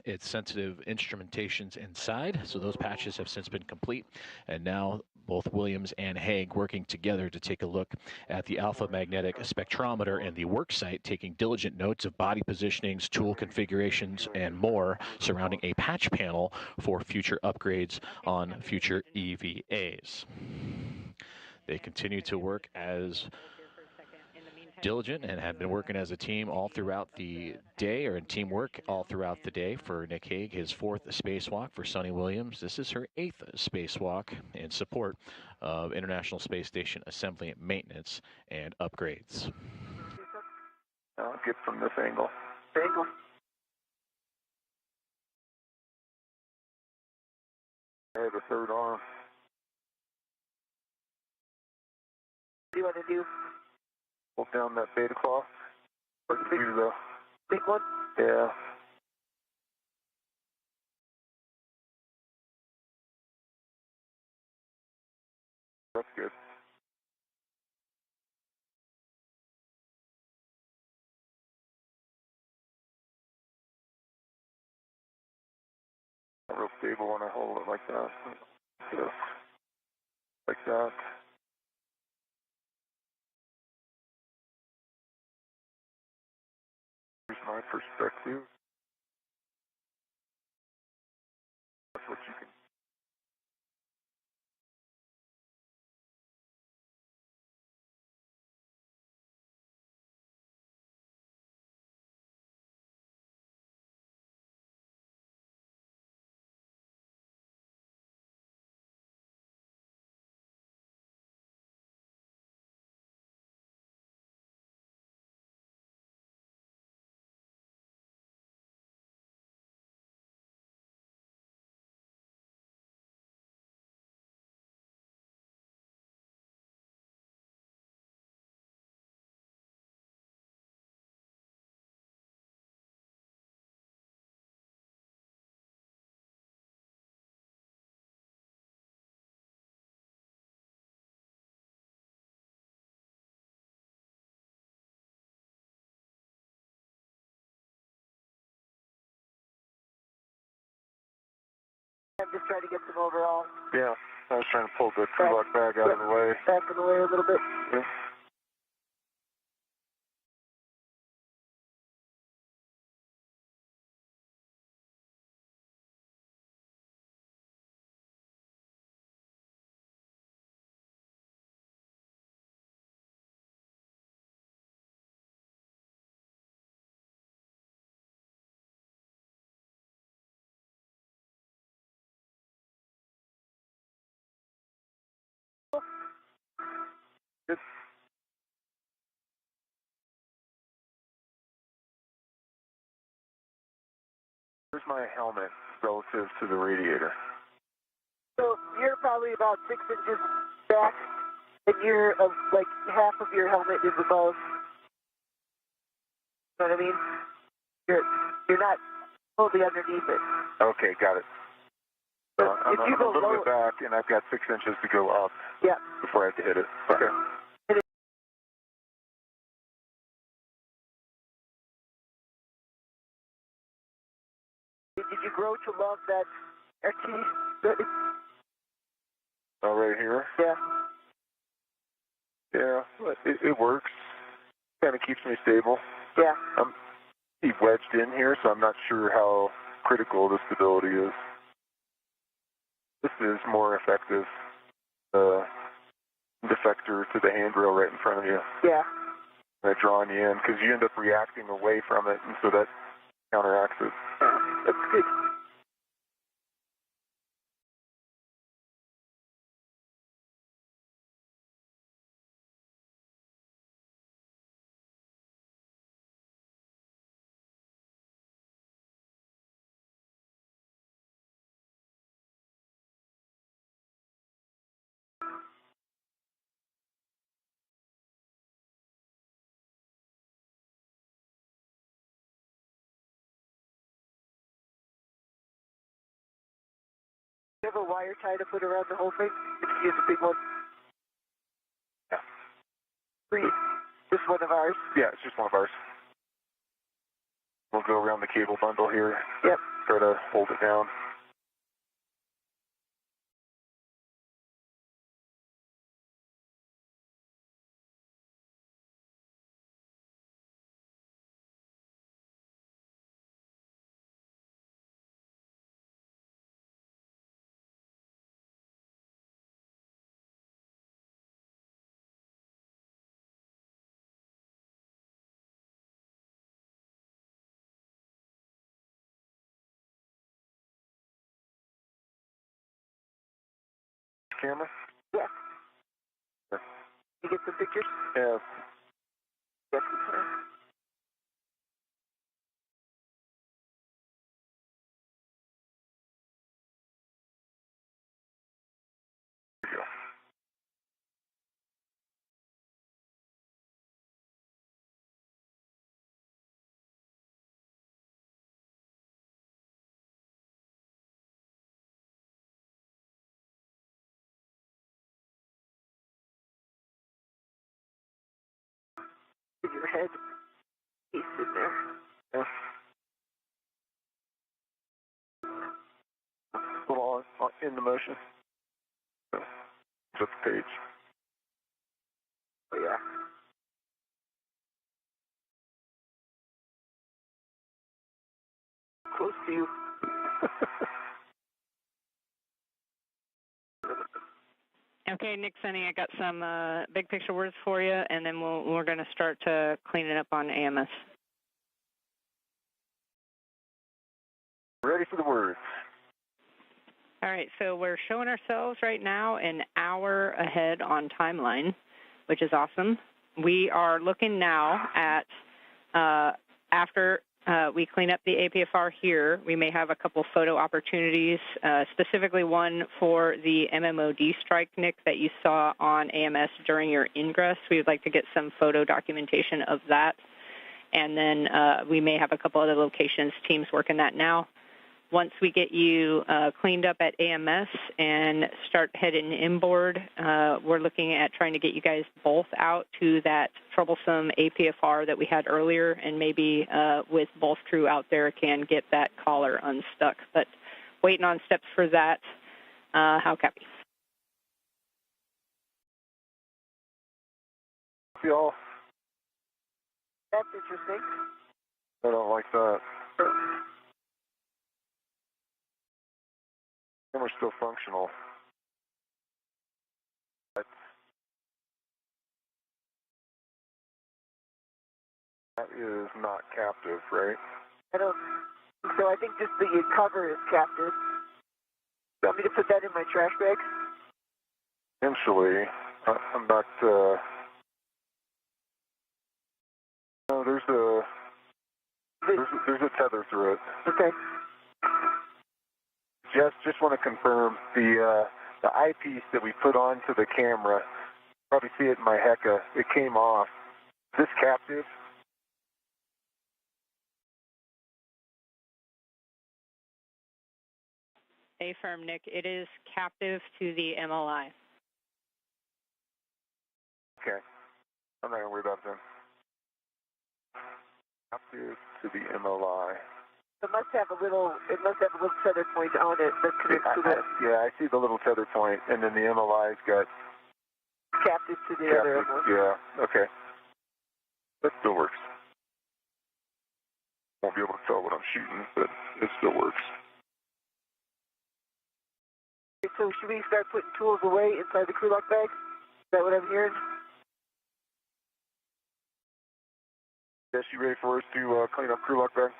its sensitive instrumentations inside. So those patches have since been complete, and now both Williams and Hague working together to take a look at the alpha magnetic spectrometer and the work site, taking diligent notes of body positionings, tool configurations, and more surrounding a patch panel for future upgrades on future EVAs. They continue to work as diligent and have been working as a team all throughout the day, or in teamwork all throughout the day. For Nick Hague, his 4th spacewalk. For Suni Williams, this is her 8th spacewalk in support of International Space Station assembly, maintenance, and upgrades. I'll get from this angle. Angle. I have a third arm. What do you want to do? Hold down that beta cloth. Let's do the Big one? yeah. That's good. Real stable when I hold it like that. Yes. Like that. Here's my perspective. That's what you can I'm just trying to get some overall. Yeah, I was trying to pull the crew lock bag out of the way. Back in the way a little bit. Yeah. Good. Where's my helmet relative to the radiator? So you're probably about 6 inches back, and you're like half of your helmet is above. You know what I mean? You're not totally underneath it. Okay, got it. So I'm if you a go little lower, bit back, and I've got 6 inches to go up. Yeah. Before I have to hit it. Okay. Did you grow to love that RT? Oh, right here? Yeah. Yeah, it works. Kind of keeps me stable. Yeah. I'm wedged in here, so I'm not sure how critical the stability is. This is more effective. Defector to the handrail right in front of you. Yeah. And drawing you in, because you end up reacting away from it, and so that counteracts it. That's good. Do you have a wire tie to put around the whole thing? If you use a big one. Yeah. Three. Just one of ours? Yeah, it's just one of ours. We'll go around the cable bundle here. Yep. Try to hold it down. Camera? Yeah. You get some pictures? Yeah. Yes. There you go. In your head. He's in there. Yeah. A little in the motion. So, just the page. Oh, yeah. Close to you. Okay, Nick, Sunny, I got some big picture words for you, and then we're going to start to clean it up on AMS. Ready for the words. All right, so we're showing ourselves right now an hour ahead on timeline, which is awesome. We are looking now at after we clean up the APFR here, we may have a couple photo opportunities, specifically one for the MMOD strike, Nick, that you saw on AMS during your ingress. We would like to get some photo documentation of that. And then we may have a couple other locations, teams working that now. Once we get you cleaned up at AMS and start heading inboard, we're looking at trying to get you guys both out to that troublesome APFR that we had earlier, and maybe with both crew out there can get that collar unstuck. But waiting on steps for that. How copy? Y'all. That's interesting. I don't like that. Camera's still functional. That is not captive, right? I don't think so. I think just the cover is captive. You want me to put that in my trash bag? Potentially. I'm not, no, there's a tether through it. Okay. Just want to confirm the eyepiece that we put onto the camera, probably see it in my HECA, it came off. Is this captive? Affirm, Nick. It is captive to the MLI. Okay. I'm not going to worry about it then. Captive to the MLI. It must have a little tether point on it that connects to the... Yeah, I see the little tether point, and then the MLI's got... captive to the other one. Yeah, okay. That still works. Won't be able to tell what I'm shooting, but it still works. So should we start putting tools away inside the crew lock bag? Is that what I'm hearing? Yes, you ready for us to clean up crew lock bag?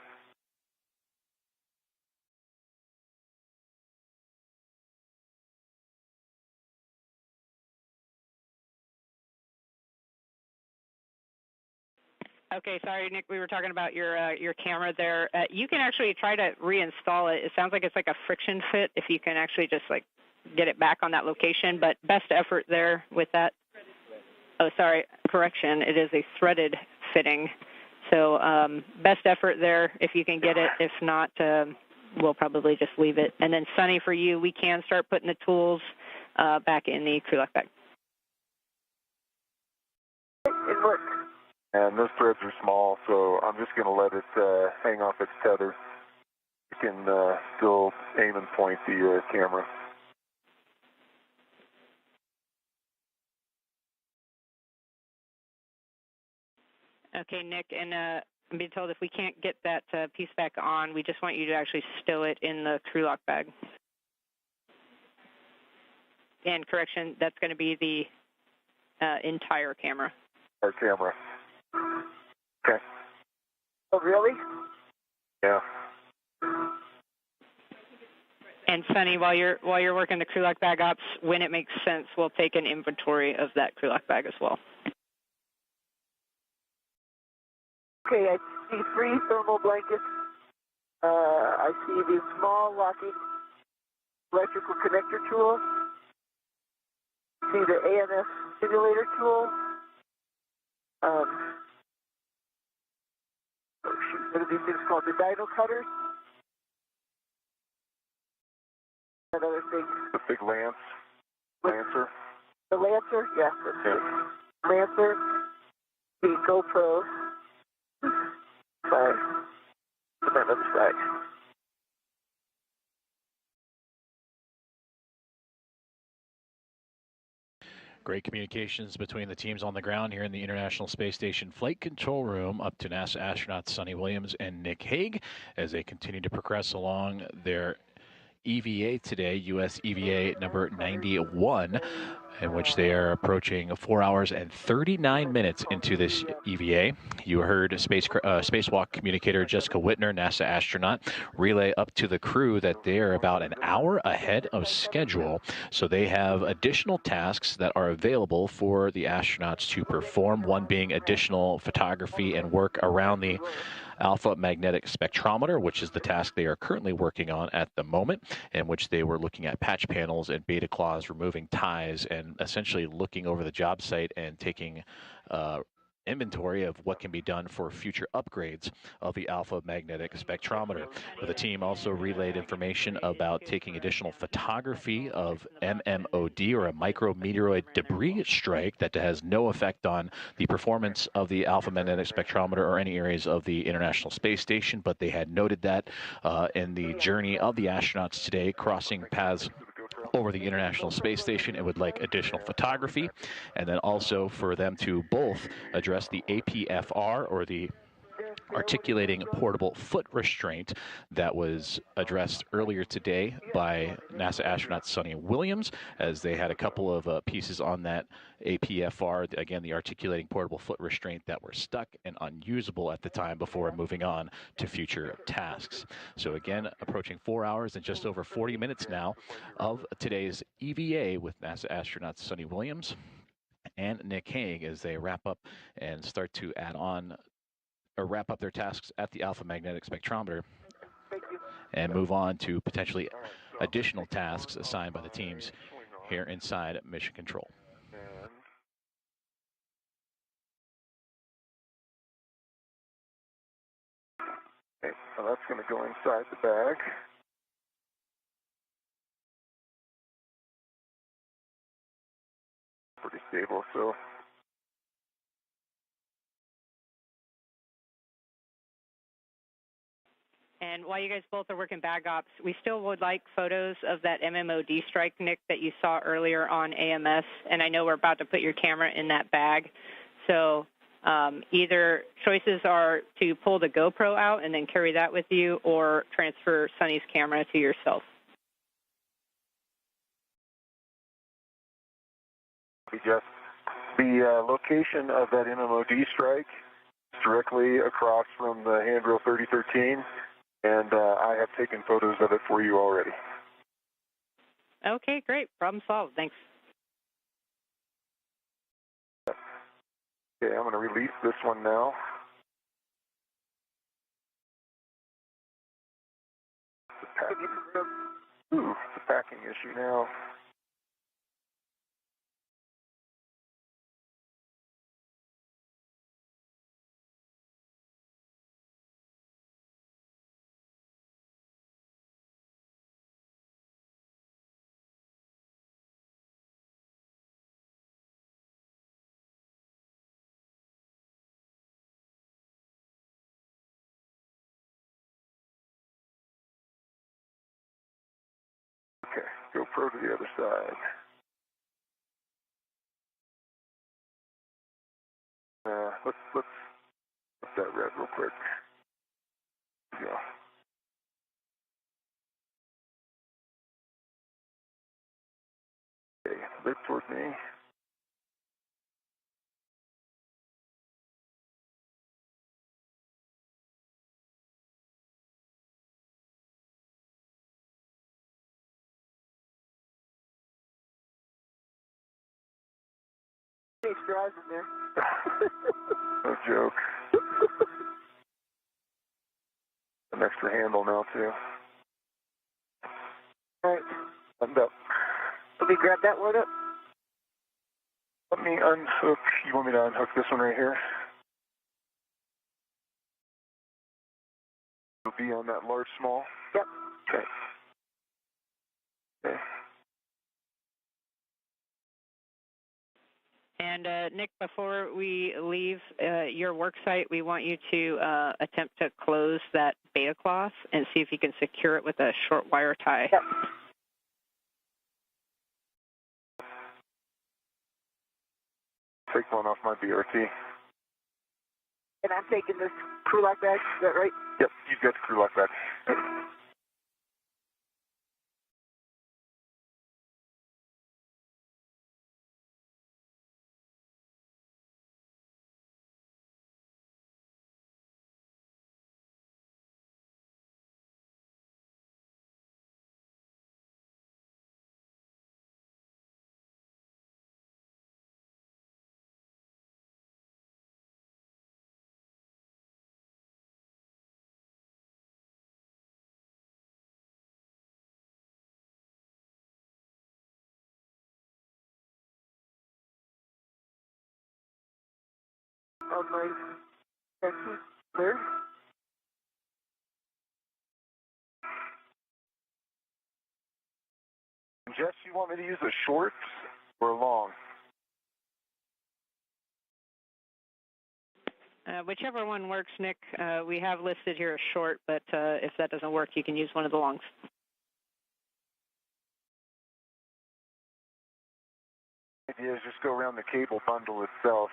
Okay, sorry, Nick. We were talking about your camera there. You can actually try to reinstall it. It sounds like it's like a friction fit. If you can actually just like get it back on that location, but best effort there with that. Oh, sorry, correction. It is a threaded fitting. So best effort there if you can get it. If not, we'll probably just leave it. And then Sunny, for you, we can start putting the tools back in the crew lock bag. It worked. And those threads are small, so I'm just going to let it hang off its tether. You can still aim and point the camera. Okay, Nick, and I'm being told if we can't get that piece back on, we just want you to actually stow it in the crew lock bag. And correction, that's going to be the entire camera. Our camera. Okay. Oh, really? Yeah. And Sunny, while you're working the crew lock bag ops, when it makes sense, we'll take an inventory of that crew lock bag as well. Okay, I see 3 thermal blankets. I see the small locking electrical connector tool. See the AMS simulator tool. Oh shoot, what are these things called? The dino cutters? That other thing. The big lance. Lancer. The Lancer? Yeah, that's it. Lancer. The GoPro. Side. Put that on the side. Great communications between the teams on the ground here in the International Space Station Flight Control Room up to NASA astronauts Sunny Williams and Nick Hague as they continue to progress along their EVA today, US EVA number 91, in which they are approaching 4 hours and 39 minutes into this EVA. You heard Spacewalk communicator Jessica Whitner, NASA astronaut, relay up to the crew that they are about an hour ahead of schedule. So they have additional tasks that are available for the astronauts to perform, one being additional photography and work around the alpha magnetic spectrometer, which is the task they are currently working on at the moment, in which they were looking at patch panels and beta claws, removing ties, and essentially looking over the job site and taking inventory of what can be done for future upgrades of the alpha magnetic spectrometer. But the team also relayed information about taking additional photography of MMOD, or a micrometeoroid debris strike, that has no effect on the performance of the alpha magnetic spectrometer or any areas of the International Space Station. But they had noted that in the journey of the astronauts today, crossing paths over the International Space Station, it would like additional photography, and then also for them to both address the APFR, or the articulating portable foot restraint, that was addressed earlier today by NASA astronaut Suni Williams, as they had a couple of pieces on that APFR, again, the articulating portable foot restraint, that were stuck and unusable at the time before moving on to future tasks. So again, approaching 4 hours and just over 40 minutes now of today's EVA with NASA astronauts Suni Williams and Nick Hague, as they wrap up and start to add on or wrap up their tasks at the alpha magnetic spectrometer and move on to potentially additional tasks assigned by the teams here inside Mission Control. Okay, so that's going to go inside the bag. Pretty stable, so. And while you guys both are working bag ops, we still would like photos of that MMOD strike, Nick, that you saw earlier on AMS. And I know we're about to put your camera in that bag. So either choices are to pull the GoPro out and then carry that with you, or transfer Suni's camera to yourself. Just the location of that MMOD strike is directly across from the handrail 3013. And I have taken photos of it for you already. Okay, great. Problem solved. Thanks. Okay, I'm going to release this one now. It's a packing issue now. Okay, GoPro to the other side. Let's put that red real quick. Yeah. Okay, look toward me. Any straws in there? No joke. An extra handle now, too. All right. Buttoned up. Let me grab that one up. Let me unhook. You want me to unhook this one right here? It'll be on that large small? Yep. Okay. Okay. And Nick, before we leave your work site, we want you to attempt to close that beta cloth and see if you can secure it with a short wire tie. Yep. Take one off my BRT. And I'm taking this crew lock bag, is that right? Yep, you've got the crew lock back. on my taxi. Clear. Jess, you want me to use a short or a long? Whichever one works, Nick. We have listed here a short, but if that doesn't work, you can use one of the longs. The idea is just go around the cable bundle itself.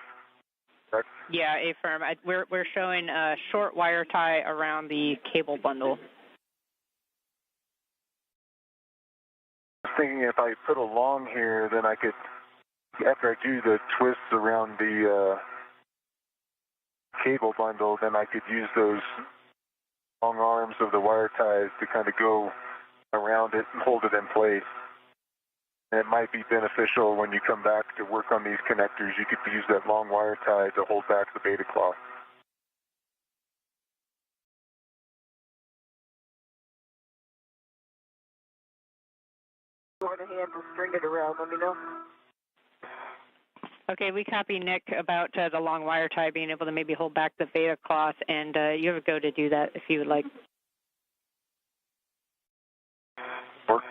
Correct? Yeah, A-firm. We're showing a short wire tie around the cable bundle. I was thinking if I put a long here, then I could, after I do the twists around the cable bundle, then I could use those long arms of the wire ties to kind of go around it and hold it in place. And it might be beneficial when you come back to work on these connectors. You could use that long wire tie to hold back the beta cloth. Go on a hand to string it around. Let me know. Okay, we copy Nick about the long wire tie being able to maybe hold back the beta cloth, and you have a go to do that if you would like. Work.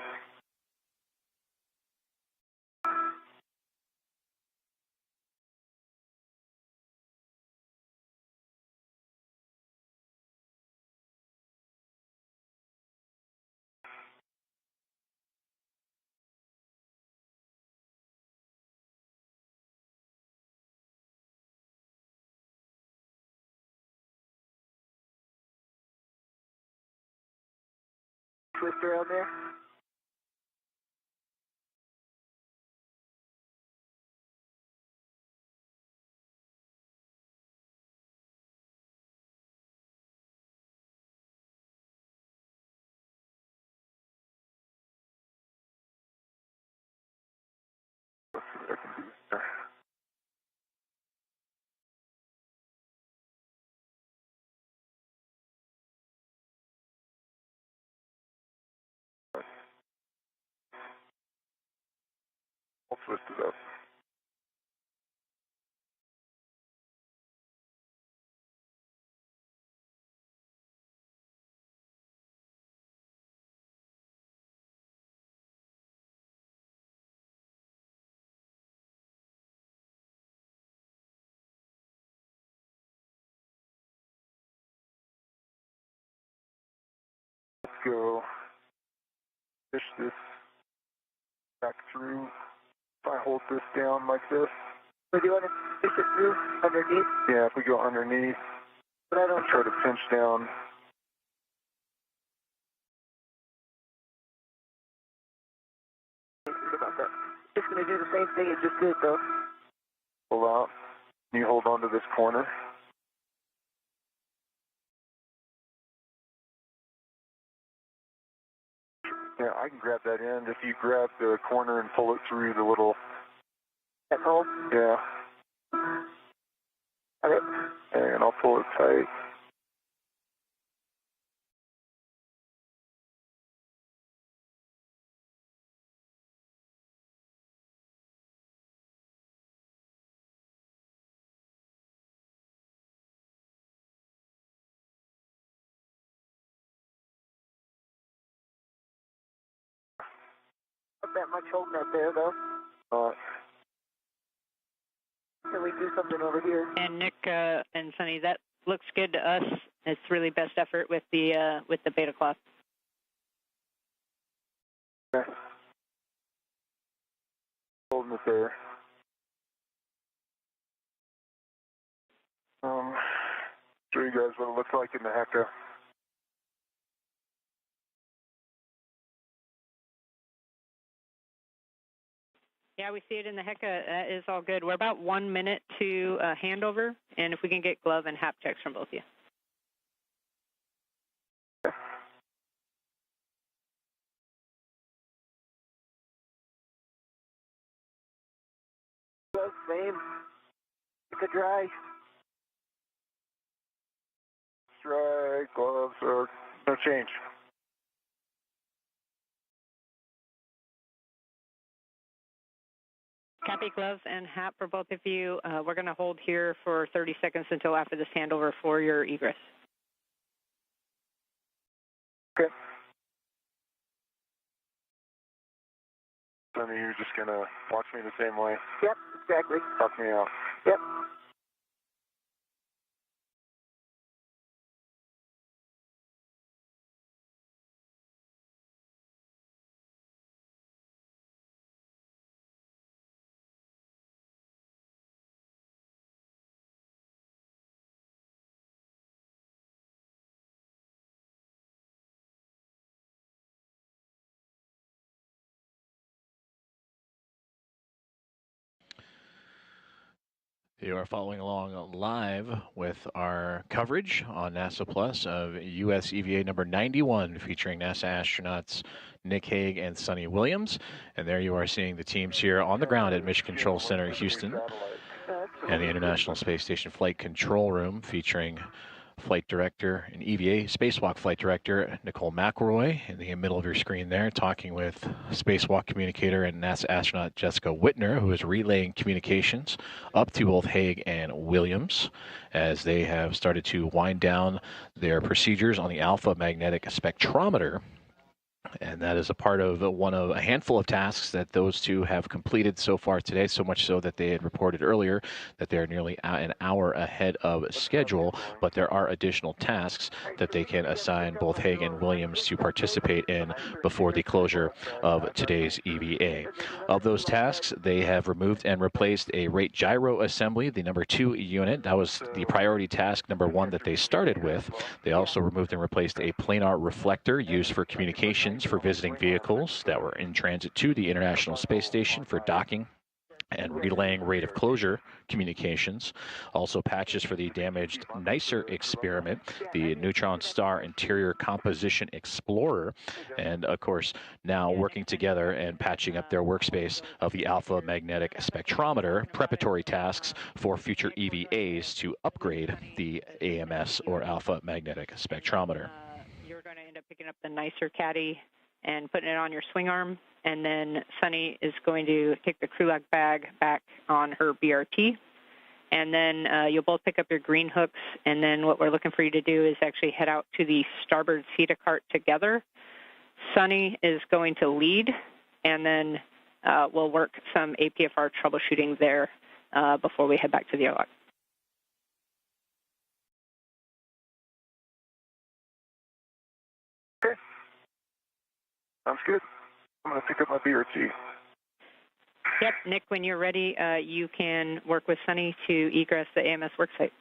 Twist around there. Let's see what I can do there. I'll twist it up. Let's go fish this back through. If I hold this down like this. So do you want to fish it through underneath? Yeah, if we go underneath, But I don't try to pinch down. think about that. Just going to do the same thing it just did, though. Pull out. You hold on to this corner. Yeah, I can grab that end. If you grab the corner and pull it through the little... At home? Yeah. Got it. And I'll pull it tight. Not that much holding that there, though. Can we do something over here? And Nick and Sunny, that looks good to us. It's really best effort with the beta cloth. Okay. Holding it there. Show you guys what it looks like in the Hague. Yeah, we see it in the Hague. That is all good. We're about 1 minute to handover, and if we can get glove and hap checks from both of you. Gloves, same. It's a dry. Dry gloves or no change. Copy, gloves and hat for both of you. We're going to hold here for 30 seconds until after this handover for your egress. Okay. So you're just going to watch me the same way? Yep, exactly. Talk me out. Yep. You are following along live with our coverage on NASA Plus of US EVA number 91, featuring NASA astronauts Nick Hague and Suni Williams. And there you are seeing the teams here on the ground at Mission Control Center, Houston, and the International Space Station Flight Control Room, featuring Flight Director and EVA Spacewalk Flight Director Nicole McElroy in the middle of your screen there, talking with Spacewalk Communicator and NASA astronaut Jessica Whitner, who is relaying communications up to both Hague and Williams as they have started to wind down their procedures on the alpha magnetic spectrometer. And that is a part of one of a handful of tasks that those two have completed so far today, so much so that they had reported earlier that they're nearly an hour ahead of schedule, but there are additional tasks that they can assign both Hague and Williams to participate in before the closure of today's EVA. Of those tasks, they have removed and replaced a rate gyro assembly, the number 2 unit. That was the priority task number 1 that they started with. They also removed and replaced a planar reflector used for communications for visiting vehicles that were in transit to the International Space Station for docking and relaying rate of closure communications. Also patches for the damaged NICER experiment, the Neutron Star Interior Composition Explorer, and of course now working together and patching up their workspace of the alpha magnetic spectrometer, preparatory tasks for future EVAs to upgrade the AMS or alpha magnetic spectrometer. You're going to end up picking up the NICER caddy and putting it on your swing arm, and then Suni is going to take the crew lock bag back on her BRT, and then you'll both pick up your green hooks, and then what we're looking for you to do is actually head out to the starboard SETA cart together. Suni is going to lead, and then we'll work some APFR troubleshooting there before we head back to the airlock. Sounds good. I'm going to pick up my BRT. Yep, Nick, when you're ready, you can work with Suni to egress the AMS worksite.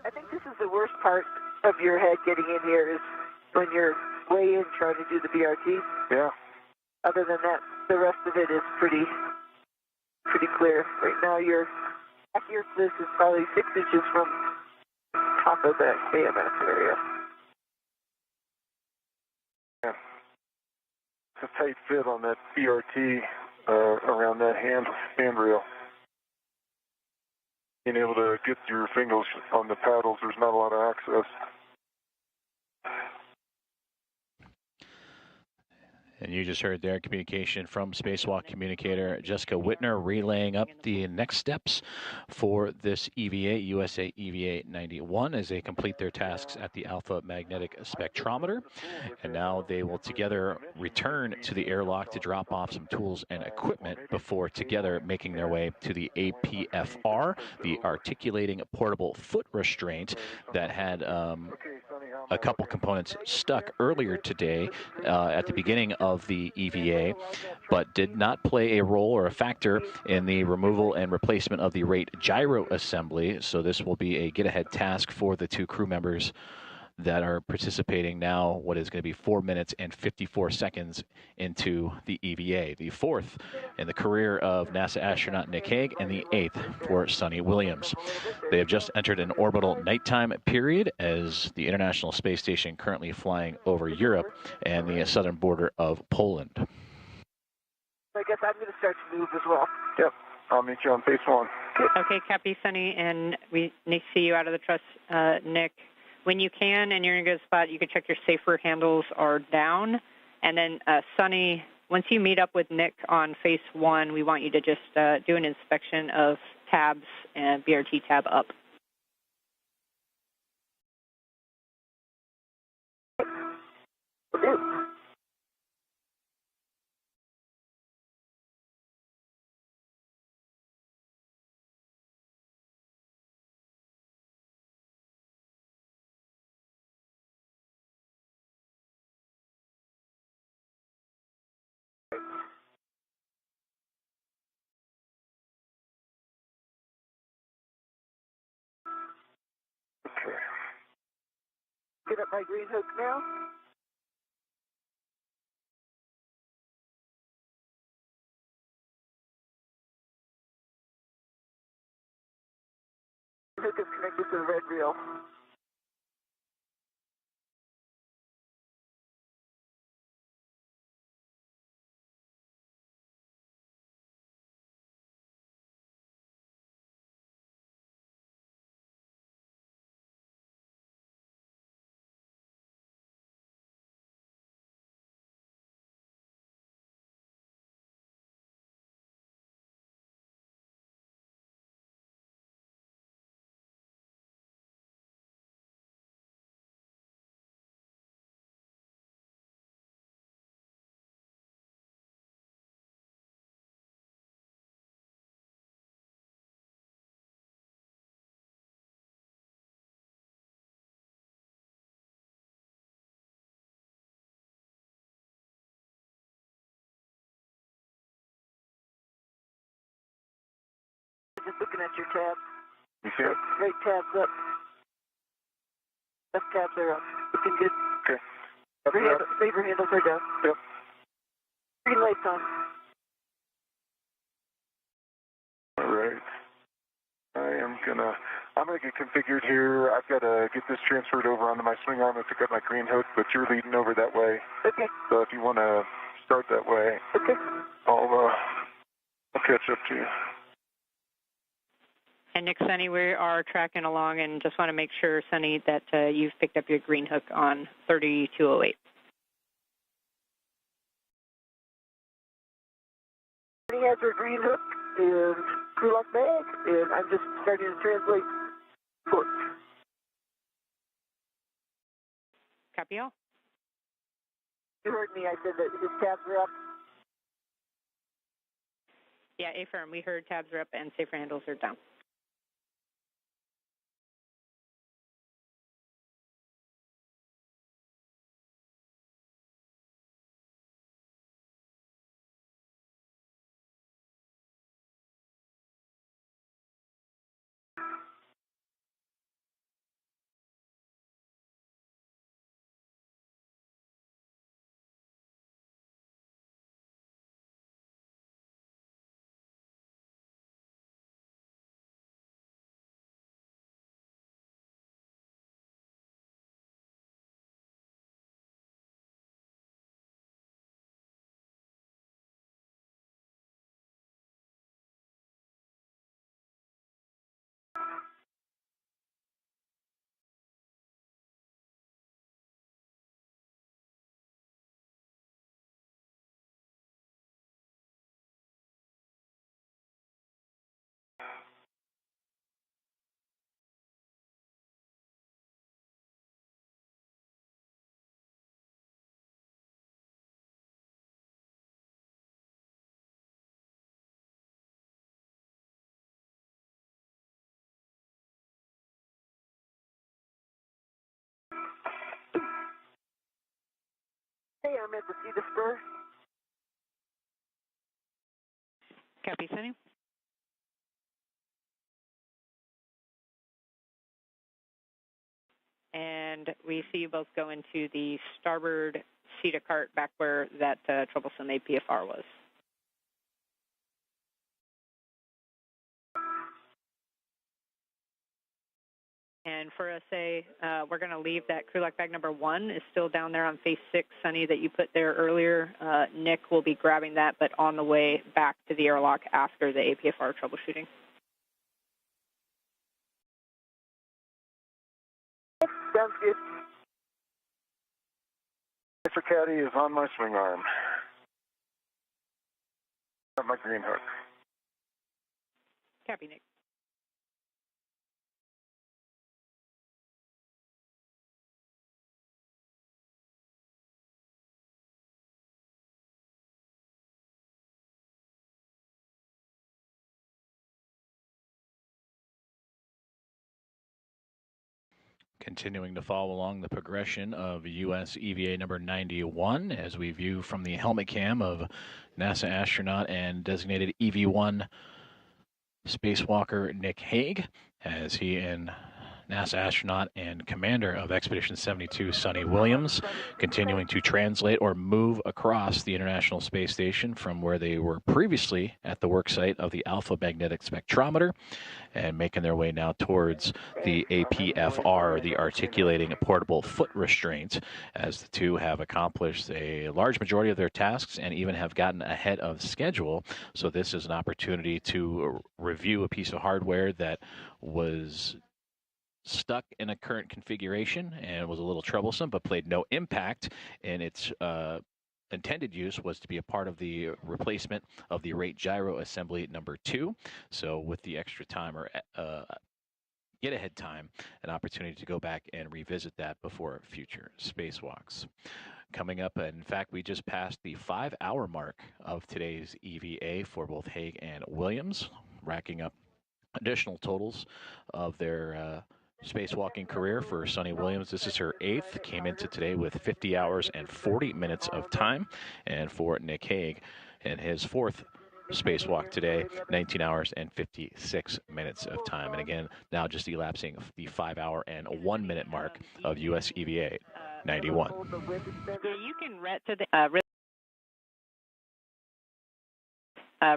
I think this is the worst part of your head getting in here is when you're way in trying to do the BRT. Yeah. Other than that, the rest of it is pretty clear. Right now, your accuracy is probably 6 inches from top of that AMS area. Yeah. It's a tight fit on that BRT around that handrail. Being able to get your fingers on the paddles, there's not a lot of access. And you just heard their communication from Spacewalk Communicator Jessica Whitner relaying up the next steps for this EVA, USA EVA 91, as they complete their tasks at the Alpha Magnetic Spectrometer. And now they will together return to the airlock to drop off some tools and equipment before together making their way to the APFR, the articulating portable foot restraint that had a couple components stuck earlier today at the beginning of the EVA, but did not play a role or a factor in the removal and replacement of the rate gyro assembly. So this will be a get-ahead task for the two crew members that are participating now, what is going to be 4 minutes and 54 seconds into the EVA, the fourth in the career of NASA astronaut Nick Hague and the 8th for Suni Williams. They have just entered an orbital nighttime period as the International Space Station currently flying over Europe and the southern border of Poland. I guess I'm going to start to move as well. Yep, I'll meet you on base 1. Okay, copy, Suni, and we need to see you out of the truss, Nick. When you can and you're in a good spot, you can check your safer handles are down. And then Suni, once you meet up with Nick on face 1, we want you to just do an inspection of tabs and BRT tab up. Okay. Get up my green hook now. Hook is connected to the red reel. Just looking at your tabs. You see it? Right tabs up. Left tabs are up. Looking good. Okay. Saber handles are down. Yep. Green lights on. All right. I'm gonna get configured here. I've got to get this transferred over onto my swing arm and pick up my green hook, but you're leading over that way. Okay. So if you want to start that way, Okay. I'll catch up to you. And Nick, Sunny, we are tracking along and just want to make sure, Sunny, that you've picked up your green hook on 3208. He has her green hook and crew lock bag, and I'm just starting to translate ports. Copy all. You heard me. I said that his tabs are up. Yeah, affirm. We heard tabs are up and safer handles are down. Hey, I'm at the Cedar Spur. Copy, Sunny. And we see you both go into the starboard CETA cart back where that troublesome APFR was. And for SA, we're going to leave that crew lock bag number 1 is still down there on face 6, Sunny, that you put there earlier. Nick will be grabbing that, but on the way back to the airlock after the APFR troubleshooting. Sounds good. For Caddy is on my swing arm. My green hook. Copy, Nick. Continuing to follow along the progression of US EVA number 91 as we view from the helmet cam of NASA astronaut and designated EV1 spacewalker Nick Hague as he and NASA astronaut and commander of Expedition 72, Suni Williams, continuing to translate or move across the International Space Station from where they were previously at the work site of the Alpha Magnetic Spectrometer and making their way now towards the APFR, the Articulating Portable Foot Restraint, as the two have accomplished a large majority of their tasks and even have gotten ahead of schedule. So this is an opportunity to review a piece of hardware that was stuck in a current configuration and was a little troublesome, but played no impact in its intended use was to be a part of the replacement of the rate gyro assembly number 2. So with the extra time or get ahead time, an opportunity to go back and revisit that before future spacewalks. Coming up, in fact, we just passed the 5-hour mark of today's EVA for both Hague and Williams, racking up additional totals of their spacewalking career. For Suni Williams, this is her 8th, came into today with 50 hours and 40 minutes of time. And for Nick Hague, and his 4th spacewalk today, 19 hours and 56 minutes of time. And again, now just elapsing the 5-hour and 1 minute mark of US EVA 91. Yeah, you can ret to the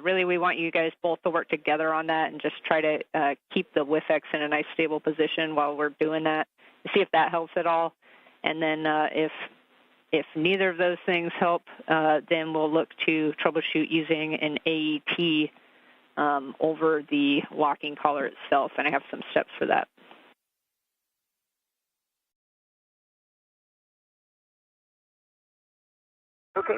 really, we want you guys both to work together on that and just try to keep the WIFX in a nice stable position while we're doing that, see if that helps at all. And then if neither of those things help, then we'll look to troubleshoot using an AET over the locking collar itself, and I have some steps for that. Okay.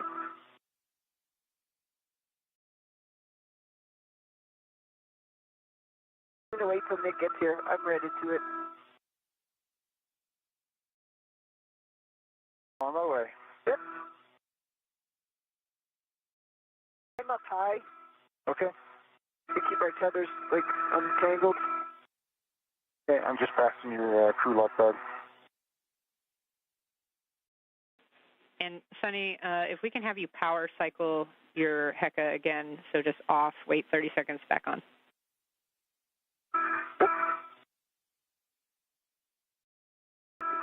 I'm going to wait till Nick gets here. I'm ready to it. On my way. Yep. I'm up high. Okay. To keep our tethers, like, untangled. Okay, I'm just passing your crew lock bag. And Suni, if we can have you power cycle your HECA again, so just off, wait 30 seconds, back on.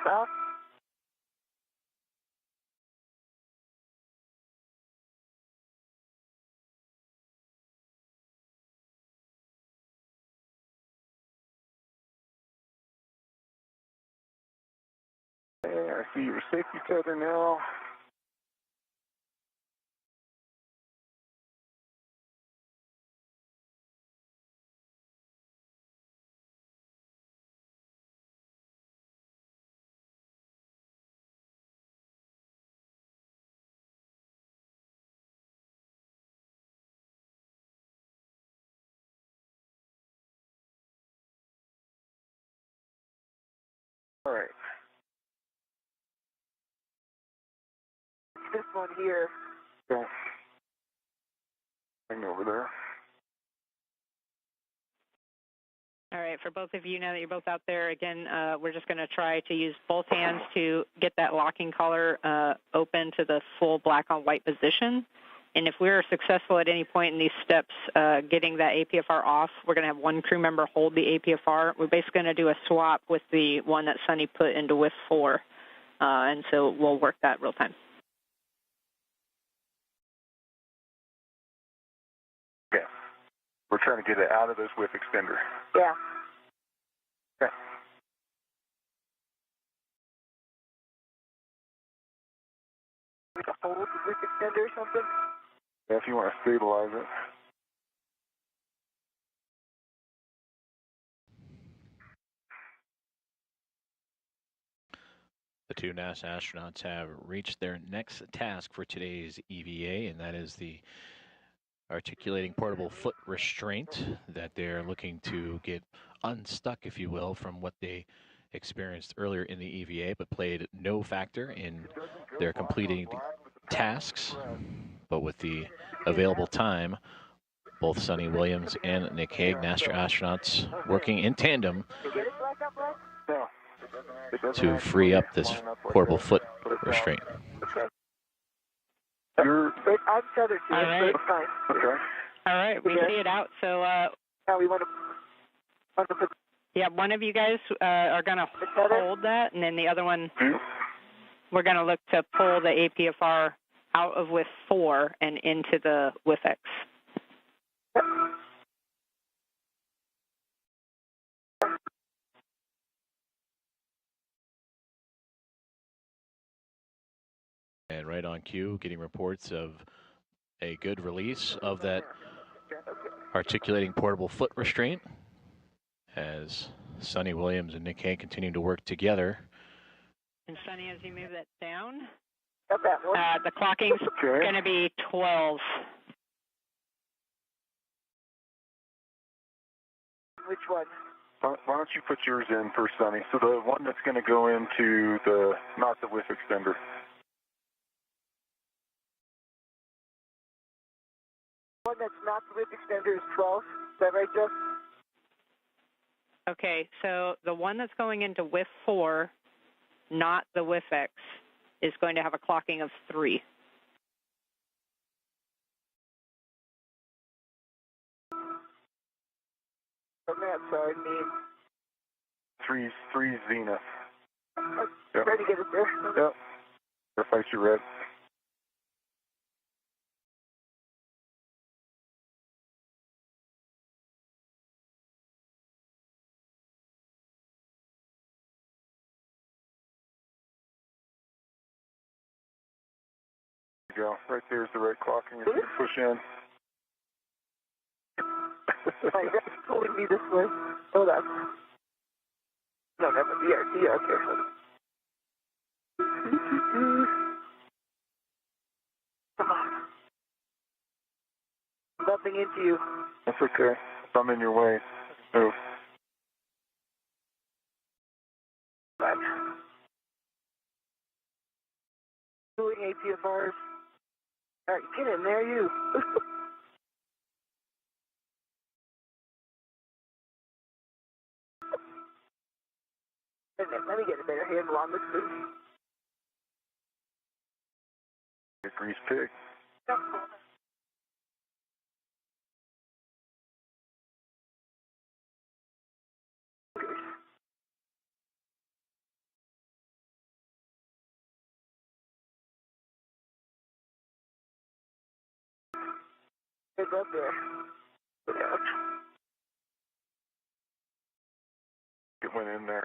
Stop. Okay, I see your safety tether now. All right. This one here. Okay. Hang over there. All right, for both of you, now that you're both out there, again, we're just going to try to use both hands to get that locking collar open to the full black on white position. And if we're successful at any point in these steps getting that APFR off, we're going to have one crew member hold the APFR. We're basically going to do a swap with the one that Suni put into WIF 4. And so we'll work that real time. Okay. We're trying to get it out of this whip extender. Yeah. Okay. Like a hold with extender or something? Yeah, if you want to stabilize it. The two NASA astronauts have reached their next task for today's EVA, and that is the articulating portable foot restraint that they're looking to get unstuck, if you will, from what they experienced earlier in the EVA, but played no factor in their completing tasks. But with the available time, both Sonny Williams and Nick Hague, NASA astronauts, working in tandem to free up this portable foot restraint. I'm tethered to it, All right. so it's fine. Okay. All right, we see it out. So, Now we want to put yeah, one of you guys are going to hold that, and then the other one, we're going to look to pull the APFR out of with 4 and into the with X. And right on cue, getting reports of a good release of that articulating portable foot restraint as Sonny Williams and Nick Hague continue to work together. And Sonny, as you move that down, got that one. the clocking's going to be 12. Which one? Why don't you put yours in first, Sonny? So the one that's going to go into the, not the whiff extender. One that's not the whip extender is 12. Is that right, Jeff? Okay, so the one that's going into WIF 4, not the WIF X, is going to have a clocking of 3. On that side, me. Three Zenith. Yep. Ready to get it there? Yep. Verify you're red. There you go. Right there's the red clocking. You can push in. Right, that's pulling me this way. Hold on. No, that's a BRT. Okay. Come on. Bumping into you. That's okay. If I'm in your way, move. Right. Doing APFRs. All right, get in there, you. Wait a minute, let me get a better handle on this thing. A grease pig. Yep. It's up there. Put out. It went in there.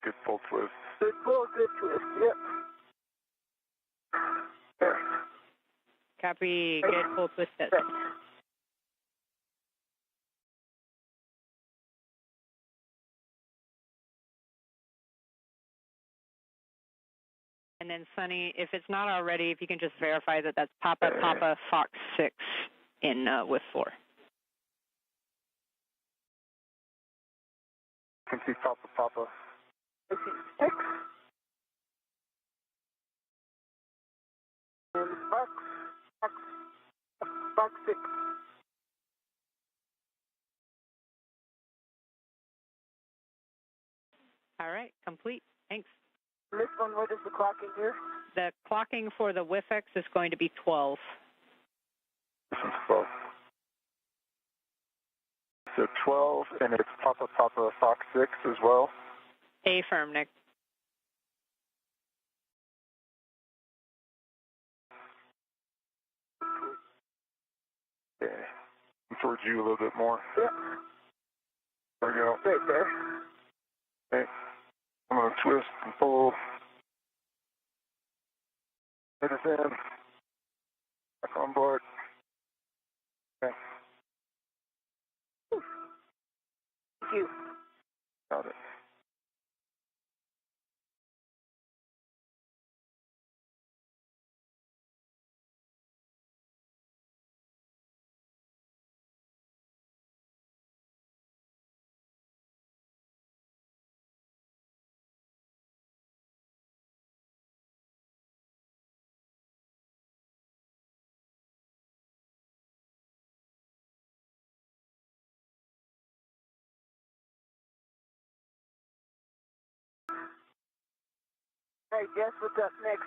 Good full twist. Good pull, good twist. Yep. There. Copy, good full twist test. And then, Sonny, if it's not already, if you can just verify that that's Papa Papa Fox 6 in with 4. Can see Papa Papa. I see 6. And Fox 6. All right, complete. Thanks. This one, what is the clocking here? The clocking for the WIFX is going to be 12. This one's 12. So 12, and it's Papa Papa Fox 6 as well. A firm, Nick. Okay. I'm towards you a little bit more. Yep. There we go. Right there. Okay. I'm going to twist and pull. Hit us in. Back on board. Okay. Thank you. Got it. right, Jess, what's up next?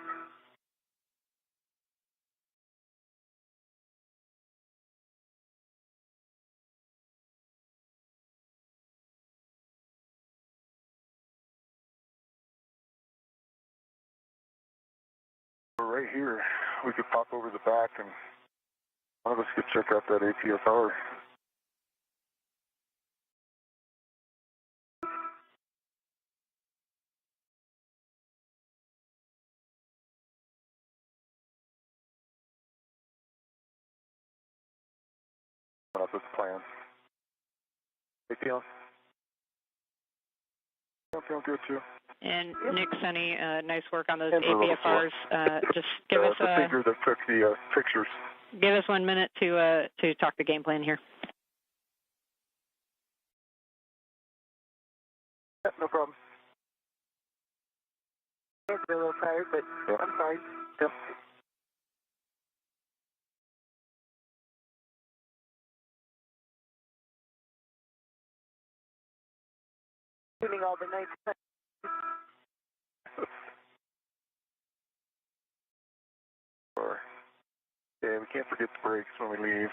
Right here, we could pop over the back and one of us could check out that APFR. Up with the plan. Hey, feeling? I'm feeling good too. And Nick, Sunny, nice work on those And APFRs. Just give us the finger that took the pictures. Give us 1 minute to talk the game plan here. Yep, no problem. I'm a little tired, but yep. I'm fine. Yep. Tuning all the night. Yeah, we can't forget the brakes when we leave.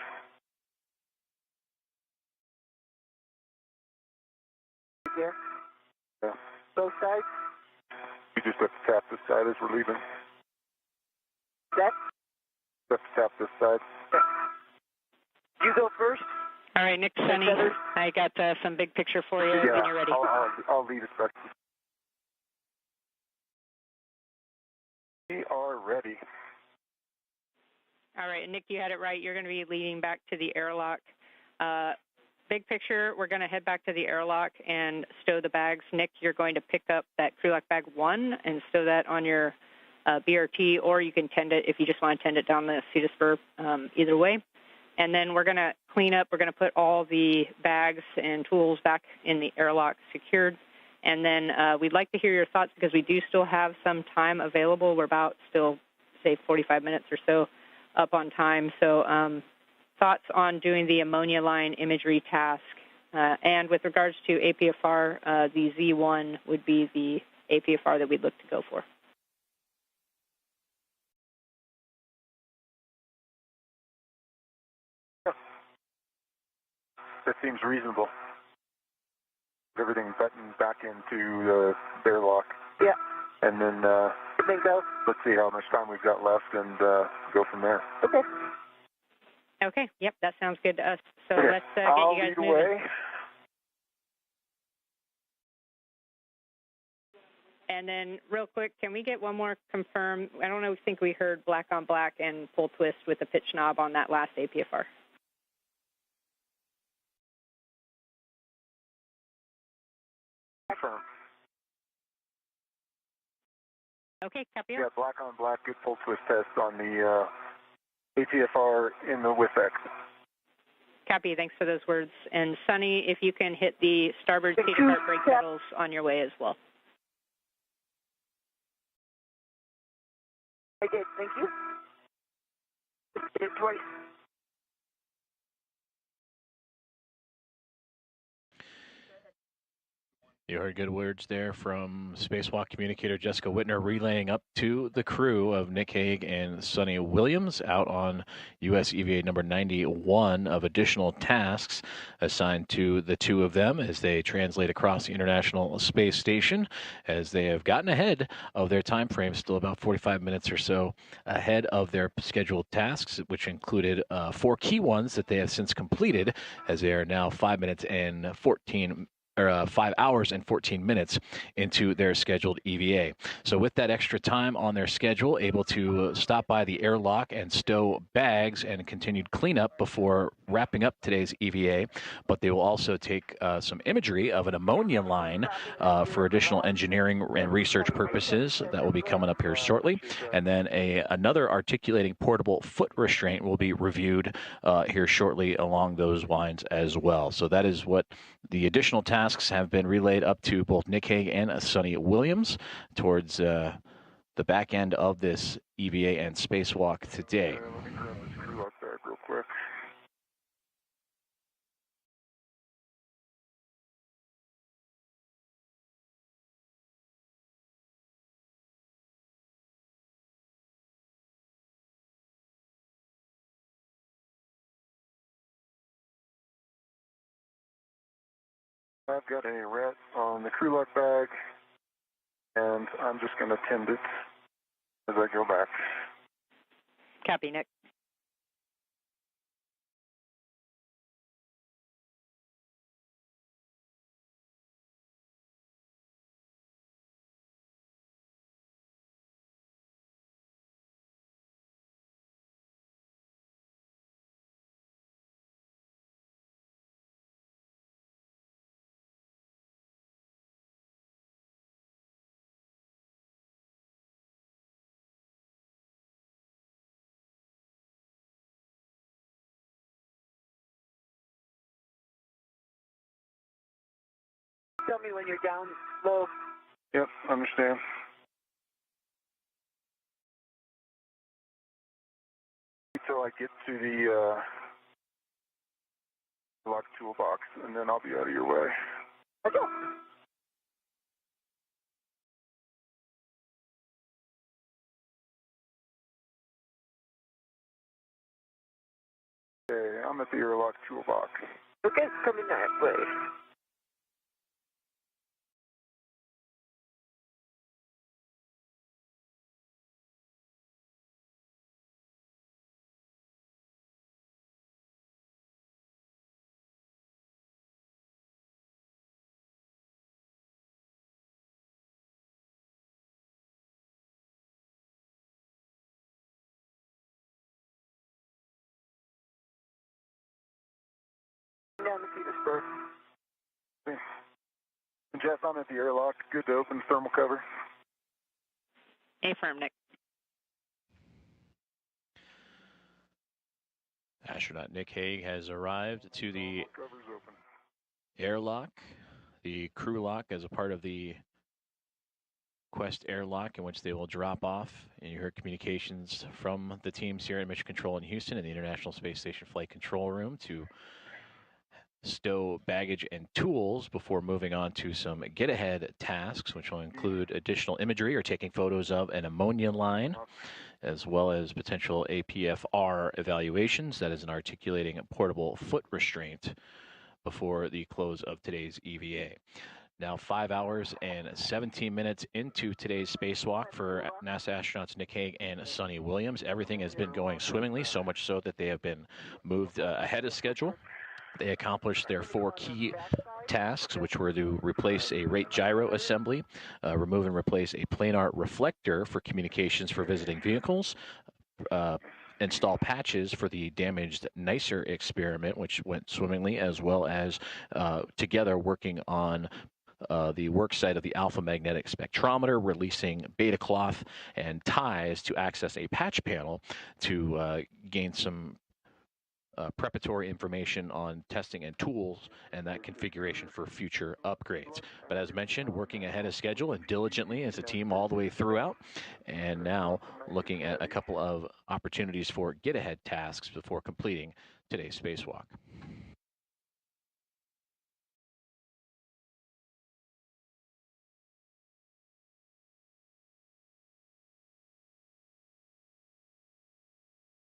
Here? Yeah. Both sides? We just have to tap this side as we're leaving. That? Have to tap this side. Yeah. You go first. All right, Nick, Sunny, I got some big picture for you when you're ready. I'll lead us back. We are ready. All right, Nick, you had it right. You're going to be leading back to the airlock. Big picture, we're going to head back to the airlock and stow the bags. Nick, you're going to pick up that crew lock bag 1 and stow that on your BRT, or you can tend it if you just want to tend it down the Cetusburg, either way. And then we're going to clean up. We're going to put all the bags and tools back in the airlock secured. And then we'd like to hear your thoughts because we do still have some time available. We're about still, say, 45 minutes or so up on time. So thoughts on doing the ammonia line imagery task. And with regards to APFR, the Z1 would be the APFR that we'd look to go for. That seems reasonable. Everything buttoned back into the airlock. Yeah. And then let's see how much time we've got left and go from there. Okay. Okay. Yep, that sounds good to us. So okay. Let's get you guys moving. Away. And then real quick, can we get one more confirm? I don't think we heard black on black and pull twist with the pitch knob on that last APFR. Confirm. Okay, copy. Yeah, black on black, good full twist test on the APFR in the WIFX. Copy, thanks for those words. And Sunny, if you can hit the starboard seat cart brake pedals on your way as well. I did, thank you. Did it twice. You heard good words there from Spacewalk communicator Jessica Whitner relaying up to the crew of Nick Hague and Sunny Williams out on US EVA number 91 of additional tasks assigned to the two of them as they translate across the International Space Station, as they have gotten ahead of their time frame, still about 45 minutes or so ahead of their scheduled tasks, which included 4 key ones that they have since completed, as they are now 5 hours and 14 minutes into their scheduled EVA. So with that extra time on their schedule, able to stop by the airlock and stow bags and continued cleanup before wrapping up today's EVA. But they will also take some imagery of an ammonia line for additional engineering and research purposes. That will be coming up here shortly. And then another articulating portable foot restraint will be reviewed here shortly along those lines as well. So that is what the additional tasks have been relayed up to both Nick Hague and Sunny Williams towards the back end of this EVA and spacewalk today. Let me grab this screw lock bag real quick. I've got a rat on the crew lock bag, and I'm just going to tend it as I go back. Copy, Nick. Tell me when you're down low. Yep, understand. Until I get to the lock toolbox, and then I'll be out of your way. Okay. Okay, I'm at the airlock toolbox. Okay, coming that way. Down to Petersburg. Okay. Jeff, I'm at the airlock. Good to open thermal cover. Affirm, Nick. Astronaut Nick Hague has arrived to the Cover's open. airlock, the crew lock as a part of the Quest airlock, in which they will drop off. And you heard communications from the teams here at Mission Control in Houston in the International Space Station Flight Control Room to stow baggage and tools before moving on to some get-ahead tasks, which will include additional imagery or taking photos of an ammonia line, as well as potential APFR evaluations, that is an articulating portable foot restraint, before the close of today's EVA. Now 5 hours and 17 minutes into today's spacewalk for NASA astronauts Nick Hague and Suni Williams. Everything has been going swimmingly, so much so that they have been moved ahead of schedule. They accomplished their 4 key tasks, which were to replace a rate gyro assembly, remove and replace a planar reflector for communications for visiting vehicles, install patches for the damaged NICER experiment, which went swimmingly, as well as together working on the work site of the alpha magnetic spectrometer, releasing beta cloth and ties to access a patch panel to gain some preparatory information on testing and tools and that configuration for future upgrades. But as mentioned, working ahead of schedule and diligently as a team all the way throughout, and now looking at a couple of opportunities for get-ahead tasks before completing today's spacewalk.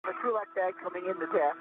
A crew lock bag coming in detached.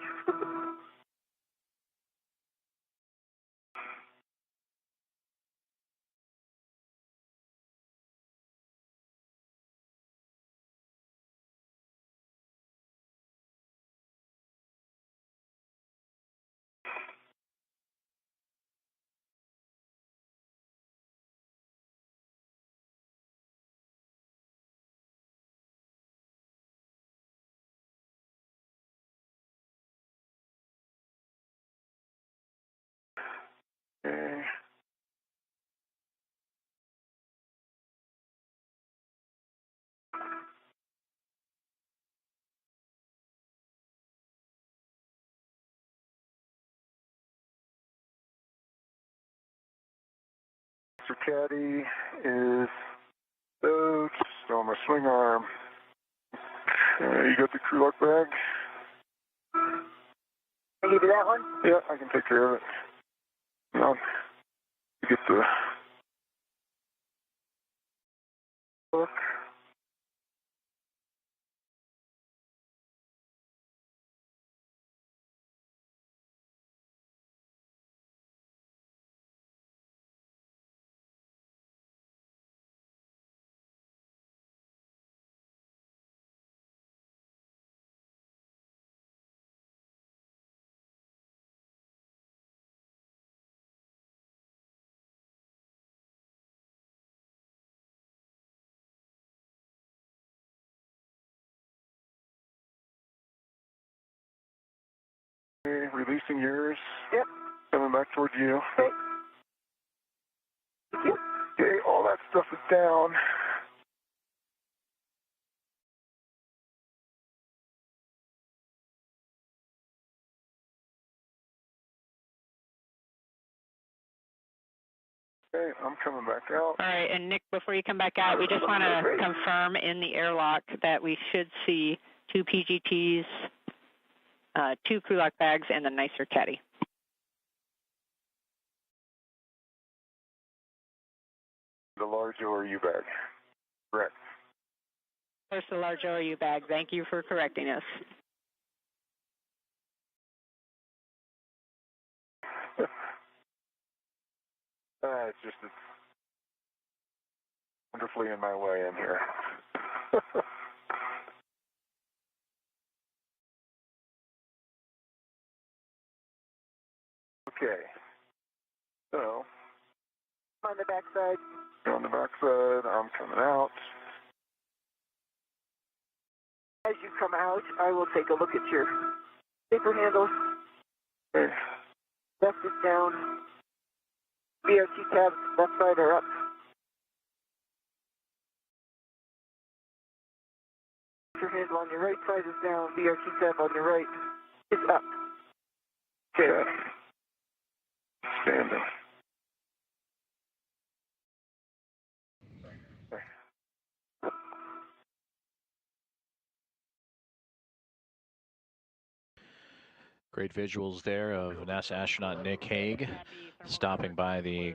Okay. Mr. Caddy is stowed, so on my swing arm. You got the crew lock bag? Can you do that one? Yeah, I can take care of it. Now, get the hook. Okay, releasing yours. Yep. Coming back towards you. Okay. Thank you. Okay, all that stuff is down. Okay, I'm coming back out. All right, and Nick, before you come back out, we just want to confirm in the airlock that we should see 2 PGTs, 2 crew lock bags, and a nicer caddy. The large ORU bag. Correct. First, the large ORU bag. Thank you for correcting us. It's just it's wonderfully in my way in here. Okay. So, On the backside. on the backside, I'm coming out. As you come out, I will take a look at your paper handle. Okay. Left is down. BRT tabs, left side are up. Your handle on your right side is down. BRT tab on your right is up. Okay. Standing. Great visuals there of NASA astronaut Nick Hague stopping by the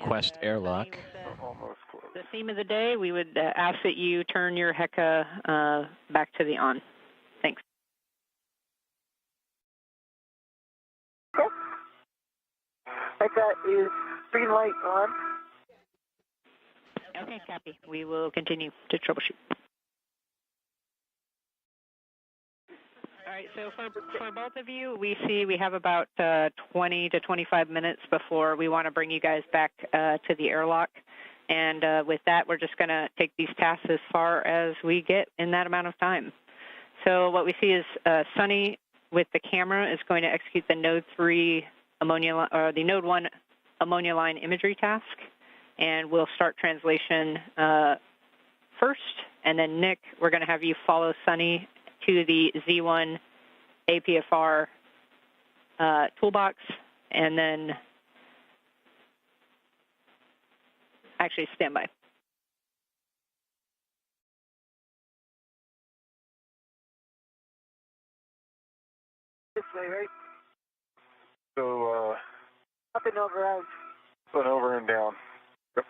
Quest airlock. Almost close. The theme of the day, we would ask that you turn your HECA back to the on. Thanks. Okay. HECA is green light on. Okay, copy. We will continue to troubleshoot. All right, so for both of you, we see we have about 20 to 25 minutes before we want to bring you guys back to the airlock. And with that, we're just going to take these tasks as far as we get in that amount of time. So what we see is Suni with the camera is going to execute the Node 3 ammonia, or the Node 1 ammonia line imagery task. And we'll start translation first. And then Nick, we're going to have you follow Suni to the Z1 APFR toolbox, and then actually stand by. This way, right? So, Up and over, out. up and over and down. Yep.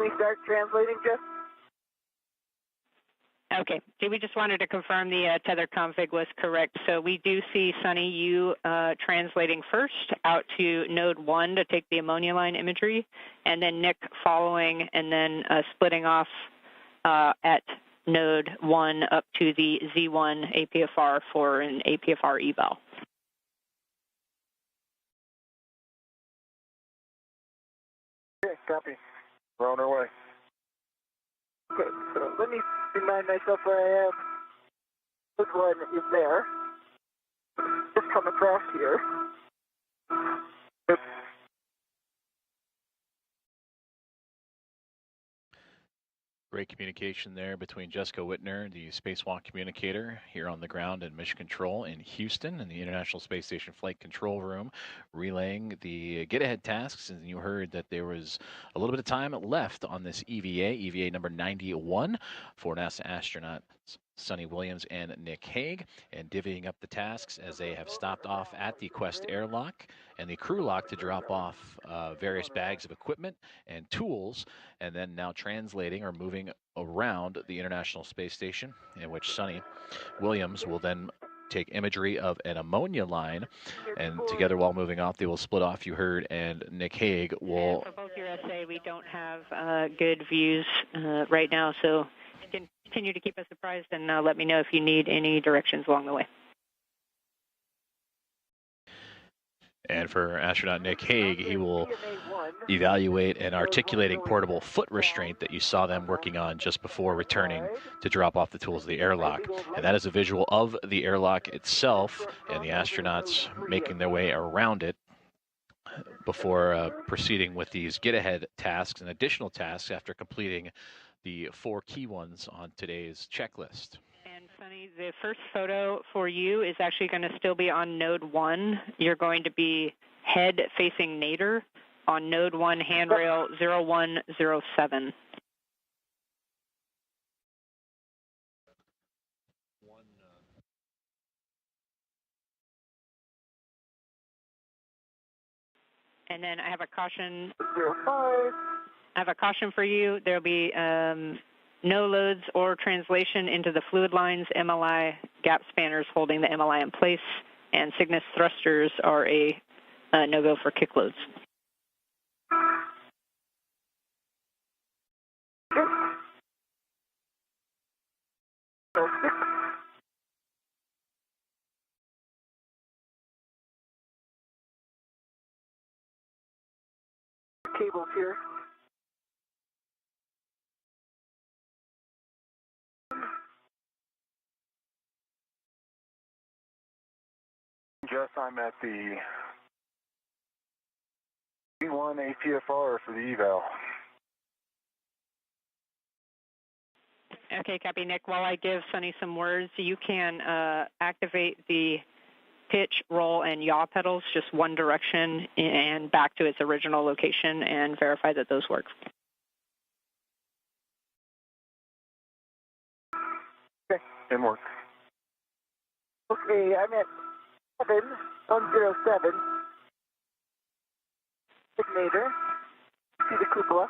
We start translating, Jeff? Okay. So we just wanted to confirm the tether config was correct. So we do see, Suni, you translating first out to Node 1 to take the ammonia line imagery, and then Nick following and then splitting off at Node 1 up to the Z1 APFR for an APFR eval. Okay, copy. We're on our way. Okay, so let me remind myself where I am. This one is there. Just come across here. Yep. Great communication there between Jessica Whitner, the Spacewalk communicator here on the ground in Mission Control in Houston in the International Space Station Flight Control Room, relaying the get-ahead tasks. And you heard that there was a little bit of time left on this EVA number 91 for NASA astronauts Suni Williams and Nick Hague, and divvying up the tasks as they have stopped off at the Quest airlock and the crew lock to drop off various bags of equipment and tools, and then now translating or moving around the International Space Station, in which Suni Williams will then take imagery of an ammonia line, and together while moving off, they will split off, you heard, and Nick Hague will... And for both your SA, we don't have good views right now, so you can continue to keep us apprised and let me know if you need any directions along the way. And for astronaut Nick Hague, he will evaluate an articulating portable foot restraint that you saw them working on just before returning to drop off the tools of the airlock. And that is a visual of the airlock itself and the astronauts making their way around it before proceeding with these get-ahead tasks and additional tasks after completing the 4 key ones on today's checklist. And Sunny, the first photo for you is actually going to still be on node 1. You're going to be head facing nadir on node 1 handrail 0107. And then I have a caution. 05. I have a caution for you. There'll be no loads or translation into the fluid lines, MLI gap spanners holding the MLI in place, and Cygnus thrusters are a no-go for kick loads. Cables here. Jess, I'm at the B1 APFR for the eval. Okay, copy, Nick. While I give Sunny some words, you can activate the pitch, roll, and yaw pedals just one direction and back to its original location and verify that those work. Okay, and work. Okay, I'm at 7107. Signator. See the cupola.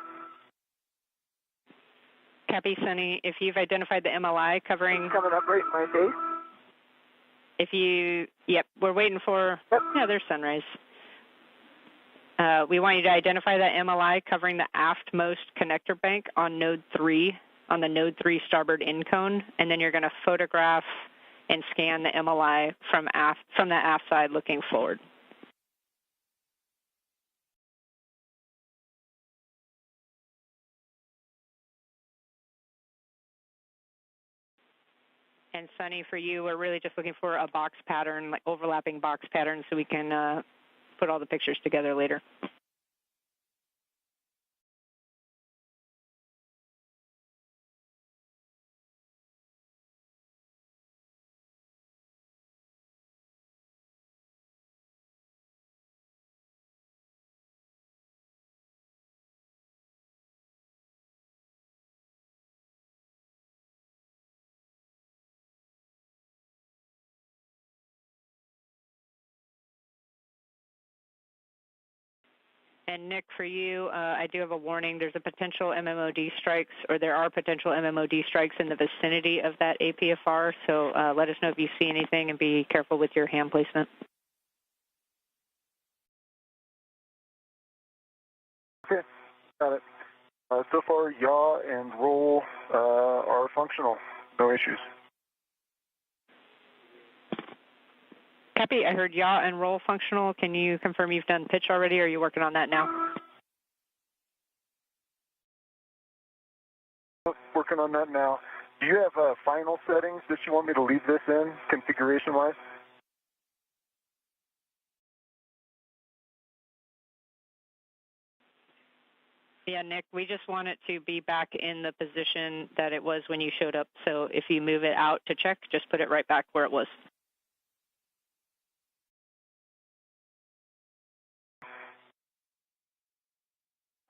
Copy, Sunny. If you've identified the MLI covering... It's coming up right in my face. If you... Yep, we're waiting for... Yep. Yeah, there's sunrise. We want you to identify that MLI covering the aftmost connector bank on node 3, on the node 3 starboard in cone, and then you're going to photograph and scan the MLI from the aft side looking forward. And Sunny, for you, we're really just looking for a box pattern, like overlapping box pattern, so we can put all the pictures together later. And Nick, for you, I do have a warning. There's a potential MMOD strikes, or there are potential MMOD strikes in the vicinity of that APFR. So let us know if you see anything, and be careful with your hand placement. Okay, got it. So far, yaw and roll are functional. No issues. Copy. I heard yaw and roll functional. Can you confirm you've done pitch already, or are you working on that now? Working on that now. Do you have final settings that you want me to leave this in, configuration-wise? Yeah, Nick, we just want it to be back in the position that it was when you showed up. So if you move it out to check, just put it right back where it was.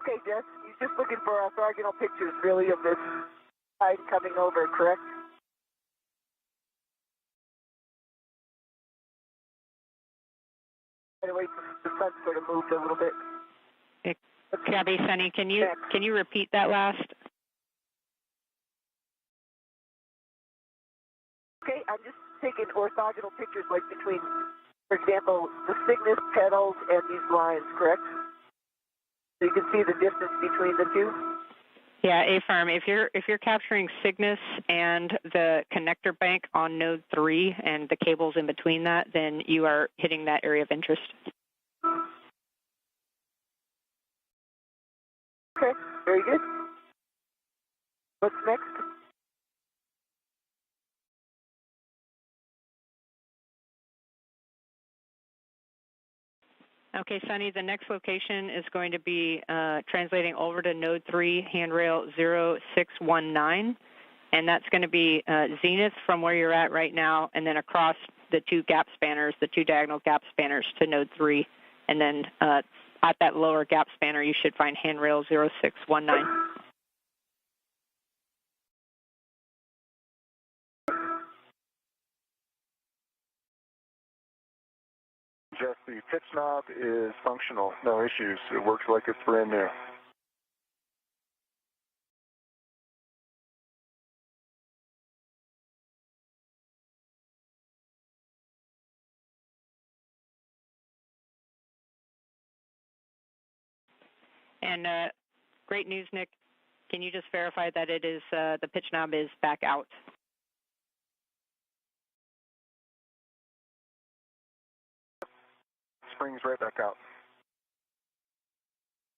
Okay, Jess, you're just looking for orthogonal pictures, really, of this side coming over, correct? Anyway, the sun sort of moved a little bit. Copy, Sunny. Can you repeat that last? Okay, I'm just taking orthogonal pictures, like between, for example, the Cygnus pedals and these lines, correct? So you can see the distance between the two? Yeah, A-firm. If you're capturing Cygnus and the connector bank on node 3 and the cables in between that, then you are hitting that area of interest. Okay, very good. What's next? Okay, Sunny, the next location is going to be translating over to node 3, handrail 0619, and that's going to be zenith from where you're at right now, and then across the two gap spanners, the two diagonal gap spanners to node 3, and then at that lower gap spanner, you should find handrail 0619. Just the pitch knob is functional, no issues. It works like it's brand new. And great news, Nick. Can you just verify that it is the pitch knob is back out? Springs right back out.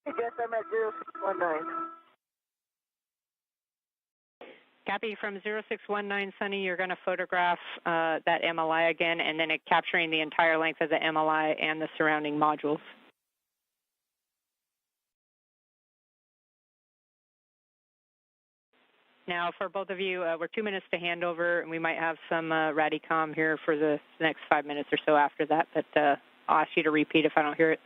Yes, I'm at 0619. Copy from 0619, Sunny. You're going to photograph that MLI again, and then capturing the entire length of the MLI and the surrounding modules. Now, for both of you, we're 2 minutes to handover, and we might have some Radicom here for the next 5 minutes or so after that, but I'll ask you to repeat if I don't hear it.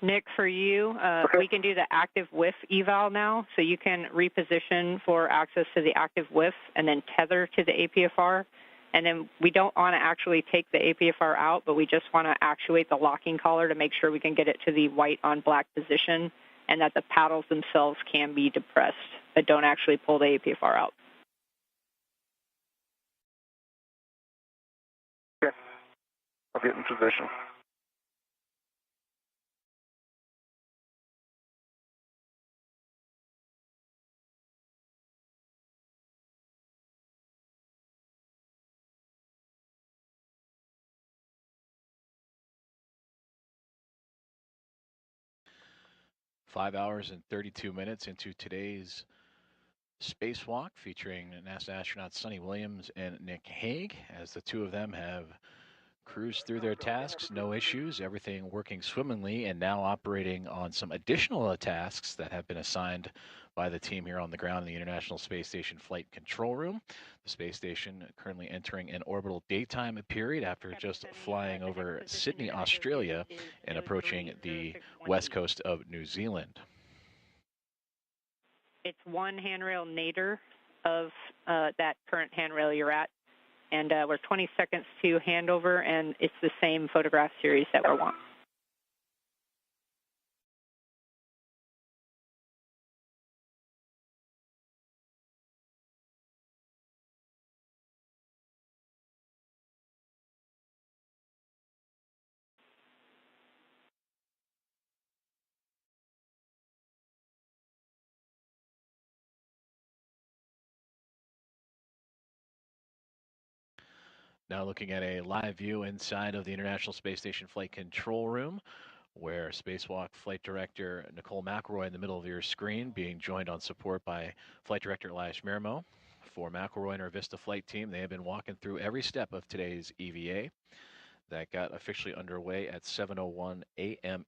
Nick, for you, we can do the active whiff eval now, so you can reposition for access to the active whiff and then tether to the APFR. And then we don't want to actually take the APFR out, but we just want to actuate the locking collar to make sure we can get it to the white on black position and that the paddles themselves can be depressed, but don't actually pull the APFR out. Okay, I'll get in position. Five hours and 32 minutes into today's spacewalk featuring NASA astronauts Suni Williams and Nick Hague, as the two of them have cruised through their tasks, no issues, everything working swimmingly, and now operating on some additional tasks that have been assigned by the team here on the ground in the International Space Station Flight Control Room. The space station currently entering an orbital daytime period after just flying over Sydney, Australia, and approaching the west coast of New Zealand. It's one handrail nadir of that current handrail you're at, and we're 20 seconds to handover, and it's the same photograph series that we're wanting. Now looking at a live view inside of the International Space Station Flight Control Room, where Spacewalk Flight Director Nicole McElroy in the middle of your screen, being joined on support by Flight Director Elias Mirmo. For McElroy and our Vista flight team, they have been walking through every step of today's EVA that got officially underway at 7:01 a.m.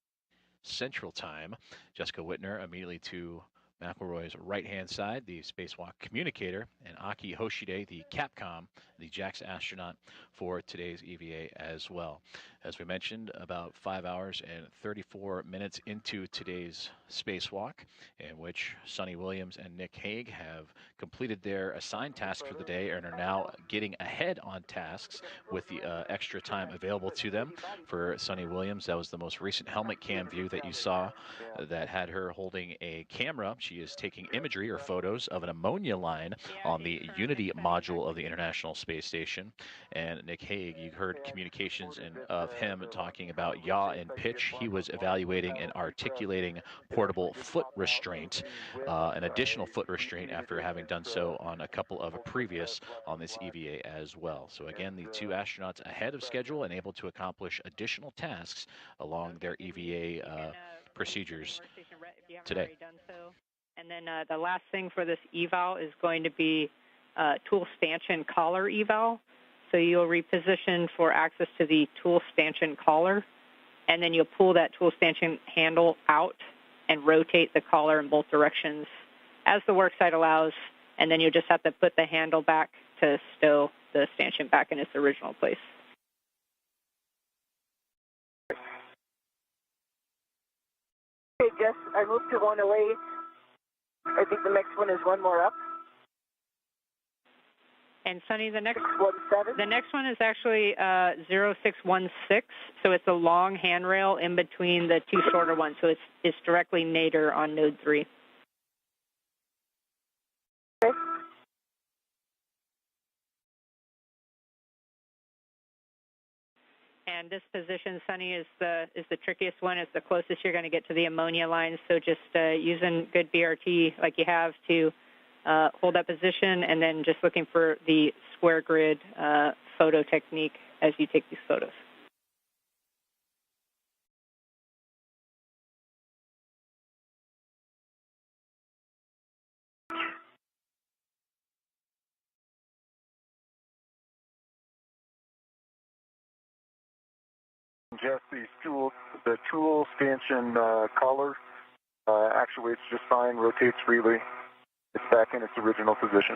Central Time. Jessica Whitner immediately to McElroy's right-hand side, the Spacewalk communicator, and Aki Hoshide, the Capcom, the JAXA astronaut for today's EVA as well. As we mentioned, about 5 hours and 34 minutes into today's spacewalk, in which Suni Williams and Nick Hague have completed their assigned tasks for the day and are now getting ahead on tasks with the extra time available to them. For Suni Williams, that was the most recent helmet cam view that you saw that had her holding a camera. She is taking imagery or photos of an ammonia line on the Unity module of the International Space Station. And Nick Hague, you heard communications and of him talking about yaw and pitch. He was evaluating and articulating portable foot restraint, an additional foot restraint after having done so on a couple of previous on this EVA as well. So again, the two astronauts ahead of schedule and able to accomplish additional tasks along their EVA procedures today. And then the last thing for this eval is going to be tool stanchion collar eval. So you'll reposition for access to the tool stanchion collar, and then you'll pull that tool stanchion handle out and rotate the collar in both directions as the worksite allows, and then you'll just have to put the handle back to stow the stanchion back in its original place. Okay, Jess, I moved to one away. I think the next one is one more up. And Sunny, the next 617? The next one is actually 0616, so it's a long handrail in between the two shorter ones, so it's directly nadir on node 3. Okay. And this position, Sunny, is the trickiest one. It's the closest you're going to get to the ammonia line, so just using good BRT like you have to hold that position, and then just looking for the square grid photo technique as you take these photos. Just the tool stanchion collar actuates just fine, rotates freely. It's back in its original position.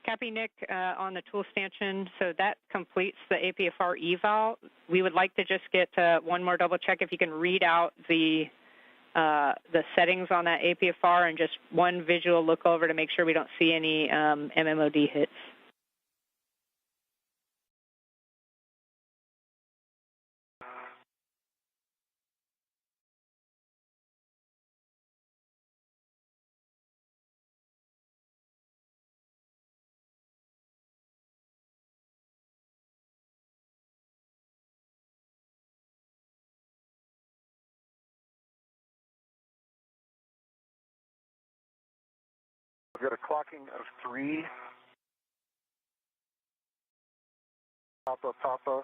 Copy, Nick, on the tool stanchion. So that completes the APFR eval. We would like to just get one more double check if you can read out the settings on that APFR and just one visual look over to make sure we don't see any MMOD hits. We've got a clocking of 3. Papa.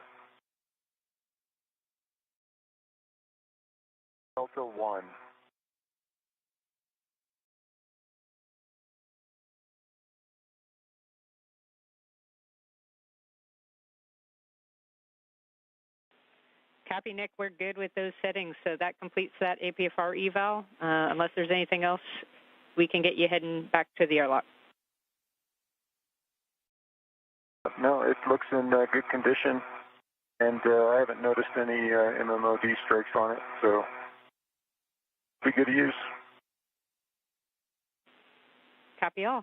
Delta 1. Copy, Nick. We're good with those settings. So that completes that APFR eval. Unless there's anything else, we can get you heading back to the airlock. No, it looks in good condition, and I haven't noticed any MMOD strikes on it, so be good to use. Copy all.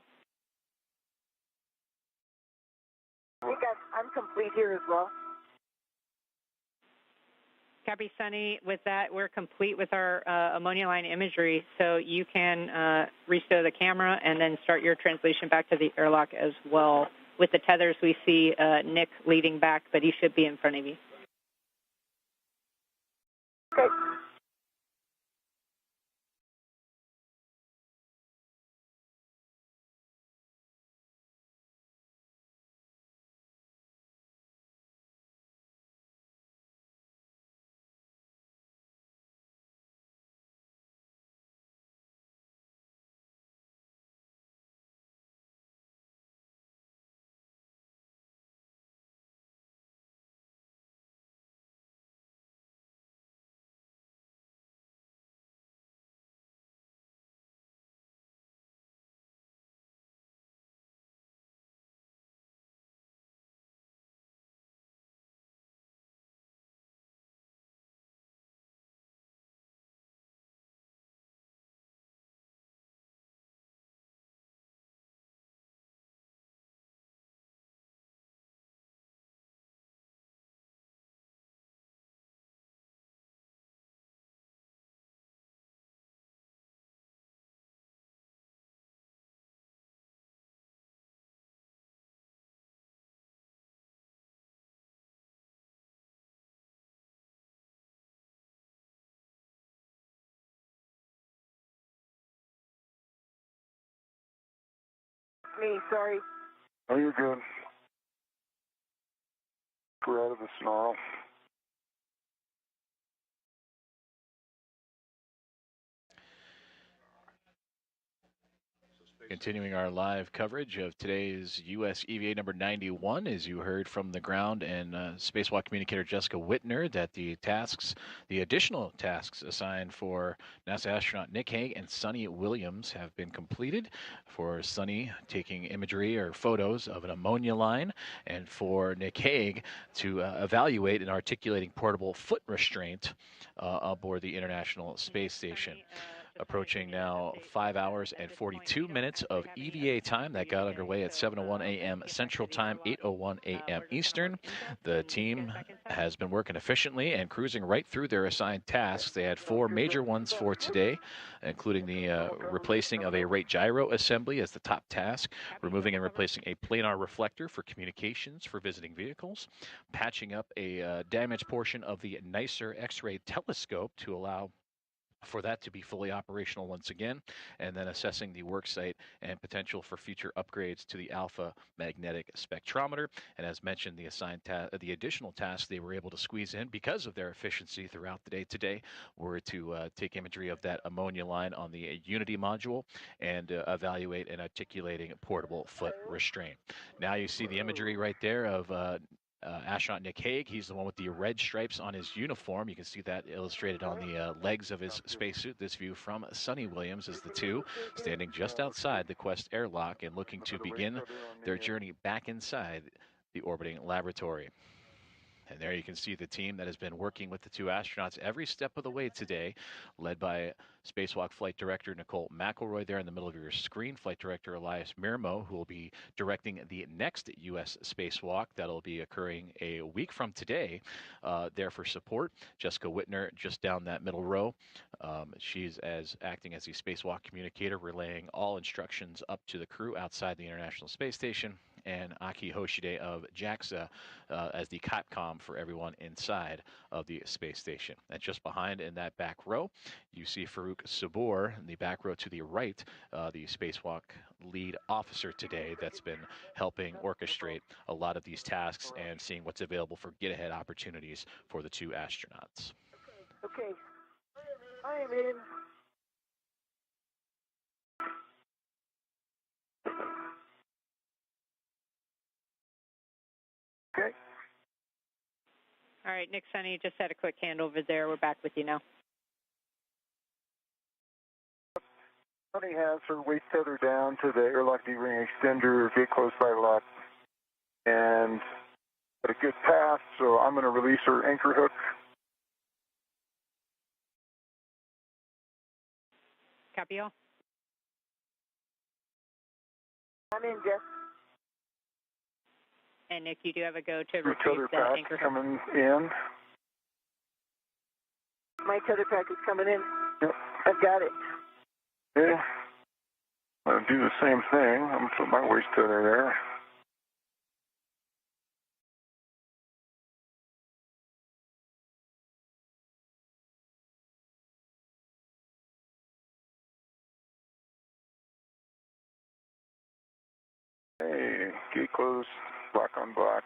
I think I'm complete here as well. Copy, Sunny. With that, we're complete with our ammonia line imagery, so you can restow the camera and then start your translation back to the airlock as well. With the tethers, we see Nick leading back, but he should be in front of you. Okay. me, sorry. Oh, you're good. We're out of the snarl. Continuing our live coverage of today's U.S. EVA number 91, as you heard from the ground and Spacewalk communicator Jessica Whitner, that the additional tasks assigned for NASA astronaut Nick Hague and Suni Williams have been completed. For Suni, taking imagery or photos of an ammonia line, and for Nick Hague to evaluate an articulating portable foot restraint aboard the International Space Station. Approaching now 5 hours and 42 minutes of EVA time that got underway at 7:01 a.m. Central Time, 8:01 a.m. Eastern. The team has been working efficiently and cruising right through their assigned tasks. They had 4 major ones for today, including the replacing of a rate gyro assembly as the top task, removing and replacing a planar reflector for communications for visiting vehicles, patching up a damaged portion of the nicer X-ray telescope to allow for that to be fully operational once again, and then assessing the worksite and potential for future upgrades to the alpha magnetic spectrometer. And as mentioned, the additional tasks they were able to squeeze in because of their efficiency throughout the day today were to take imagery of that ammonia line on the Unity module and evaluate an articulating portable foot restraint. Now you see the imagery right there of astronaut Nick Hague. He's the one with the red stripes on his uniform. You can see that illustrated on the legs of his spacesuit. This view from Suni Williams is the two standing just outside the Quest airlock and looking to begin their journey back inside the orbiting laboratory. And there you can see the team that has been working with the two astronauts every step of the way today, led by Spacewalk Flight Director Nicole McElroy there in the middle of your screen, Flight Director Elias Mirmo, who will be directing the next U.S. spacewalk that'll be occurring a week from today, there for support. Jessica Whitner just down that middle row. She's acting as the spacewalk communicator, relaying all instructions up to the crew outside the International Space Station, and Aki Hoshide of JAXA as the COTCOM for everyone inside of the space station. And just behind in that back row, you see Farouk Sabor in the back row to the right, the spacewalk lead officer today that's been helping orchestrate a lot of these tasks and seeing what's available for get-ahead opportunities for the two astronauts. Okay. I am in. Okay. All right, Nick, Suni, just had a quick handover there. We're back with you now. Suni has her waist tether down to the airlock D-ring extender, get close by lock, and at a good path, so I'm going to release her anchor hook. Copy all. I'm in, Jeff. And Nick, you do have a go to Your retrieve tether that pack anchor hook. coming in. My tether pack is coming in. Yep. I've got it. Okay. I'm going to do the same thing. I'm going to put my waist tether there. Hey, gate closed, black on black.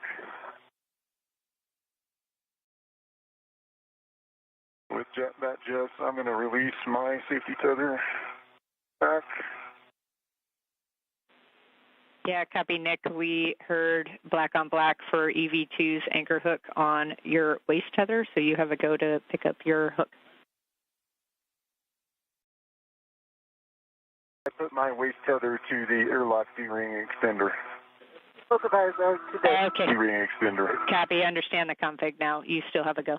With that Jess, I'm going to release my safety tether back. Yeah, copy, Nick. We heard black on black for EV2's anchor hook on your waist tether, so you have a go to pick up your hook. I put my waist tether to the airlock D-ring extender. Both of ours are today. Okay. D-ring extender. Copy. Understand the config now. You still have a go.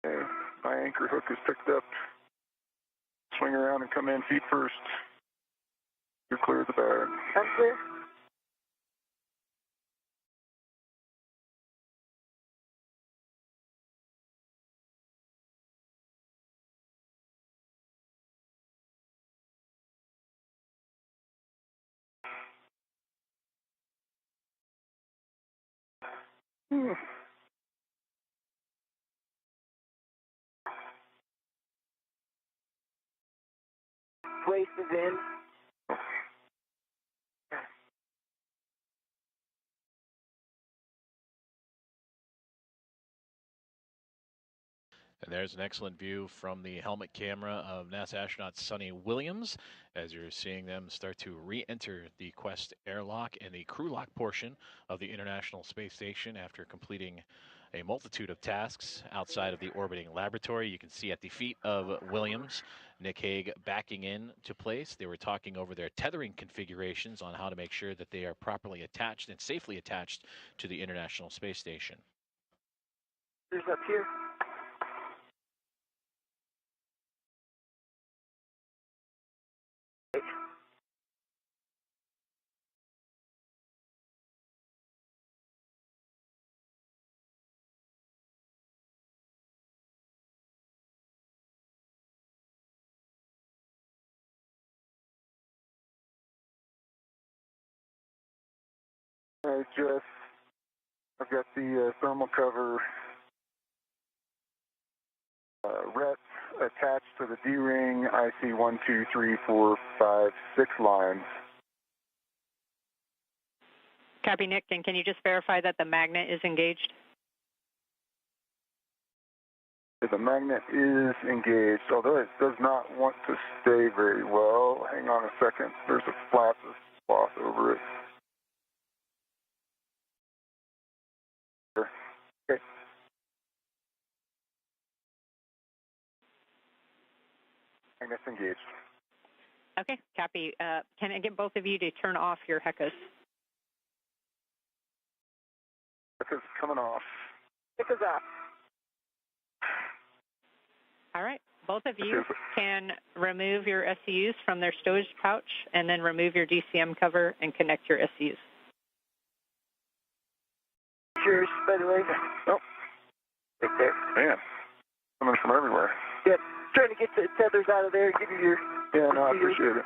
Okay. My anchor hook is picked up. Swing around and come in feet first. You're clear of the bag. I'm clear. waste is in. And there's an excellent view from the helmet camera of NASA astronaut Suni Williams as you're seeing them start to re-enter the Quest airlock and the crew lock portion of the International Space Station after completing a multitude of tasks outside of the orbiting laboratory. You can see at the feet of Williams, Nick Hague backing in to place. They were talking over their tethering configurations on how to make sure that they are properly attached and safely attached to the International Space Station. There's up here. I've got the thermal cover rets attached to the D-ring. I see 1, 2, 3, 4, 5, 6 lines. Copy, Nick, and can you just verify that the magnet is engaged? The magnet is engaged, although it does not want to stay very well. Hang on a second. There's a flap of cloth over it. Okay. Magnet's engaged. Okay, copy. Can I get both of you to turn off your HECAs? Because it's coming off. Because off. All right. Both of you can remove your SCUs from their stowage pouch and then remove your DCM cover and connect your SCUs. Yours, by the way. Oh. Right there. Man. Coming from everywhere. Yep. Trying to get the tethers out of there. Give you your... Yeah, no, I appreciate it.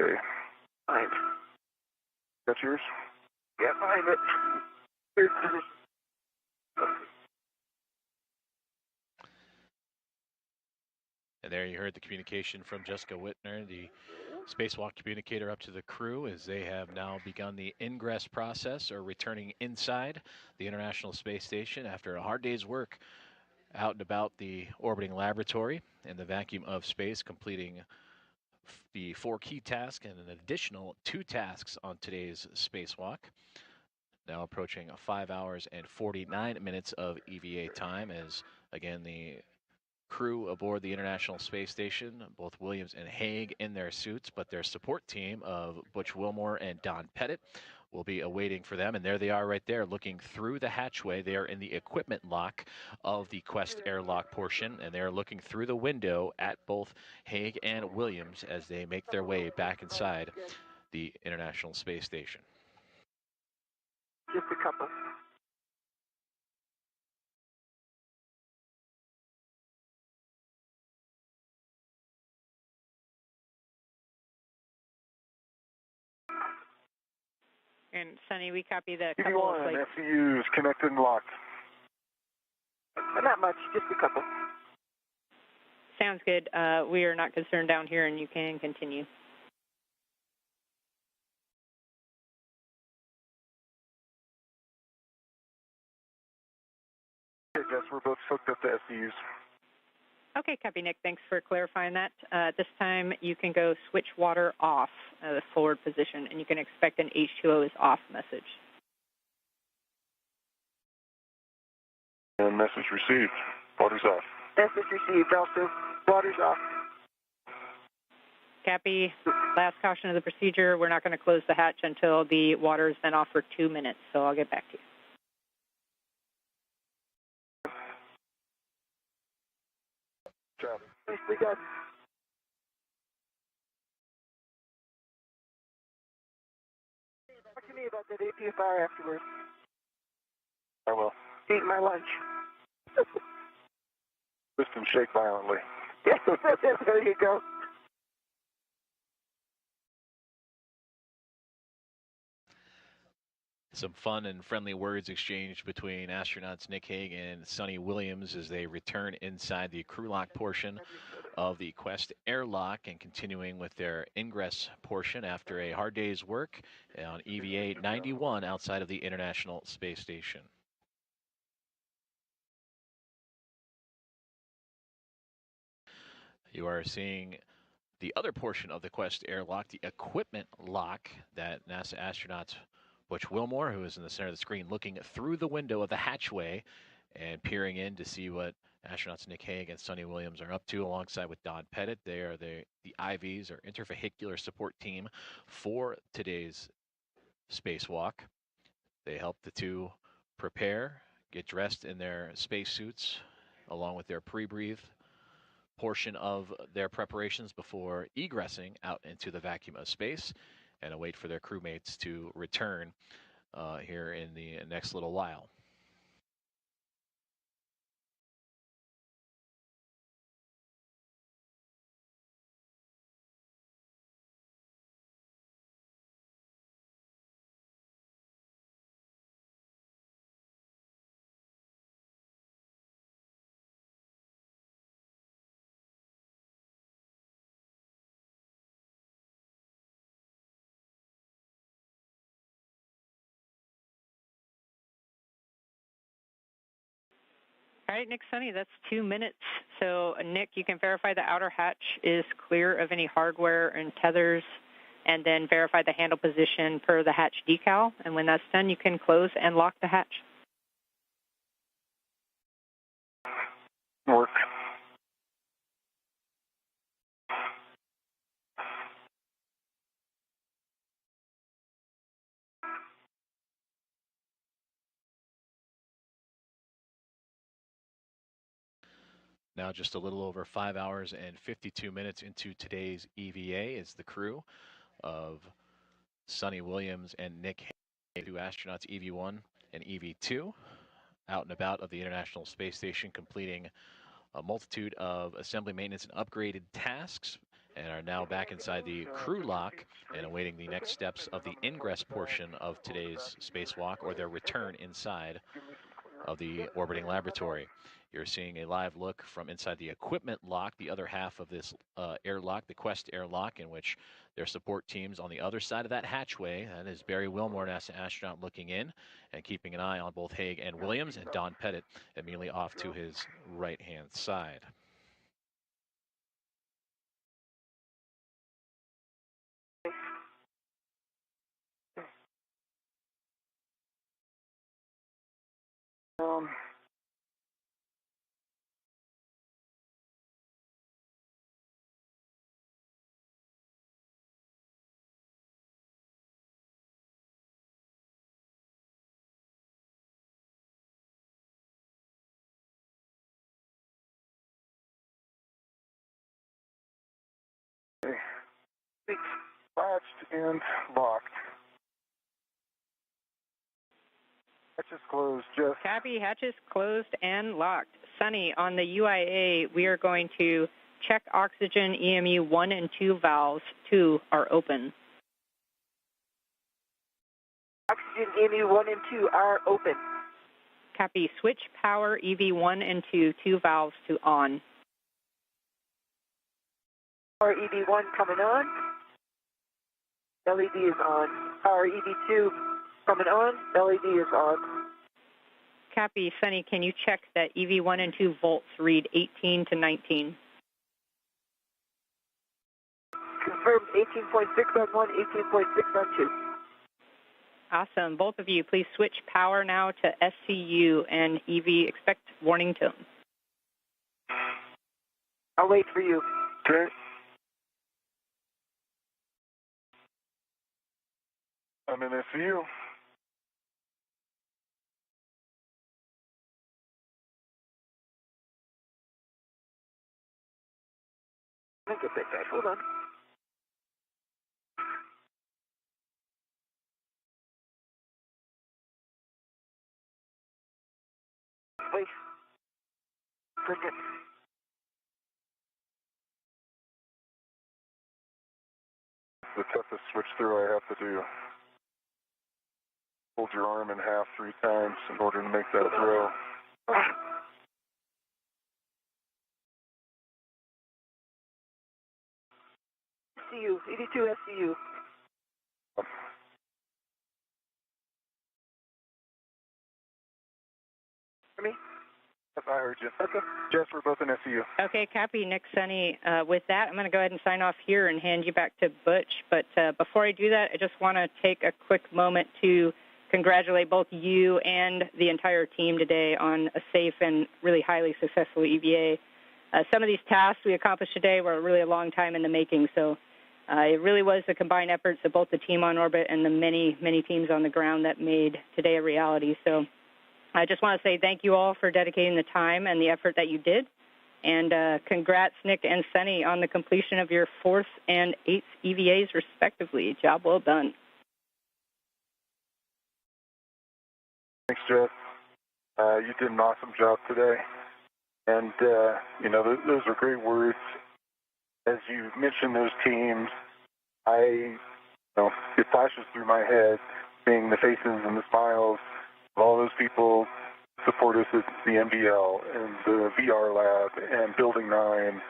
Okay. Fine. That's yours? Yeah, fine, but... Here's the... And there you heard the communication from Jessica Whitner, the Spacewalk communicator up to the crew as they have now begun the ingress process or returning inside the International Space Station after a hard day's work out and about the orbiting laboratory in the vacuum of space, completing the 4 key tasks and an additional 2 tasks on today's spacewalk. Now approaching 5 hours and 49 minutes of EVA time as, again, the crew aboard the International Space Station, both Williams and Hague in their suits, but their support team of Butch Wilmore and Don Pettit will be awaiting for them. And there they are right there looking through the hatchway. They are in the equipment lock of the Quest airlock portion, and they're looking through the window at both Hague and Williams as they make their way back inside the International Space Station. Just a couple. And Sunny, we copy the If you couple want of an like, SCUs connected and locked. Not much, just a couple. sounds good. We are not concerned down here, and you can continue. Okay, Jess, we're both hooked up to SCUs. Okay, copy, Nick. Thanks for clarifying that. At this time, you can go switch water off the forward position, and you can expect an H2O is off message. And message received. Water's off. Message received also. Water's off. Copy. Last caution of the procedure, we're not going to close the hatch until the water has been off for 2 minutes, so I'll get back to you. Nicely done. Talk to me about that APFR afterwards. I will. Eat my lunch. Piston shake violently. There you go. Some fun and friendly words exchanged between astronauts Nick Hague and Suni Williams as they return inside the crew lock portion of the Quest airlock and continuing with their ingress portion after a hard day's work on EVA 91 outside of the International Space Station. You are seeing the other portion of the Quest airlock, the equipment lock that NASA astronauts Butch Wilmore, who is in the center of the screen, looking through the window of the hatchway and peering in to see what astronauts Nick Hague and Suni Williams are up to, alongside with Don Pettit. They are the IVs, or intervehicular support team, for today's spacewalk. They help the two prepare, get dressed in their spacesuits, along with their pre-breathe portion of their preparations before egressing out into the vacuum of space, and await for their crewmates to return here in the next little while. All right, Nick, Suni, that's 2 minutes. So, Nick, you can verify the outer hatch is clear of any hardware and tethers, and then verify the handle position per the hatch decal. And when that's done, you can close and lock the hatch. Work. Now just a little over 5 hours and 52 minutes into today's EVA is the crew of Suni Williams and Nick Hague, two astronauts EV1 and EV2, out and about of the International Space Station, completing a multitude of assembly, maintenance, and upgraded tasks, and are now back inside the crew lock and awaiting the next steps of the ingress portion of today's spacewalk, or their return inside of the orbiting laboratory. You're seeing a live look from inside the equipment lock, the other half of this airlock, the Quest airlock, in which their support teams on the other side of that hatchway. That is Barry Wilmore, NASA astronaut, looking in and keeping an eye on both Hague and Williams, and Don Pettit immediately off to his right-hand side. Latched and locked. Hatches closed, Jeff. Copy, hatches closed and locked. Suni, on the UIA, we are going to check oxygen EMU 1 and 2 valves. 2 are open. Oxygen EMU 1 and 2 are open. Copy, switch power EV1 and 2, 2 valves to on. Power EV1 coming on. LED is on. Power EV2 coming on. LED is on. Copy, Suni, can you check that EV1 and 2 volts read 18 to 19? Confirmed 18.6 on 1, 18.6 on 2. Awesome. Both of you, please switch power now to SCU and EV. Expect warning tone. I'll wait for you. Okay. I'm in SCU. I'll get that back. Hold on. Wait. Bring it. The toughest switch through I have to do. Hold your arm in half 3 times in order to make that throw. SCU, 82 SCU. For me? Yes, I heard you. Okay. Jess, we're both in SCU. Okay, copy, Nick, Sunny. With that, I'm going to go ahead and sign off here and hand you back to Butch. But before I do that, I just want to take a quick moment to congratulate both you and the entire team today on a safe and really highly successful EVA. Some of these tasks we accomplished today were really a long time in the making, so it really was the combined efforts of both the team on orbit and the many, many teams on the ground that made today a reality. So I just want to say thank you all for dedicating the time and the effort that you did. And congrats, Nick and Sunny, on the completion of your 4th and 8th EVAs, respectively. Job well done. Thanks, Jeff. You did an awesome job today. And, you know, those are great words. As you mentioned those teams, it flashes through my head seeing the faces and the smiles of all those people support us at the MDL and the VR lab and Building 9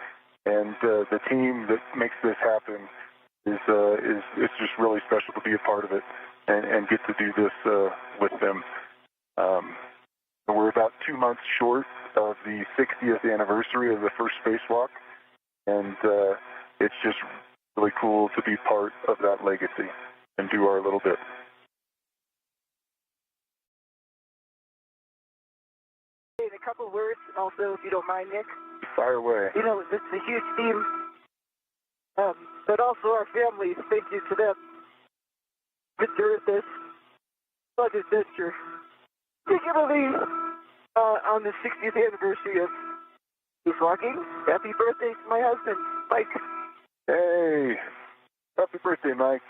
and the team that makes this happen is it's just really special to be a part of it and get to do this with them. We're about 2 months short of the 60th anniversary of the first spacewalk, and it's just really cool to be part of that legacy and do our little bit. In a couple of words, also, if you don't mind, Nick. Fire away. You know, this is a huge team, but also our families. Thank you to them. Mr. This budget gesture, particularly on the 60th anniversary of spacewalking. Happy birthday to my husband, Mike. Hey, happy birthday, Mike.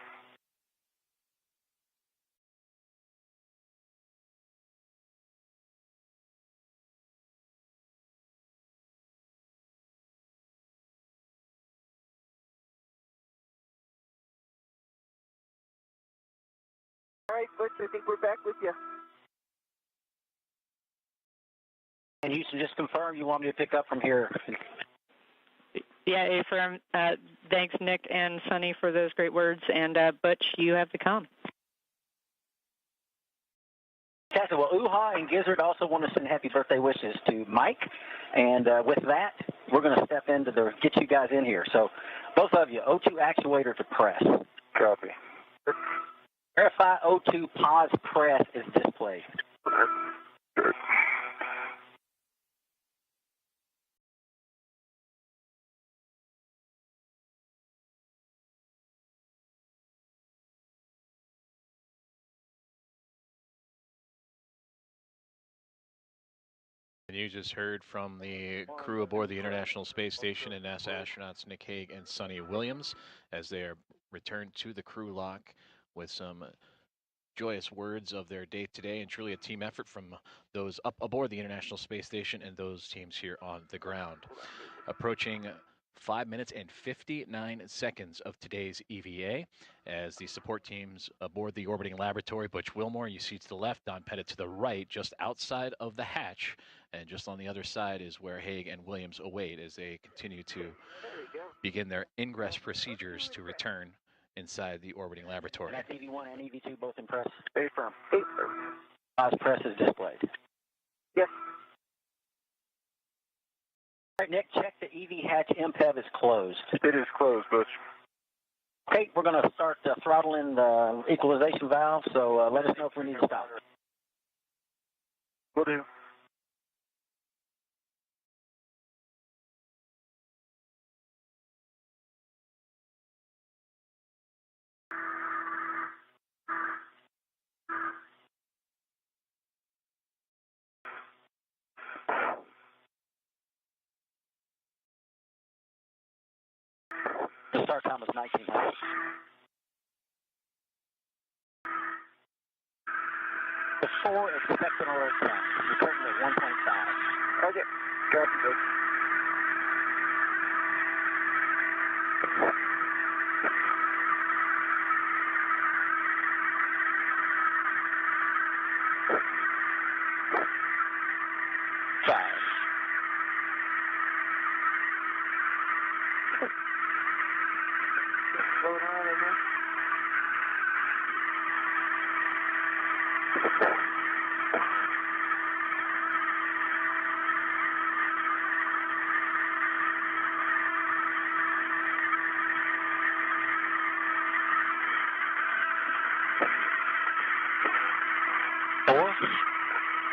All right, Butch, I think we're back with you. And Houston, just confirm you want me to pick up from here. Yeah, affirm. Thanks, Nick and Sunny, for those great words. And Butch, you have the comm. Fantastic. Well, UHA and Gizzard also want to send happy birthday wishes to Mike. And with that, we're going to step into get you guys in here. So both of you, O2 actuator to press. Copy. Verify O2 pause press is displayed. Good. And you just heard from the crew aboard the International Space Station and NASA astronauts Nick Hague and Sunny Williams as they are returned to the crew lock with some joyous words of their day today, and truly a team effort from those up aboard the International Space Station and those teams here on the ground. Approaching 5 minutes and 59 seconds of today's EVA as the support teams aboard the orbiting laboratory. Butch Wilmore, you see to the left, Don Pettit to the right, just outside of the hatch, and just on the other side is where Hague and Williams await as they continue to begin their ingress procedures to return inside the orbiting laboratory. And that's EV1 and EV2 both in press? Affirm. Pause press is displayed. Yes. All right, Nick, check the EV hatch MPEV is closed. It is closed, Butch. Okay, we're going to start throttling the equalization valve, so let us know if we need to stop. Will do. The start time is 1900. Before expected alert time, returning at 1.5. Okay. Copy, Butch.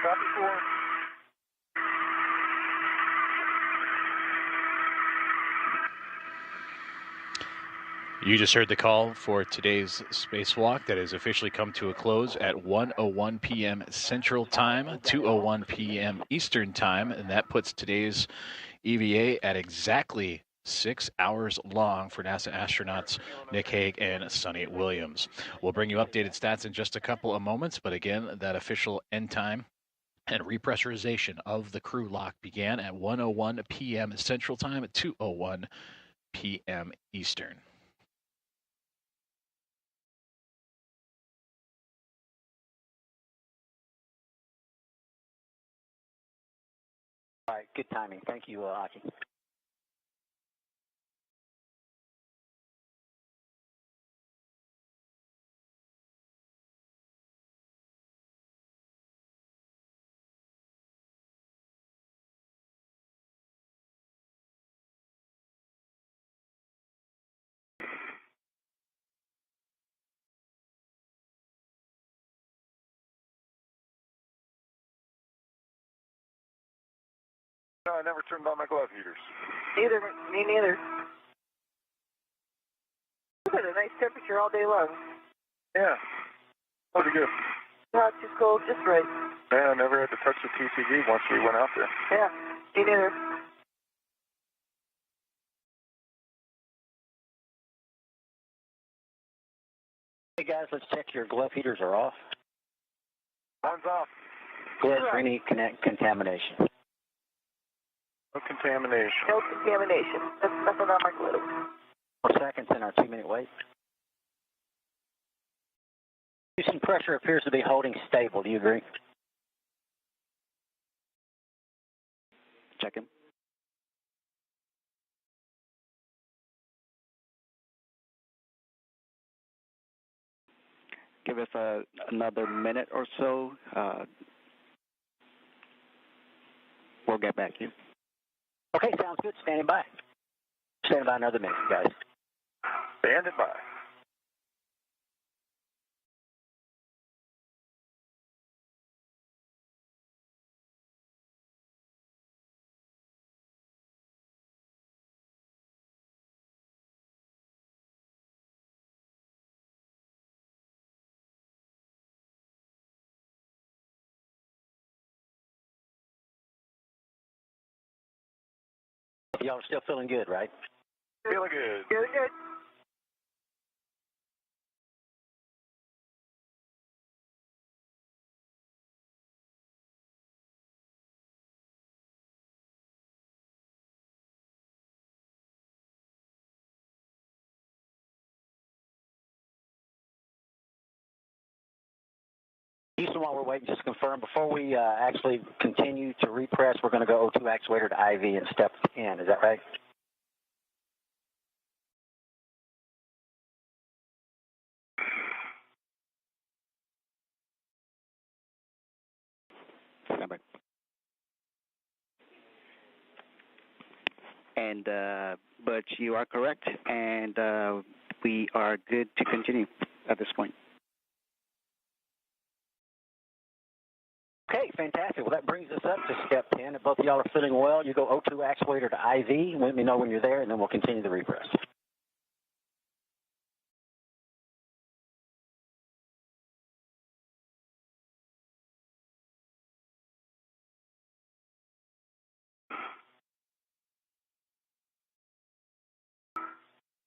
Copy 4. You just heard the call for today's spacewalk that has officially come to a close at 1:01 p.m. Central Time, 2:01 p.m. Eastern Time, and that puts today's EVA at exactly 6 hours long for NASA astronauts Nick Hague and Suni Williams. We'll bring you updated stats in just a couple of moments, but again, that official end time and repressurization of the crew lock began at 1:01 p.m. Central Time at 2:01 p.m. Eastern. All right, good timing. Thank you, Aki. No, I never turned on my glove heaters. Neither, me neither. We've got a nice temperature all day long. Yeah, pretty good. Not too cold, just right. Man, I never had to touch the TCD once we went out there. Yeah, me neither. Hey guys, let's check your glove heaters are off. One's off. Yes, for any contamination. No contamination. No contamination. That's nothing on my glove. 4 seconds in our 2-minute wait. Houston pressure appears to be holding stable. Do you agree? Check him. Give us another minute or so. We'll get back to you. Okay, sounds good. Standing by. Standing by another minute, guys. Standing by. Y'all are still feeling good, right? Feeling good. Feeling good. Houston, while we're waiting, just to confirm, before we actually continue to repress, we're going to go O2 actuator to IV and step in. Is that right? And, but you are correct, and we are good to continue at this point. Okay, fantastic. Well, that brings us up to step 10. If both of y'all are feeling well, you go O2 actuator to IV. Let me know when you're there, and then we'll continue the repress.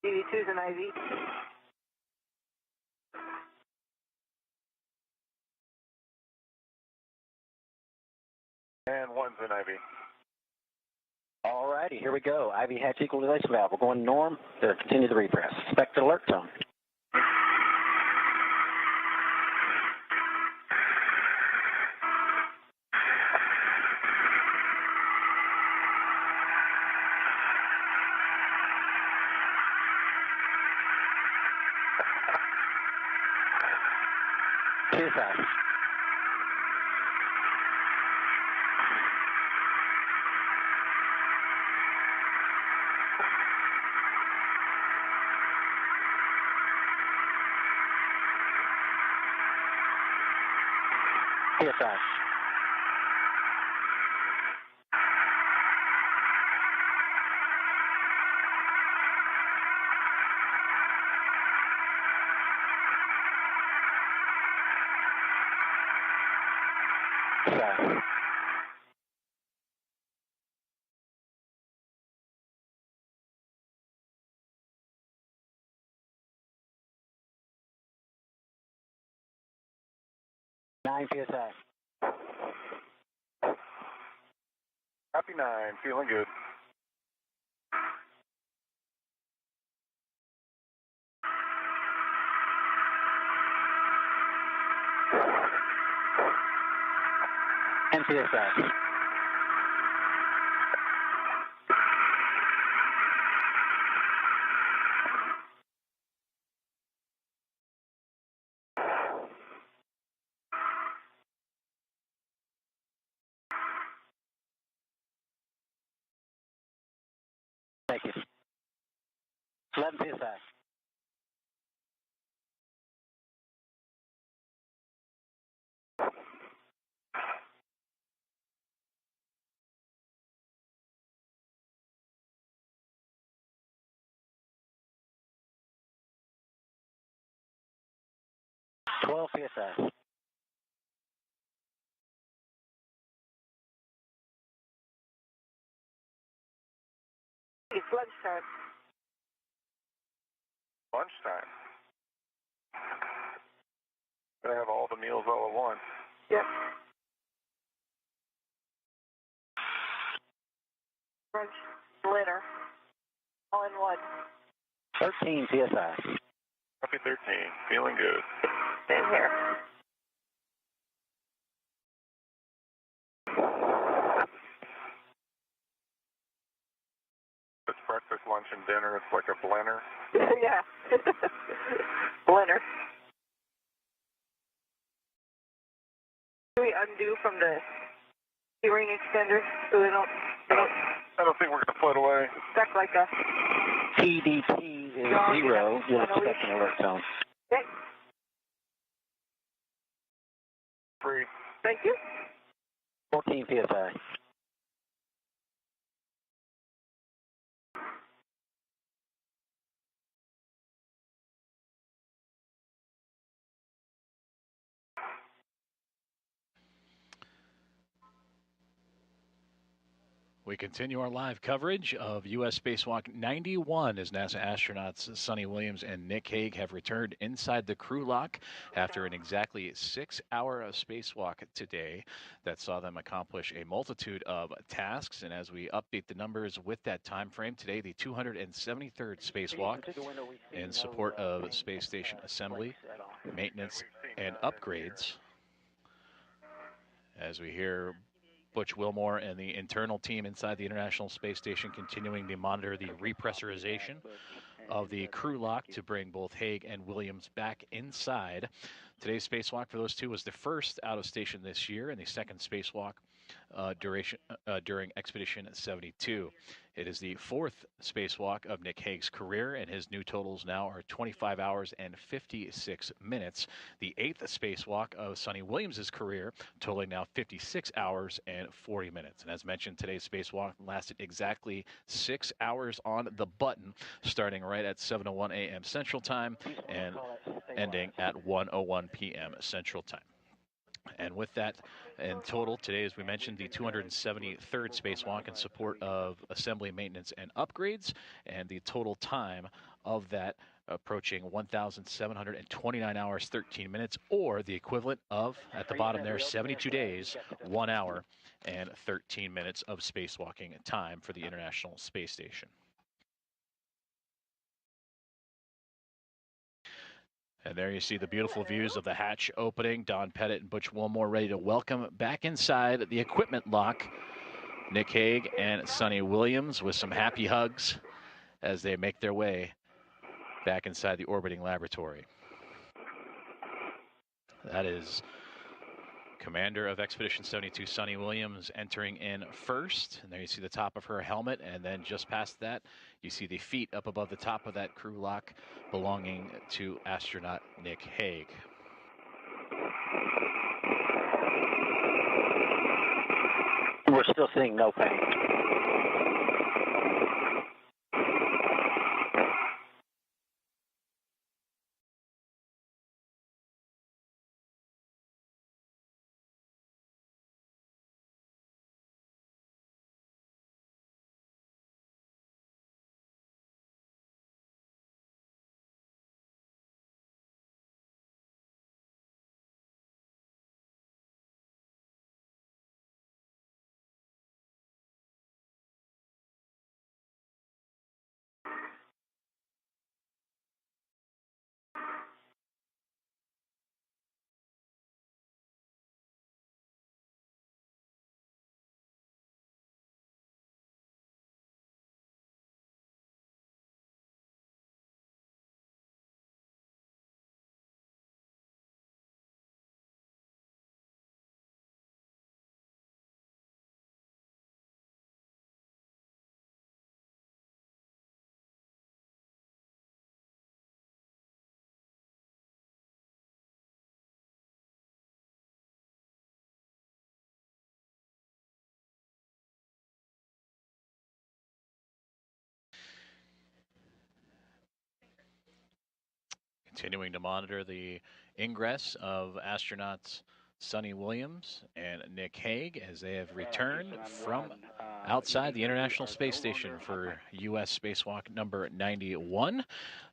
DD2's an IV. And one's an IV. All righty, here we go. IV hatch equalization valve. We're going norm to continue the repress. Expected alert tone. Too fast. PSI. PSI. Nine PSI. Happy 9, feeling good. Ten PSI. Thank you. 11 PSI. Twelve PSI. It's lunchtime. Lunchtime. Gotta have all the meals all at once. Yep. Brunch, dinner, all in one. 13 PSI. Happy 13, feeling good. Same here. It's breakfast, lunch, and dinner. It's like a blender. Yeah. Blender. Do we undo from the keyring extender so we don't I don't think we're going to float away. stuck like a... TDT is 0. You'll expect an alert zone. Okay. Free. Thank you. 14 PSI. We continue our live coverage of U.S. Spacewalk 91 as NASA astronauts Suni Williams and Nick Hague have returned inside the crew lock after an exactly 6-hour spacewalk today that saw them accomplish a multitude of tasks. And as we update the numbers with that time frame, today the 273rd spacewalk in support of space station assembly, maintenance, and upgrades. As we hear Butch Wilmore and the internal team inside the International Space Station continuing to monitor the repressurization of the crew lock to bring both Hague and Williams back inside. Today's spacewalk for those two was the first out of station this year and the second spacewalk during Expedition 72. It is the fourth spacewalk of Nick Hague's career, and his new totals now are 25 hours and 56 minutes. The eighth spacewalk of Suni Williams' career, totaling now 56 hours and 40 minutes. And as mentioned, today's spacewalk lasted exactly 6 hours on the button, starting right at 7:01 a.m. Central Time and ending at 1:01 p.m. Central Time. And with that, in total, today, as we mentioned, the 273rd spacewalk in support of assembly, maintenance, and upgrades, and the total time of that approaching 1,729 hours, 13 minutes, or the equivalent of, at the bottom there, 72 days, 1 hour, and 13 minutes of spacewalking time for the International Space Station. And there you see the beautiful views of the hatch opening. Don Pettit and Butch Wilmore ready to welcome back inside the equipment lock Nick Hague and Suni Williams with some happy hugs as they make their way back inside the orbiting laboratory. That is Commander of Expedition 72, Suni Williams, entering in first. And there you see the top of her helmet, and then just past that, you see the feet up above the top of that crew lock belonging to astronaut Nick Hague. still seeing no pain. Continuing to monitor the ingress of astronauts Suni Williams and Nick Hague as they have returned from outside the International Space Station for U.S. Spacewalk number 91.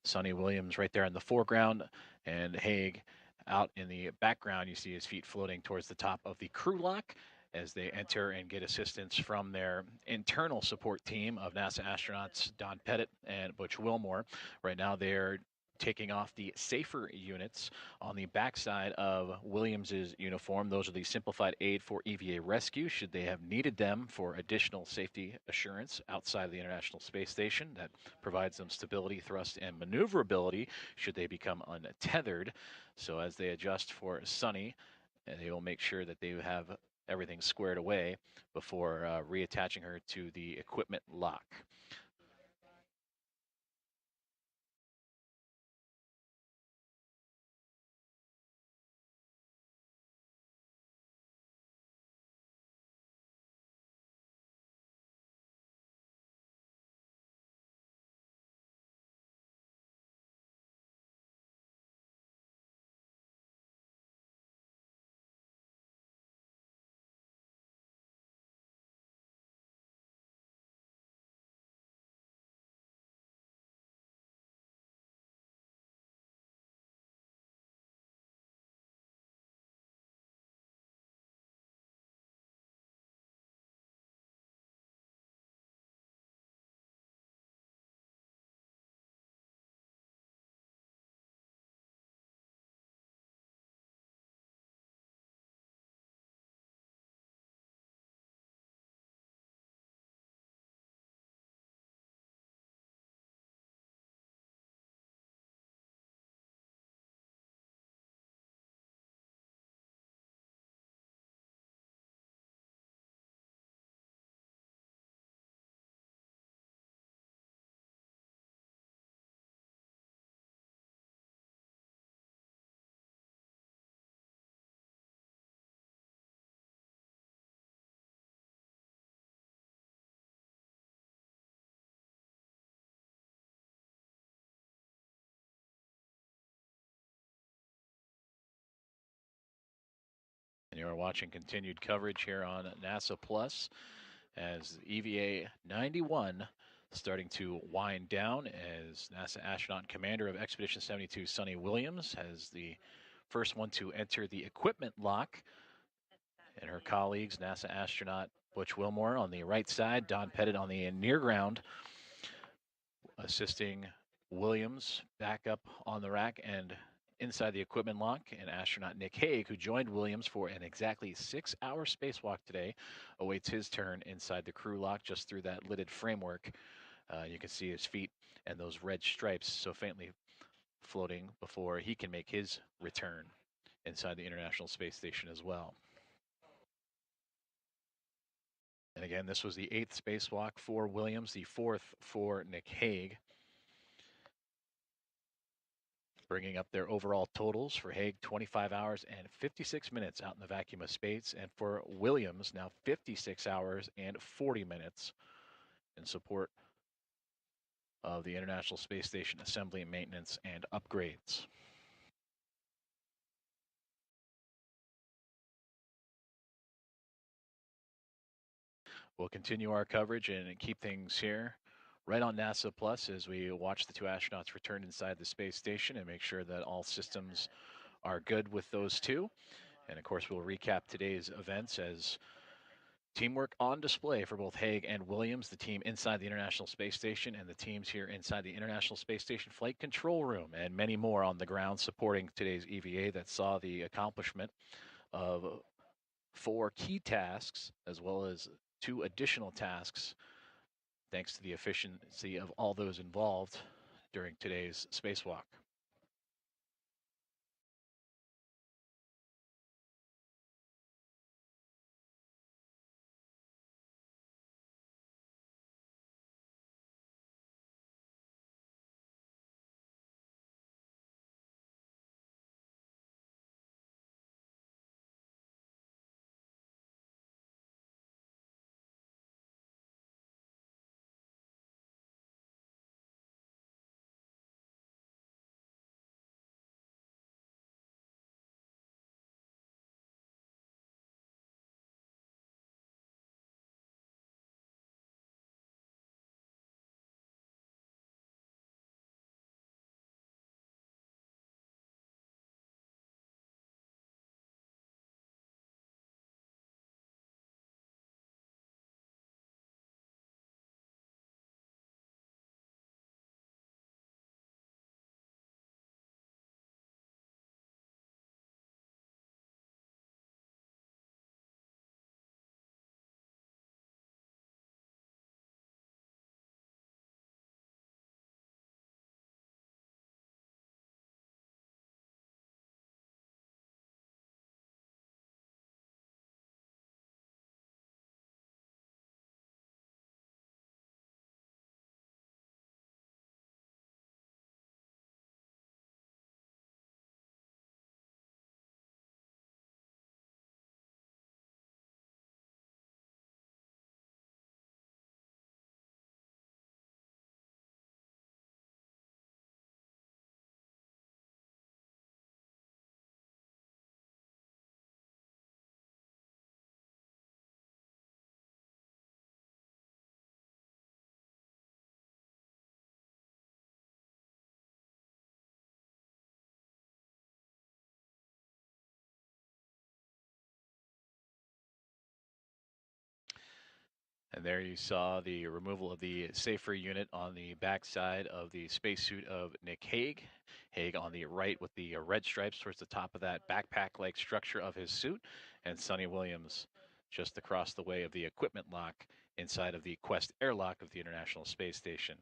Suni Williams right there in the foreground, and Hague out in the background. You see his feet floating towards the top of the crew lock as they enter and get assistance from their internal support team of NASA astronauts Don Pettit and Butch Wilmore. Right now they're taking off the safer units on the backside of Williams's uniform. Those are the simplified aid for EVA rescue should they have needed them for additional safety assurance outside of the International Space Station. That provides them stability, thrust, and maneuverability should they become untethered. So as they adjust for Suni, they will make sure that they have everything squared away before reattaching her to the equipment lock. And you are watching continued coverage here on NASA Plus as EVA 91 starting to wind down as NASA astronaut commander of Expedition 72 Suni Williams has the first one to enter the equipment lock, and her colleagues, NASA astronaut Butch Wilmore on the right side, Don Pettit on the near ground, assisting Williams back up on the rack and inside the equipment lock. And astronaut Nick Hague, who joined Williams for an exactly 6-hour spacewalk today, awaits his turn inside the crew lock just through that lidded framework. You can see his feet and those red stripes so faintly floating before he can make his return inside the International Space Station as well. And again, this was the 8th spacewalk for Williams, the 4th for Nick Hague. bringing up their overall totals for Hague, 25 hours and 56 minutes out in the vacuum of space, and for Williams, now 56 hours and 40 minutes in support of the International Space Station assembly, maintenance, and upgrades. We'll continue our coverage and keep things here right on NASA Plus as we watch the two astronauts return inside the space station and make sure that all systems are good with those two. And of course, we'll recap today's events as teamwork on display for both Hague and Williams, the team inside the International Space Station and the teams here inside the International Space Station Flight Control Room, and many more on the ground supporting today's EVA that saw the accomplishment of 4 key tasks as well as 2 additional tasks thanks to the efficiency of all those involved during today's spacewalk. And there you saw the removal of the safer unit on the backside of the spacesuit of Nick Hague. Hague on the right with the red stripes towards the top of that backpack-like structure of his suit, and Sonny Williams just across the way of the equipment lock inside of the Quest airlock of the International Space Station.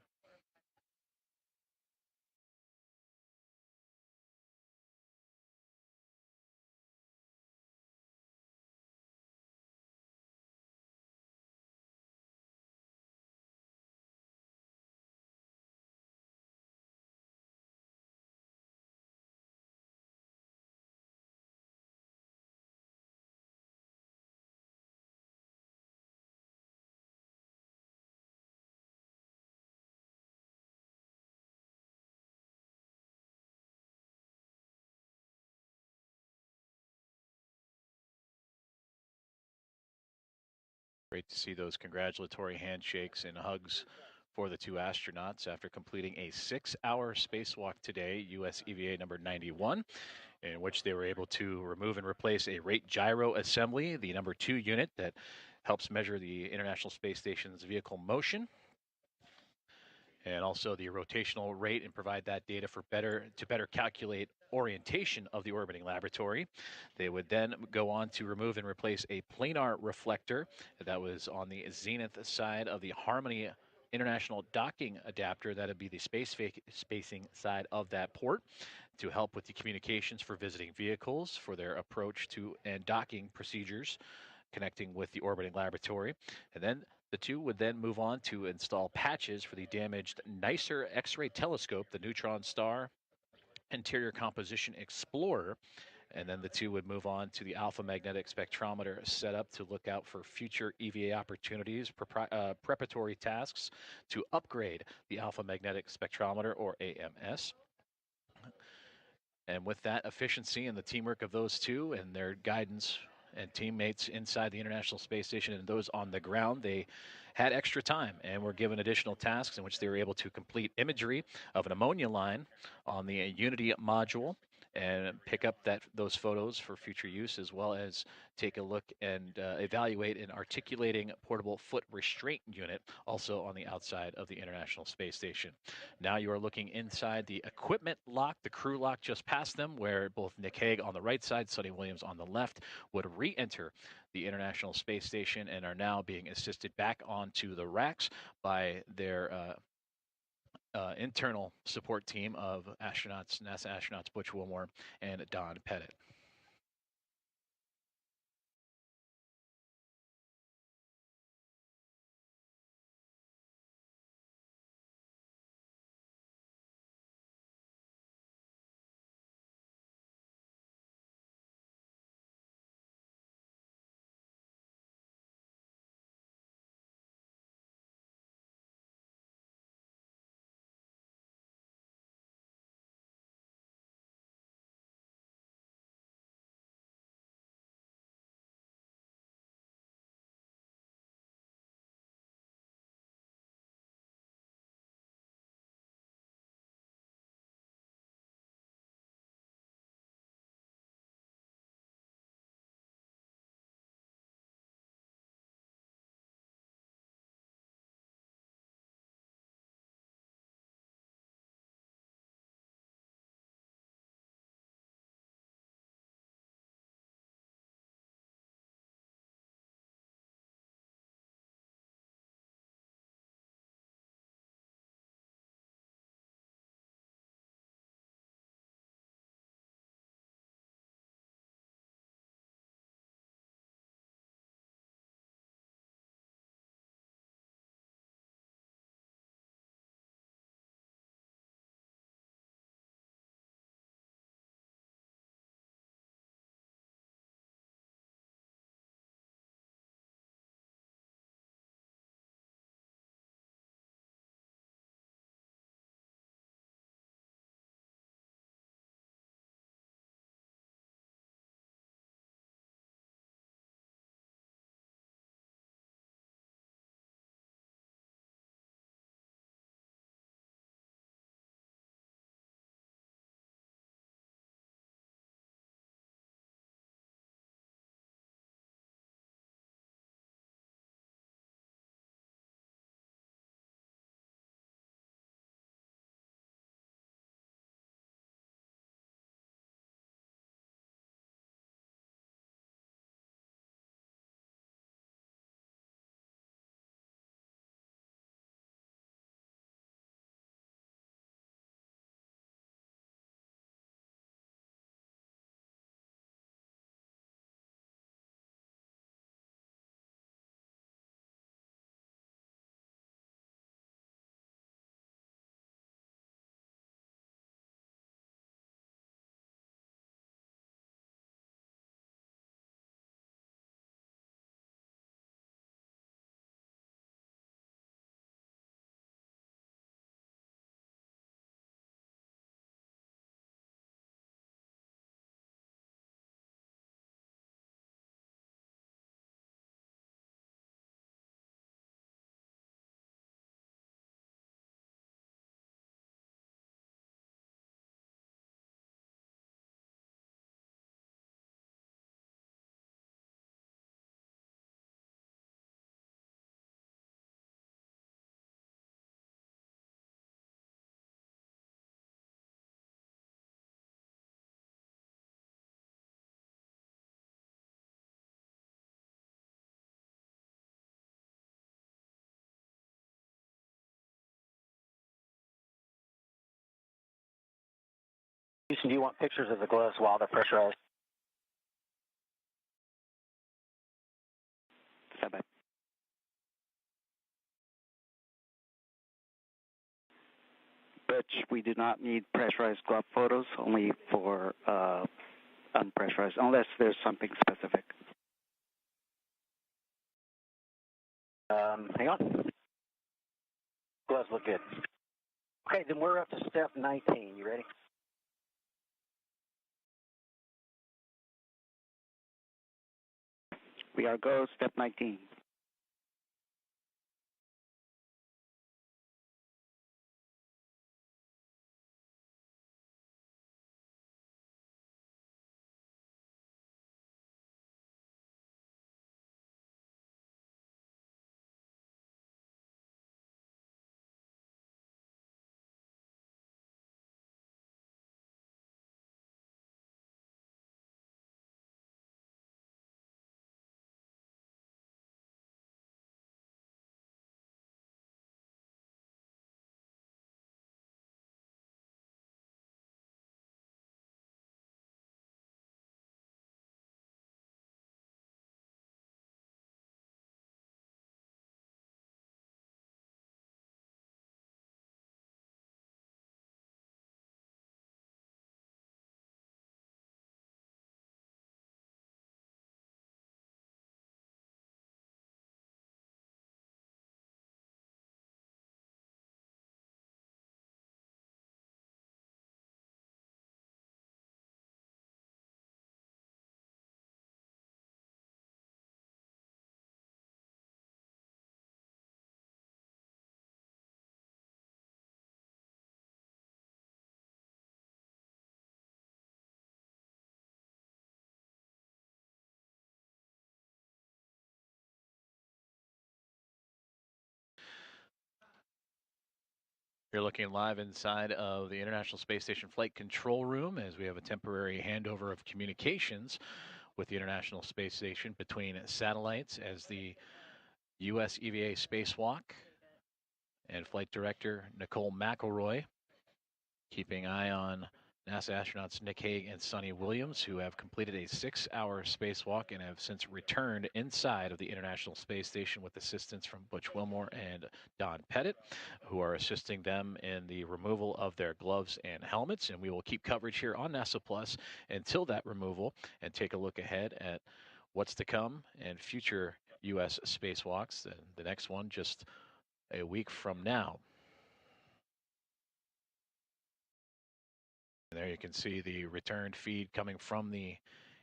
Great to see those congratulatory handshakes and hugs for the 2 astronauts after completing a 6-hour spacewalk today, US EVA number 91, in which they were able to remove and replace a rate gyro assembly, the number 2 unit that helps measure the International Space Station's vehicle motion, and also the rotational rate, and provide that data for better calculate orientation of the orbiting laboratory. They would then go on to remove and replace a planar reflector that was on the zenith side of the Harmony International docking adapter. That would be the spacing side of that port to help with the communications for visiting vehicles for their approach to and docking procedures connecting with the orbiting laboratory. And then the 2 would then move on to install patches for the damaged NICER X-ray telescope, the Neutron star Interior Composition Explorer, and then the two would move on to the alpha magnetic spectrometer setup to look out for future EVA opportunities, preparatory tasks to upgrade the alpha magnetic spectrometer, or AMS. And with that efficiency and the teamwork of those two and their guidance and teammates inside the International Space Station and those on the ground, they had extra time and were given additional tasks in which they were able to complete imagery of an ammonia line on the Unity module and pick up those photos for future use, as well as take a look and evaluate an articulating portable foot restraint unit also on the outside of the International Space Station. Now you are looking inside the equipment lock, the crew lock just past them, where both Nick Hague on the right side, Sonny Williams on the left, would re-enter the International Space Station and are now being assisted back onto the racks by their internal support team of astronauts, NASA astronauts Butch Wilmore and Don Pettit. Houston, do you want pictures of the gloves while they're pressurized? Stand by. But such, we do not need pressurized glove photos, only for unpressurized, unless there's something specific. Hang on. Gloves look good. Okay, then we're up to step 19. You ready? We are go, step 19. You're looking live inside of the International Space Station Flight Control Room as we have a temporary handover of communications with the International Space Station between satellites as the U.S. EVA Spacewalk and Flight Director Nicole McElroy keeping eye on NASA astronauts Nick Hague and Suni Williams, who have completed a 6-hour spacewalk and have since returned inside of the International Space Station with assistance from Butch Wilmore and Don Pettit, who are assisting them in the removal of their gloves and helmets. And we will keep coverage here on NASA Plus until that removal and take a look ahead at what's to come and future U.S. spacewalks. The next one just a week from now. And there you can see the return feed coming from the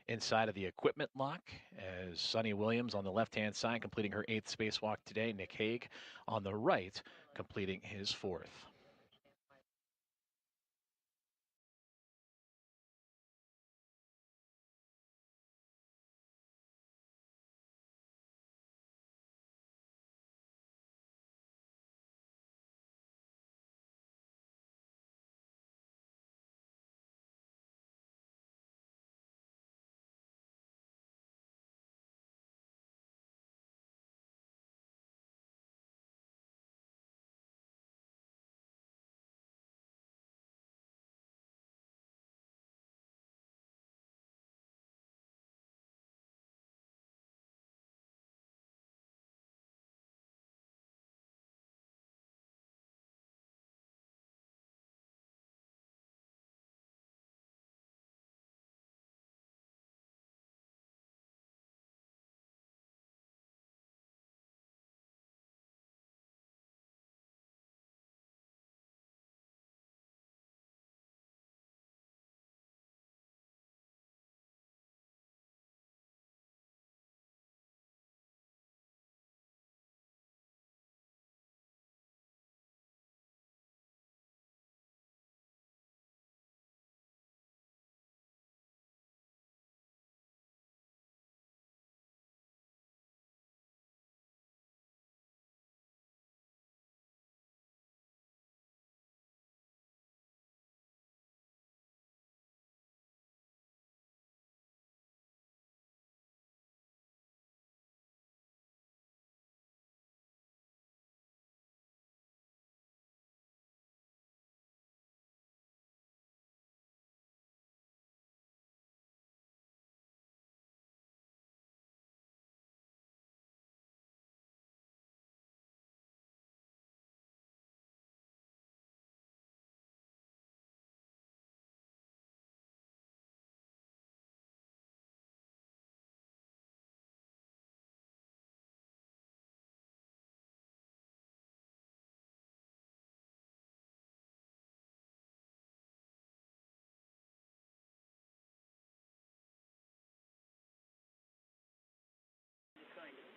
inside of the equipment lock as Suni Williams on the left-hand side completing her 8th spacewalk today. Nick Hague on the right completing his 4th.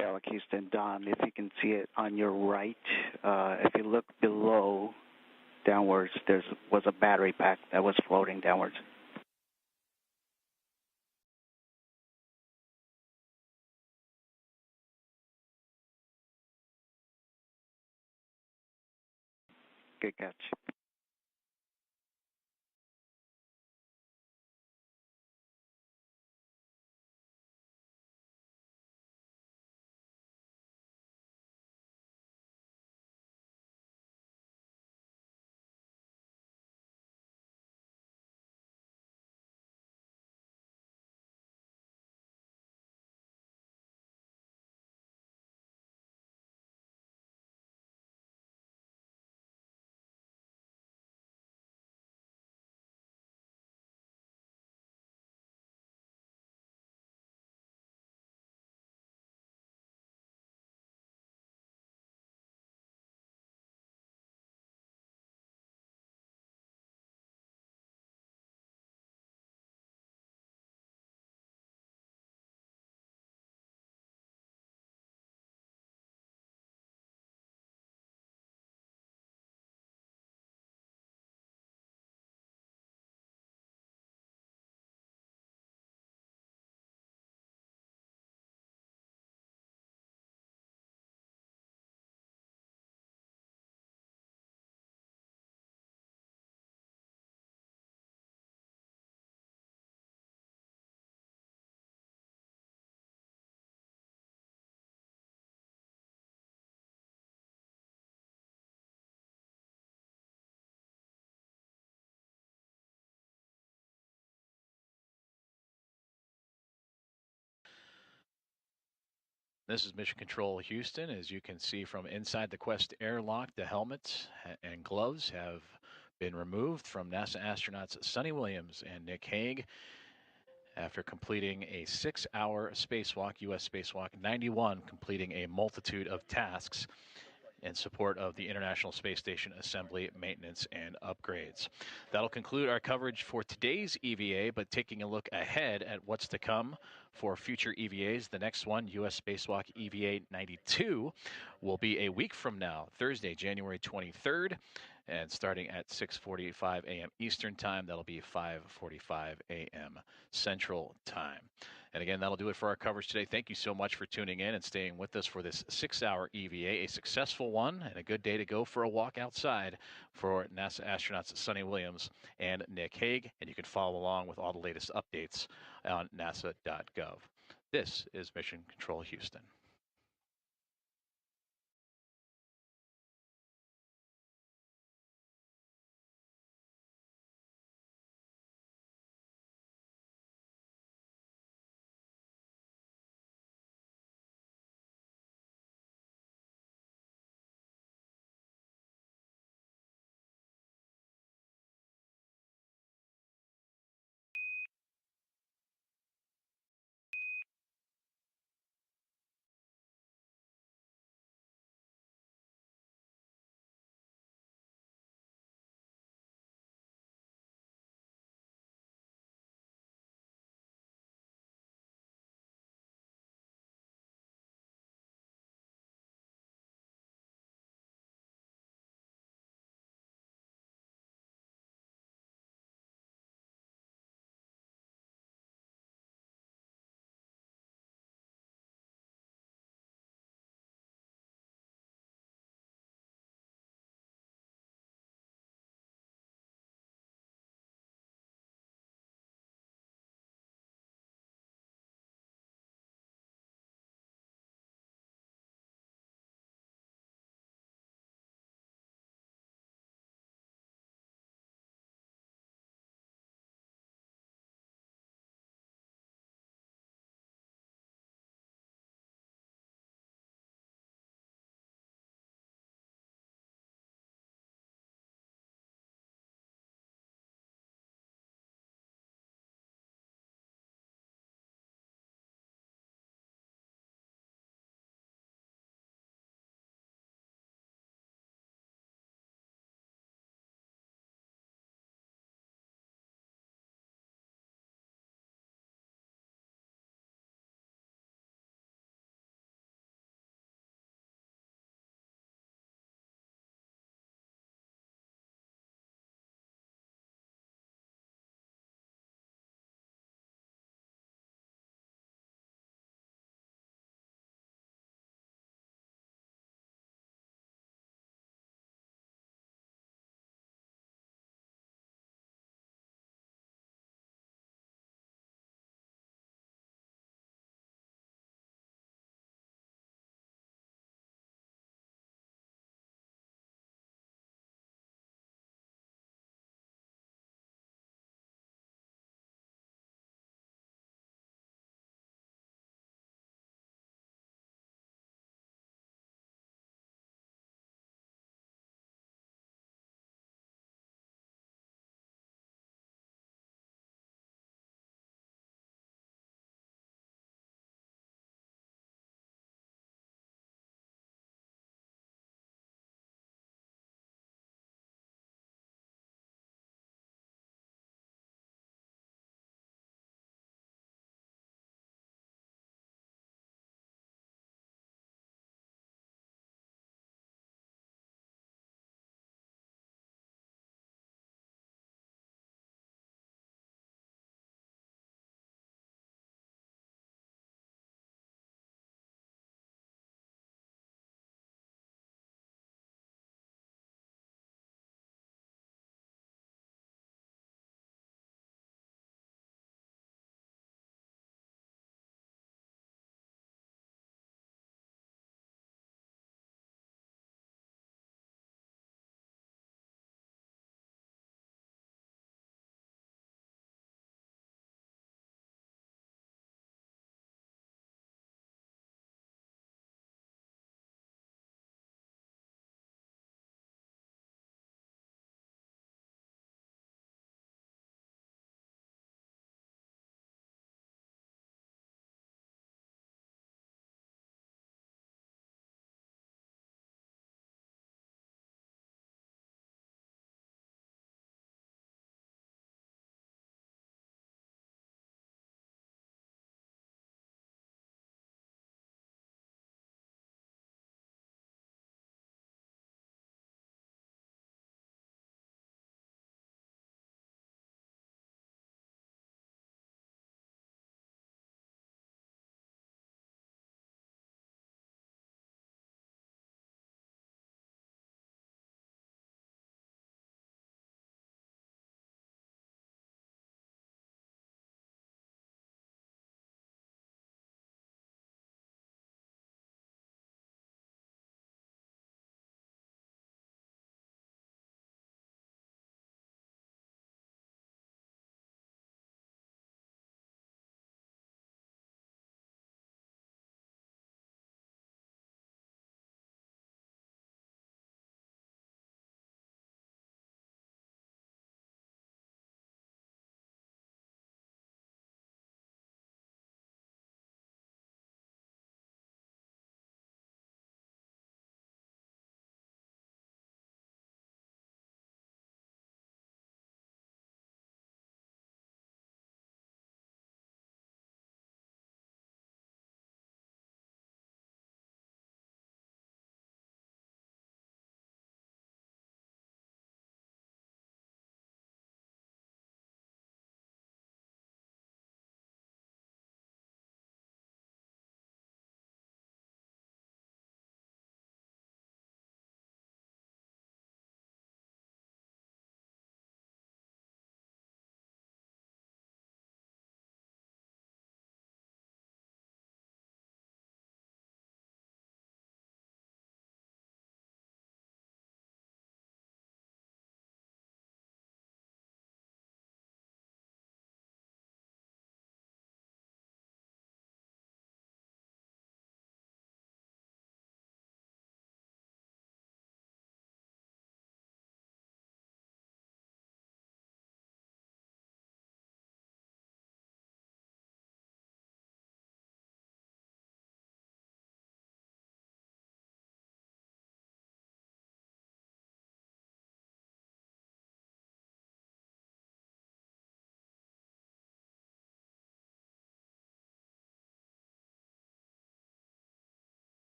Airlock Houston, Don, if you can see it on your right, if you look below, downwards, there was a battery pack that was floating downwards. Good catch. This is Mission Control Houston. As you can see from inside the Quest airlock, the helmets and gloves have been removed from NASA astronauts Suni Williams and Nick Hague after completing a 6-hour spacewalk, U.S. Spacewalk 91, completing a multitude of tasks in support of the International Space Station assembly, maintenance, and upgrades. That'll conclude our coverage for today's EVA, but taking a look ahead at what's to come for future EVAs, the next one, U.S. Spacewalk EVA 92, will be a week from now, Thursday, January 23rd, and starting at 6:45 a.m. Eastern Time. That'll be 5:45 a.m. Central Time. And again, that'll do it for our coverage today. Thank you so much for tuning in and staying with us for this 6-hour EVA, a successful one and a good day to go for a walk outside for NASA astronauts Suni Williams and Nick Hague. And you can follow along with all the latest updates on nasa.gov. This is Mission Control Houston.